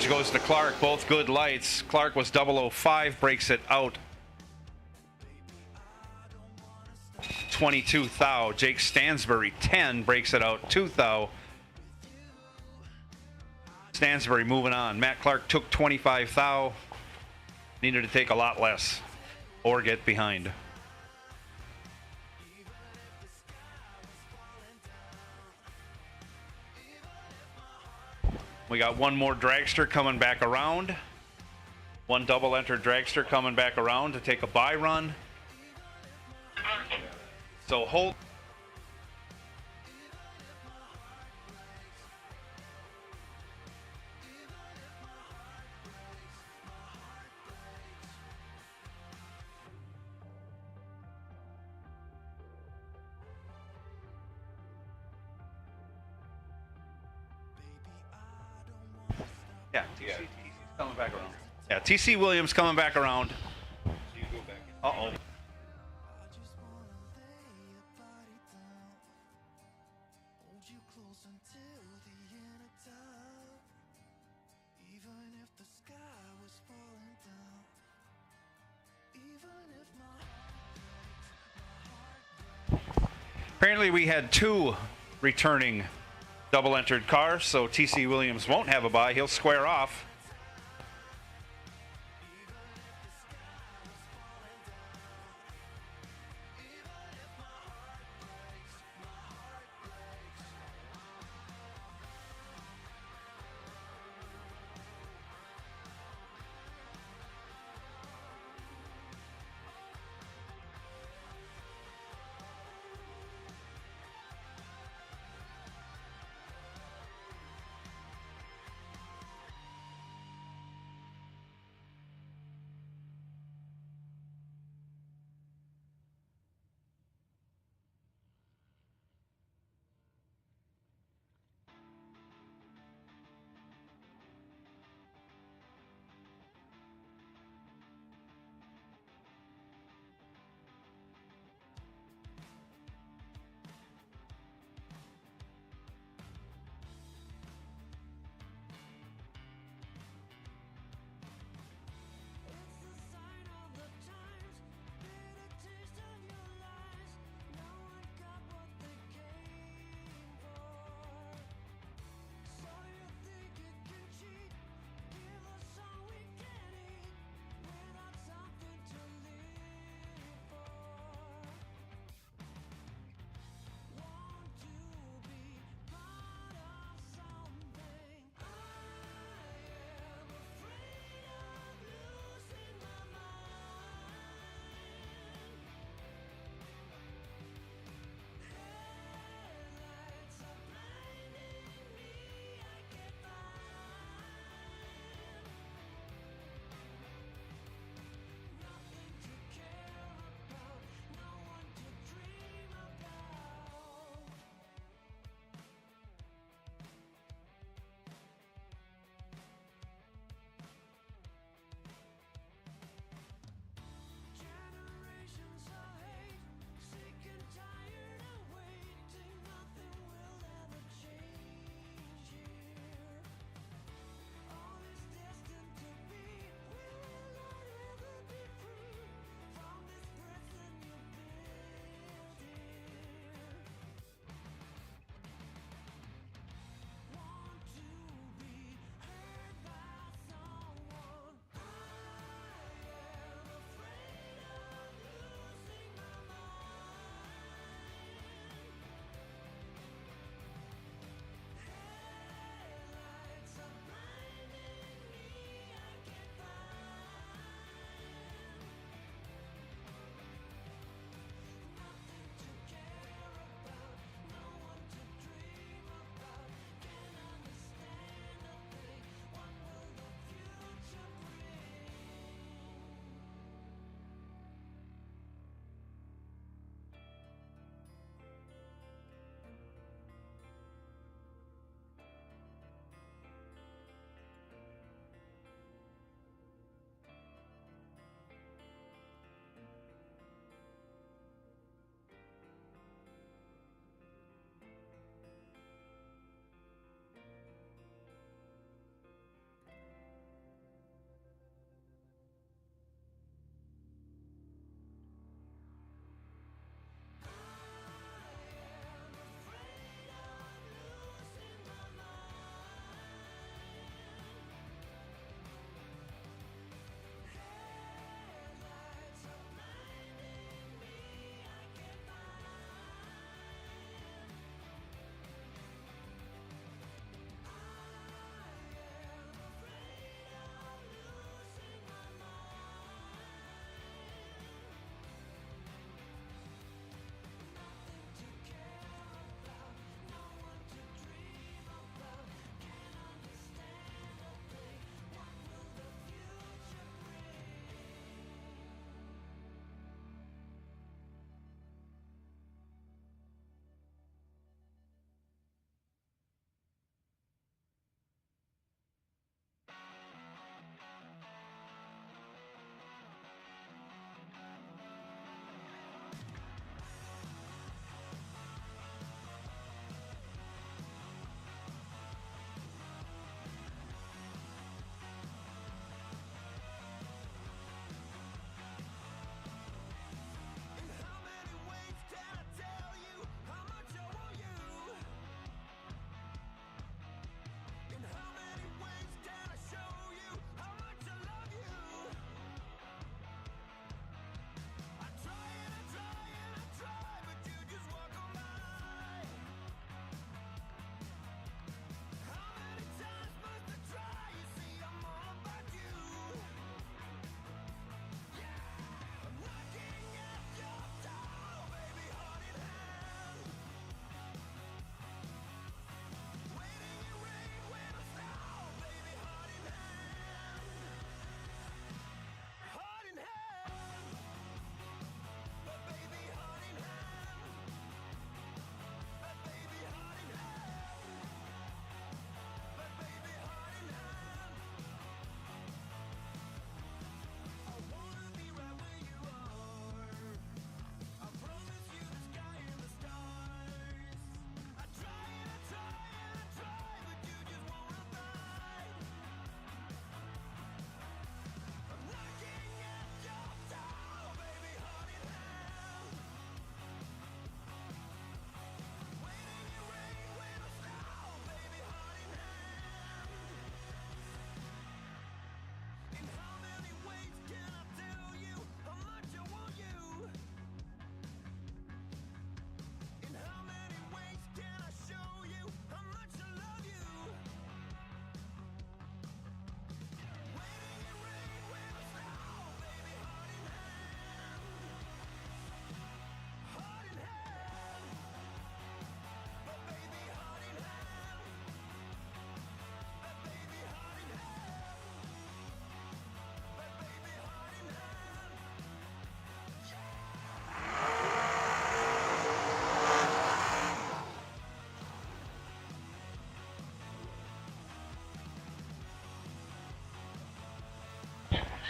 Goes to Clark, both good lights. Clark was 005, breaks it out. 22 thou. Jake Stansbury, 10, breaks it out 2 thou. Stansbury moving on. Matt Clark took 25 thou. Needed to take a lot less or get behind. We got one more dragster coming back around. One double entered dragster coming back around to take a bye run. So Holt. Yeah, TC's coming back around. Yeah, TC Williams coming back around. Uh-oh. Apparently we had two returning double entered cars, so TC Williams won't have a bye. He'll square off.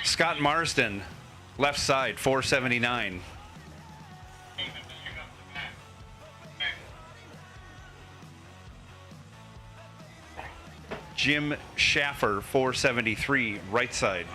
Scott Marsden, left side, 479. Jim Schaffer, 473, right side.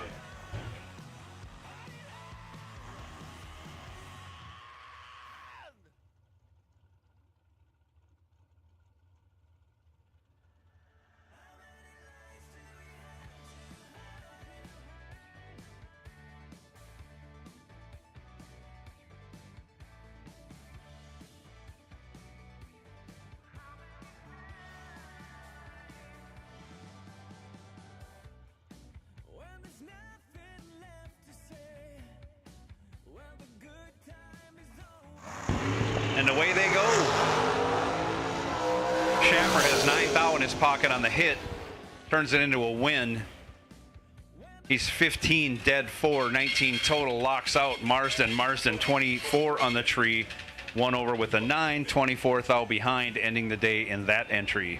And away they go. Schaffer has 9 thou in his pocket on the hit. Turns it into a win. He's 15 dead, 4, 19 total. Locks out Marsden. Marsden 24 on the tree. 1 over with a 9, 24th thou behind, ending the day in that entry.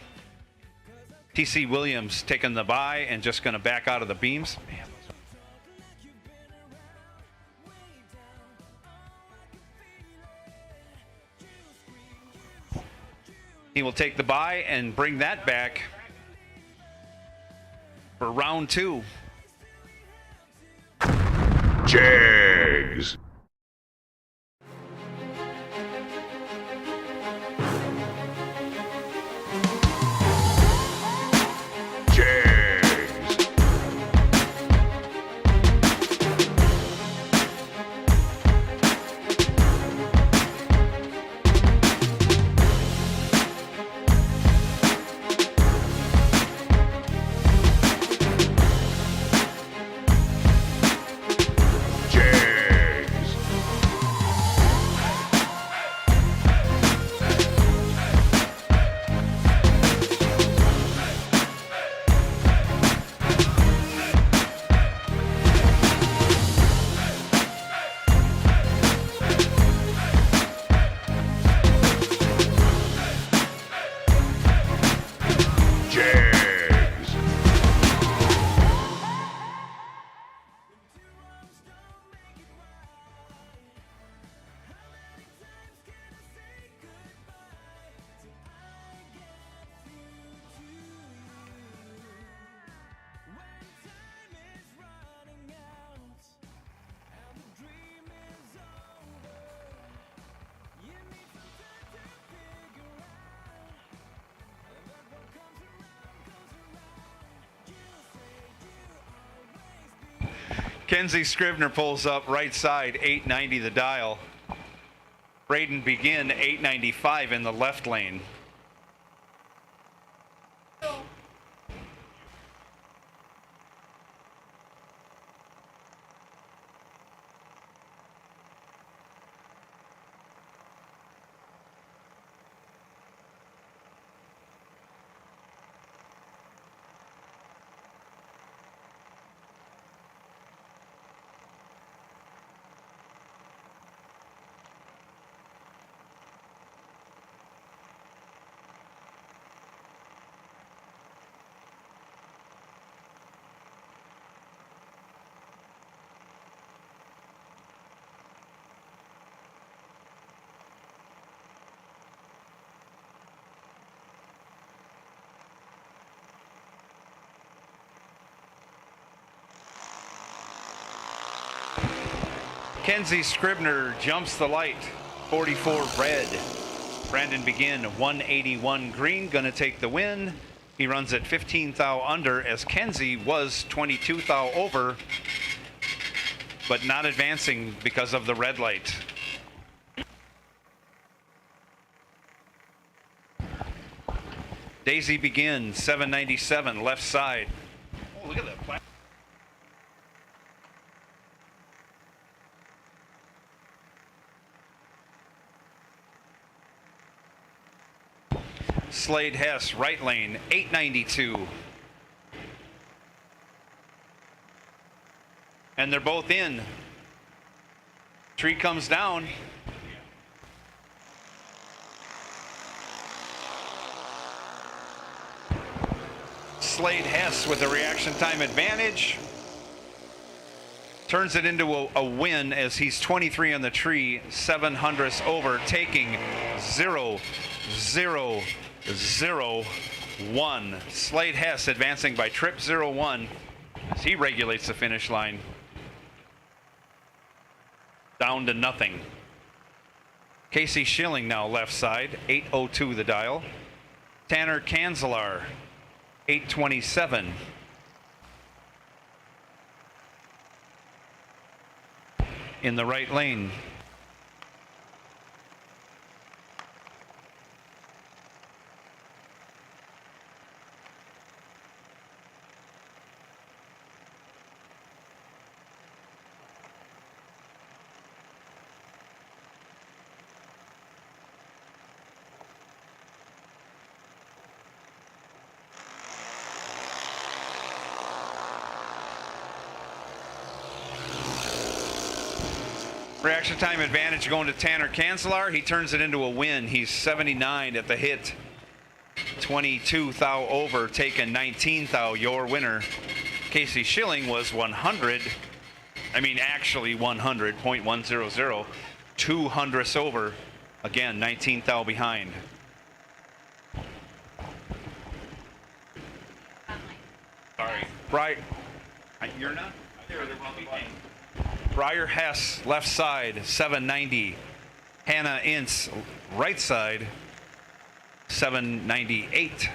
TC Williams taking the bye and just going to back out of the beams. Man. He will take the bye and bring that back for round 2. Jags. Kenzie Scribner pulls up right side, 890 the dial. Braden Begin, 895 in the left lane. Kenzie Scribner jumps the light, 44 red. Brandon Begin, 181 green, gonna take the win. He runs at 15 thou under as Kenzie was 22 thou over, but not advancing because of the red light. Daisy Begin, 797 left side. Oh, look at that. Slade Hess, right lane, 892. And they're both in. Tree comes down. Slade Hess with a reaction time advantage. turns it into a win as he's 23 on the tree, 700ths over, taking 0-0-0-1. Slade Hess advancing by trip 0-1 as he regulates the finish line. Down to nothing. Casey Schilling now left side, 8:02 the dial. Tanner Kanzelar, 8:27. In the right lane. Reaction time advantage going to Tanner Kanzelar. He turns it into a win. He's 79 at the hit. 22 thou over, taken 19 thou. Your winner. Casey Schilling was 100. I mean, actually 100.100. 200ths over. Again, 19 thou behind. Sorry. Right. You're not? Briar Hess, left side, 790. Hannah Ince, right side, 798.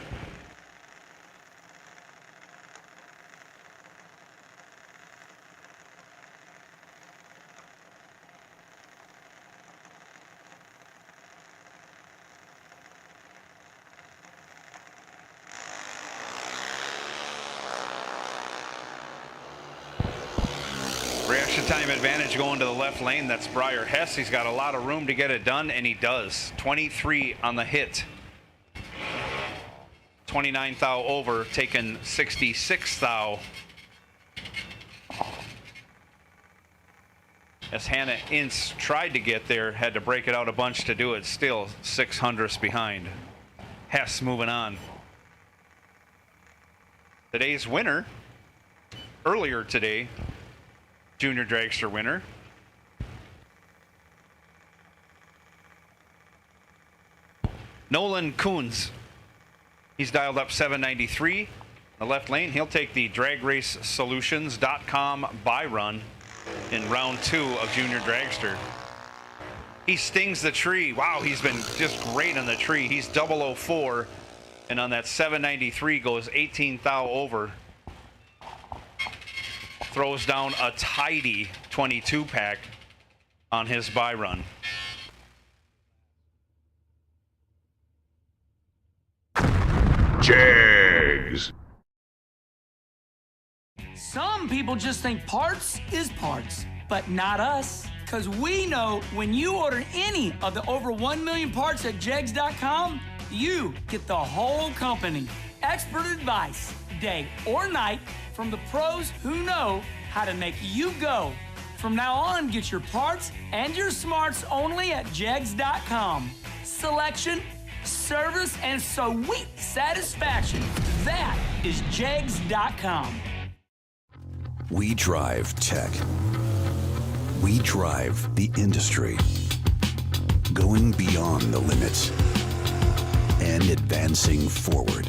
Reaction time advantage going to the left lane. That's Briar Hess. He's got a lot of room to get it done, and he does. 23 on the hit. 29 thou over, taken 66 thou. As Hannah Ince tried to get there, had to break it out a bunch to do it. Still 600ths behind. Hess moving on. Today's winner, earlier today, Junior Dragster winner, Nolan Coons. He's dialed up 793. The left lane, he'll take the DragRaceSolutions.com buy run in round 2 of Junior Dragster. He stings the tree. Wow, he's been just great on the tree. He's 004, and on that 793 goes 18 thou over. Throws down a tidy 22 pack on his buy run. Jags. Some people just think parts is parts, but not us. Because we know when you order any of the over 1 million parts at Jegs.com, you get the whole company. Expert advice, day or night, from the pros who know how to make you go. From now on, get your parts and your smarts only at Jegs.com. Selection, service, and sweet satisfaction. That is Jegs.com. We drive tech. We drive the industry. Going beyond the limits and advancing forward.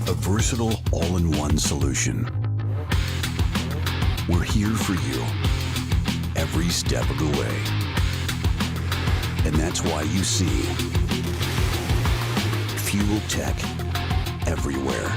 A versatile all-in-one solution. We're here for you every step of the way. And that's why you see Fuel Tech everywhere.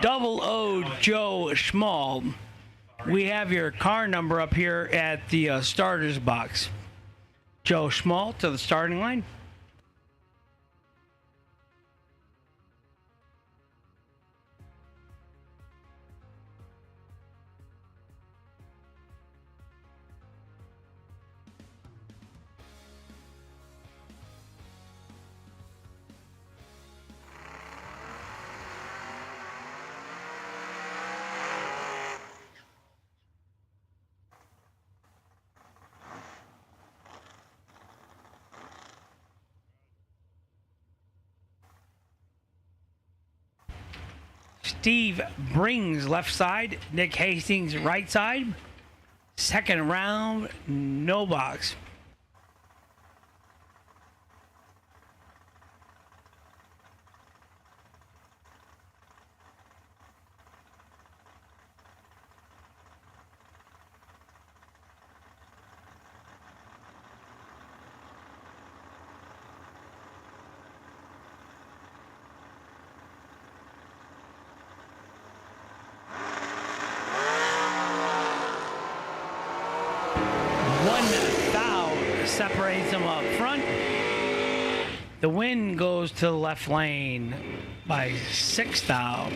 Double O Joe Schmall. We have your car number up here at the starters box. Joe Schmall to the starting line. Steve Brings left side, Nick Hastings right side. Second round, no box. Separates them up front. The win goes to the left lane by 6 thou.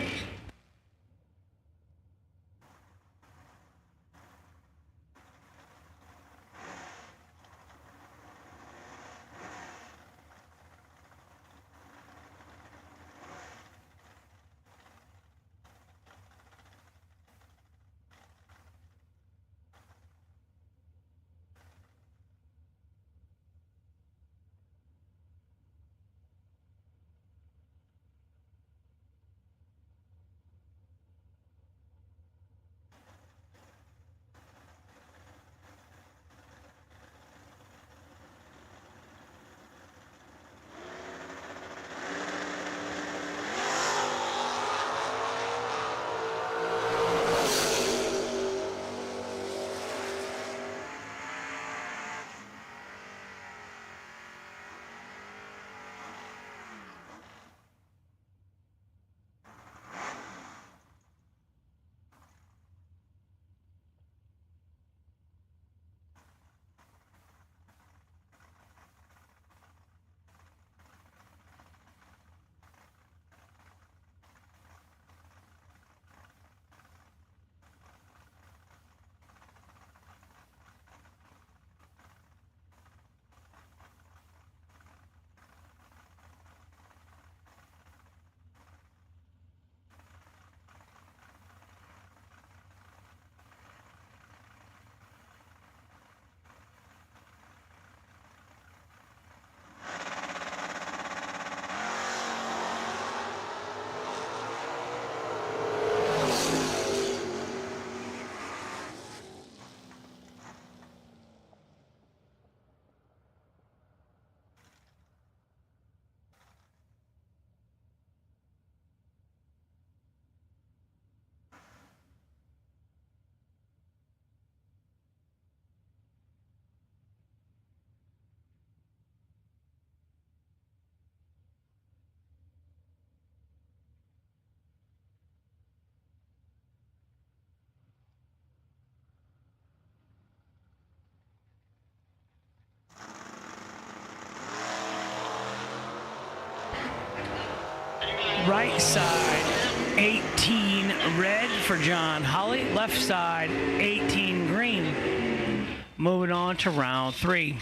Right side, 18 red for John Holly. Left side, 18 green. Moving on to round 3.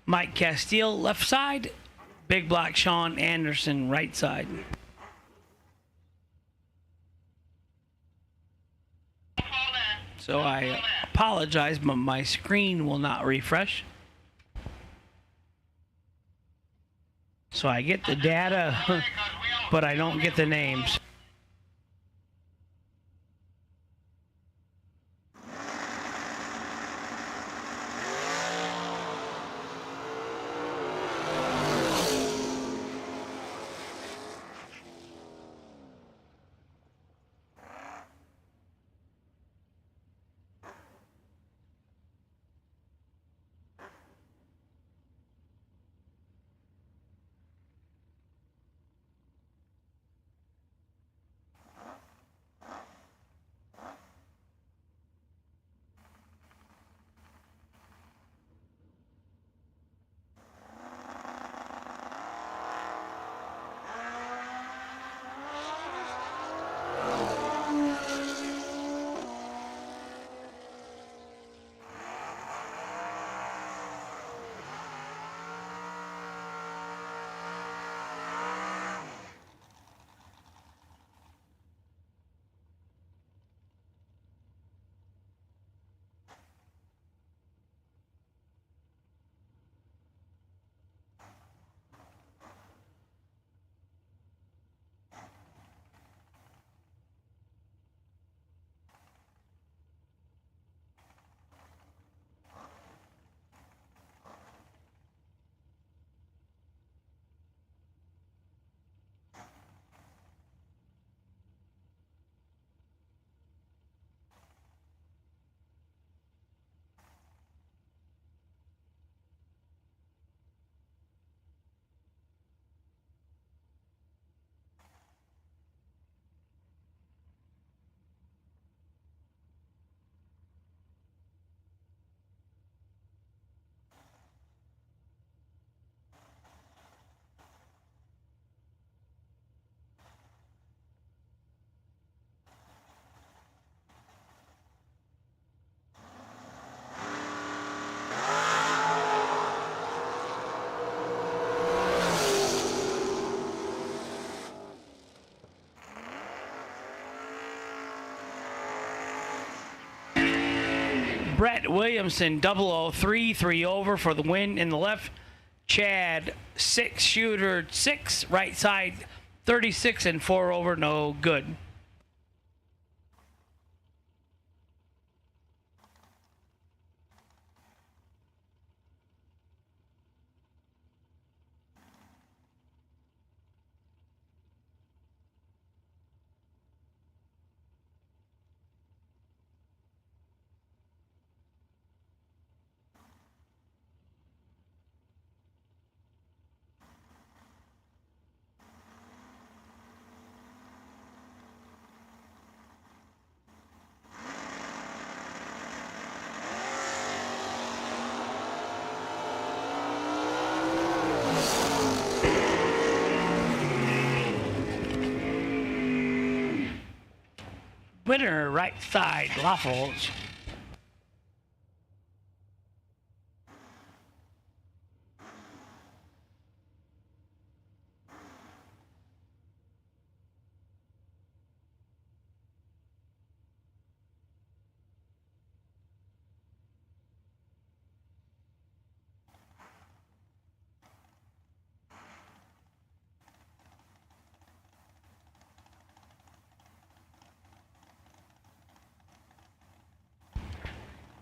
Mike Castile, left side. Big Block Sean Anderson, right side. So I apologize, but my screen will not refresh. So I get the data, but I don't get the names. Brett Williamson, 003, 3 over for the win. In the left, Chad, 6 shooter, 6, right side, 36 and 4 over, no good. Winner, right side, Waffleholtz.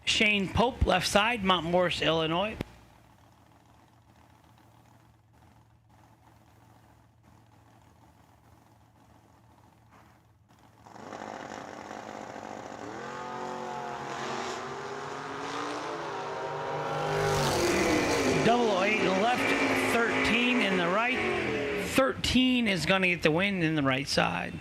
Shane Pope, left side, Mount Morris, Illinois. Double 08 in the left, 13 in the right. 13 is going to get the win in the right side.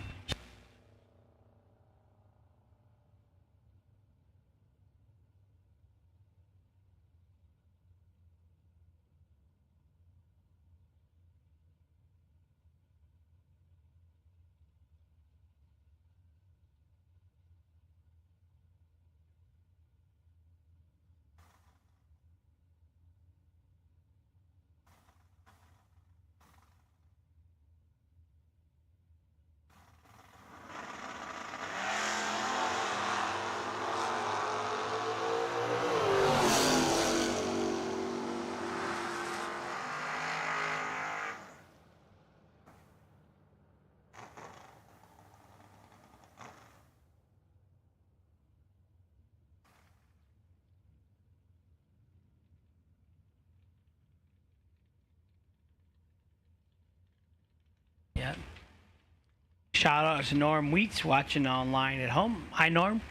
Yeah. Shout out to Norm Wheats watching online at home. Hi, Norm.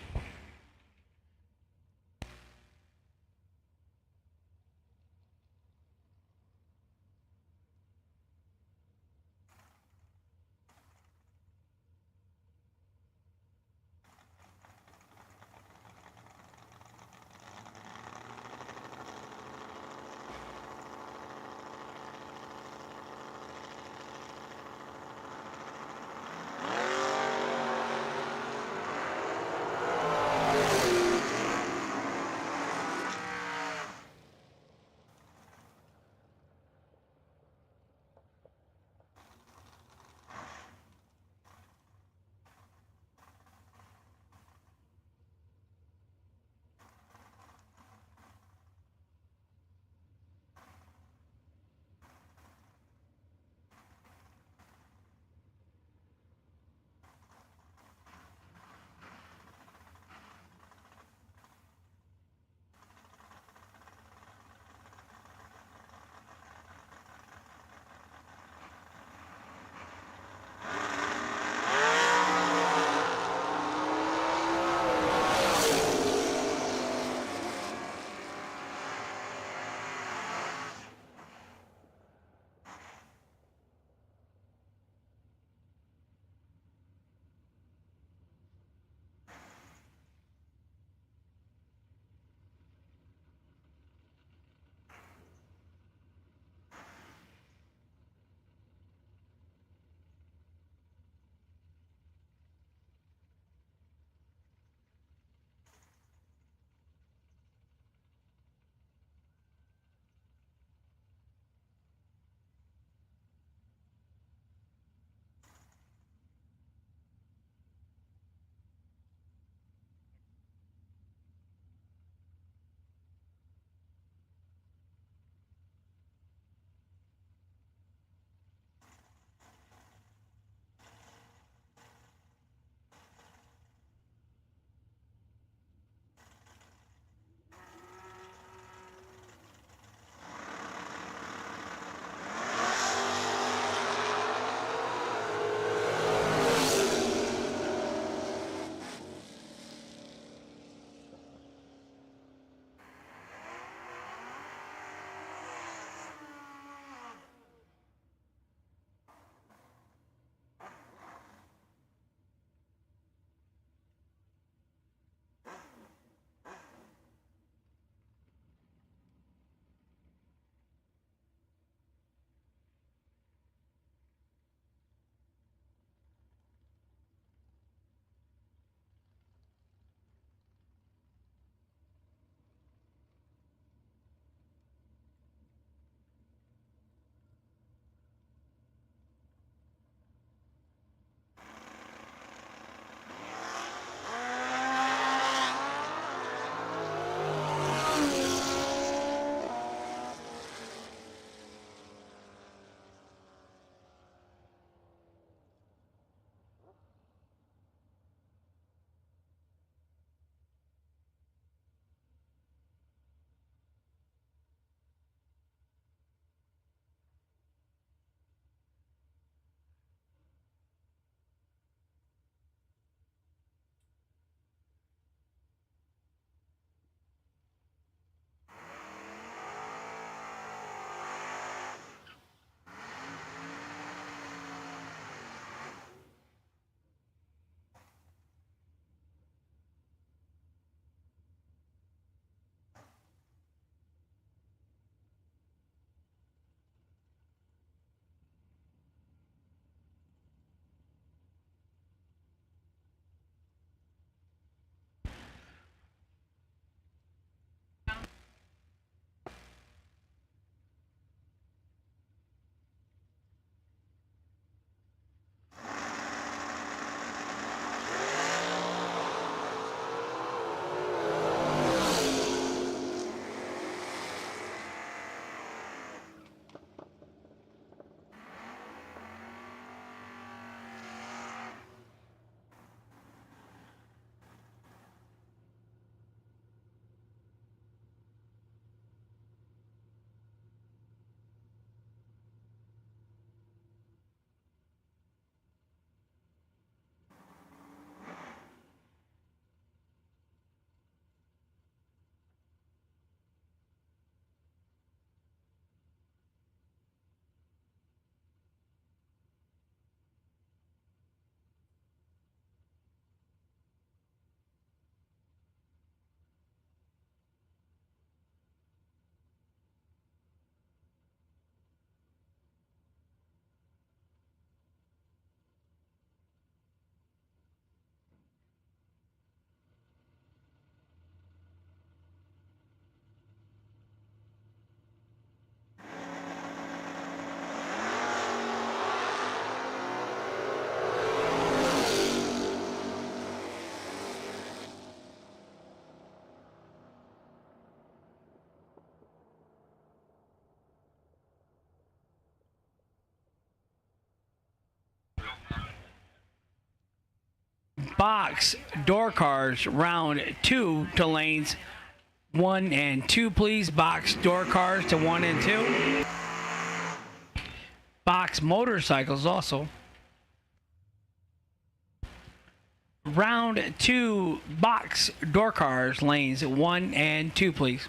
box door cars round 2 to lanes 1 and 2, please. Box door cars to 1 and 2. Box motorcycles also. Round 2 box door cars lanes 1 and 2, please.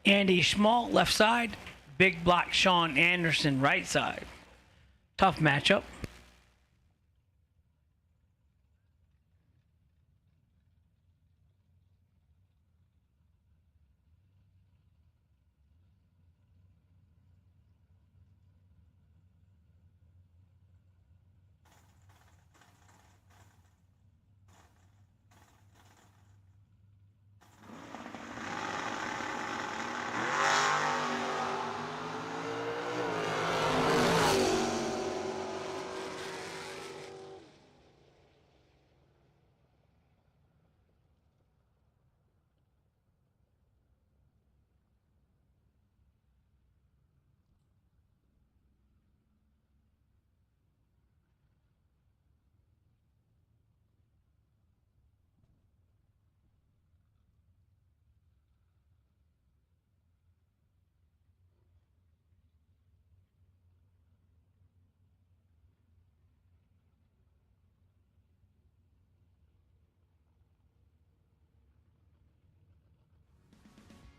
Andy Schmaltz left side. Big block Sean Anderson right side. Tough matchup.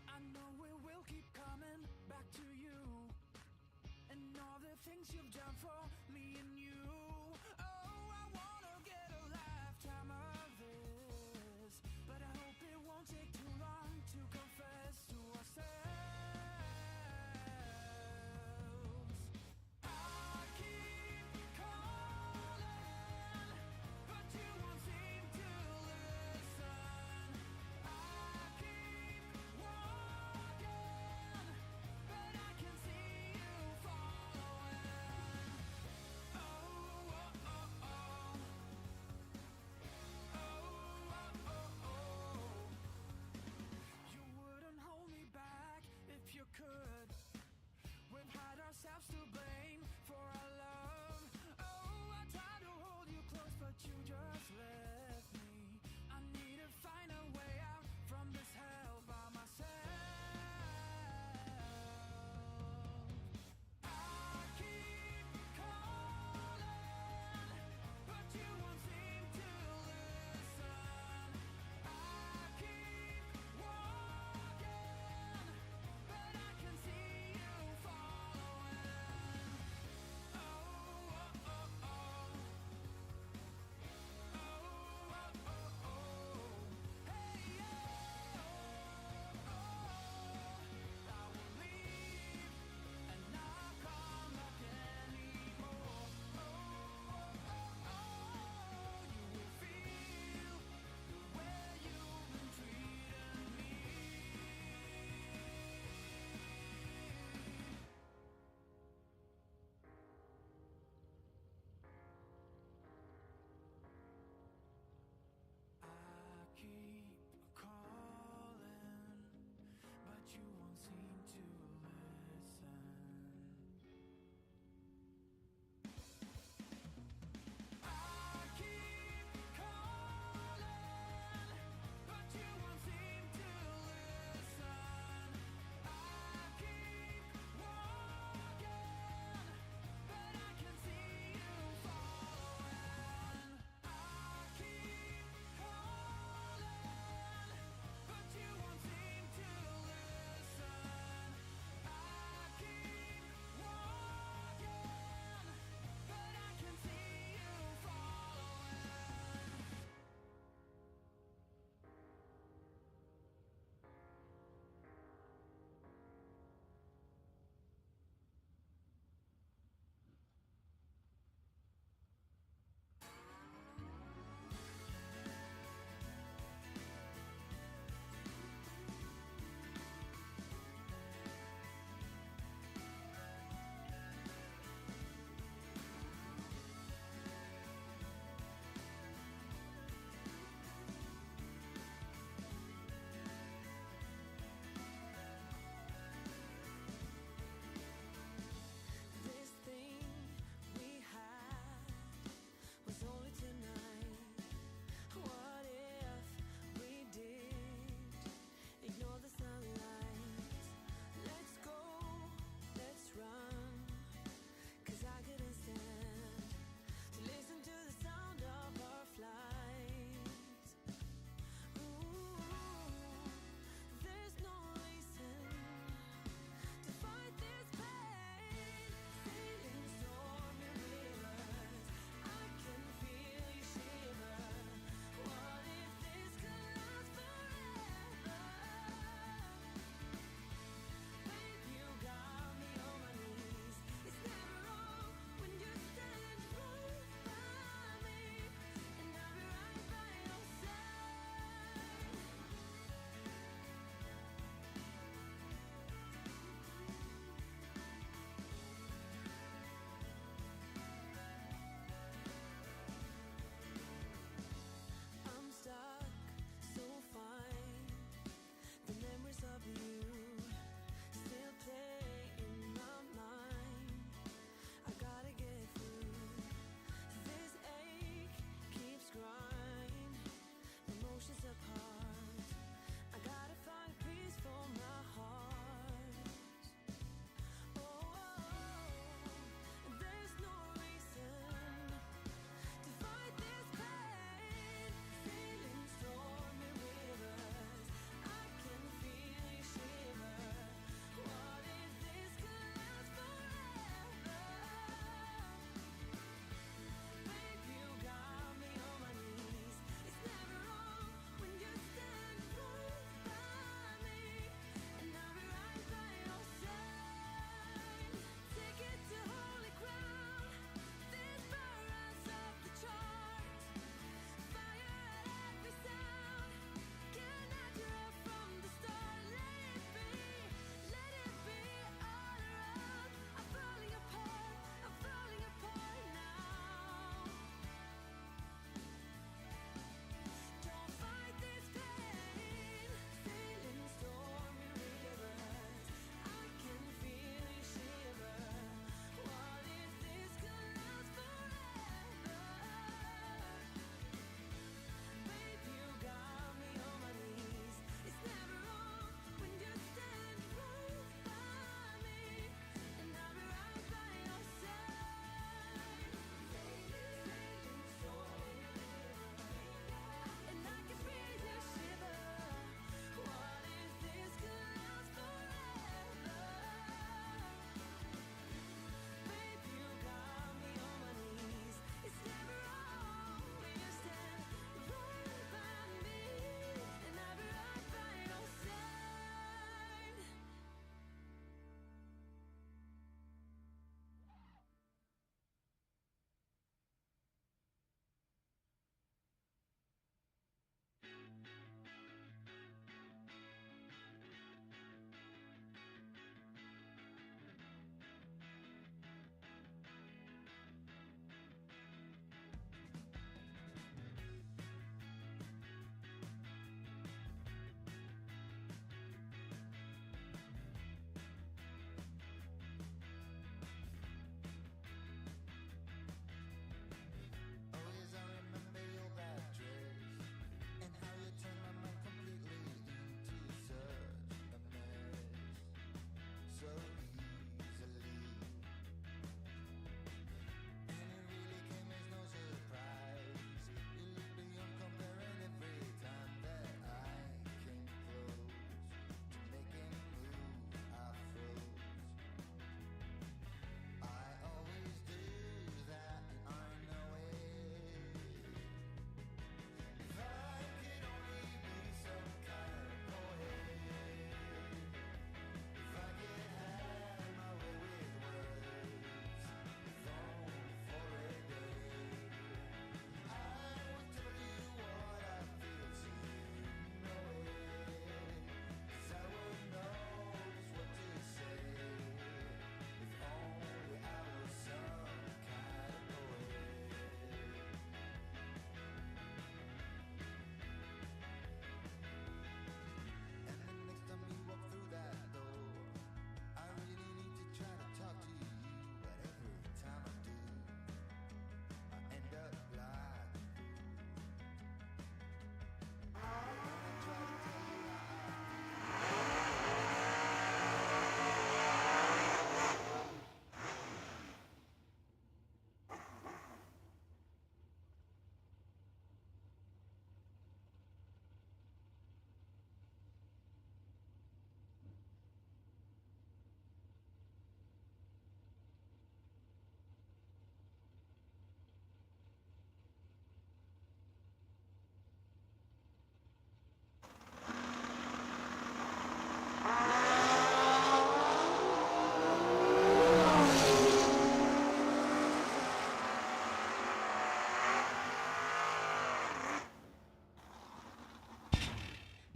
I know it will keep coming back to you and all the things you've done for me and you. Oh, I wanna get a lifetime of this, but I hope it won't take too long to confess to ourselves. I keep calling, but you won't seem to listen. I keep walking, but I can see you following. Oh,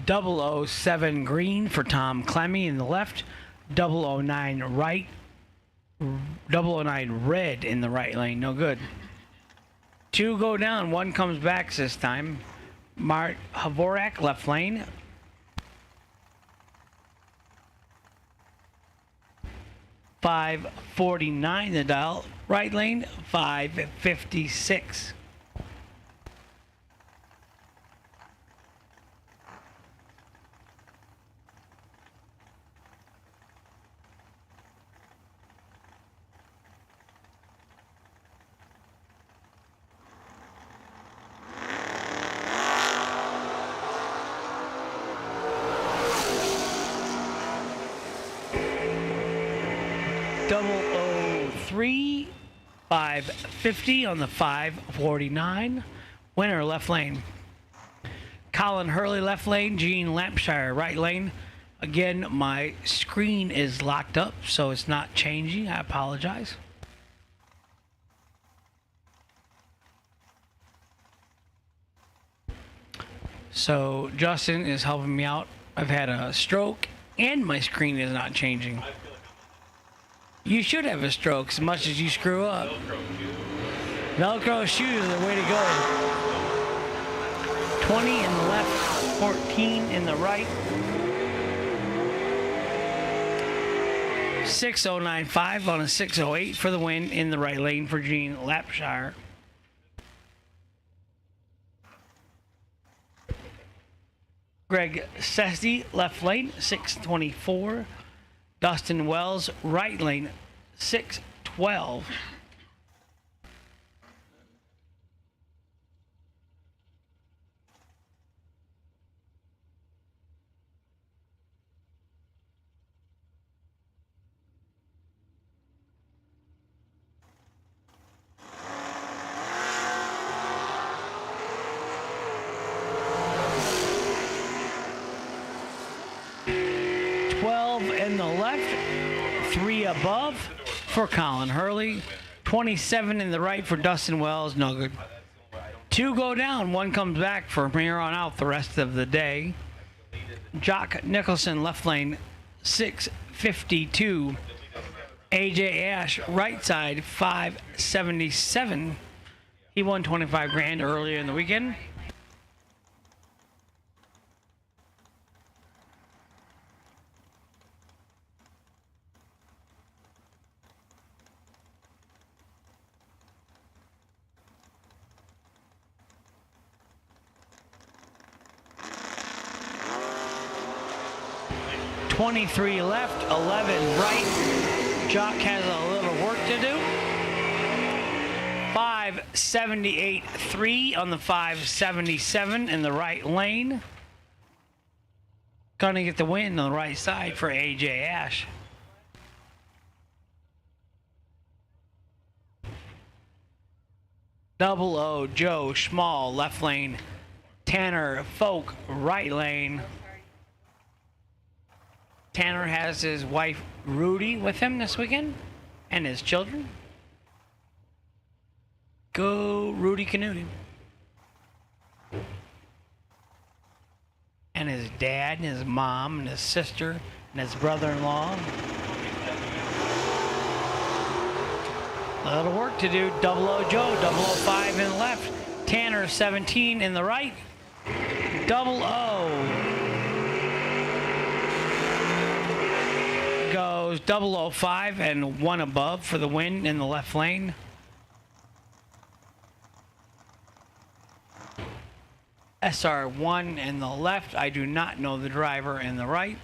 007 green for Tom Clemmy in the left. 009 right. 009 red in the right lane. No good. 2 go down. 1 comes back this time. Mart Havorak left lane. .549 the dial. Right lane. 556. .003, 550 on the 549. Winner left lane. Colin Hurley left lane. Gene Lampshire right lane. Again, my screen is locked up, so it's not changing. I apologize. So Justin is helping me out. I've had a stroke and my screen is not changing. You should have a stroke as much as you screw up. Velcro shoes are the way to go. 20 in the left, 14 in the right. 6095 on a 608 for the win in the right lane for Gene Lapshire. Greg Sesty left lane, 624. Dustin Wells right lane, 612. In the left, 3 above for Colin Hurley, 27 in the right for Dustin Wells, no good. 2 go down, 1 comes back from here on out the rest of the day. Jock Nicholson left lane, 652. AJ Ash right side, 577. He won 25 grand earlier in the weekend. .23 left, 11 right. Jock has a little work to do. 578.3 on the 577 in the right lane. Gonna get the win on the right side for AJ Ash. Double O Joe Schmall left lane. Tanner Folk right lane. Tanner has his wife Rudy with him this weekend and his children. Go Rudy Canute. And his dad and his mom and his sister and his brother-in-law. A little work to do. Double O Joe, 005 in the left. Tanner 17 in the right. Double O. Goes 005 and 1 above for the win in the left lane. SR1 in the left. I do not know the driver in the right.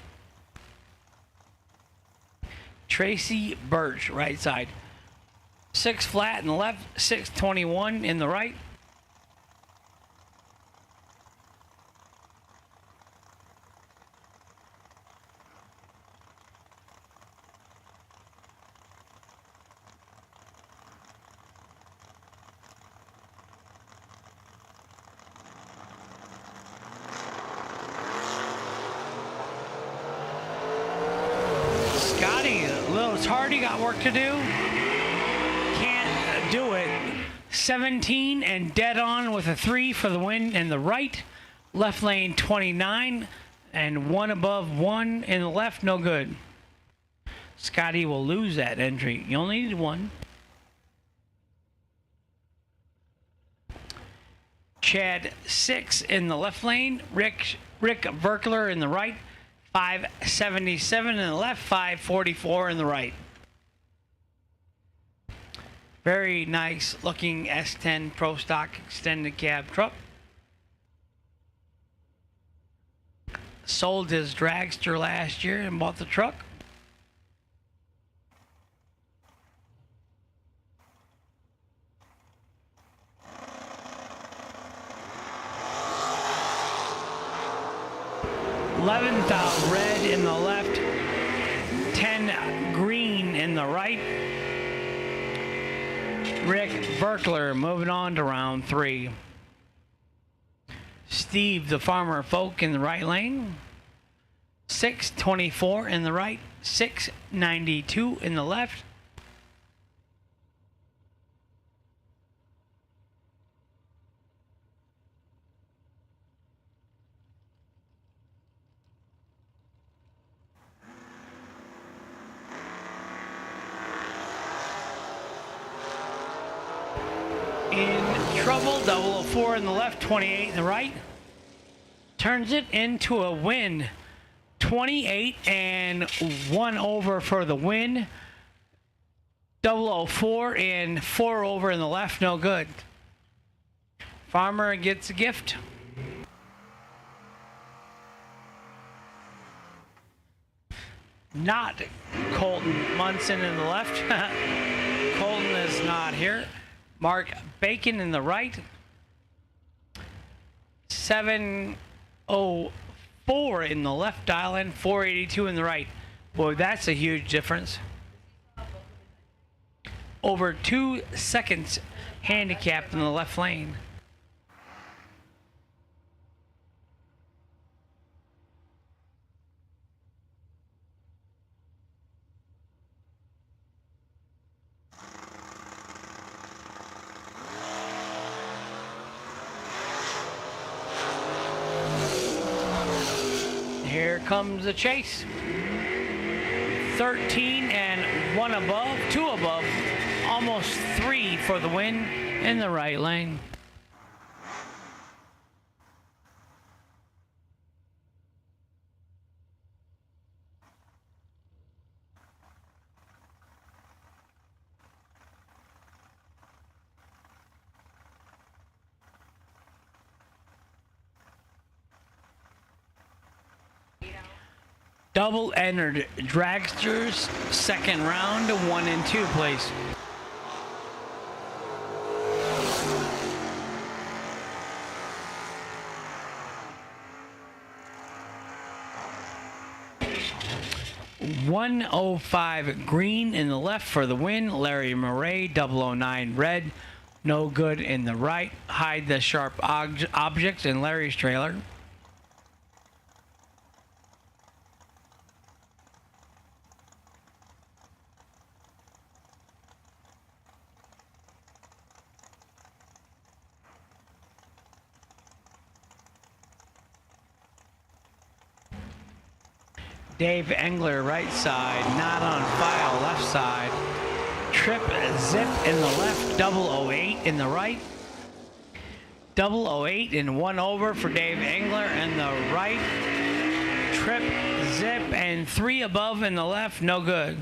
Tracy Birch right side. 6 flat in the left. 621 in the right. Hardy got work to do. Can't do it. 17 and dead on with a 3 for the win in the right. Left lane 29. and one above, one in the left, no good. Scotty will lose that entry. You only need one. Chad 6 in the left lane. Rick Verkler in the right. 577 in the left. 544 in the right. Very nice looking S10 Pro Stock extended cab truck. Sold his dragster last year and bought the truck. $11,000 red in the left, 10 green in the right. Rick Verkler moving on to round 3. Steve the Farmer Folk in the right lane. 624 in the right, 692 in the left. In trouble, 004 in the left, 28 in the right. Turns it into a win. 28 and 1 over for the win. 004 and 4 over in the left, no good. Farmer gets a gift. Not Colton Munson in the left. Colton is not here. Mark Bacon in the right. 704 in the left dial in, 482 in the right. Boy, that's a huge difference. Over 2 seconds handicapped in the left lane. Here comes the chase. 13 and 1 above, 2 above, almost 3 for the win in the right lane. Double entered Dragsters, second round, 1 and 2 place. $105 green in the left for the win. Larry Murray, 009 red, no good in the right. Hide the sharp objects in Larry's trailer. Dave Engler, right side, not on file, left side. Trip Zip in the left, 008 in the right. 008 and 1 over for Dave Engler in the right. Trip Zip and 3 above in the left, no good.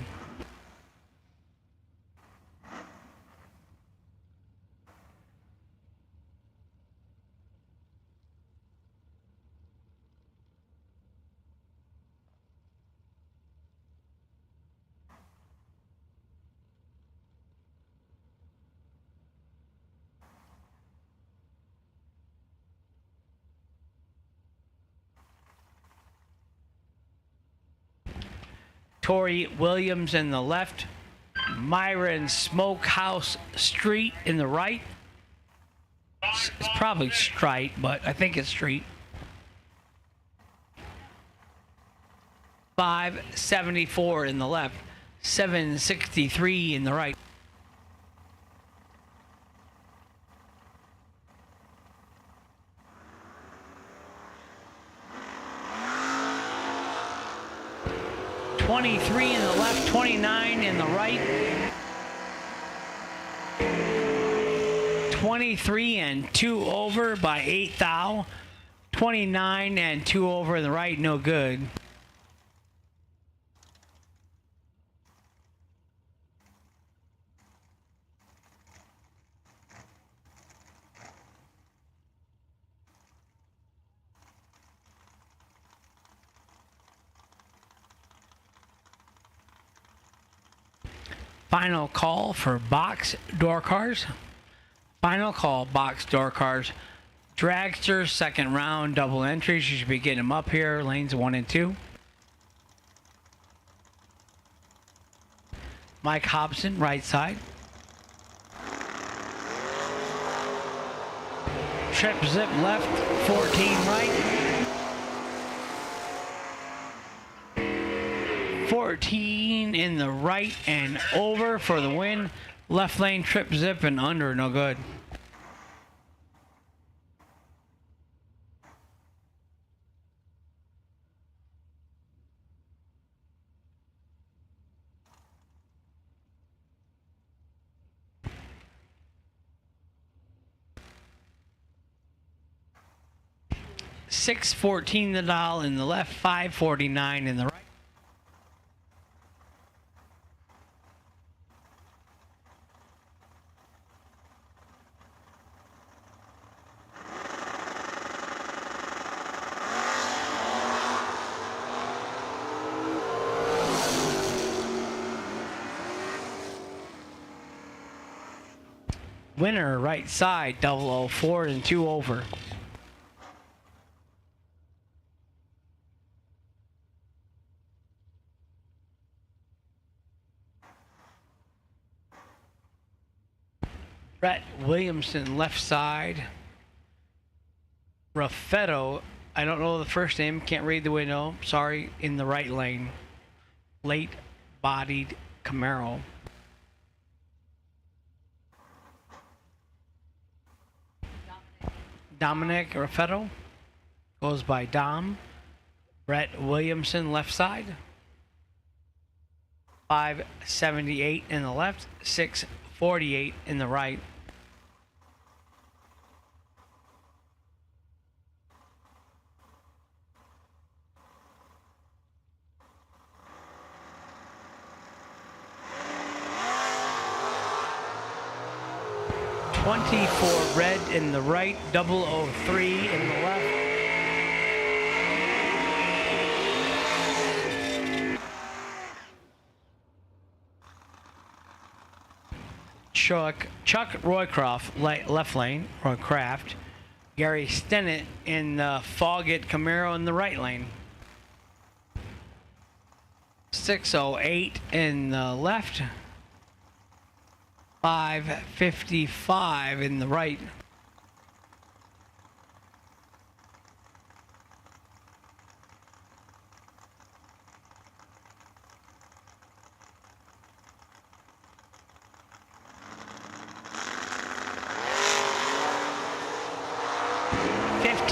Tori Williams in the left. Myron Smokehouse Street in the right. It's probably Strite, but I think it's Street. 574 in the left. 763 in the right. 23 in the left, 29 in the right. 23 and 2 over by 8 thou. 29 and 2 over in the right, no good. Final call for box door cars. Final call, box door cars. Dragsters, second round, double entries. You should be getting them up here, lanes 1 and 2. Mike Hobson, right side. Trip zip left, 14 right. 14 in the right and over for the win. Left lane trip zip and under, no good. $6.14 the dial in the left, $5.49 in the right. Winner, right side, 004 and 2 over. Brett Williamson, left side. Raffetto, I don't know the first name, can't read the window, sorry, in the right lane. Late bodied Camaro. Dominic Raffetto goes by Dom. Brett Williamson, left side. 578 in the left, 648 in the right. $24 red in the right, 003 in the left. Chuck Roycroft, left lane, Roycraft. Gary Stennett in the Foggett Camaro in the right lane. 608 in the left. 555 in the right.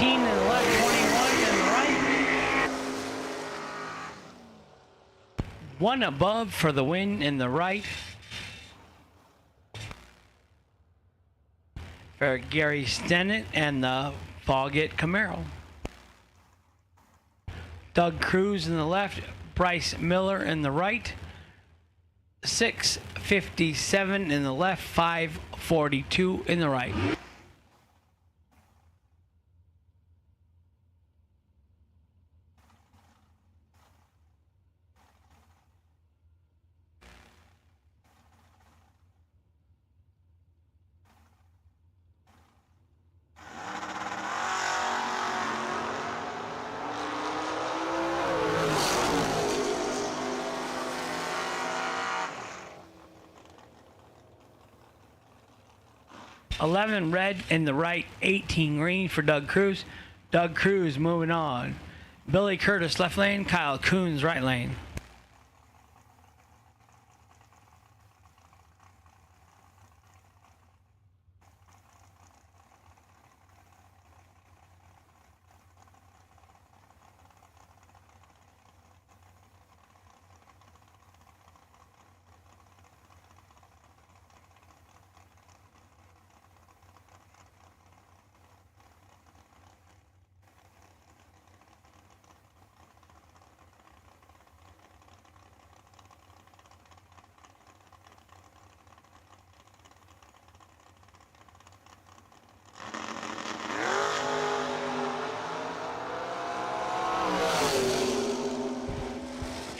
In the left, 21 in the right. 1 above for the win in the right. For Gary Stennett and the Foggett Camaro. Doug Cruz in the left, Bryce Miller in the right. 657 in the left, 542 in the right. $11 red in the right, 18 green for Doug Cruz. Doug Cruz moving on. Billy Curtis left lane, Kyle Coons right lane.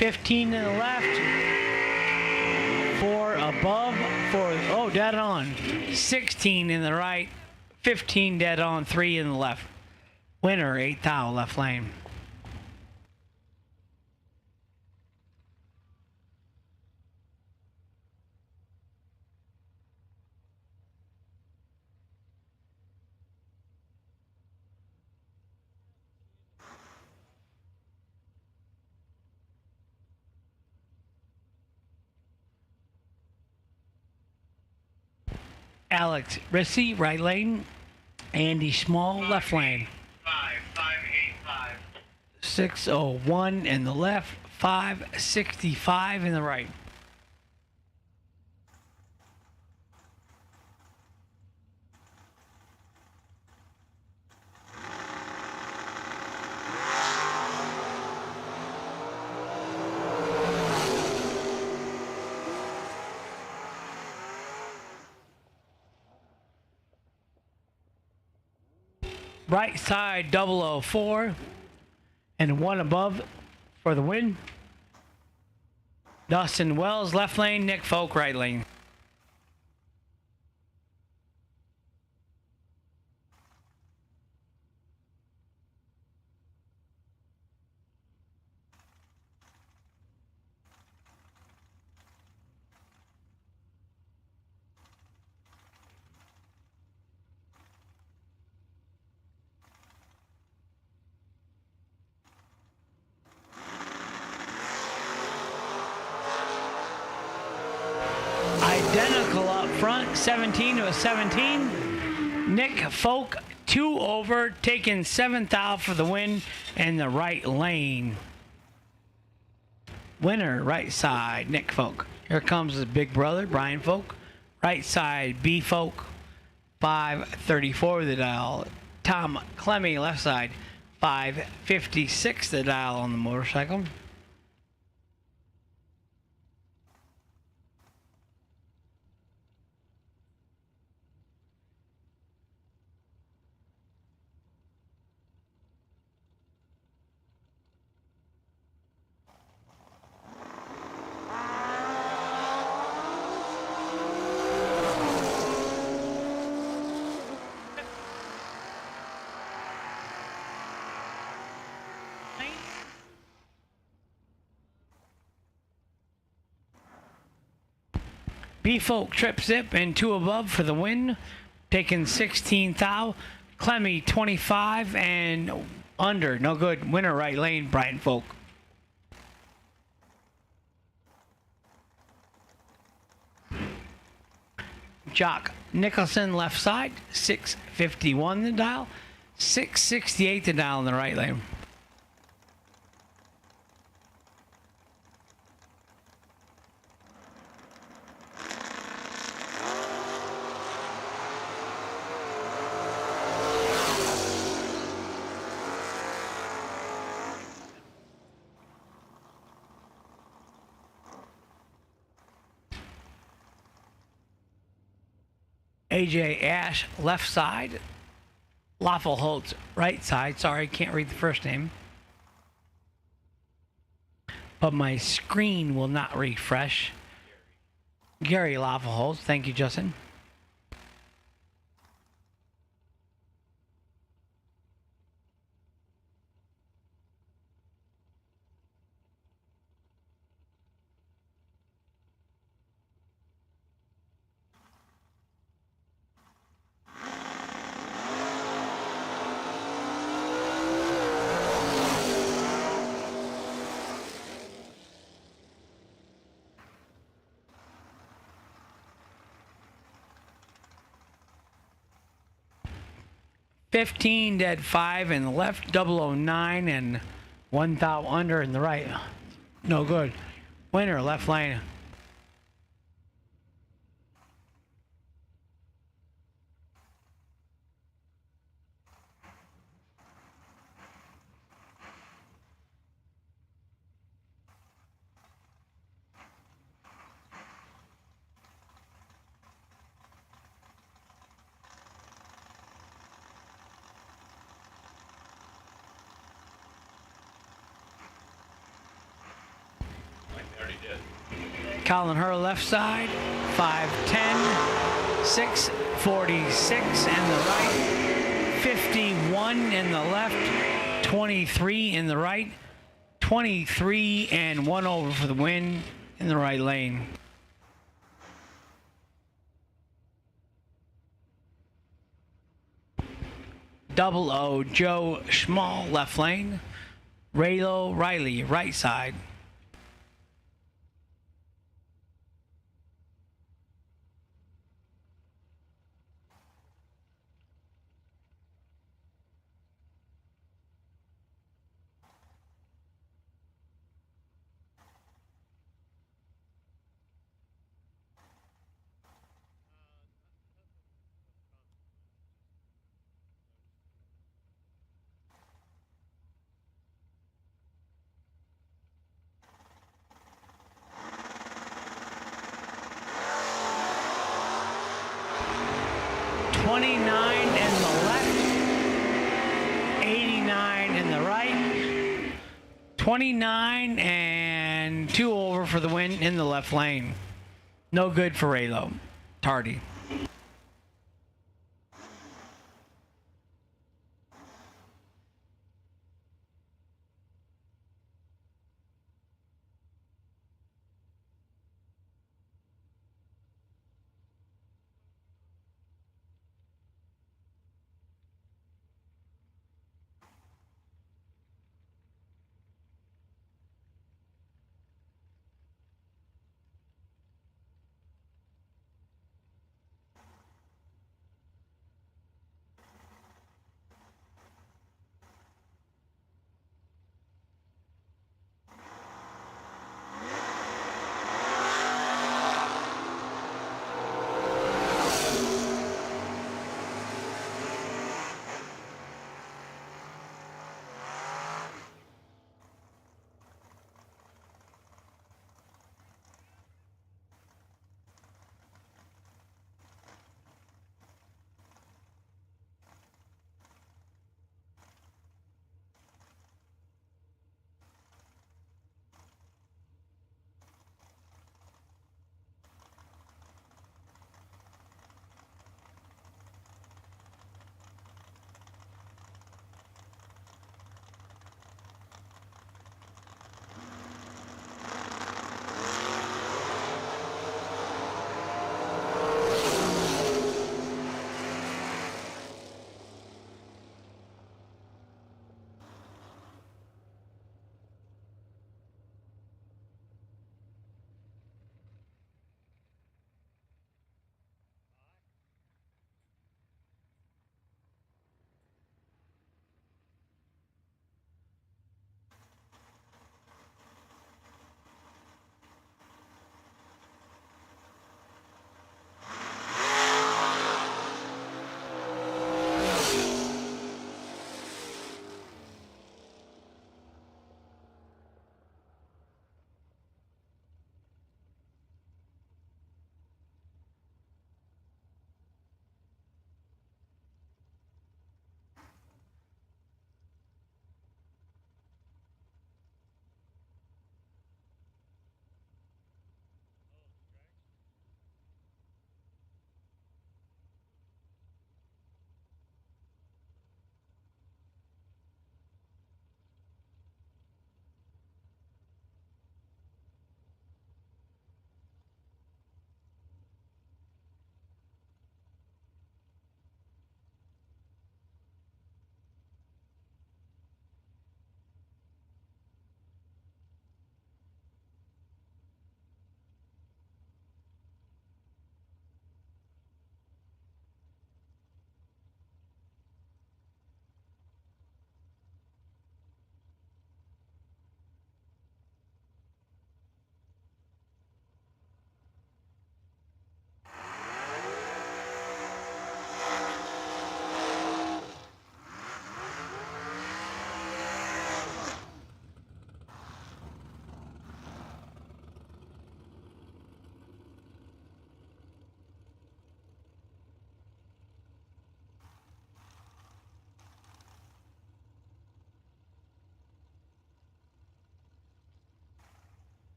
15 in the left. 4 above. 4, dead on. 16 in the right. 15 dead on. 3 in the left. Winner, 8th thou, left lane. Alex Rissy, right lane. Andy Small, left lane. 601 in the left, 565 in the right. Right side 004 and 1 above for the win. Dustin Wells left lane, Nick Folk right lane. Identical up front, 17 to a 17. Nick Folk 2 over, taking 7th out for the win in the right lane. Winner, right side, Nick Folk. Here comes his big brother, Brian Folk. Right side, B Folk. 534 the dial. Tom Clemmy, left side. 556 the dial on the motorcycle. B-Folk trip zip and 2 above for the win, taking 16 thou. Clemmy 25 and under, no good. Winner right lane, Brian Folk. Jock Nicholson left side, 651 the dial, 668 the dial in the right lane. AJ Ash left side, Waffleholtz right side. Sorry, can't read the first name. But my screen will not refresh. Gary Waffleholtz, thank you, Justin. $15 dead 5 in the left, 009 and 1 thou under in the right. No good. Winner left lane. already did. Colin Hurr left side, 5:10, 6:46 in the right, 51 in the left, 23 in the right, 23 and 1 over for the win in the right lane. Double O Joe Schmall left lane, Raylo Riley right side. In the left, 89 in the right, 29 and 2 over for the win in the left lane. No good for Raylo. Tardy.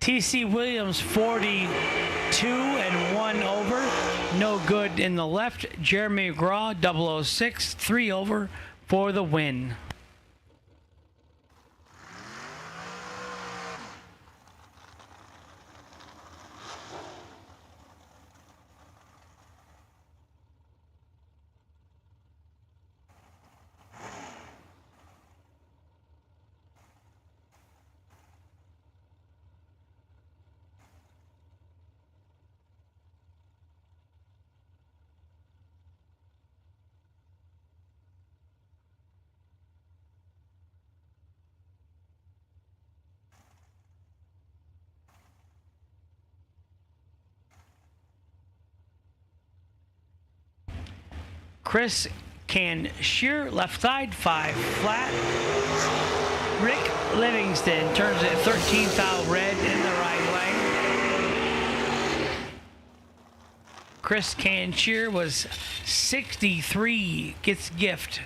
TC Williams 42 and 1 over. No good in the left. Jeremy McGraw 006 3 over for the win. Chris Shear left side 5 flat. Rick Livingston turns it 13th out red in the right lane. Chris Shear was 63, gets gift.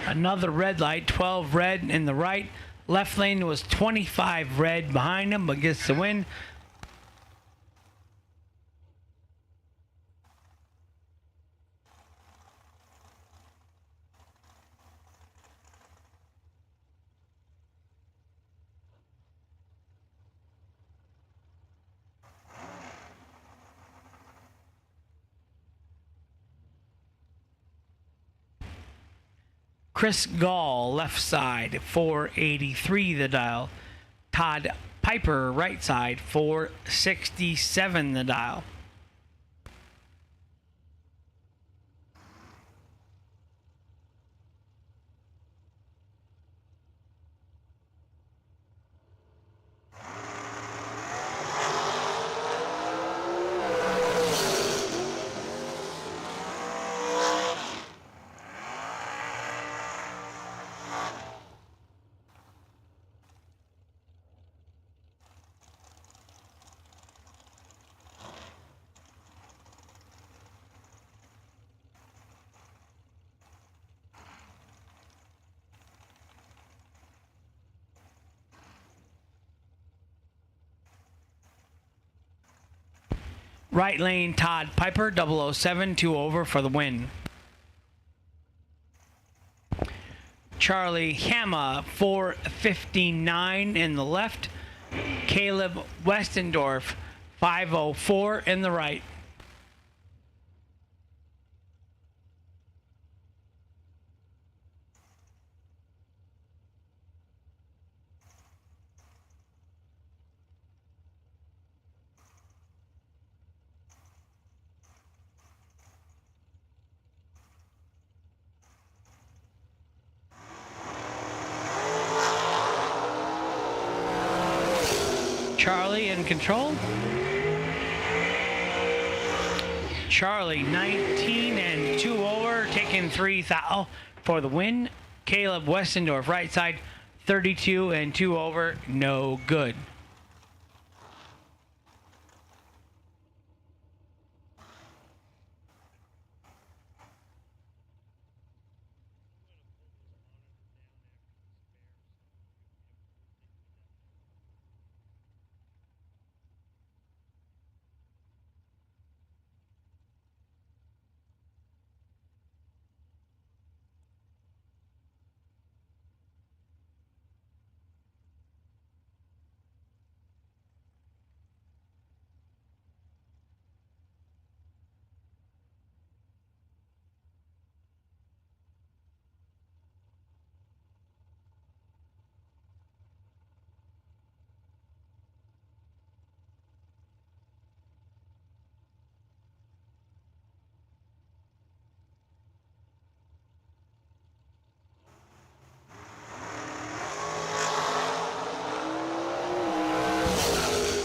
Another red light, 12 red in the right. Left lane was 25 red behind him, but gets the win. Chris Gall, left side, 483 the dial. Todd Piper, right side, 467 the dial. Right lane, Todd Piper, 007, 2 over for the win. Charlie Hamma, 459 in the left. Caleb Westendorf, 504 in the right. Charlie in control. Charlie 19 and 2 over, taking 3,000 for the win. Caleb Westendorf, right side, 32 and 2 over, no good.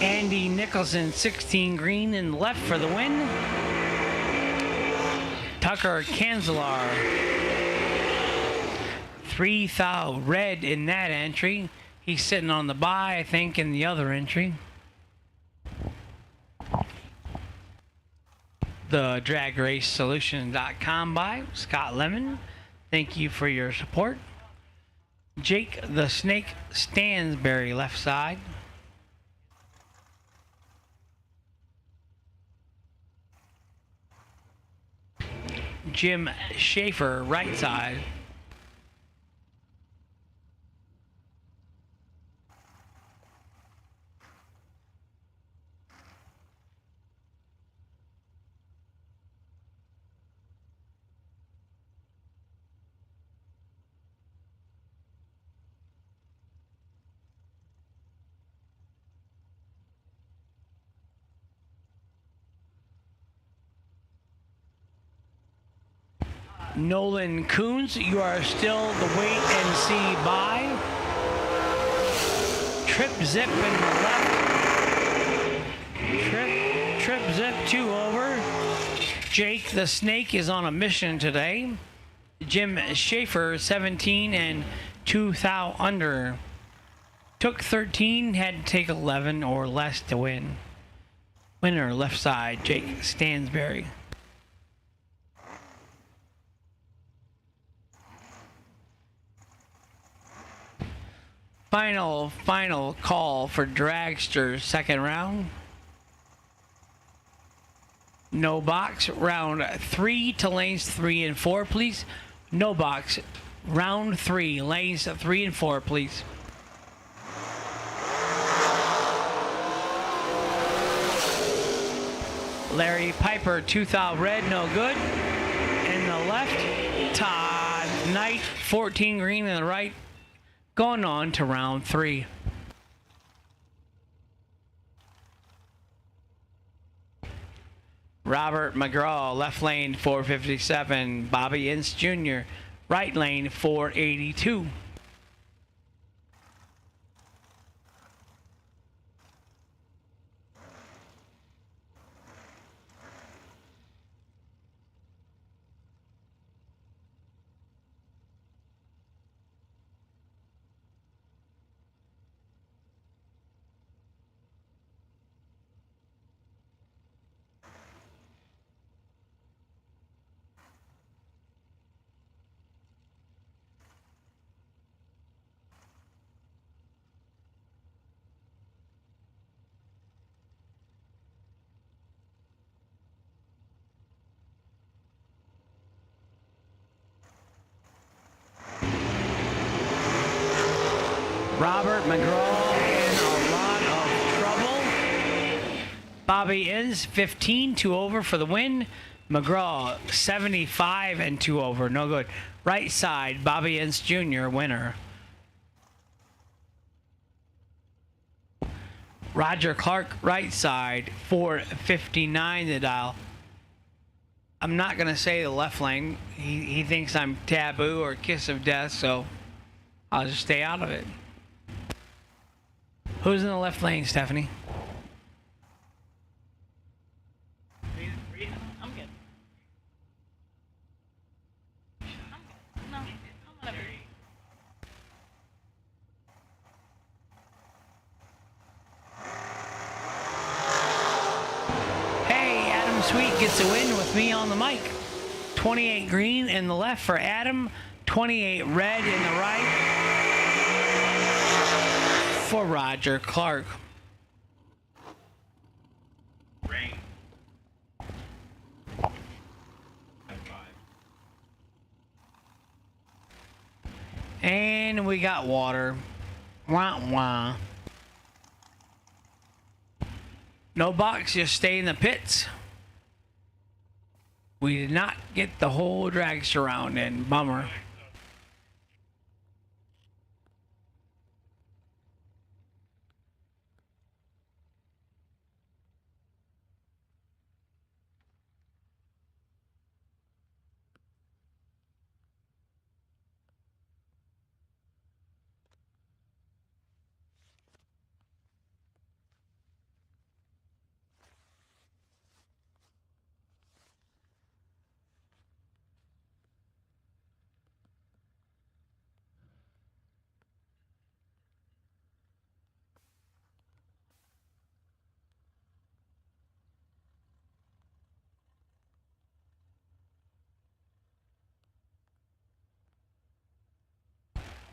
Andy Nicholson, 16 green in the left for the win. Tucker Kanzelar, 3,000 red in that entry. He's sitting on the bye, I think, in the other entry. The DragRaceSolutions.com by Scott Lemon. Thank you for your support. Jake the Snake Stansberry, left side. Jim Schaefer, right side. Nolan Coons, you are still the wait and see by. Trip Zip in the left. Trip Zip 2 over. Jake the Snake is on a mission today. Jim Schaefer 17 and 2,000 under. Took 13, had to take 11 or less to win. Winner left side, Jake Stansberry. Final call for Dragsters, second round. No box, round 3 to lanes 3 and 4, please. No box, round 3, lanes 3 and 4, please. Larry Piper, 2,000 red, no good. In the left, Todd Knight, 14 green in the right. Going on to round 3. Robert McGraw, left lane 457. Bobby Ince Jr., right lane 482. Robert McGraw in a lot of trouble. Bobby Ince 15, 2 over for the win. McGraw 75 and 2 over, no good. Right side, Bobby Ince Jr., winner. Roger Clark, right side, 459 the dial. I'm not going to say the left lane. He thinks I'm taboo or kiss of death, so I'll just stay out of it. Who's in the left lane, Stephanie? I'm good. No, whatever. Hey, Adam Sweet gets a win with me on the mic. 28 green in the left for Adam, 28 red in the right for Roger Clark. Rain. And we got water. Wah wah. No box, just stay in the pits. We did not get the whole dragster round in. Bummer.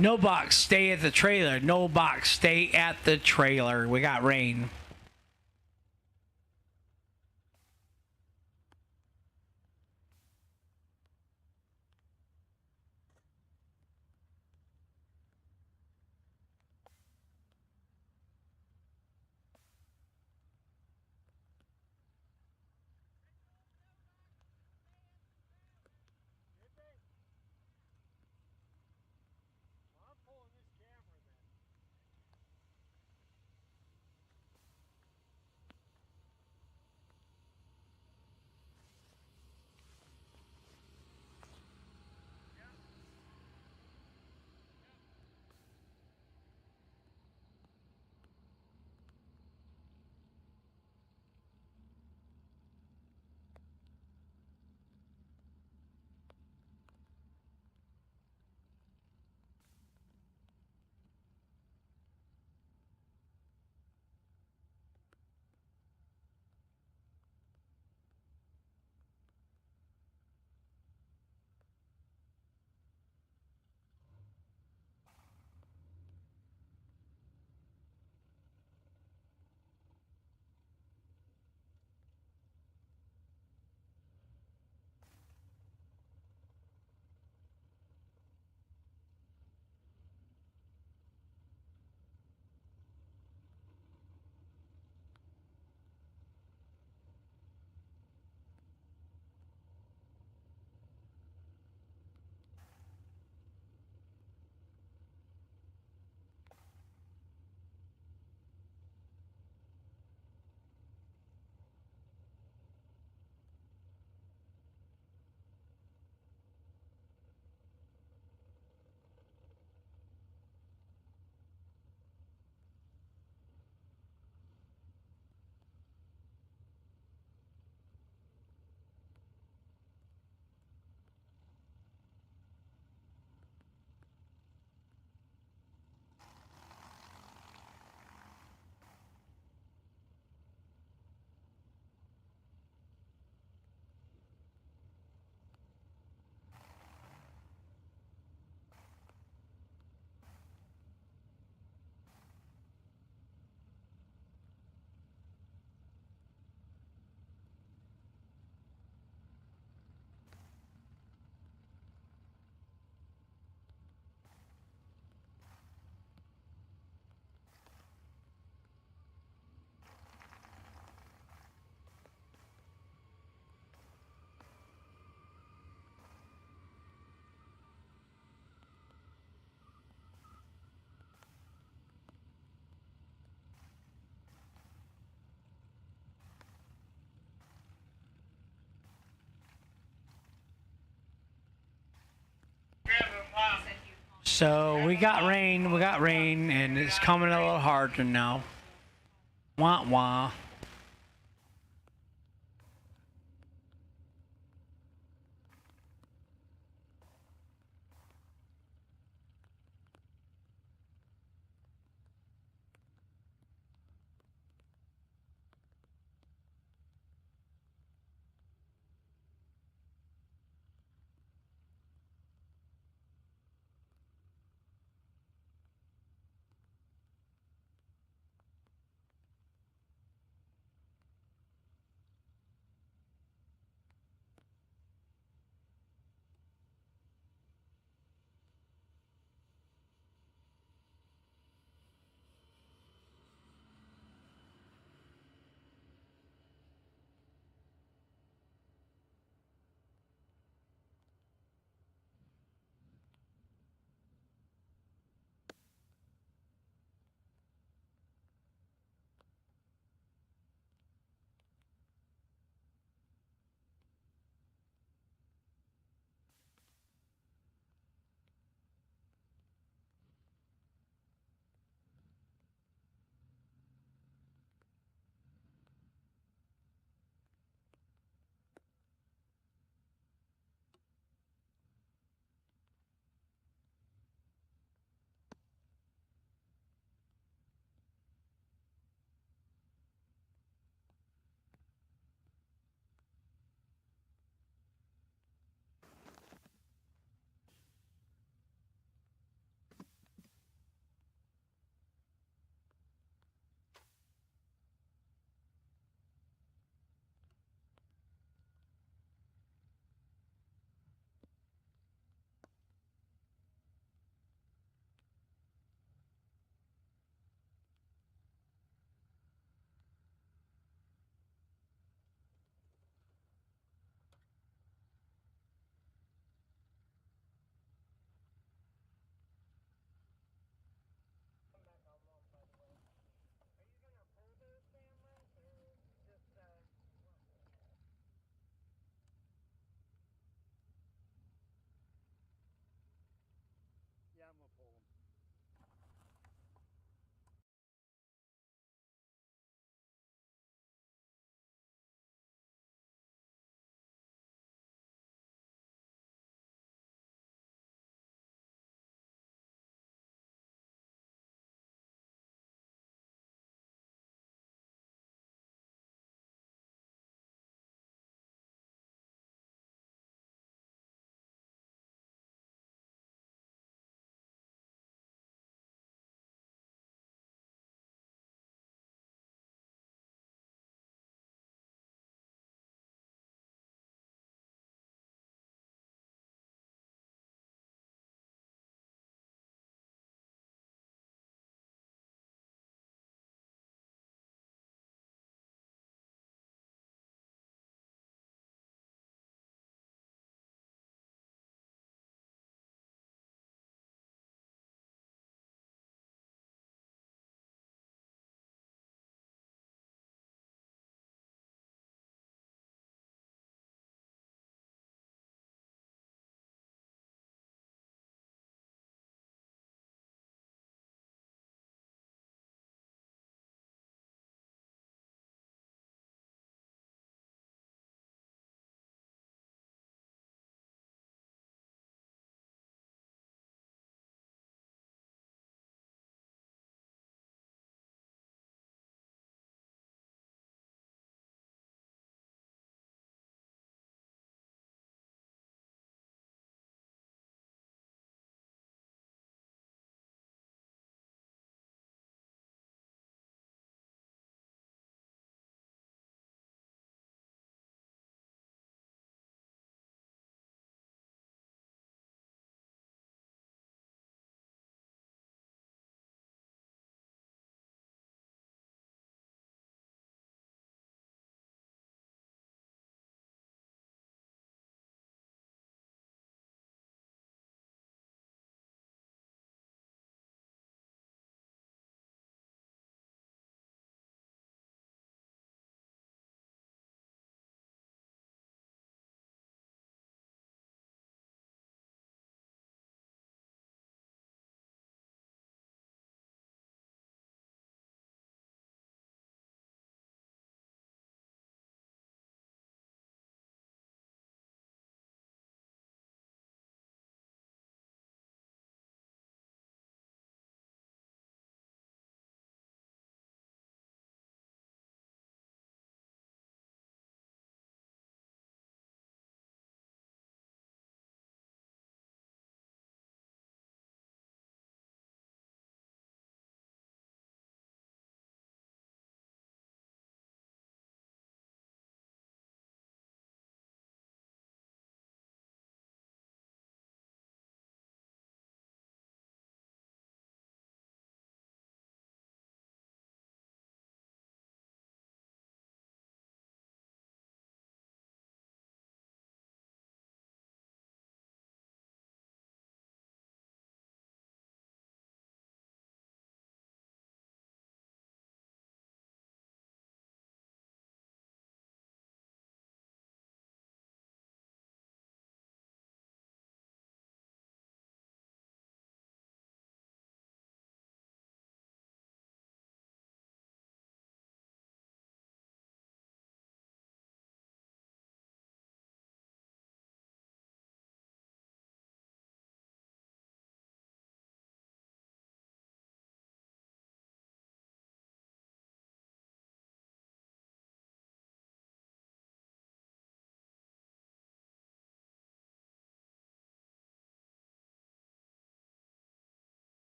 No box, stay at the trailer. No box, stay at the trailer. We got rain. So we got rain, and it's coming a little harder now. Wah wah.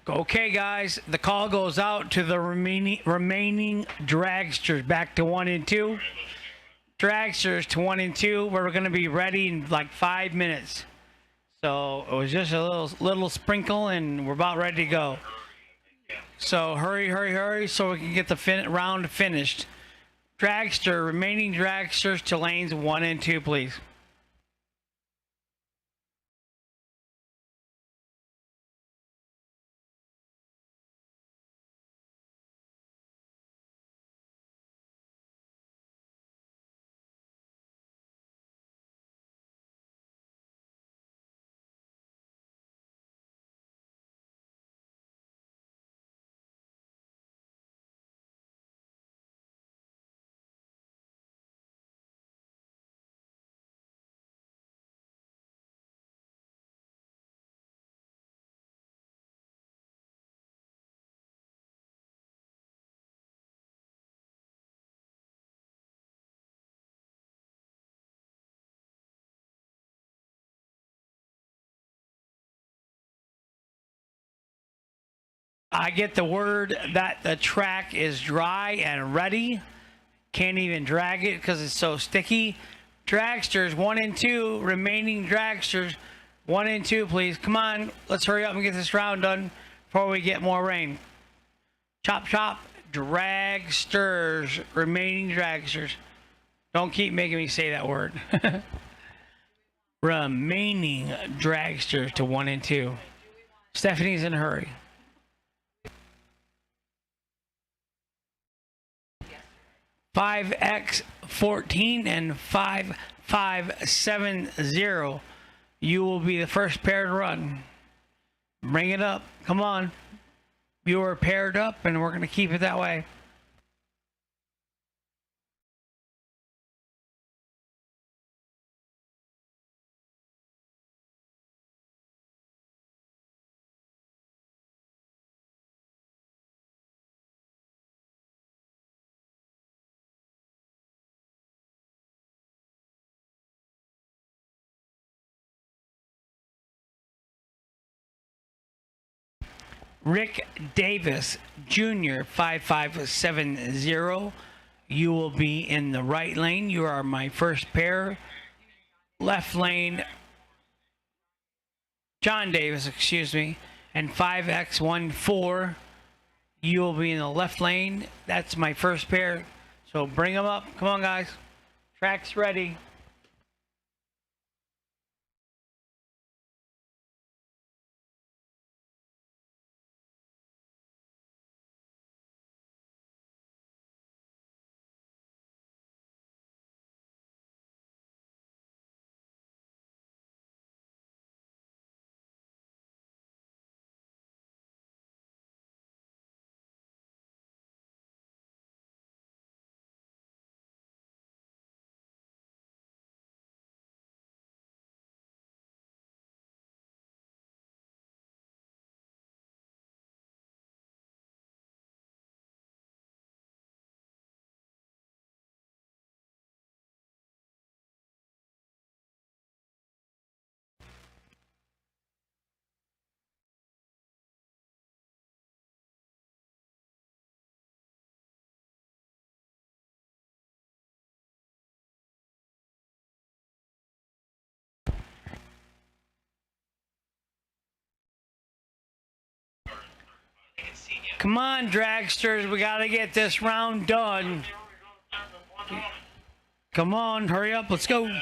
Okay, guys, the call goes out to the remaining dragsters back to 1 and 2. Dragsters to 1 and 2. We're going to be ready in like 5 minutes. So it was just a little sprinkle, and we're about ready to go. So hurry, so we can get the round finished. Remaining dragsters to lanes 1 and 2, please. I get the word that the track is dry and ready. Can't even drag it because it's so sticky. Dragsters 1 and 2, remaining dragsters 1 and 2, please. Come on, let's hurry up and get this round done before we get more rain. Chop, chop, dragsters, remaining dragsters. Don't keep making me say that word. Remaining dragsters to 1 and 2. Stephanie's in a hurry. 5X14 and 5570. You will be the first pair to run. Bring it up. Come on. You are paired up, and we're going to keep it that way. Rick Davis Jr. 5570. You will be in the right lane. You are my first pair. Left lane, John Davis, excuse me, and 5X14. You will be in the left lane. That's my first pair. So bring them up. Come on, guys. Track's ready. Come on, dragsters. We got to get this round done. Come on, hurry up. Let's go.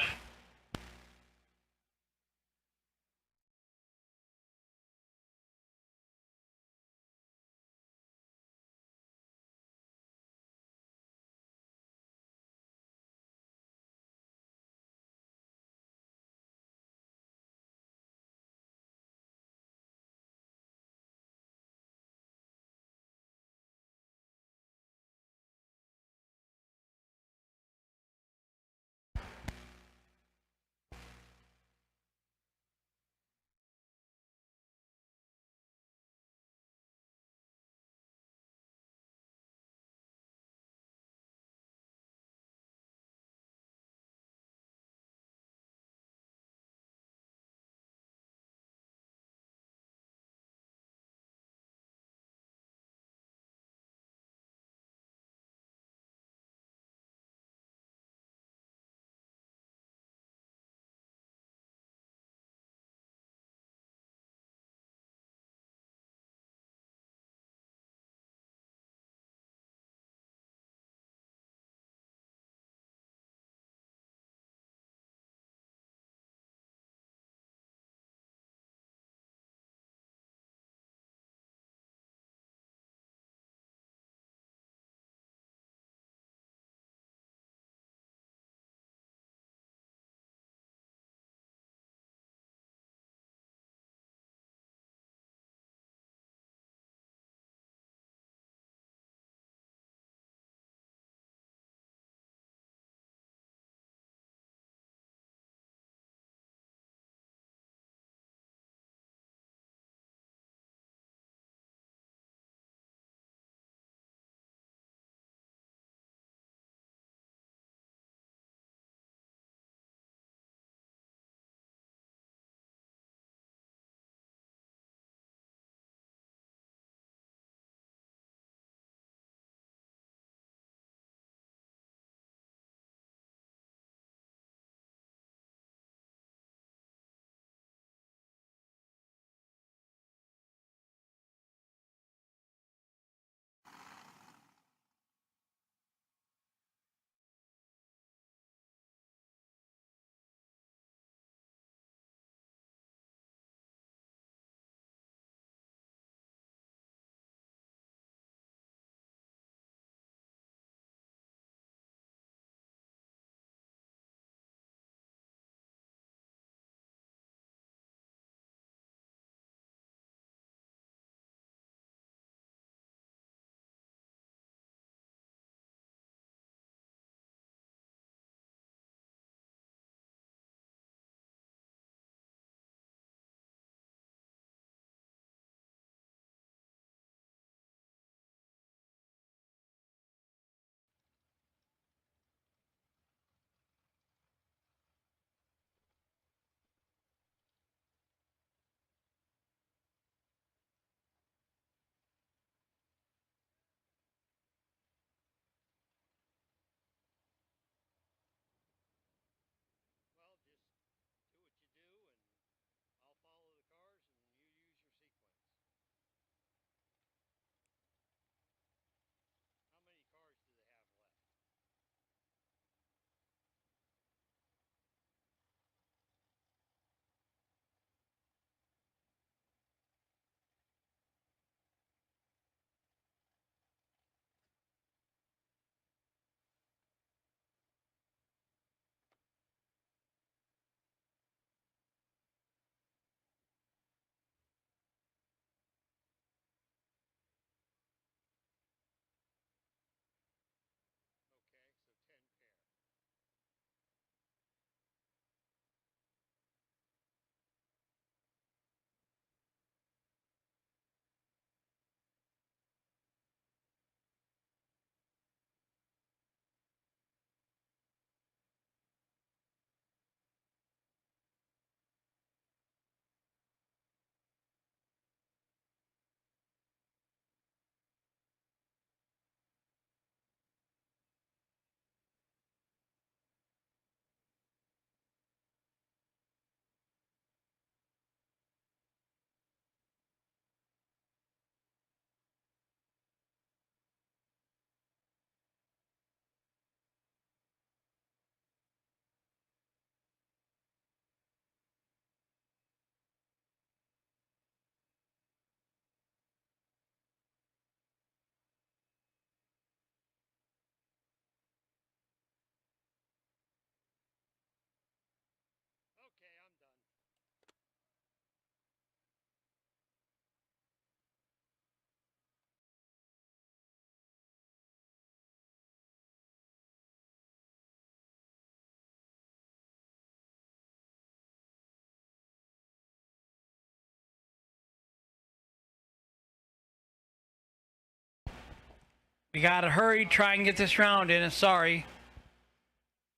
We gotta hurry, try and get this round in. Sorry.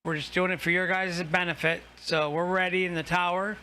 We're just doing it for your guys' benefit. So we're ready in the tower.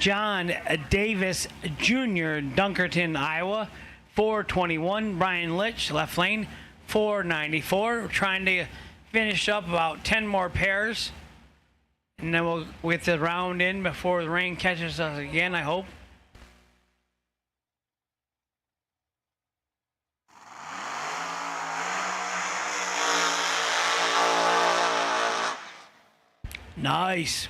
John Davis Jr., Dunkerton, Iowa, 421. Brian Litch, left lane, 494. We're trying to finish up about 10 more pairs. And then we'll get the round in before the rain catches us again, I hope. Nice.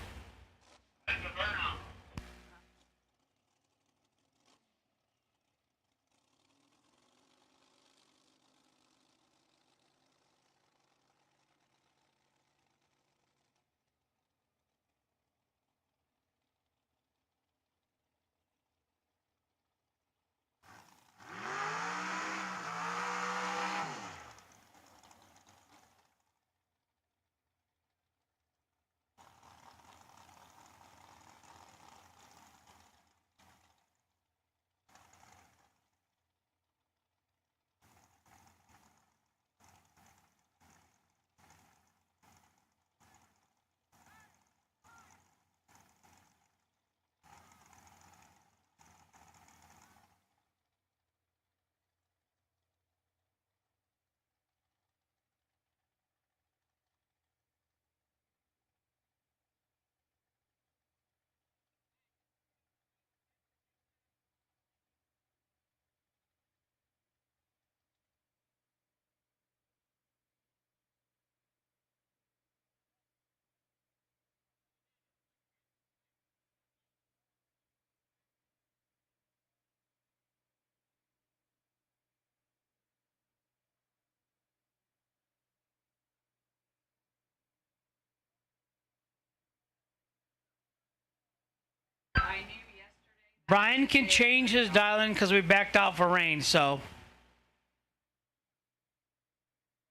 Brian can change his dial-in because we backed out for rain, so.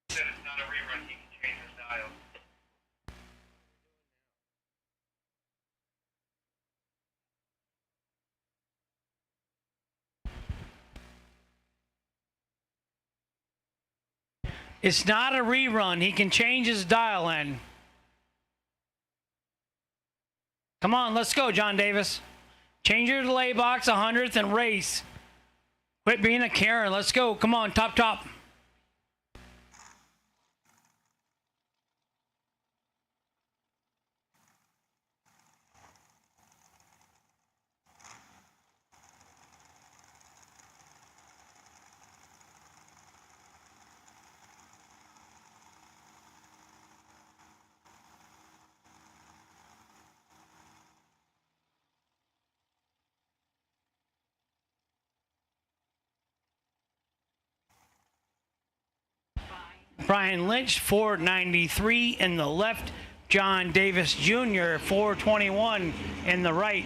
It's not a rerun, he can change his dial. It's not a rerun. He can change his dial-in. Come on, let's go, John Davis. Change your delay box 100th and race. Quit being a Karen. Let's go. Come on, top, top. Brian Lynch, 493 in the left. John Davis Jr., 421 in the right.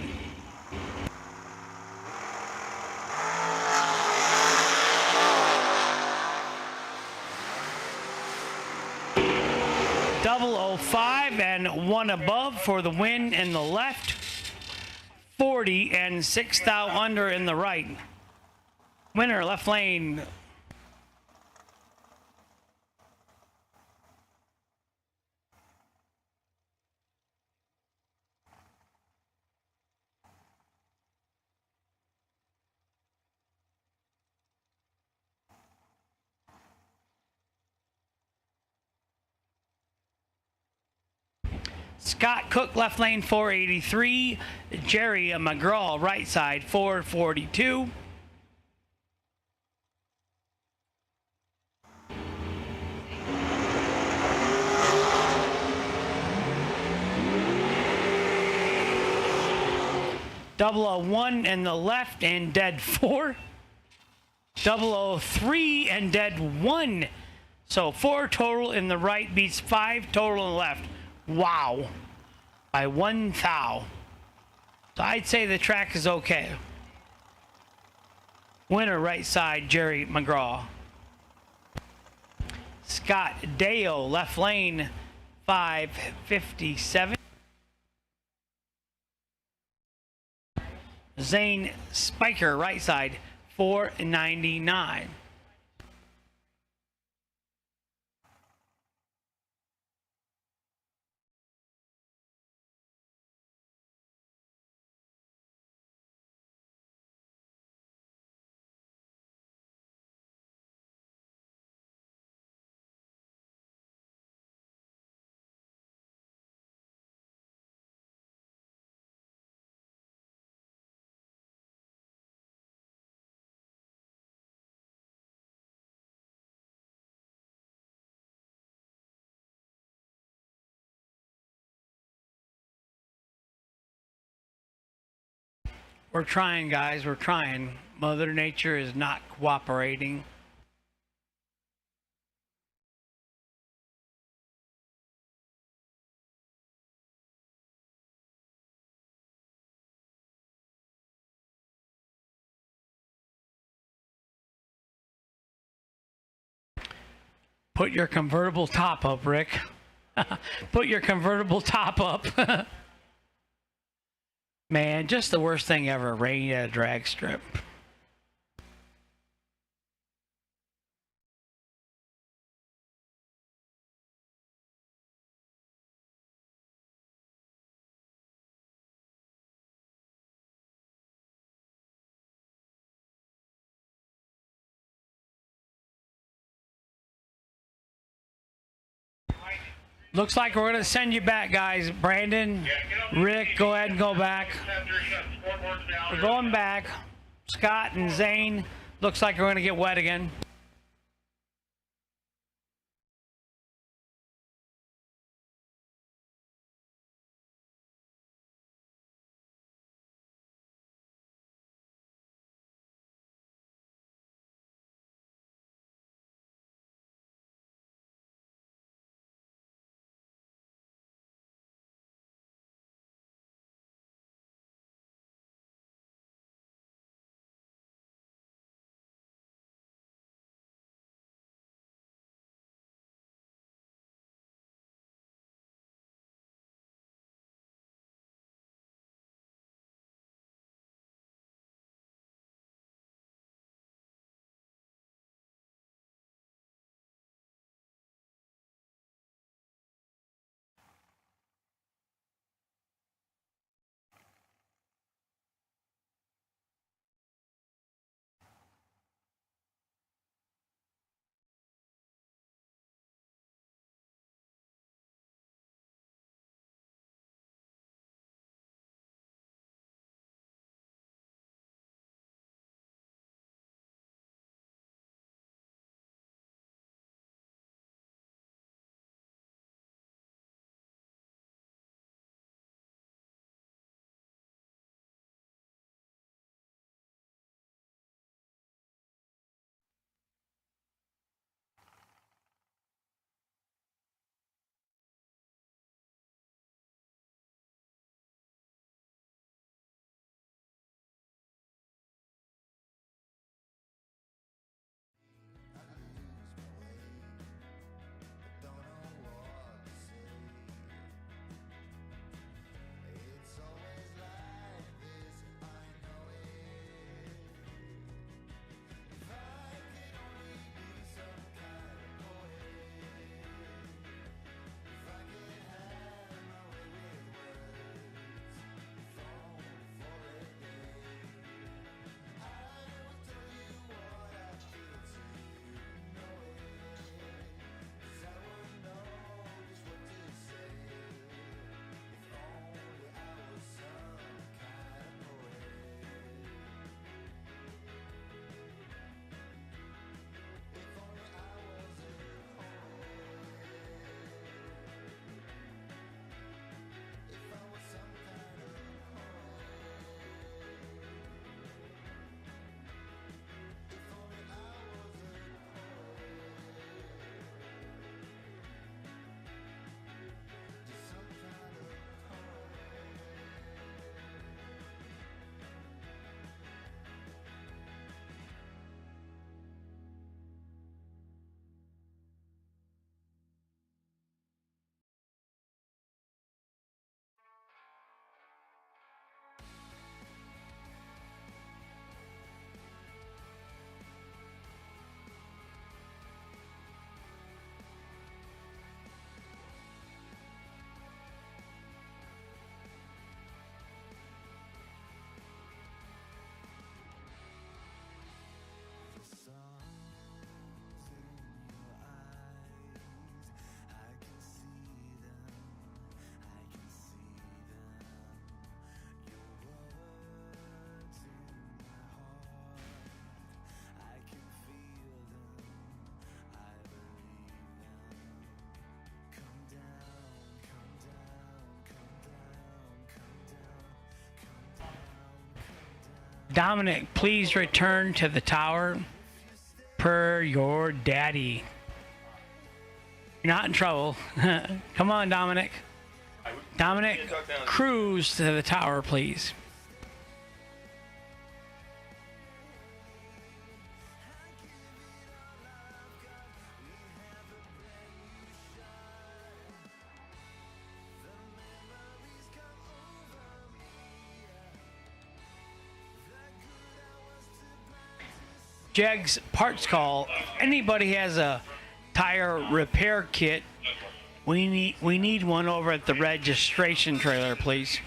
.005 and one above for the win in the left. 40 and 6 thou under in the right. Winner, left lane. Scott Cook, left lane, 483. Jerry McGraw, right side, 442. .001 in the left and dead 4. .003 and dead 1. So 4 total in the right beats 5 total in the left. Wow. By 1 thou. So I'd say the track is okay. Winner right side, Jerry McGraw. Scott Dale, left lane, 557. Zane Spiker, right side, 499. We're trying, guys. We're trying. Mother Nature is not cooperating. Put your convertible top up, Rick. Put your convertible top up. Man, just the worst thing ever, rain at a drag strip. Looks like we're going to send you back, guys. Brandon, Rick, go ahead and go back. We're going back. Scott and Zane, looks like we're going to get wet again. Dominic, please return to the tower per your daddy. You're not in trouble. Come on, Dominic. Dominic, cruise to the tower, please. Jegs parts call. Anybody has a tire repair kit, we need one over at the registration trailer, please.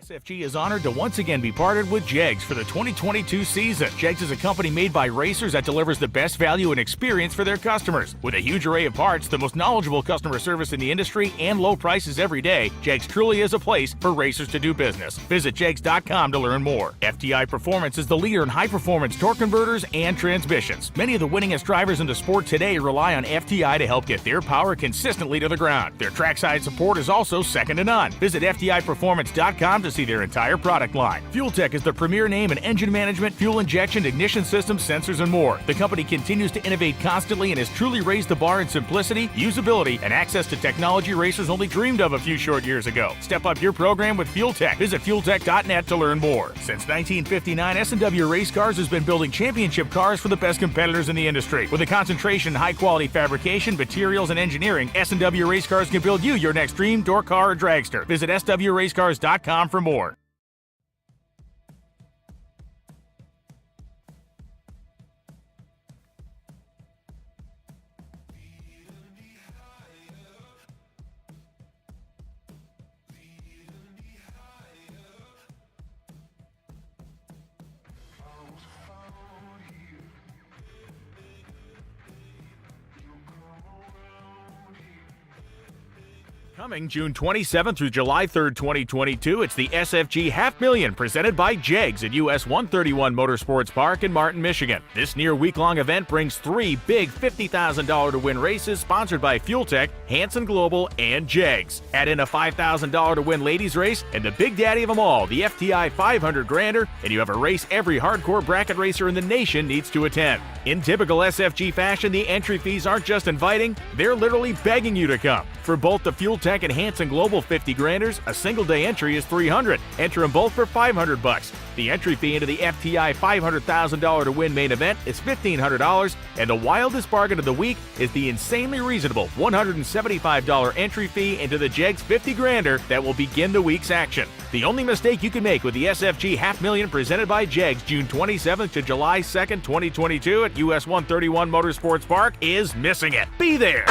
SFG is honored to once again be partnered with Jegs for the 2022 season. Jegs is a company made by racers that delivers the best value and experience for their customers. With a huge array of parts, the most knowledgeable customer service in the industry, and low prices every day, Jegs truly is a place for racers to do business. Visit jegs.com to learn more. Fti Performance is the leader in high-performance torque converters and transmissions. Many of the winningest drivers in the sport today rely on Fti to help get their power consistently to the ground. Their trackside support is also second to none. Visit FTIperformance.com to see their entire product line. Fuel Tech is the premier name in engine management, fuel injection, ignition systems, sensors, and more. The company continues to innovate constantly and has truly raised the bar in simplicity, usability, and access to technology racers only dreamed of a few short years ago. Step up your program with Fuel Tech. Visit fueltech.net to learn more. Since 1959, Snw Race Cars has been building championship cars for the best competitors in the industry. With a concentration in high-quality fabrication, materials, and engineering, Snw Race Cars can build you your next dream, door car, or dragster. Visit swracecars.com for more. Coming June 27th through July 3rd, 2022, it's the SFG $500,000 presented by Jegs at US 131 Motorsports Park in Martin, Michigan. This near week-long event brings three big $50,000 to win races sponsored by Fuel Tech, Hansen Global, and Jegs. Add in a $5,000 to win ladies race and the big daddy of them all, the Fti 500 Grander, and you have a race every hardcore bracket racer in the nation needs to attend. In typical SFG fashion, the entry fees aren't just inviting, they're literally begging you to come. For both the Fuel Tech and Hansen Global 50 Granders, a single-day entry is $300. Enter them both for $500. The entry fee into the Fti $500,000 to win main event is $1,500, and the wildest bargain of the week is the insanely reasonable $175 entry fee into the Jegs 50 Grander that will begin the week's action. The only mistake you can make with the SFG $500,000 presented by Jegs June 27th to July 2nd, 2022 at US 131 Motorsports Park is missing it. Be there!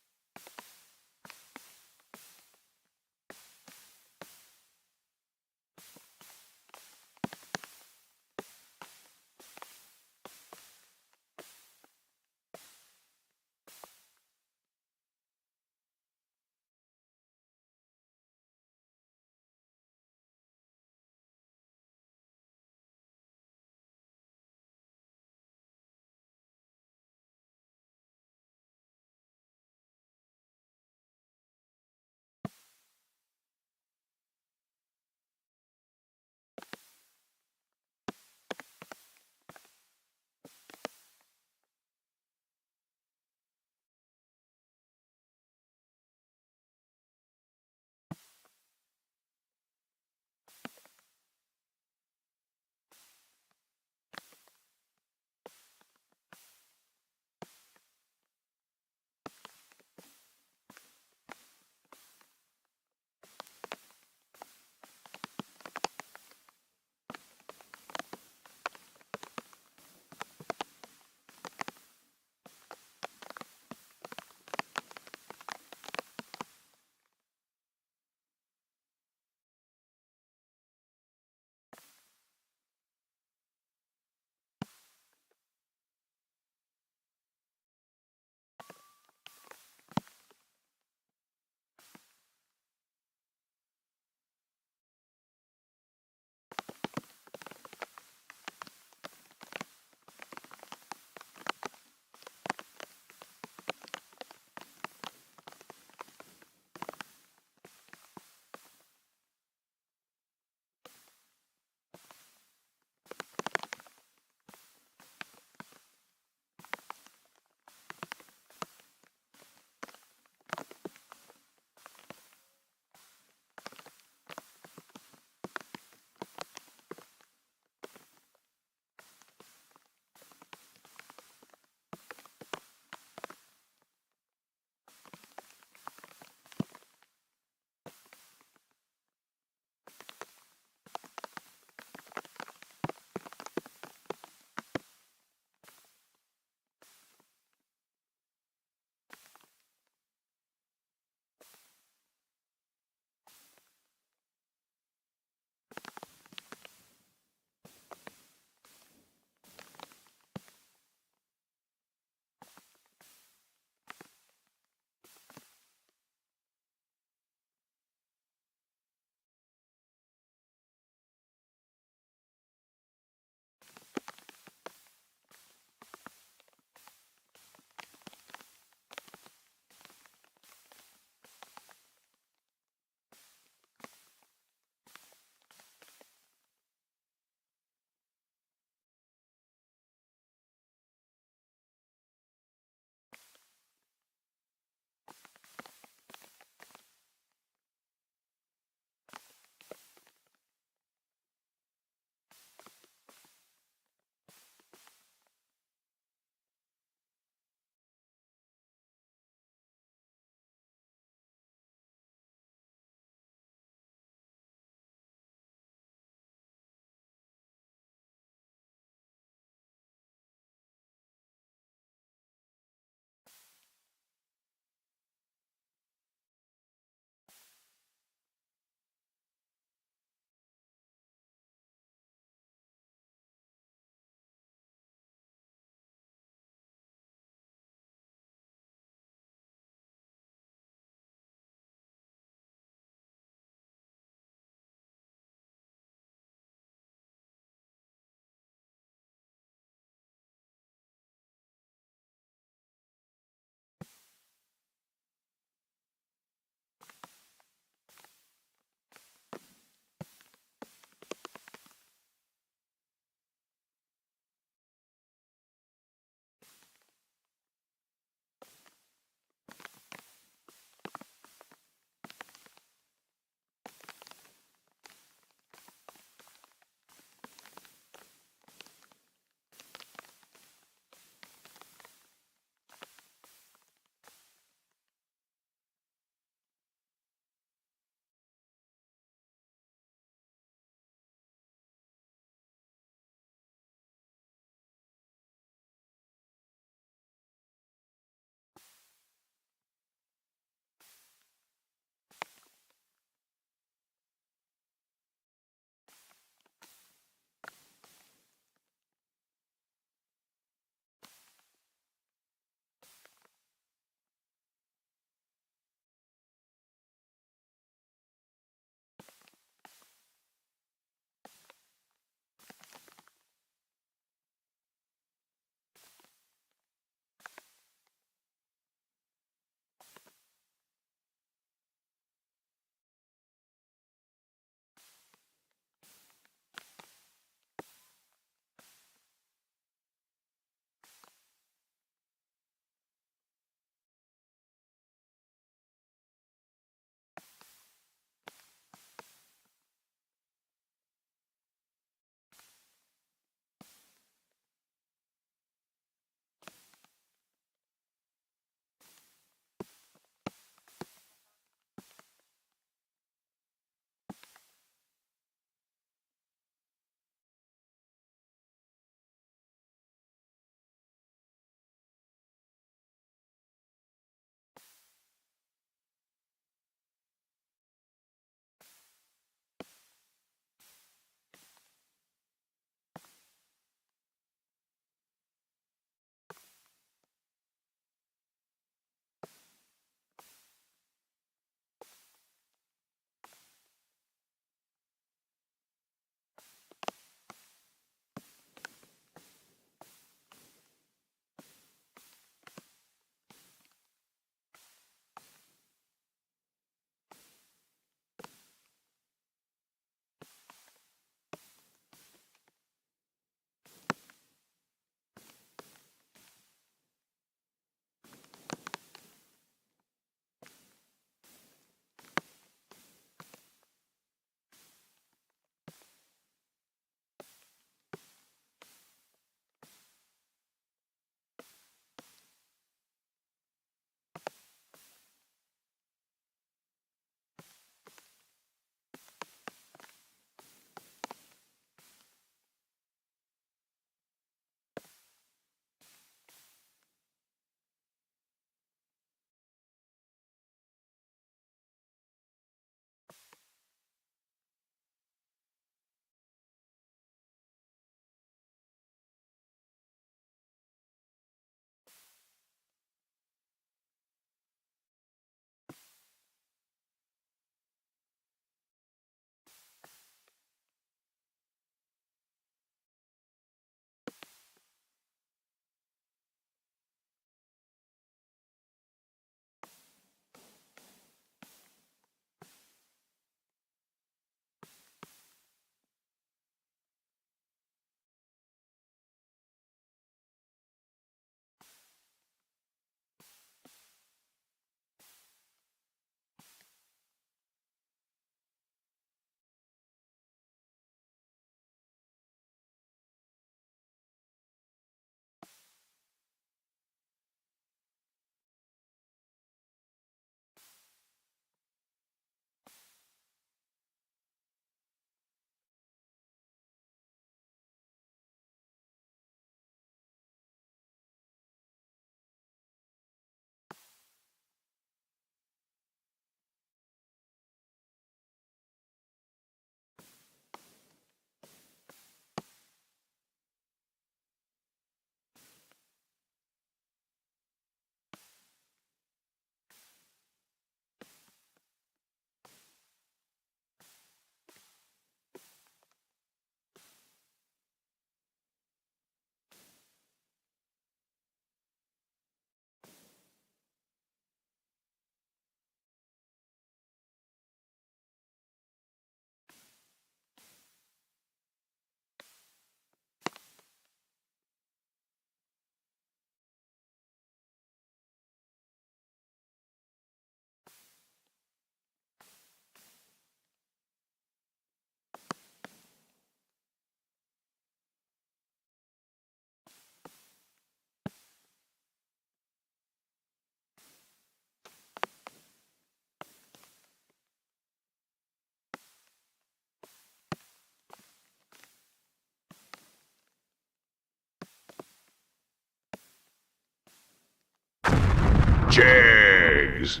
Jags.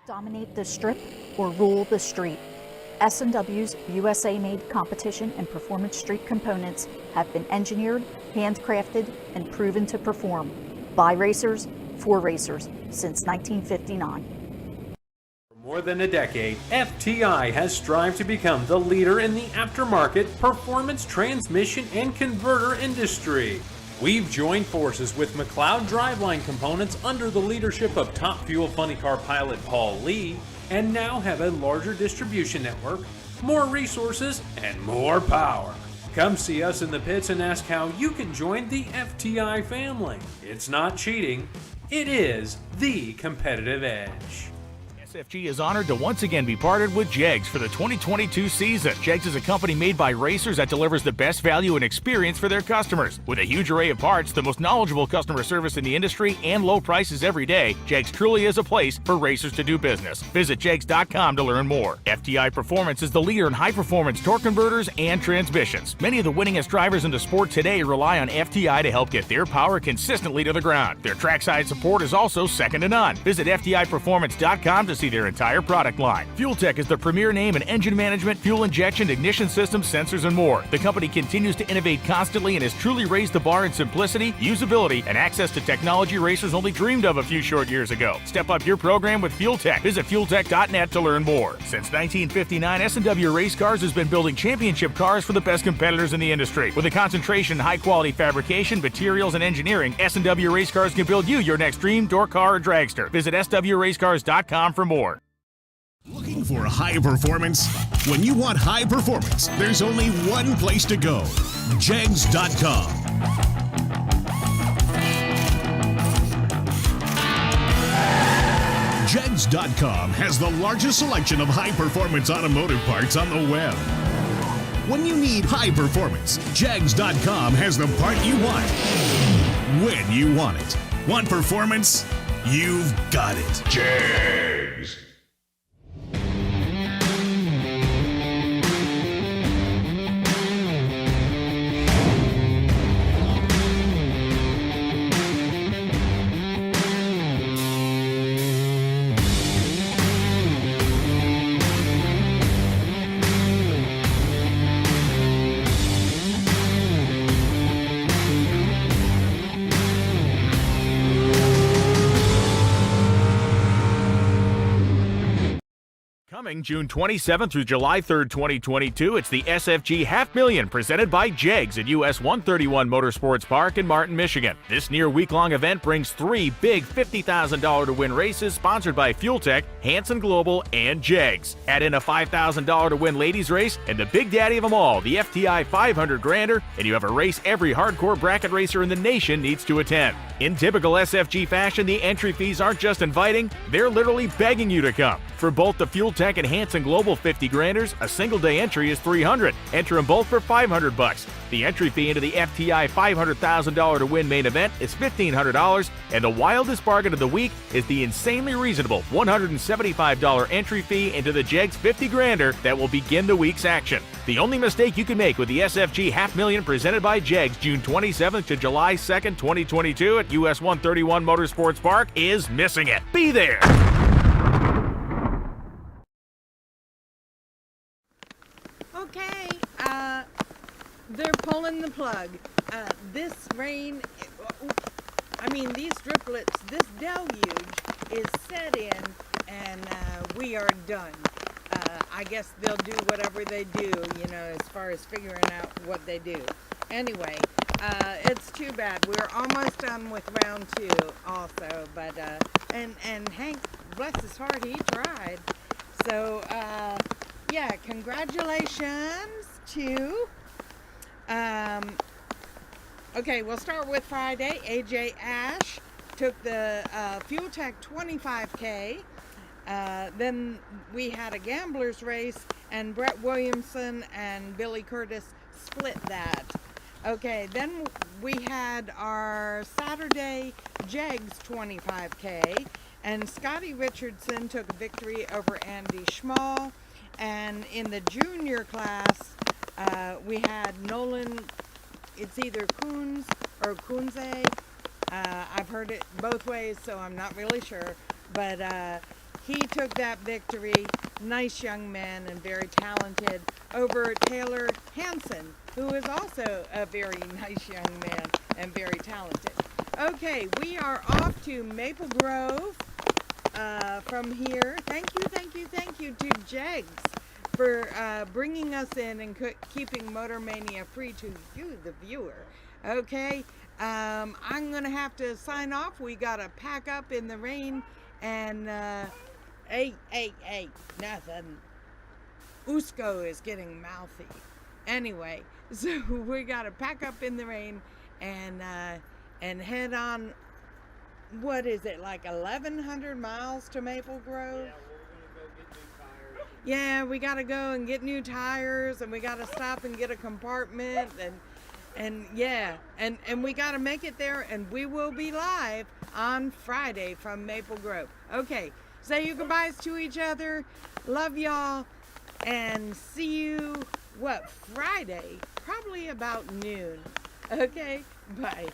Dominate the strip or rule the street. S&W's USA-made competition and performance street components have been engineered, handcrafted, and proven to perform by racers for racers since 1959. For more than a decade, FTI has strived to become the leader in the aftermarket performance transmission and converter industry. We've joined forces with McLeod Driveline Components under the leadership of Top Fuel Funny Car pilot Paul Lee, and now have a larger distribution network, more resources, and more power. Come see us in the pits and ask how you can join the FTI family. It's not cheating, it is the competitive edge. SFG is honored to once again be partnered with Jegs for the 2022 season. Jegs is a company made by racers that delivers the best value and experience for their customers. With a huge array of parts, the most knowledgeable customer service in the industry, and low prices every day, Jegs truly is a place for racers to do business. Visit jegs.com to learn more. FTI Performance is the leader in high-performance torque converters and transmissions. Many of the winningest drivers in the sport today rely on FTI to help get their power consistently to the ground. Their trackside support is also second to none. Visit FTIperformance.com to see their entire product line. Fuel Tech is the premier name in engine management, fuel injection, ignition systems, sensors, and more. The company continues to innovate constantly and has truly raised the bar in simplicity, usability, and access to technology racers only dreamed of a few short years ago. Step up your program with Fuel Tech. Visit fueltech.net to learn more. Since 1959, S&W Race Cars has been building championship cars for the best competitors in the industry. With a concentration in high-quality fabrication, materials, and engineering, S&W Race Cars can build you your next dream, door car, or dragster. Visit swracecars.com for more. Looking for high performance? When you want high performance, there's only one place to go. Jegs.com. Jegs.com has the largest selection of high-performance automotive parts on the web. When you need high performance, Jegs.com has the part you want, when you want it. Want performance? You've got it. Jegs. Coming June 27th through July 3rd, 2022, it's the SFG $500,000 presented by Jegs at US 131 Motorsports Park in Martin, Michigan. This near week-long event brings three big $50,000 to win races sponsored by Fuel Tech, Hansen Global, and Jegs. Add in a $5,000 to win ladies race and the big daddy of them all, the FTI 500 Grander, and you have a race every hardcore bracket racer in the nation needs to attend. In typical SFG fashion, the entry fees aren't just inviting, they're literally begging you to come. For both the Fuel Tech and Hansen Global 50 Granders, a single-day entry is $300. Enter them both for $500. The entry fee into the FTI $500,000 to win main event is $1,500, and the wildest bargain of the week is the insanely reasonable $175 entry fee into the Jegs 50 Grander that will begin the week's action. The only mistake you can make with the SFG $500,000 presented by Jegs June 27th to July 2nd, 2022 at US 131 Motorsports Park is missing it. Be there! Okay, they're pulling the plug. This rain, these driplets, this deluge is set in, and we are done. I guess they'll do whatever they do, you know, as far as figuring out what they do. Anyway, it's too bad. We're almost done with round 2 also, but, and Hank, bless his heart, he tried. So, yeah, congratulations to, okay, we'll start with Friday. AJ Ash took the Fuel Tech 25K. Then we had a gambler's race, and Brett Williamson and Billy Curtis split that. Okay, then we had our Saturday Jegs 25K, and Scotty Richardson took a victory over Andy Schmall. And in the junior class, we had Nolan, it's either Coons or Kunze. I've heard it both ways, so I'm not really sure. But he took that victory, nice young man and very talented, over Taylor Hansen, who is also a very nice young man and very talented. Okay, we are off to Maple Grove from here. Thank you to Jegs for bringing us in and keeping Motor Mania free to you, the viewer. Okay, I'm going to have to sign off. We got to pack up in the rain and... Hey, nothing. Usco is getting mouthy. Anyway, so we gotta pack up in the rain and head on, what is it, like 1,100 miles to Maple Grove? Yeah, we gotta go and get new tires, and we gotta stop and get a compartment, and we gotta make it there, and we will be live on Friday from Maple Grove. Okay. Say your goodbyes to each other. Love y'all. And see you, Friday? Probably about noon. Okay? Bye.